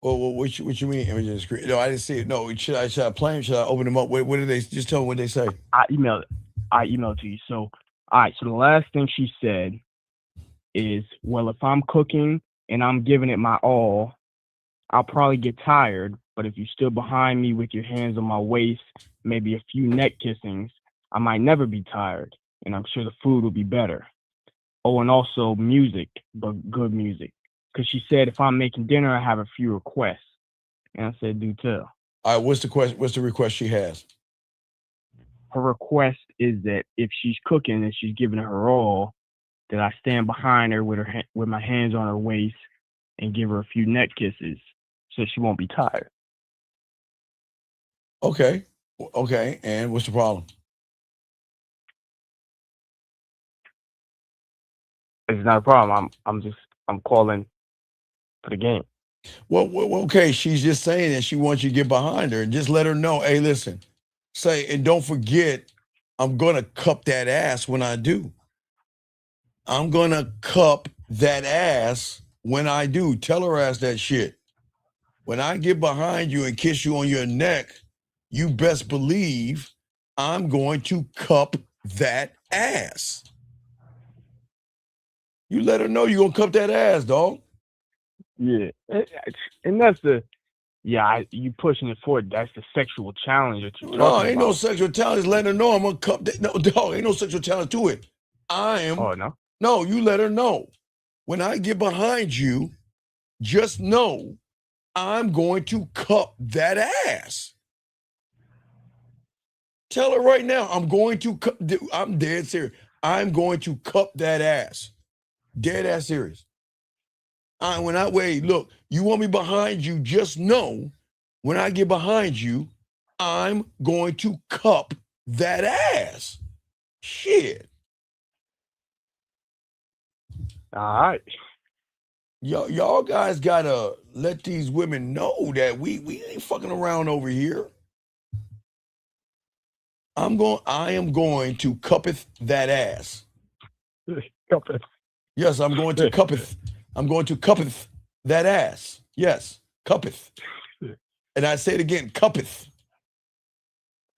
[SPEAKER 6] Well, what you mean images on the screen? No, I didn't see it. No, should I play them? Should I open them up? What did they just tell me what they say?
[SPEAKER 3] I emailed it to you. So, all right. So the last thing she said is, well, if I'm cooking and I'm giving it my all, I'll probably get tired. But if you stood behind me with your hands on my waist, maybe a few neck kissings, I might never be tired. And I'm sure the food will be better. Oh, and also music, but good music. Because she said, if I'm making dinner, I have a few requests. And I said, do tell.
[SPEAKER 6] All right, what's the request she has?
[SPEAKER 3] Her request is that if she's cooking and she's giving her all, that I stand behind her with my hands on her waist and give her a few neck kisses so she won't be tired.
[SPEAKER 6] Okay. And what's the problem?
[SPEAKER 3] It's not a problem. I'm calling for the game.
[SPEAKER 6] Well, okay. She's just saying that she wants you to get behind her and just let her know, hey, listen, and don't forget, I'm going to cup that ass when I do. I'm going to cup that ass when I do. Tell her ass that shit. When I get behind you and kiss you on your neck, you best believe I'm going to cup that ass. You let her know you're going to cup that ass, dog.
[SPEAKER 3] Yeah. And that's you pushing it forward. That's the sexual challenge that you're talking about.
[SPEAKER 6] No, ain't no sexual challenge. Let her know I'm going to cup that. No, dog, ain't no sexual challenge to it.
[SPEAKER 3] Oh, no?
[SPEAKER 6] No, you let her know. When I get behind you, just know I'm going to cup that ass. Tell her right now, I'm dead serious. I'm going to cup that ass. Dead ass serious. Look, you want me behind you, just know when I get behind you, I'm going to cup that ass. Shit.
[SPEAKER 3] All right.
[SPEAKER 6] Y'all guys gotta let these women know that we ain't fucking around over here. I am going to cuppeth that ass.
[SPEAKER 3] Cuppeth.
[SPEAKER 6] Yes, I'm going to cuppeth. I'm going to cuppeth that ass. Yes, cuppeth. And I say it again, cuppeth.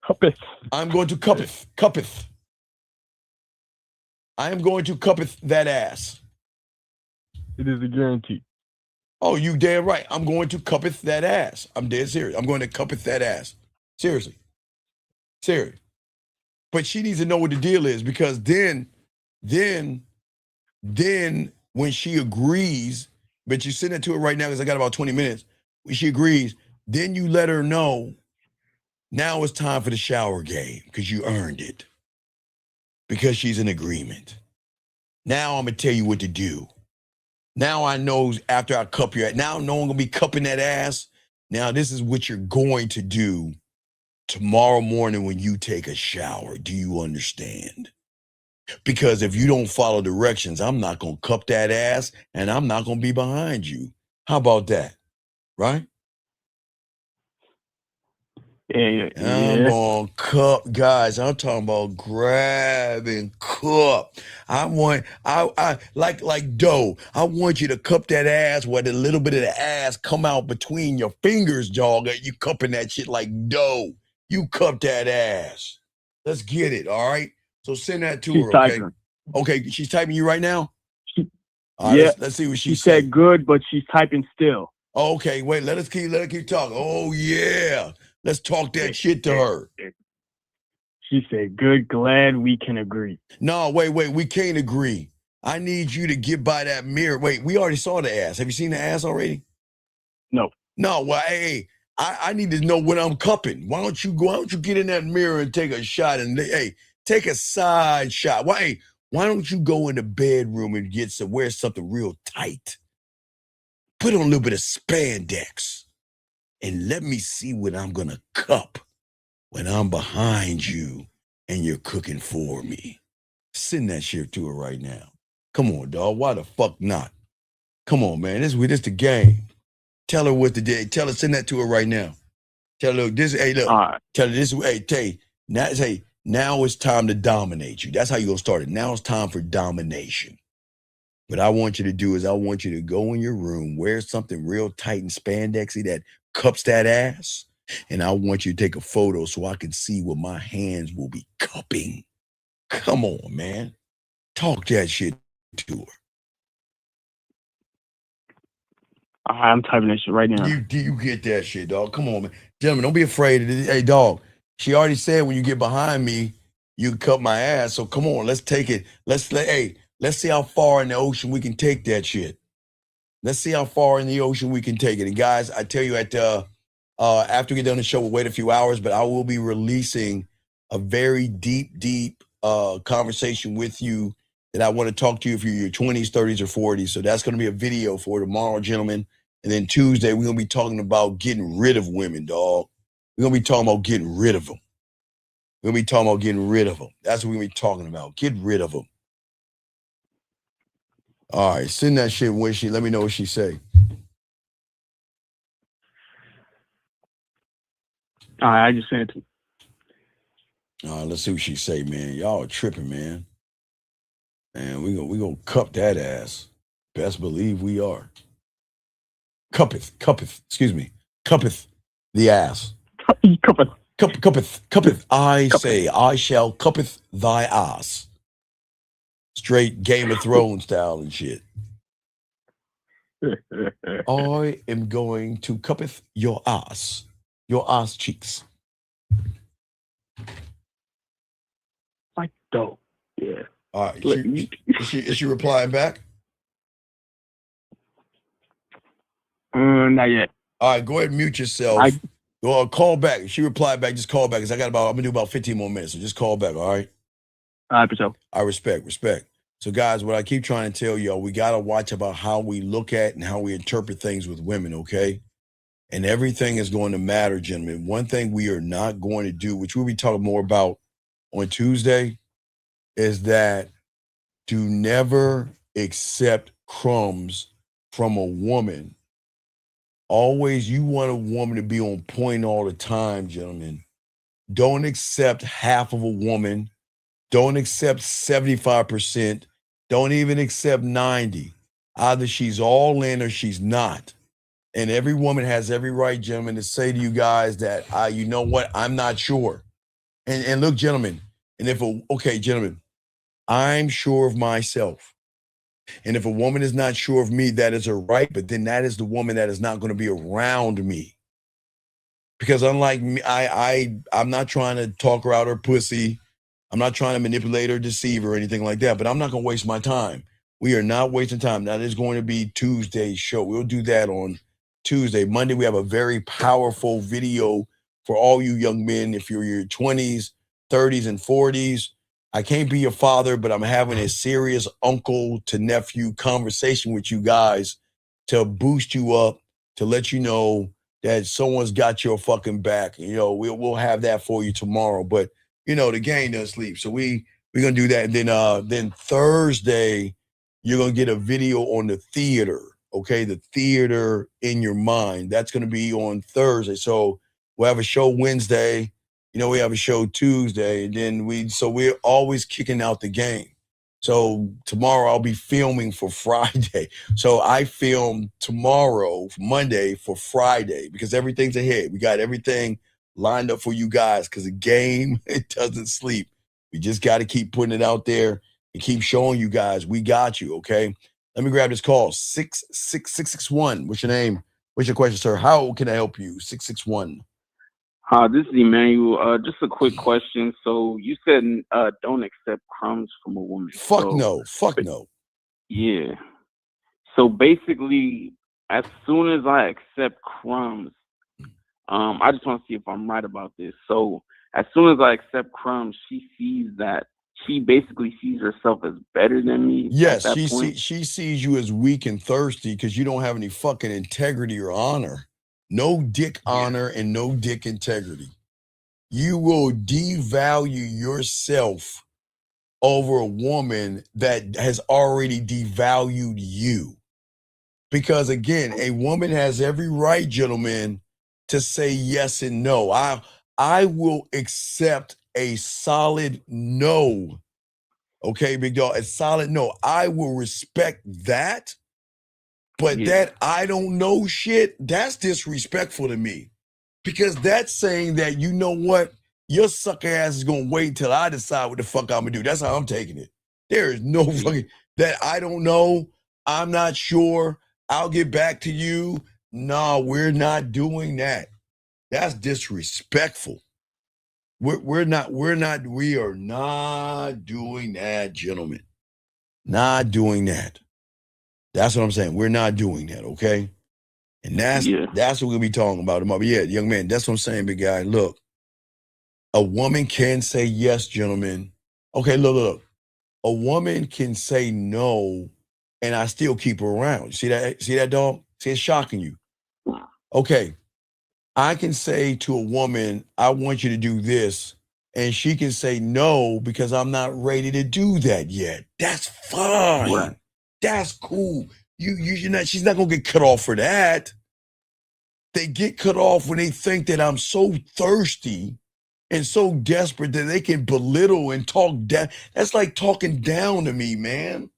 [SPEAKER 3] Cuppeth.
[SPEAKER 6] I'm going to cuppeth. Cuppeth. I am going to cuppeth that ass.
[SPEAKER 3] It is a guarantee.
[SPEAKER 6] Oh, you damn right. I'm going to cuppeth that ass. I'm dead serious. I'm going to cuppeth that ass. Seriously. But she needs to know what the deal is, because then when she agrees, but you send it to her right now because I got about 20 minutes. When she agrees, then you let her know now it's time for the shower game because you earned it. Because she's in agreement. Now I'm going to tell you what to do. Now I know after I cup your ass, now no one going to be cupping that ass. Now this is what you're going to do tomorrow morning when you take a shower. Do you understand? Because if you don't follow directions, I'm not going to cup that ass and I'm not going to be behind you. How about that? Right? I'm going to cup, guys. I'm talking about grab and cup. I like dough. I want you to cup that ass where the little bit of the ass come out between your fingers, dog. You cupping that shit like dough. You cup that ass. Let's get it, all right? So send that to her, okay?
[SPEAKER 3] Typing.
[SPEAKER 6] Okay, she's typing you right now?
[SPEAKER 3] All right,
[SPEAKER 6] let's see what
[SPEAKER 3] she said good, but she's typing still.
[SPEAKER 6] Okay, wait, let her keep talking. Oh, yeah. Let's talk that shit to her.
[SPEAKER 3] She said, good, glad we can agree.
[SPEAKER 6] No, wait, we can't agree. I need you to get by that mirror. Wait, we already saw the ass. Have you seen the ass already?
[SPEAKER 3] No.
[SPEAKER 6] No, well, hey, I need to know what I'm cupping. Why don't you get in that mirror and take a shot and, hey, take a side shot. Why don't you go in the bedroom and wear something real tight? Put on a little bit of spandex and let me see what I'm going to cup when I'm behind you and you're cooking for me. Send that shit to her right now. Come on, dog. Why the fuck not? Come on, man. This the game. Tell her what to do. Tell her, send that to her right now. Tell her, this, hey, look. Tell her this, hey, now it's time to dominate you. That's how you're going to start it. Now it's time for domination. What I want you to do is I want you to go in your room, wear something real tight and spandexy that cups that ass, and I want you to take a photo so I can see what my hands will be cupping. Come on, man. Talk that shit to her.
[SPEAKER 3] I'm typing that shit right now.
[SPEAKER 6] Do you get that shit, dog? Come on, man. Gentlemen, don't be afraid of this. Hey, dog, she already said when you get behind me, you cut my ass. So come on, let's take it. Let's see how far in the ocean we can take that shit. Let's see how far in the ocean we can take it. And guys, I tell you after we get done the show, we'll wait a few hours, but I will be releasing a very deep conversation with you that I want to talk to you if you're in your 20s, 30s, or 40s. So that's going to be a video for tomorrow, gentlemen. And then Tuesday, we're going to be talking about getting rid of women, dog. We're going to be talking about getting rid of them. We're going to be talking about getting rid of them. That's what we're going to be talking about. Get rid of them. All right, send that shit when let me know what she say.
[SPEAKER 3] All right, I just sent it to
[SPEAKER 6] All right, let's see what she say, man. Y'all are tripping, man. And we gonna cup that ass. Best believe we are. Cuppeth the ass. Cuppeth. I shall cuppeth thy ass. Straight Game of Thrones style and shit. I am going to cuppeth your ass cheeks.
[SPEAKER 3] like dope. Yeah.
[SPEAKER 6] All right. Is she replying back?
[SPEAKER 3] Not yet.
[SPEAKER 6] All right, go ahead and mute yourself. Call back. If she replied back, just call back because I'm gonna do about 15 more minutes. So just call back, all right?
[SPEAKER 3] All right, for sure.
[SPEAKER 6] I respect. So guys, what I keep trying to tell y'all, we gotta watch about how we look at and how we interpret things with women, okay? And everything is going to matter, gentlemen. One thing we are not going to do, which we'll be talking more about on Tuesday, is that do never accept crumbs from a woman. Always, you want a woman to be on point all the time, gentlemen. Don't accept half of a woman. Don't accept 75%. Don't even accept 90%. Either she's all in or she's not. And every woman has every right, gentlemen, to say to you guys that, you know what, I'm not sure. And look, gentlemen, gentlemen, I'm sure of myself. And if a woman is not sure of me, that is her right, but then that is the woman that is not going to be around me. Because unlike me, I'm not trying to talk her out her pussy. I'm not trying to manipulate or deceive her or anything like that, but I'm not going to waste my time. We are not wasting time. That is going to be Tuesday's show. We'll do that on Tuesday. Monday, we have a very powerful video for all you young men. If you're in your 20s, 30s, and 40s, I can't be your father, but I'm having a serious uncle to nephew conversation with you guys to boost you up, to let you know that someone's got your fucking back. You know, we'll have that for you tomorrow. But you know, the game doesn't sleep. So we're gonna do that. And then Thursday, you're gonna get a video on the theater. Okay, the theater in your mind. That's gonna be on Thursday. So we'll have a show Wednesday. You know, we have a show Tuesday, and then we're always kicking out the game. So tomorrow I'll be filming for Friday. So I film tomorrow, Monday, for Friday, because everything's ahead. We got everything lined up for you guys, because the game, it doesn't sleep. We just got to keep putting it out there and keep showing you guys we got you, okay? Let me grab this call. 661. What's your name? What's your question, sir? How can I help you? 661.
[SPEAKER 4] Hi, this is Emmanuel. Just a quick question. So you said don't accept crumbs from a woman.
[SPEAKER 6] Fuck no.
[SPEAKER 4] Yeah. So basically, as soon as I accept crumbs, I just want to see if I'm right about this. So as soon as I accept crumbs, she basically sees herself as better than me.
[SPEAKER 6] Yes, she sees you as weak and thirsty because you don't have any fucking integrity or honor. No dick honor and no dick integrity. You will devalue yourself over a woman that has already devalued you. Because again, a woman has every right, gentlemen, to say yes and no. I will accept a solid no. Okay, big dog, a solid no. I will respect that. But that I don't know shit, that's disrespectful to me. Because that's saying that, you know what, your sucker ass is gonna wait until I decide what the fuck I'm gonna do. That's how I'm taking it. There is no fucking, that I don't know, I'm not sure, I'll get back to you. No, we're not doing that. That's disrespectful. We are not doing that, gentlemen. Not doing that. That's what I'm saying. We're not doing that, okay? And that's what we'll be talking about tomorrow. But yeah, young man, that's what I'm saying, big guy. Look, a woman can say yes, gentlemen. Okay, look. A woman can say no, and I still keep her around. You see that? See that, dog? See, it's shocking you. Okay, I can say to a woman, I want you to do this, and she can say no because I'm not ready to do that yet. That's fine. Right. That's cool. You're not, she's not gonna get cut off for that. They get cut off when they think that I'm so thirsty and so desperate that they can belittle and talk down. That's like talking down to me, man.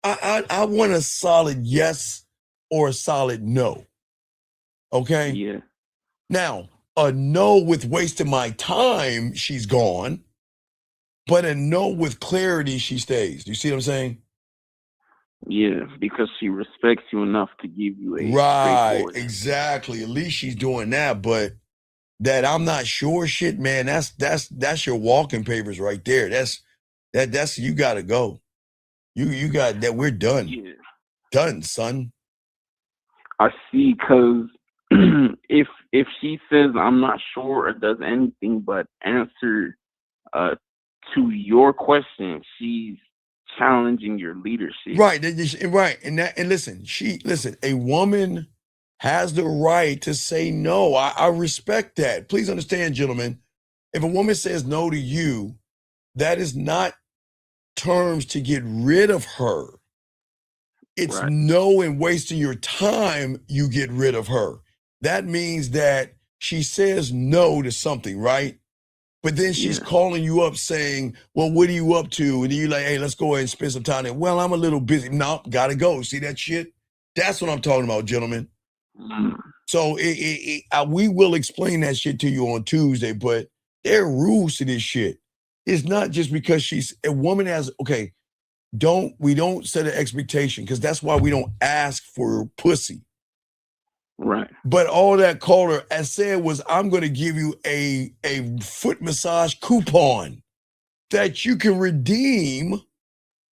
[SPEAKER 6] I want a solid yes or a solid no. Okay?
[SPEAKER 4] Yeah.
[SPEAKER 6] Now, a no with wasting my time, she's gone. But a no with clarity, she stays. Do you see what I'm saying?
[SPEAKER 4] Yeah, because she respects you enough to give you a
[SPEAKER 6] right, exactly. At least she's doing that. But that I'm not sure shit, man, that's your walking papers right there. That's you gotta go. You got that. We're done.
[SPEAKER 4] Yeah.
[SPEAKER 6] Done, son.
[SPEAKER 4] I see, because if she says I'm not sure or does anything but answer to your question, she's challenging your leadership.
[SPEAKER 6] Right, right. And listen, a woman has the right to say no. I respect that. Please understand, gentlemen, if a woman says no to you, that is not terms to get rid of her. It's right. No, and wasting your time, you get rid of her. That means that she says no to something, right? But then she's calling you up saying, well, what are you up to? And you're like, hey, let's go ahead and spend some time there. Well, I'm a little busy. No, gotta go. See that shit? That's what I'm talking about, gentlemen. So we will explain that shit to you on Tuesday, but there are rules to this shit. It's not just because a woman has, okay, we don't set an expectation, because that's why we don't ask for pussy.
[SPEAKER 4] Right.
[SPEAKER 6] But all that caller has said was, I'm going to give you a foot massage coupon that you can redeem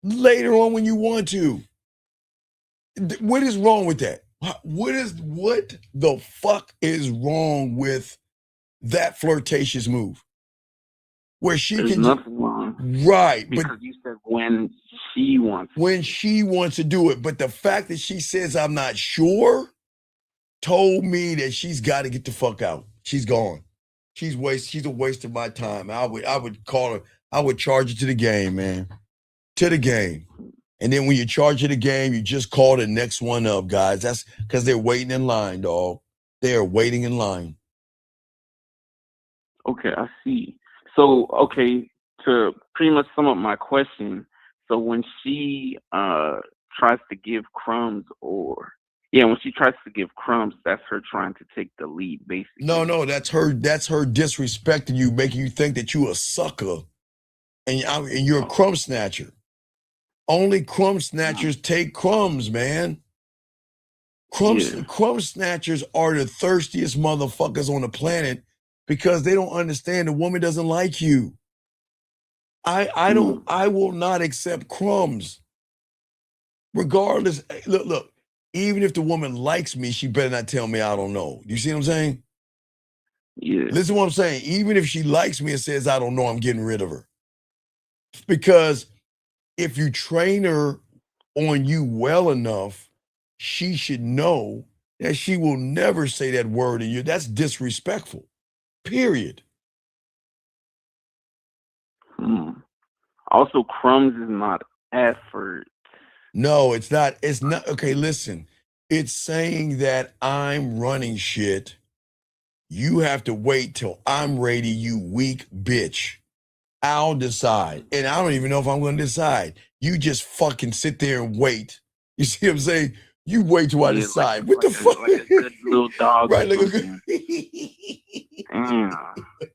[SPEAKER 6] later on when you want to. What is wrong with that? What the fuck is wrong with that flirtatious move? Where she
[SPEAKER 4] There's
[SPEAKER 6] can
[SPEAKER 4] nothing wrong.
[SPEAKER 6] Right,
[SPEAKER 4] Because
[SPEAKER 6] but
[SPEAKER 4] you said when she wants
[SPEAKER 6] to do it. But the fact that she says I'm not sure told me that she's got to get the fuck out. She's gone. She's a waste of my time. I would call her, I would charge her to the game, man. To the game. And then when you charge her the game, you just call the next one up, guys. That's because they're waiting in line, dog. They are waiting in line.
[SPEAKER 4] Okay, I see. So, okay, to pretty much sum up my question, so when she tries to give crumbs when she tries to give crumbs, that's her trying to take the lead, basically.
[SPEAKER 6] No, that's her disrespecting you, making you think that you a sucker and you're a crumb snatcher. Only crumb snatchers take crumbs, man. Crumb snatchers are the thirstiest motherfuckers on the planet because they don't understand the woman doesn't like you. I will not accept crumbs. Regardless, look, even if the woman likes me, she better not tell me I don't know. You see what I'm saying?
[SPEAKER 4] Yeah.
[SPEAKER 6] Listen to what I'm saying. Even if she likes me and says I don't know, I'm getting rid of her. Because if you train her on you well enough, she should know that she will never say that word to you. That's disrespectful. Period.
[SPEAKER 4] Also, crumbs is not effort.
[SPEAKER 6] No, it's not. It's not. Okay, listen. It's saying that I'm running shit. You have to wait till I'm ready, you weak bitch. I'll decide. And I don't even know if I'm going to decide. You just fucking sit there and wait. You see what I'm saying? You wait till I decide. What the fuck?
[SPEAKER 4] Like a good little dog.
[SPEAKER 6] Right,
[SPEAKER 4] like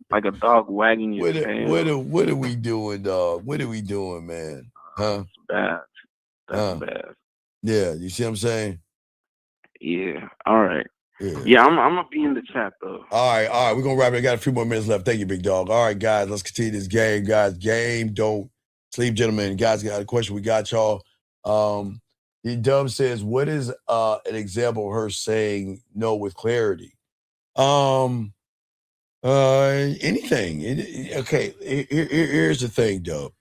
[SPEAKER 4] like a dog wagging your tail.
[SPEAKER 6] What are we doing, dog? What are we doing, man? Huh?
[SPEAKER 4] Bad. That's bad.
[SPEAKER 6] Yeah, you see what I'm saying?
[SPEAKER 4] Yeah. All right. Yeah, I'm gonna be in the chat though.
[SPEAKER 6] All right. We're gonna wrap it. I got a few more minutes left. Thank you, big dog. All right, guys, let's continue this game, guys. Game, don't sleep, gentlemen. Guys, got a question. We got y'all. The Dub says, what is an example of her saying no with clarity? Anything. Okay, here's the thing, Dub.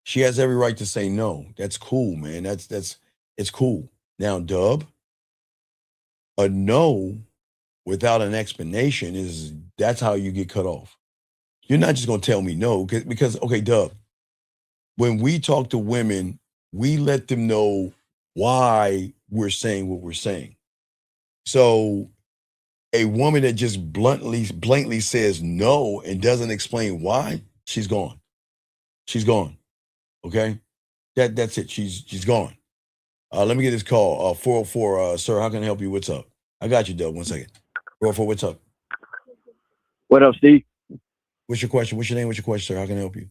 [SPEAKER 6] She has every right to say no. That's cool, man. It's cool. Now, Dub, a no without an explanation that's how you get cut off. You're not just gonna tell me no, because okay, Dub, when we talk to women, we let them know why we're saying what we're saying. So a woman that just blankly says no and doesn't explain why, she's gone. She's gone. Okay? That's it. She's gone. Let me get this call. 404, sir, how can I help you? What's up? I got you, Doug. 1 second. 404, what's up?
[SPEAKER 7] What up, Steve?
[SPEAKER 6] What's your question? What's your name? What's your question, sir? How can I help you?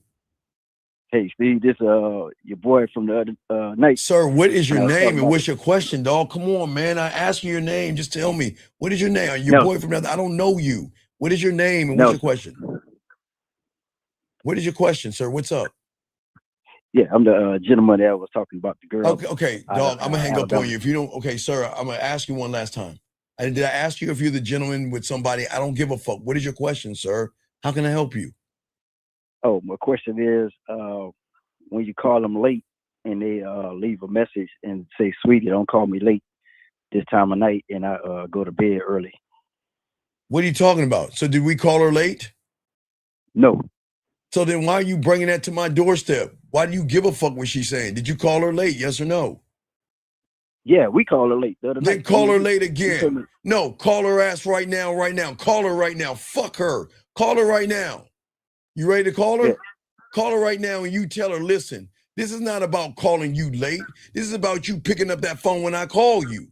[SPEAKER 7] Hey, Steve, this your boy from the other night.
[SPEAKER 6] Sir, what is your name and what's your question, dog? Come on, man. I asked you your name. Just tell me. What is your name? Your boy from the other. I don't know you. What is your name and what's your question? What is your question, sir? What's up?
[SPEAKER 7] Yeah, I'm the gentleman that was talking about the girl.
[SPEAKER 6] Okay, dog. I'm gonna hang up on you if you don't. Okay, sir. I'm gonna ask you one last time. Did I ask you if you're the gentleman with somebody? I don't give a fuck. What is your question, sir? How can I help you?
[SPEAKER 7] Oh, my question is, when you call them late and they leave a message and say, "Sweetie, don't call me late this time of night," and I go to bed early.
[SPEAKER 6] What are you talking about? So did we call her late?
[SPEAKER 7] No.
[SPEAKER 6] So then why are you bringing that to my doorstep? Why do you give a fuck what she's saying? Did you call her late? Yes or no?
[SPEAKER 7] Yeah, we call her late the other night.
[SPEAKER 6] Then call her late again. No, call her ass right now. Call her right now. Fuck her. Call her right now. You ready to call her? Yeah. Call her right now and you tell her, listen, this is not about calling you late. This is about you picking up that phone when I call you.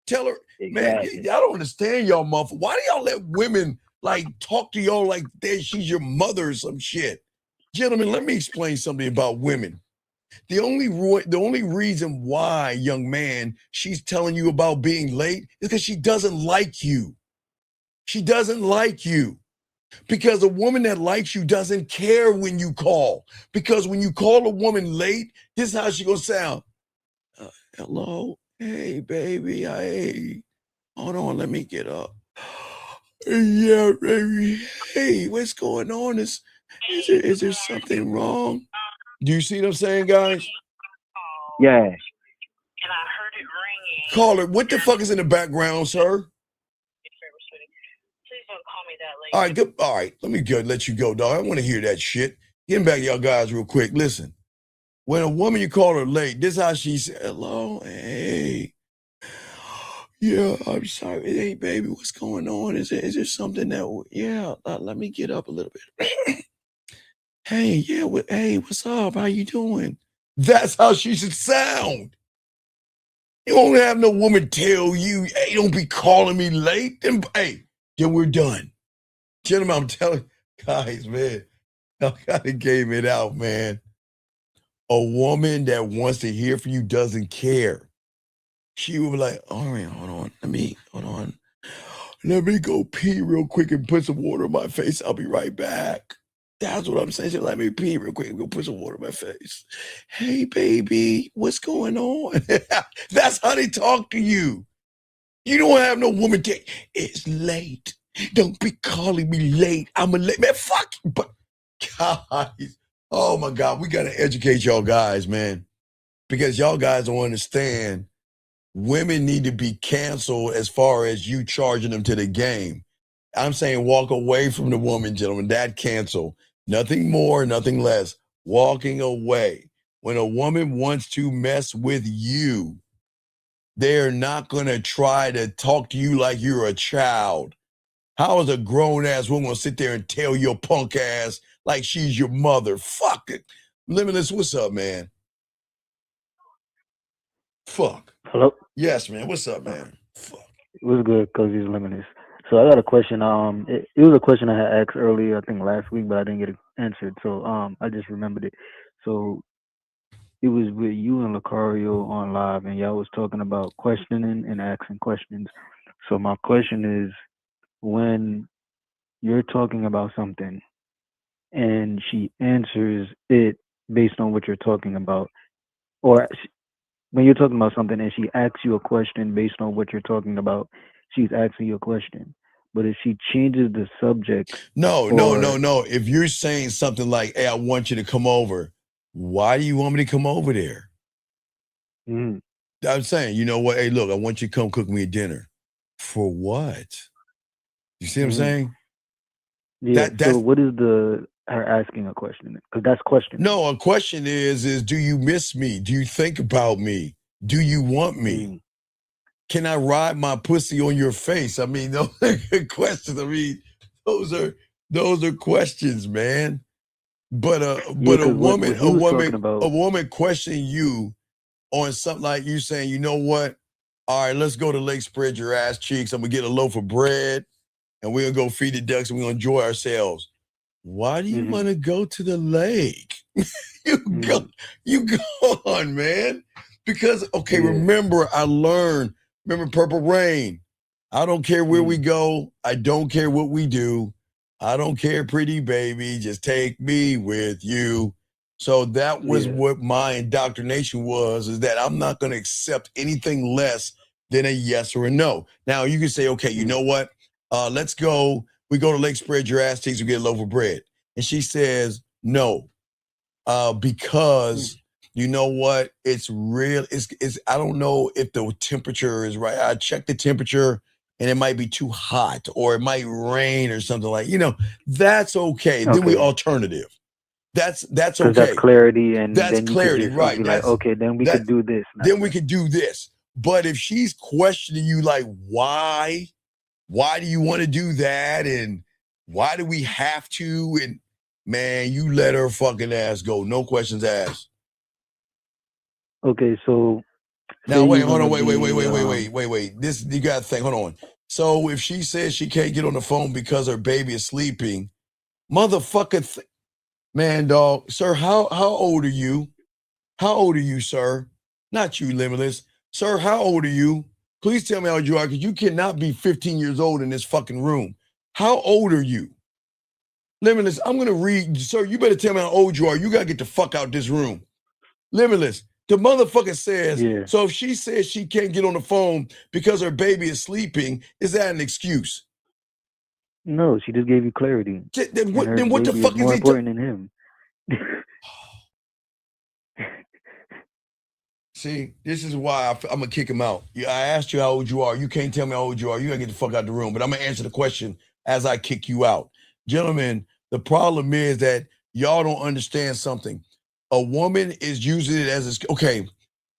[SPEAKER 6] Tell her, exactly. Man, y'all don't understand y'all motherfucker. Why do y'all let women like talk to y'all like she's your mother or some shit? Gentlemen, let me explain something about women. The only reason why, young man, she's telling you about being late is because she doesn't like you. She doesn't like you. Because a woman that likes you doesn't care when you call. Because when you call a woman late, this is how she gonna sound. Hello, hey baby, hey, hold on, let me get up. Yeah, baby. Hey, what's going on? Is there something wrong? Do you see what I'm saying, guys?
[SPEAKER 7] Yeah.
[SPEAKER 6] Caller, what the fuck is in the background, sir? All right, good. All right, let me let you go, dog. I want to hear that shit. Getting back to y'all guys real quick. Listen, when a woman you call her late, this is how she said, hello, hey. Yeah, I'm sorry. Hey, baby, what's going on? Is there something that, yeah, let me get up a little bit. Hey, yeah, hey, what's up? How you doing? That's how she should sound. You don't have no woman tell you, hey, don't be calling me late. Then we're done. Gentlemen, I'm telling guys, man, I gotta game it out, man. A woman that wants to hear from you doesn't care. She will be like, all right, hold on. Let me go pee real quick and put some water on my face. I'll be right back. That's what I'm saying. She let me pee real quick and go put some water on my face. Hey, baby, what's going on? That's how they talk to you. You don't have no woman it's late. Don't be calling me late. I'm a late man. Fuck you. But guys, oh my God, we gotta educate y'all guys, man. Because y'all guys don't understand. Women need to be canceled as far as you charging them to the game. I'm saying walk away from the woman, gentlemen. That cancel. Nothing more, nothing less. Walking away. When a woman wants to mess with you, they're not going to try to talk to you like you're a child. How is a grown-ass woman going to sit there and tell your punk ass like she's your mother? Fuck it. Limitless, what's up, man? Fuck.
[SPEAKER 5] Hello?
[SPEAKER 6] Yes, man. What's up, man?
[SPEAKER 5] It was good because he's limitless. So I got a question. It was a question I had asked earlier, I think last week, but I didn't get it answered. So I just remembered it. So it was with you and Lucario on live, and y'all was talking about questioning and asking questions. So my question is, when you're talking about something and she answers it based on what you're talking about, or when you're talking about something and she asks you a question based on what you're talking about, she's asking you a question. But if she changes the subject,
[SPEAKER 6] No. If you're saying something like, hey, I want you to come over, why do you want me to come over there? I'm saying, you know what? Hey, look, I want you to come cook me a dinner. For what? You see what I'm saying?
[SPEAKER 5] Yeah. So what is her asking a question? Because that's question.
[SPEAKER 6] No, a question is do you miss me? Do you think about me? Do you want me? Can I ride my pussy on your face? I mean, those are good questions. I mean, those are questions, man. But a woman questioning you on something like you saying, you know what? All right, let's go to Lake, spread your ass cheeks. I'm gonna get a loaf of bread and we're gonna go feed the ducks and we're gonna enjoy ourselves. Why do you want to go to the lake? You go on, man. Because remember, I learned. Remember Purple Rain. I don't care where we go. I don't care what we do. I don't care, pretty baby. Just take me with you. So that was what my indoctrination was, is that I'm not going to accept anything less than a yes or a no. Now, you can say, okay, you know what? Let's go. We go to Lake, spread your ass cheeks, we get a loaf of bread. And she says, no, because you know what? It's real. It's I don't know if the temperature is right. I checked the temperature and it might be too hot or it might rain or something like, that's okay. Then we alternative. That's okay.
[SPEAKER 5] That's clarity, and
[SPEAKER 6] that's
[SPEAKER 5] then
[SPEAKER 6] clarity, right?
[SPEAKER 5] Be like, okay, then we could do this.
[SPEAKER 6] Then we could do this. But if she's questioning you like, why do you want to do that? And why do we have to? And man, you let her fucking ass go. No questions asked.
[SPEAKER 5] Okay, so
[SPEAKER 6] now wait, hold on, wait. This you gotta think. Hold on. So if she says she can't get on the phone because her baby is sleeping, motherfucker, man, dog, sir, how old are you? How old are you, sir? Not you, Limitless. Sir, how old are you? Please tell me how old you are, because you cannot be 15 years old in this fucking room. How old are you? Limitless, I'm going to read. Sir, you better tell me how old you are. You got to get the fuck out this room. Limitless, the motherfucker says, so if she says she can't get on the phone because her baby is sleeping, is that an excuse?
[SPEAKER 5] No, she just gave you clarity.
[SPEAKER 6] Then what the fuck is
[SPEAKER 5] more
[SPEAKER 6] he
[SPEAKER 5] important than him?
[SPEAKER 6] See, this is why I'm going to kick him out. I asked you how old you are. You can't tell me how old you are. You got to get the fuck out the room. But I'm going to answer the question as I kick you out. Gentlemen, the problem is that y'all don't understand something. A woman is using it as okay,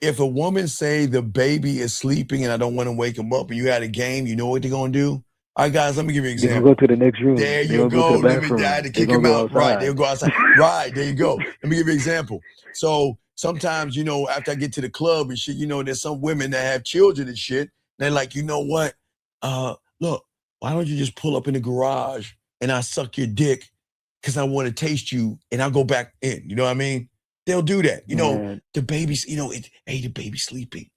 [SPEAKER 6] if a woman say the baby is sleeping and I don't want to wake him up and you had a game, you know what they're going to do? All right, guys, let me give you an
[SPEAKER 5] They're
[SPEAKER 6] example.
[SPEAKER 5] going to go to the next room.
[SPEAKER 6] There you go. Let me die to kick him out. Right, they'll go outside. Right, there you go. Let me give you an example. So sometimes, after I get to the club and shit, there's some women that have children and shit. They're like, you know what? Look, why don't you just pull up in the garage and I suck your dick because I want to taste you and I'll go back in. You know what I mean? They'll do that. The baby's, hey, the baby's sleeping.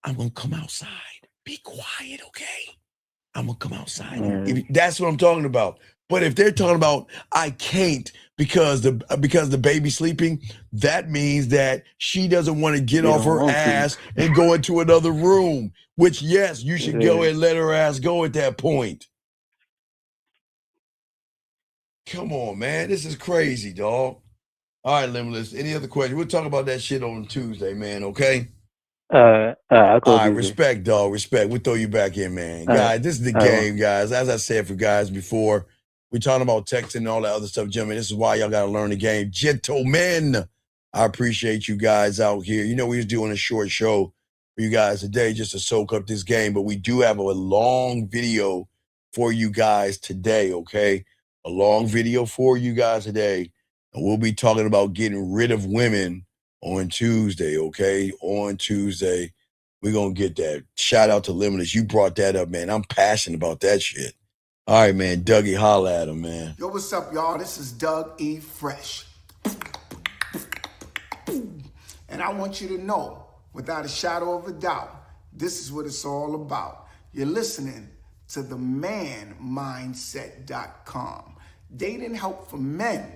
[SPEAKER 6] I'm going to come outside. Be quiet, okay? I'm going to come outside. That's what I'm talking about. But if they're talking about, I can't because the baby's sleeping, that means that she doesn't want to get off her ass and go into another room, which, yes, you should go and let her ass go at that point. Come on, man. This is crazy, dog. All right, Limitless. Any other questions? We'll talk about that shit on Tuesday, man, okay?
[SPEAKER 5] I'll
[SPEAKER 6] All
[SPEAKER 5] call
[SPEAKER 6] right,
[SPEAKER 5] Tuesday.
[SPEAKER 6] respect, dog. Respect. We'll throw you back in, man. Guys, this is the game, guys. As I said for guys before, we're talking about texting and all that other stuff, gentlemen. This is why y'all got to learn the game. Gentlemen, I appreciate you guys out here. We was doing a short show for you guys today just to soak up this game, but we do have a long video for you guys today, okay? A long video for you guys today. And we'll be talking about getting rid of women on Tuesday, okay? On Tuesday, we're going to get that. Shout out to Limitless. You brought that up, man. I'm passionate about that shit. All right, man. Dougie, holla at him, man.
[SPEAKER 8] Yo, what's up, y'all? This is Doug E. Fresh. And I want you to know, without a shadow of a doubt, this is what it's all about. You're listening to themanmindset.com. Dating help for men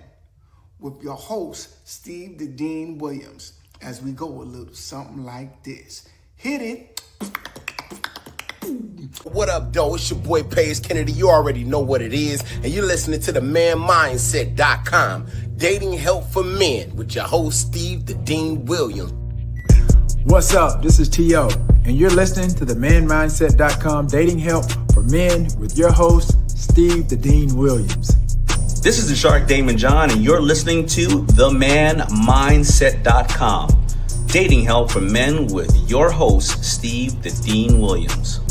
[SPEAKER 8] with your host, Steve the Dean Williams, as we go a little something like this. Hit it.
[SPEAKER 22] What up, though? It's your boy, Paige Kennedy. You already know what it is. And you're listening to themanmindset.com. Dating help for men with your host, Steve the Dean Williams.
[SPEAKER 23] What's up? This is T.O. And you're listening to themanmindset.com. Dating help for men with your host, Steve the Dean Williams.
[SPEAKER 24] This is the Shark Damon John, and you're listening to themanmindset.com. Dating help for men with your host, Steve the Dean Williams.